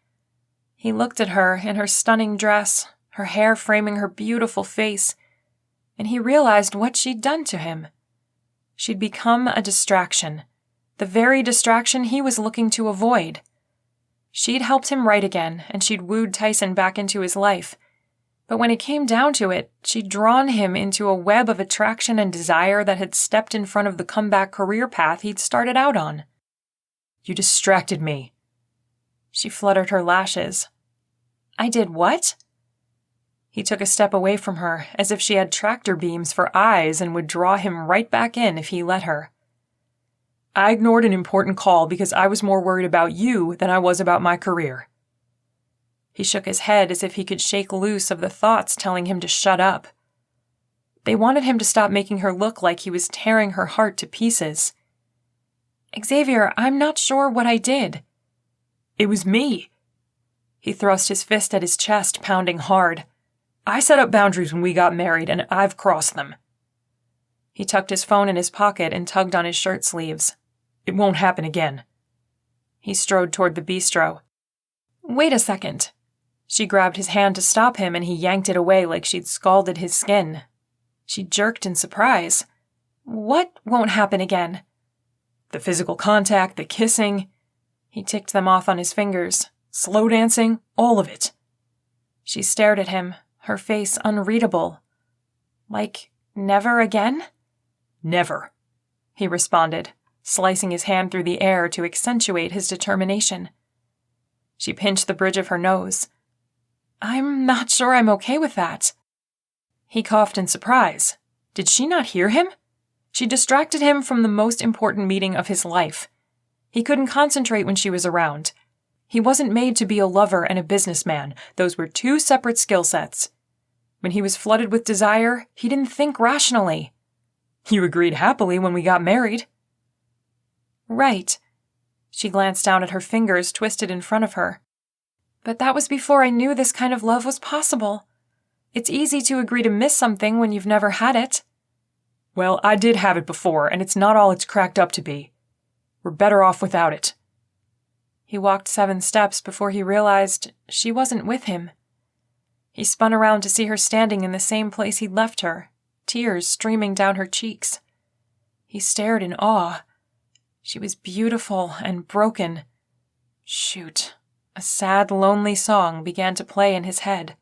He looked at her in her stunning dress, her hair framing her beautiful face, and he realized what she'd done to him. She'd become a distraction, the very distraction he was looking to avoid. She'd helped him write again, and she'd wooed Tyson back into his life. But when it came down to it, she'd drawn him into a web of attraction and desire that had stepped in front of the comeback career path he'd started out on. You distracted me. She fluttered her lashes. I did what? He took a step away from her, as if she had tractor beams for eyes and would draw him right back in if he let her. I ignored an important call because I was more worried about you than I was about my career. He shook his head as if he could shake loose of the thoughts telling him to shut up. They wanted him to stop making her look like he was tearing her heart to pieces. Xavier, I'm not sure what I did. It was me. He thrust his fist at his chest, pounding hard. I set up boundaries when we got married, and I've crossed them. He tucked his phone in his pocket and tugged on his shirt sleeves. It won't happen again. He strode toward the bistro. Wait a second. She grabbed his hand to stop him, and he yanked it away like she'd scalded his skin. She jerked in surprise. What won't happen again? The physical contact, the kissing. He ticked them off on his fingers. Slow dancing, all of it. She stared at him, her face unreadable. Like, never again? Never, he responded, slicing his hand through the air to accentuate his determination. She pinched the bridge of her nose. I'm not sure I'm okay with that. He coughed in surprise. Did she not hear him? She distracted him from the most important meeting of his life. He couldn't concentrate when she was around. He wasn't made to be a lover and a businessman. Those were two separate skill sets. When he was flooded with desire, he didn't think rationally. You agreed happily when we got married. Right. She glanced down at her fingers twisted in front of her. But that was before I knew this kind of love was possible. It's easy to agree to miss something when you've never had it. Well, I did have it before, and it's not all it's cracked up to be. We're better off without it. He walked 7 steps before he realized she wasn't with him. He spun around to see her standing in the same place he'd left her, tears streaming down her cheeks. He stared in awe. She was beautiful and broken. Shoot. A sad, lonely song began to play in his head.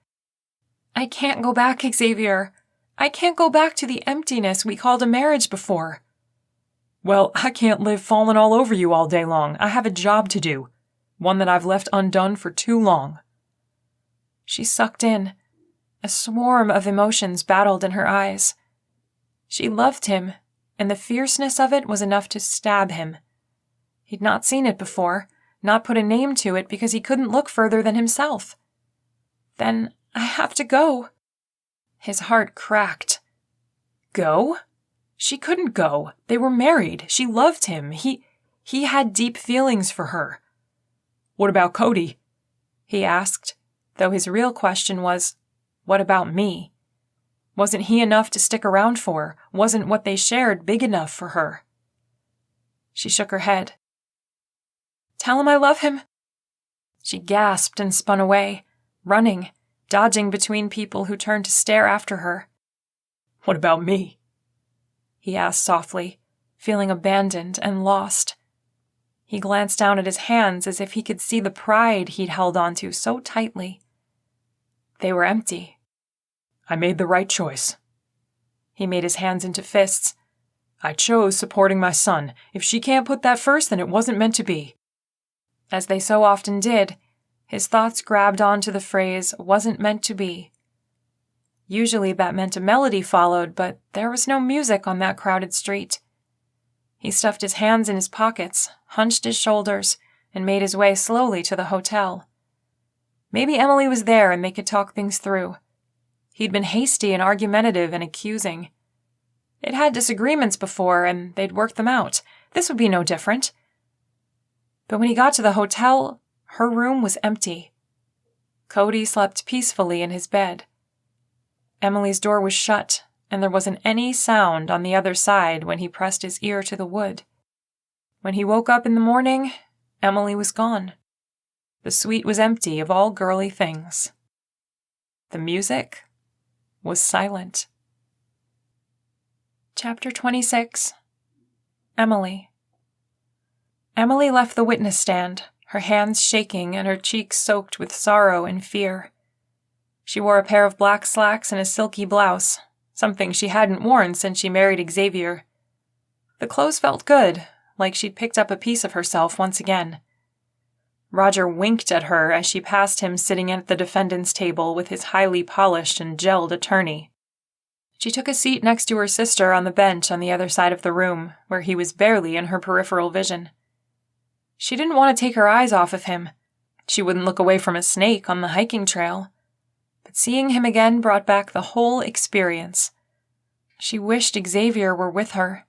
I can't go back, Xavier. I can't go back to the emptiness we called a marriage before. Well, I can't live falling all over you all day long. I have a job to do. One that I've left undone for too long. She sucked in. A swarm of emotions battled in her eyes. She loved him, and the fierceness of it was enough to stab him. He'd not seen it before, not put a name to it because he couldn't look further than himself. Then I have to go. His heart cracked. Go? She couldn't go. They were married. She loved him. He had deep feelings for her. What about Cody? He asked, though his real question was, what about me? Wasn't he enough to stick around for? Wasn't what they shared big enough for her? She shook her head. Tell him I love him. She gasped and spun away, running, dodging between people who turned to stare after her. What about me? He asked softly, feeling abandoned and lost. He glanced down at his hands as if he could see the pride he'd held onto so tightly. They were empty. I made the right choice. He made his hands into fists. I chose supporting my son. If she can't put that first, then it wasn't meant to be. As they so often did, his thoughts grabbed onto the phrase, wasn't meant to be. Usually that meant a melody followed, but there was no music on that crowded street. He stuffed his hands in his pockets, hunched his shoulders, and made his way slowly to the hotel. Maybe Emily was there and they could talk things through. He'd been hasty and argumentative and accusing. They'd had disagreements before, and they'd worked them out. This would be no different. But when he got to the hotel, her room was empty. Cody slept peacefully in his bed. Emily's door was shut, and there wasn't any sound on the other side when he pressed his ear to the wood. When he woke up in the morning, Emily was gone. The suite was empty of all girly things. The music was silent. Chapter 26. Emily. Emily left the witness stand, her hands shaking and her cheeks soaked with sorrow and fear. She wore a pair of black slacks and a silky blouse, something she hadn't worn since she married Xavier. The clothes felt good, like she'd picked up a piece of herself once again. Roger winked at her as she passed him sitting at the defendant's table with his highly polished and gelled attorney. She took a seat next to her sister on the bench on the other side of the room, where he was barely in her peripheral vision. She didn't want to take her eyes off of him. She wouldn't look away from a snake on the hiking trail. But seeing him again brought back the whole experience. She wished Xavier were with her.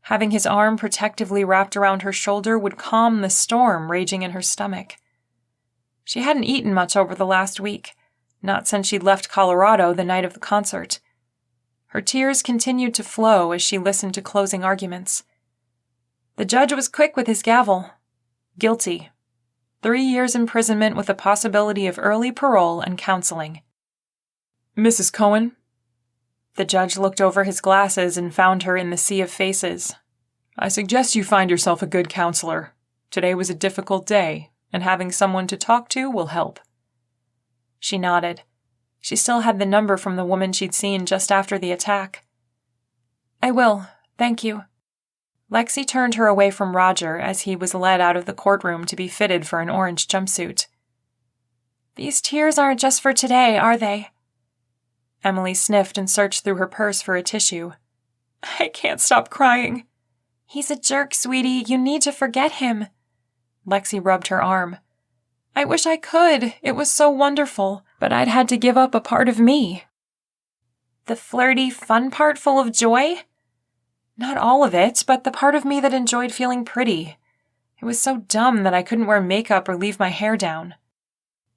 Having his arm protectively wrapped around her shoulder would calm the storm raging in her stomach. She hadn't eaten much over the last week, not since she'd left Colorado the night of the concert. Her tears continued to flow as she listened to closing arguments. The judge was quick with his gavel. Guilty. 3 years imprisonment with the possibility of early parole and counseling. Mrs. Cohen? The judge looked over his glasses and found her in the sea of faces. I suggest you find yourself a good counselor. Today was a difficult day, and having someone to talk to will help. She nodded. She still had the number from the woman she'd seen just after the attack. I will, thank you. Lexi turned her away from Roger as he was led out of the courtroom to be fitted for an orange jumpsuit. These tears aren't just for today, are they? Emily sniffed and searched through her purse for a tissue. I can't stop crying. He's a jerk, sweetie. You need to forget him. Lexi rubbed her arm. I wish I could. It was so wonderful, but I'd had to give up a part of me. The flirty, fun part full of joy? Not all of it, but the part of me that enjoyed feeling pretty. It was so dumb that I couldn't wear makeup or leave my hair down.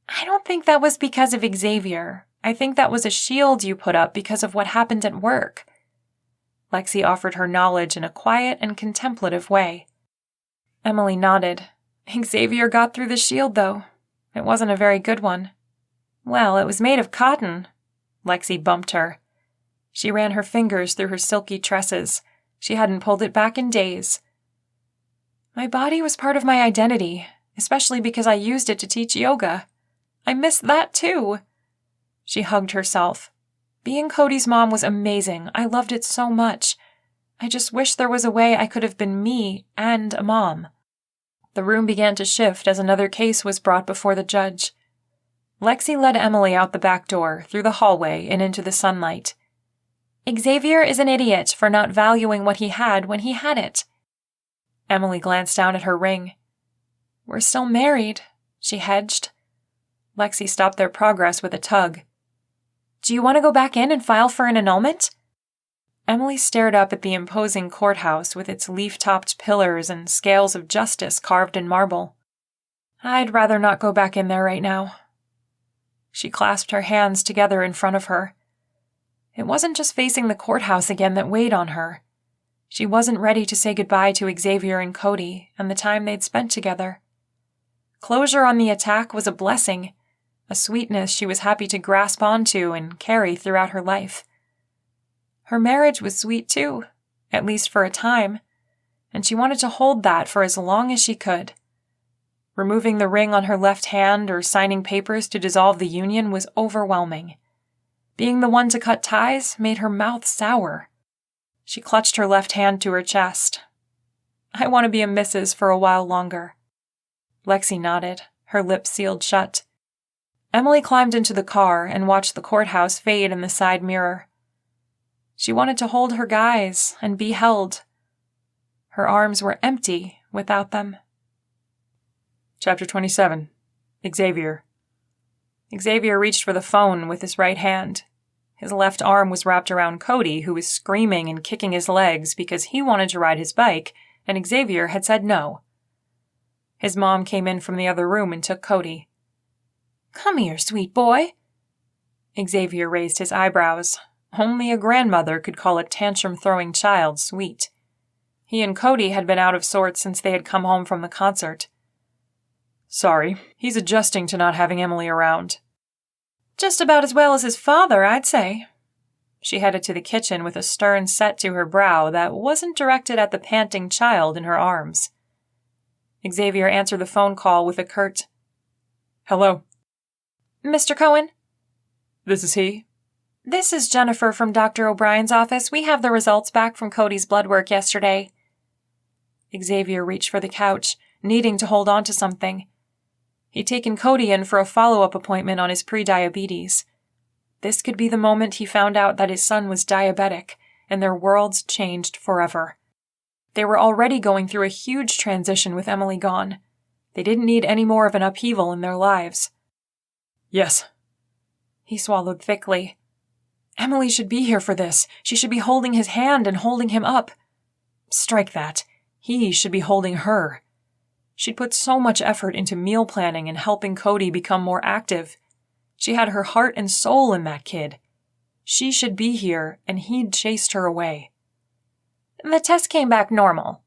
I don't think that was because of Xavier. I think that was a shield you put up because of what happened at work. Lexi offered her knowledge in a quiet and contemplative way. Emily nodded. Xavier got through the shield, though. It wasn't a very good one. Well, it was made of cotton. Lexi bumped her. She ran her fingers through her silky tresses. She hadn't pulled it back in days. My body was part of my identity, especially because I used it to teach yoga. I missed that, too. She hugged herself. Being Cody's mom was amazing. I loved it so much. I just wish there was a way I could have been me and a mom. The room began to shift as another case was brought before the judge. Lexi led Emily out the back door, through the hallway, and into the sunlight. Xavier is an idiot for not valuing what he had when he had it. Emily glanced down at her ring. We're still married, she hedged. Lexi stopped their progress with a tug. Do you want to go back in and file for an annulment? Emily stared up at the imposing courthouse with its leaf-topped pillars and scales of justice carved in marble. I'd rather not go back in there right now. She clasped her hands together in front of her. It wasn't just facing the courthouse again that weighed on her. She wasn't ready to say goodbye to Xavier and Cody and the time they'd spent together. Closure on the attack was a blessing, a sweetness she was happy to grasp onto and carry throughout her life. Her marriage was sweet too, at least for a time, and she wanted to hold that for as long as she could. Removing the ring on her left hand or signing papers to dissolve the union was overwhelming. Being the one to cut ties made her mouth sour. She clutched her left hand to her chest. I want to be a Mrs. for a while longer. Lexi nodded, her lips sealed shut. Emily climbed into the car and watched the courthouse fade in the side mirror. She wanted to hold her guys and be held. Her arms were empty without them. Chapter 27. Xavier. Xavier reached for the phone with his right hand. His left arm was wrapped around Cody, who was screaming and kicking his legs because he wanted to ride his bike, and Xavier had said no. His mom came in from the other room and took Cody. Come here, sweet boy. Xavier raised his eyebrows. Only a grandmother could call a tantrum-throwing child sweet. He and Cody had been out of sorts since they had come home from the concert. Sorry, he's adjusting to not having Emily around. Just about as well as his father, I'd say. She headed to the kitchen with a stern set to her brow that wasn't directed at the panting child in her arms. Xavier answered the phone call with a curt, "Hello." Mr. Cohen? This is he? This is Jennifer from Dr. O'Brien's office. We have the results back from Cody's blood work yesterday. Xavier reached for the couch, needing to hold on to something. He'd taken Cody in for a follow-up appointment on his pre-diabetes. This could be the moment he found out that his son was diabetic, and their worlds changed forever. They were already going through a huge transition with Emily gone. They didn't need any more of an upheaval in their lives. Yes. He swallowed thickly. Emily should be here for this. She should be holding his hand and holding him up. Strike that. He should be holding her. She'd put so much effort into meal planning and helping Cody become more active. She had her heart and soul in that kid. She should be here, and he'd chased her away. The test came back normal.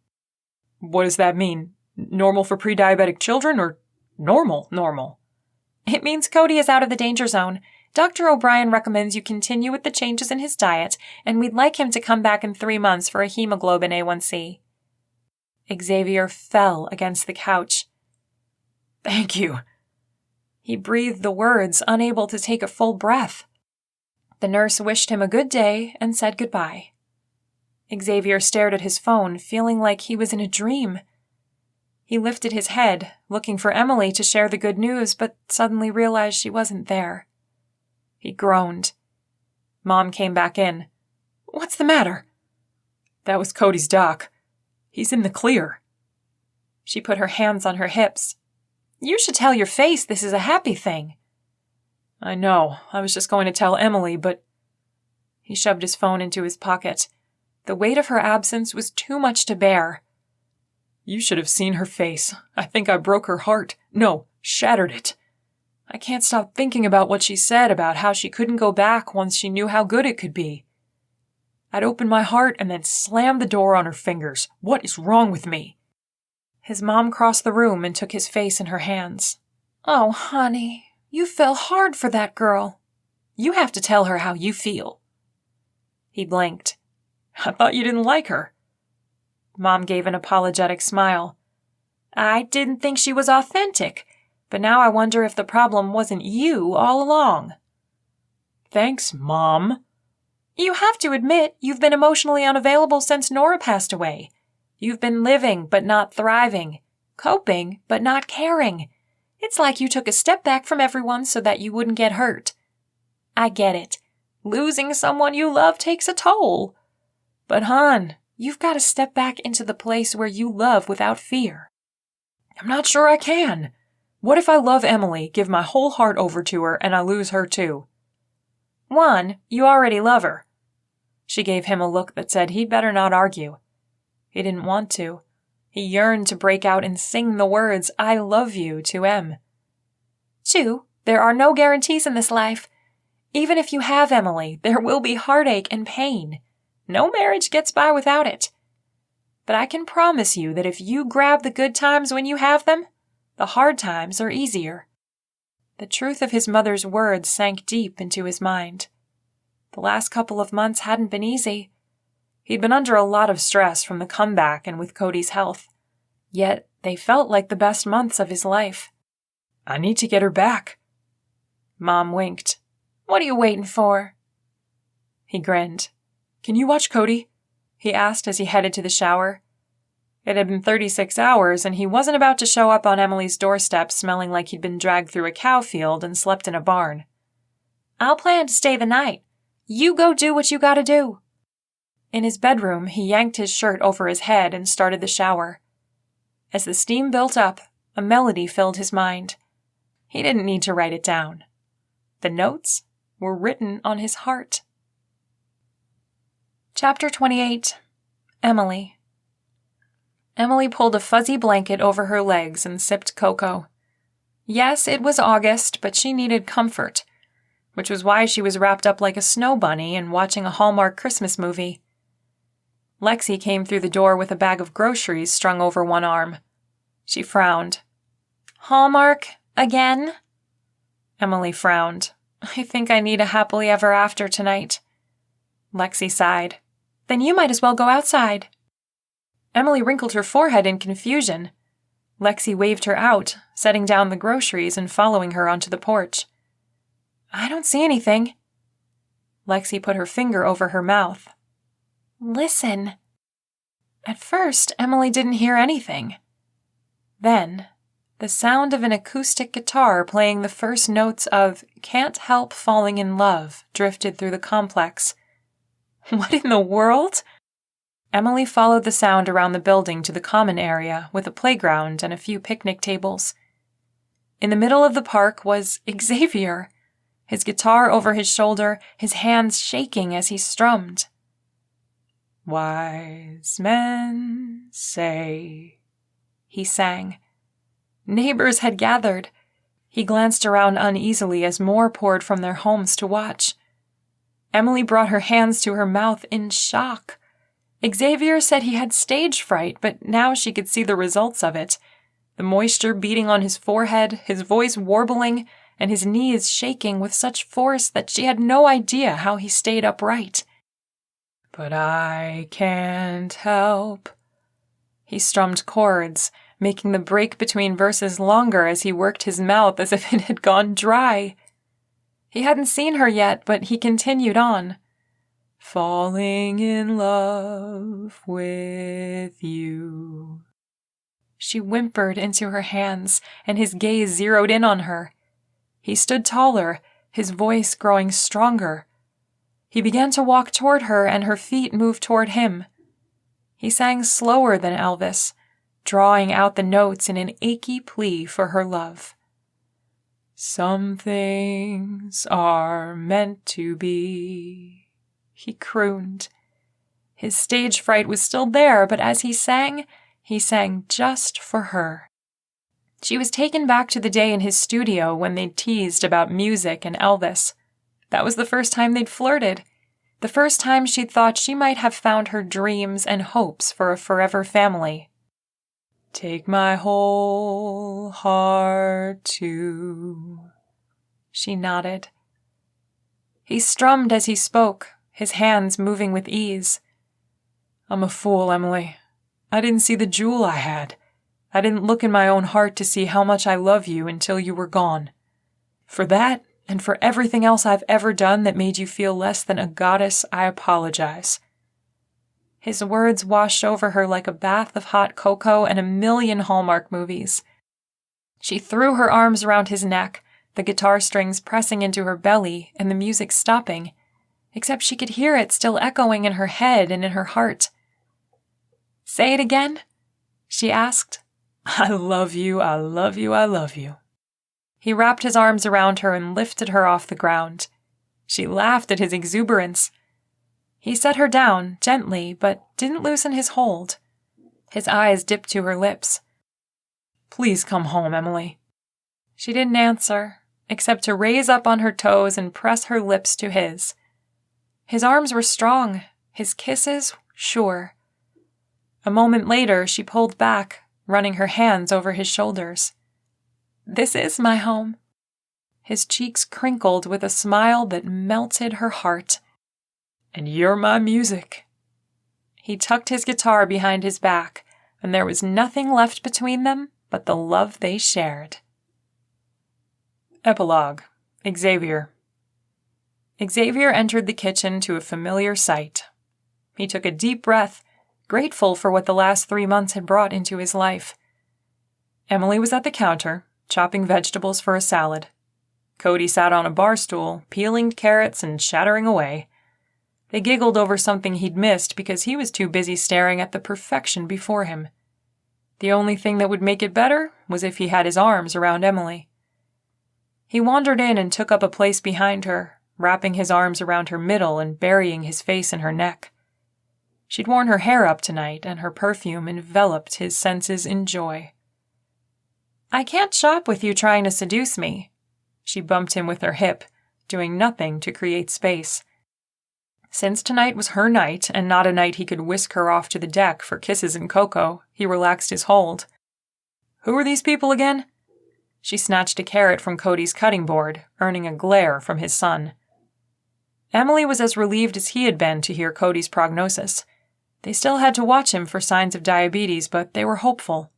What does that mean? Normal for pre-diabetic children, or normal? It means Cody is out of the danger zone. Dr. O'Brien recommends you continue with the changes in his diet, and we'd like him to come back in 3 months for a hemoglobin A1C. Xavier fell against the couch. Thank you. He breathed the words, unable to take a full breath. The nurse wished him a good day and said goodbye. Xavier stared at his phone, feeling like he was in a dream. He lifted his head, looking for Emily to share the good news, but suddenly realized she wasn't there. He groaned. Mom came back in. What's the matter? That was Cody's doc. He's in the clear. She put her hands on her hips. You should tell your face this is a happy thing. I know. I was just going to tell Emily, but... He shoved his phone into his pocket. The weight of her absence was too much to bear. You should have seen her face. I think I broke her heart. No, shattered it. I can't stop thinking about what she said about how she couldn't go back once she knew how good it could be. I'd open my heart and then slam the door on her fingers. What is wrong with me? His mom crossed the room and took his face in her hands. Oh, honey, you fell hard for that girl. You have to tell her how you feel. He blinked. I thought you didn't like her. Mom gave an apologetic smile. I didn't think she was authentic, but now I wonder if the problem wasn't you all along. Thanks, Mom. You have to admit you've been emotionally unavailable since Nora passed away. You've been living but not thriving, coping but not caring. It's like you took a step back from everyone so that you wouldn't get hurt. I get it. Losing someone you love takes a toll. But, hon, you've got to step back into the place where you love without fear. I'm not sure I can. What if I love Emily, give my whole heart over to her, and I lose her too? 1, you already love her. She gave him a look that said he'd better not argue. He didn't want to. He yearned to break out and sing the words, I love you, to Em. 2, there are no guarantees in this life. Even if you have Emily, there will be heartache and pain. No marriage gets by without it. But I can promise you that if you grab the good times when you have them, the hard times are easier. The truth of his mother's words sank deep into his mind. The last couple of months hadn't been easy. He'd been under a lot of stress from the comeback and with Cody's health. Yet they felt like the best months of his life. I need to get her back. Mom winked. What are you waiting for? He grinned. Can you watch Cody? He asked as he headed to the shower. It had been 36 hours, and he wasn't about to show up on Emily's doorstep smelling like he'd been dragged through a cow field and slept in a barn. I'll plan to stay the night. You go do what you gotta do. In his bedroom, he yanked his shirt over his head and started the shower. As the steam built up, a melody filled his mind. He didn't need to write it down. The notes were written on his heart. Chapter 28. Emily. Emily pulled a fuzzy blanket over her legs and sipped cocoa. Yes, it was August, but she needed comfort, which was why she was wrapped up like a snow bunny and watching a Hallmark Christmas movie. Lexi came through the door with a bag of groceries strung over one arm. She frowned. Hallmark? Again? Emily frowned. I think I need a happily ever after tonight. Lexi sighed. Then you might as well go outside. Emily wrinkled her forehead in confusion. Lexi waved her out, setting down the groceries and following her onto the porch. I don't see anything. Lexi put her finger over her mouth. Listen. At first, Emily didn't hear anything. Then, the sound of an acoustic guitar playing the first notes of Can't Help Falling in Love drifted through the complex. What in the world? Emily followed the sound around the building to the common area with a playground and a few picnic tables. In the middle of the park was Xavier, his guitar over his shoulder, his hands shaking as he strummed. Wise men say, he sang. Neighbors had gathered. He glanced around uneasily as more poured from their homes to watch. Emily brought her hands to her mouth in shock. Xavier said he had stage fright, but now she could see the results of it. The moisture beating on his forehead, his voice warbling, and his knees shaking with such force that she had no idea how he stayed upright. But I can't help. He strummed chords, making the break between verses longer as he worked his mouth as if it had gone dry. He hadn't seen her yet, but he continued on. Falling in love with you. She whimpered into her hands, and his gaze zeroed in on her. He stood taller, his voice growing stronger. He began to walk toward her, and her feet moved toward him. He sang slower than Elvis, drawing out the notes in an achy plea for her love. Some things are meant to be, he crooned. His stage fright was still there, but as he sang just for her. She was taken back to the day in his studio when they'd teased about music and Elvis. That was the first time they'd flirted. The first time she'd thought she might have found her dreams and hopes for a forever family. Take my whole heart too. She nodded. He strummed as he spoke, his hands moving with ease. I'm a fool, Emily. I didn't see the jewel I had. I didn't look in my own heart to see how much I love you until you were gone. For that, and for everything else I've ever done that made you feel less than a goddess, I apologize. His words washed over her like a bath of hot cocoa and a million Hallmark movies. She threw her arms around his neck, the guitar strings pressing into her belly and the music stopping, except she could hear it still echoing in her head and in her heart. Say it again? She asked. I love you, I love you, I love you. He wrapped his arms around her and lifted her off the ground. She laughed at his exuberance. He set her down, gently, but didn't loosen his hold. His eyes dipped to her lips. Please come home, Emily. She didn't answer, except to raise up on her toes and press her lips to his. His arms were strong, his kisses sure. A moment later, she pulled back, running her hands over his shoulders. This is my home. His cheeks crinkled with a smile that melted her heart. And you're my music. He tucked his guitar behind his back, and there was nothing left between them but the love they shared. Epilogue. Xavier. Xavier entered the kitchen to a familiar sight. He took a deep breath, grateful for what the last 3 months had brought into his life. Emily was at the counter, chopping vegetables for a salad. Cody sat on a bar stool, peeling carrots and chattering away. They giggled over something he'd missed because he was too busy staring at the perfection before him. The only thing that would make it better was if he had his arms around Emily. He wandered in and took up a place behind her, wrapping his arms around her middle and burying his face in her neck. She'd worn her hair up tonight, and her perfume enveloped his senses in joy. I can't shop with you trying to seduce me. She bumped him with her hip, doing nothing to create space. Since tonight was her night, and not a night he could whisk her off to the deck for kisses and cocoa, he relaxed his hold. Who are these people again? She snatched a carrot from Cody's cutting board, earning a glare from his son. Emily was as relieved as he had been to hear Cody's prognosis. They still had to watch him for signs of diabetes, but they were hopeful.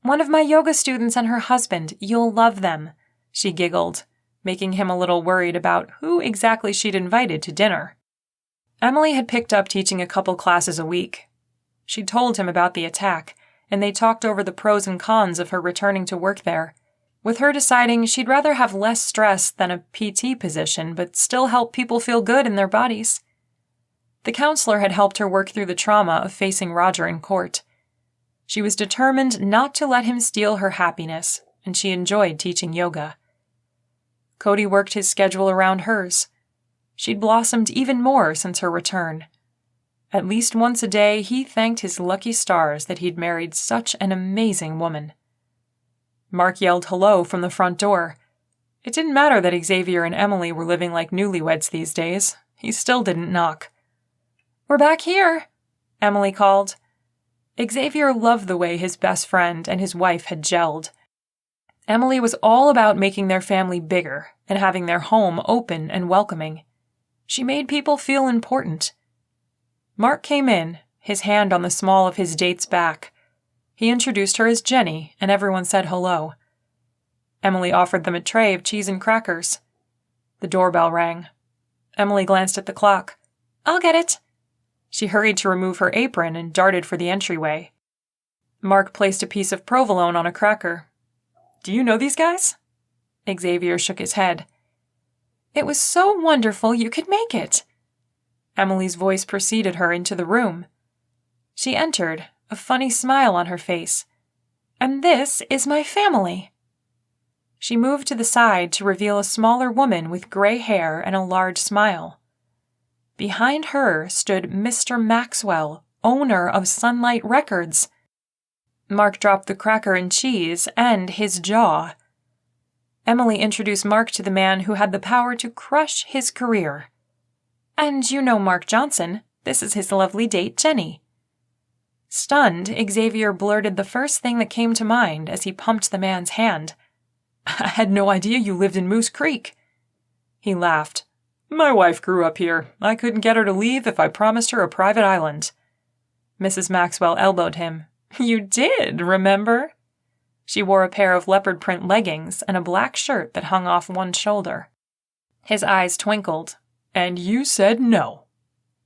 One of my yoga students and her husband. You'll love them, she giggled, making him a little worried about who exactly she'd invited to dinner. Emily had picked up teaching a couple classes a week. She'd told him about the attack, and they talked over the pros and cons of her returning to work there, with her deciding she'd rather have less stress than a PT position but still help people feel good in their bodies. The counselor had helped her work through the trauma of facing Roger in court. She was determined not to let him steal her happiness, and she enjoyed teaching yoga. Cody worked his schedule around hers. She'd blossomed even more since her return. At least once a day, he thanked his lucky stars that he'd married such an amazing woman. Mark yelled hello from the front door. It didn't matter that Xavier and Emily were living like newlyweds these days. He still didn't knock. "We're back here," Emily called. Xavier loved the way his best friend and his wife had gelled. Emily was all about making their family bigger and having their home open and welcoming. She made people feel important. Mark came in, his hand on the small of his date's back. He introduced her as Jenny, and everyone said hello. Emily offered them a tray of cheese and crackers. The doorbell rang. Emily glanced at the clock. "I'll get it." She hurried to remove her apron and darted for the entryway. Mark placed a piece of provolone on a cracker. "Do you know these guys?" Xavier shook his head. "It was so wonderful you could make it." Emily's voice preceded her into the room. She entered, a funny smile on her face. "And this is my family." She moved to the side to reveal a smaller woman with gray hair and a large smile. Behind her stood Mr. Maxwell, owner of Sunlight Records. Mark dropped the cracker and cheese and his jaw. Emily introduced Mark to the man who had the power to crush his career. "And you know Mark Johnson. This is his lovely date, Jenny." Stunned, Xavier blurted the first thing that came to mind as he pumped the man's hand. "I had no idea you lived in Moose Creek." He laughed. "My wife grew up here. I couldn't get her to leave if I promised her a private island." Mrs. Maxwell elbowed him. "You did, remember?" She wore a pair of leopard print leggings and a black shirt that hung off one shoulder. His eyes twinkled. "And you said no."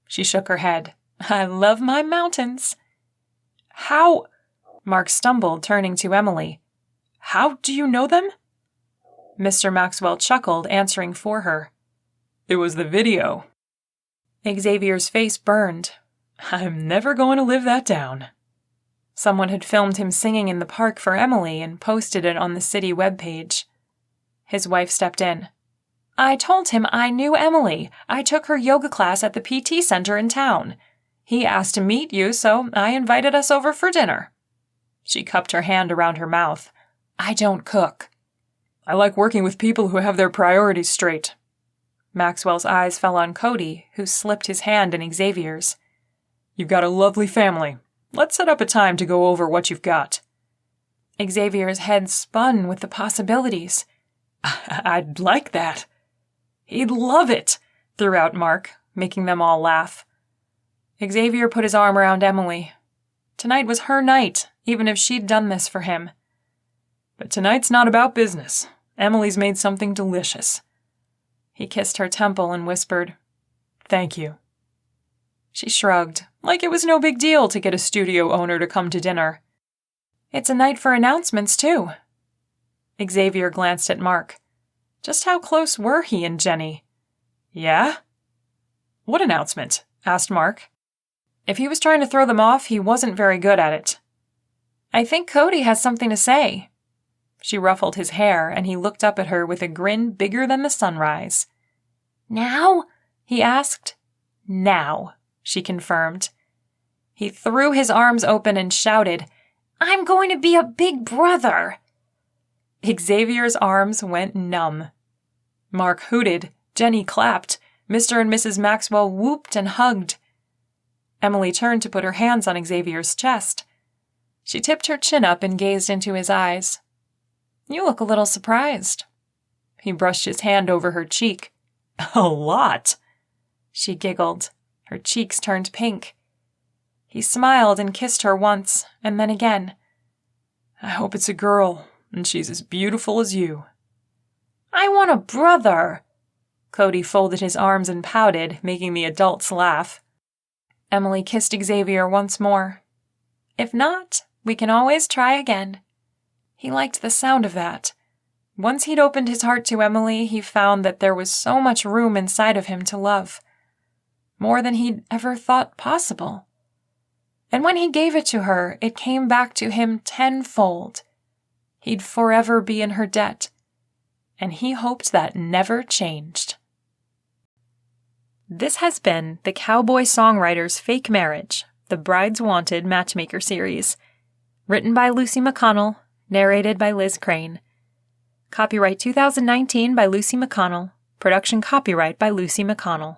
She shook her head. "I love my mountains." "How?" Mark stumbled, turning to Emily. "How do you know them?" Mr. Maxwell chuckled, answering for her. "It was the video." Xavier's face burned. "I'm never going to live that down." Someone had filmed him singing in the park for Emily and posted it on the city webpage. His wife stepped in. "I told him I knew Emily. I took her yoga class at the PT center in town. He asked to meet you, so I invited us over for dinner." She cupped her hand around her mouth. "I don't cook." "I like working with people who have their priorities straight." Maxwell's eyes fell on Cody, who slipped his hand in Xavier's. "You've got a lovely family. Let's set up a time to go over what you've got." Xavier's head spun with the possibilities. "I'd like that." "He'd love it," threw out Mark, making them all laugh. Xavier put his arm around Emily. Tonight was her night, even if she'd done this for him. "But tonight's not about business. Emily's made something delicious." He kissed her temple and whispered, "Thank you." She shrugged, like it was no big deal to get a studio owner to come to dinner. "It's a night for announcements, too." Xavier glanced at Mark. Just how close were he and Jenny? "Yeah?" "What announcement?" asked Mark. If he was trying to throw them off, he wasn't very good at it. "I think Cody has something to say." She ruffled his hair, and he looked up at her with a grin bigger than the sunrise. "Now?" he asked. "Now," she confirmed. He threw his arms open and shouted, "I'm going to be a big brother!" Xavier's arms went numb. Mark hooted, Jenny clapped, Mr. and Mrs. Maxwell whooped and hugged. Emily turned to put her hands on Xavier's chest. She tipped her chin up and gazed into his eyes. "You look a little surprised." He brushed his hand over her cheek. "A lot." She giggled. Her cheeks turned pink. He smiled and kissed her once, and then again. "I hope it's a girl, and she's as beautiful as you." I want a brother. Cody folded his arms and pouted, making the adults laugh. Emily kissed Xavier once more. If not, we can always try again. He liked the sound of that. Once he'd opened his heart to Emily, he found that there was so much room inside of him to love. More than he'd ever thought possible. And when he gave it to her, it came back to him tenfold. He'd forever be in her debt. And he hoped that never changed. This has been the Cowboy Songwriter's Fake Marriage, the Brides Wanted Matchmaker series. Written by Lucy McConnell, narrated by Liz Crane. Copyright 2019 by Lucy McConnell. Production copyright by Lucy McConnell.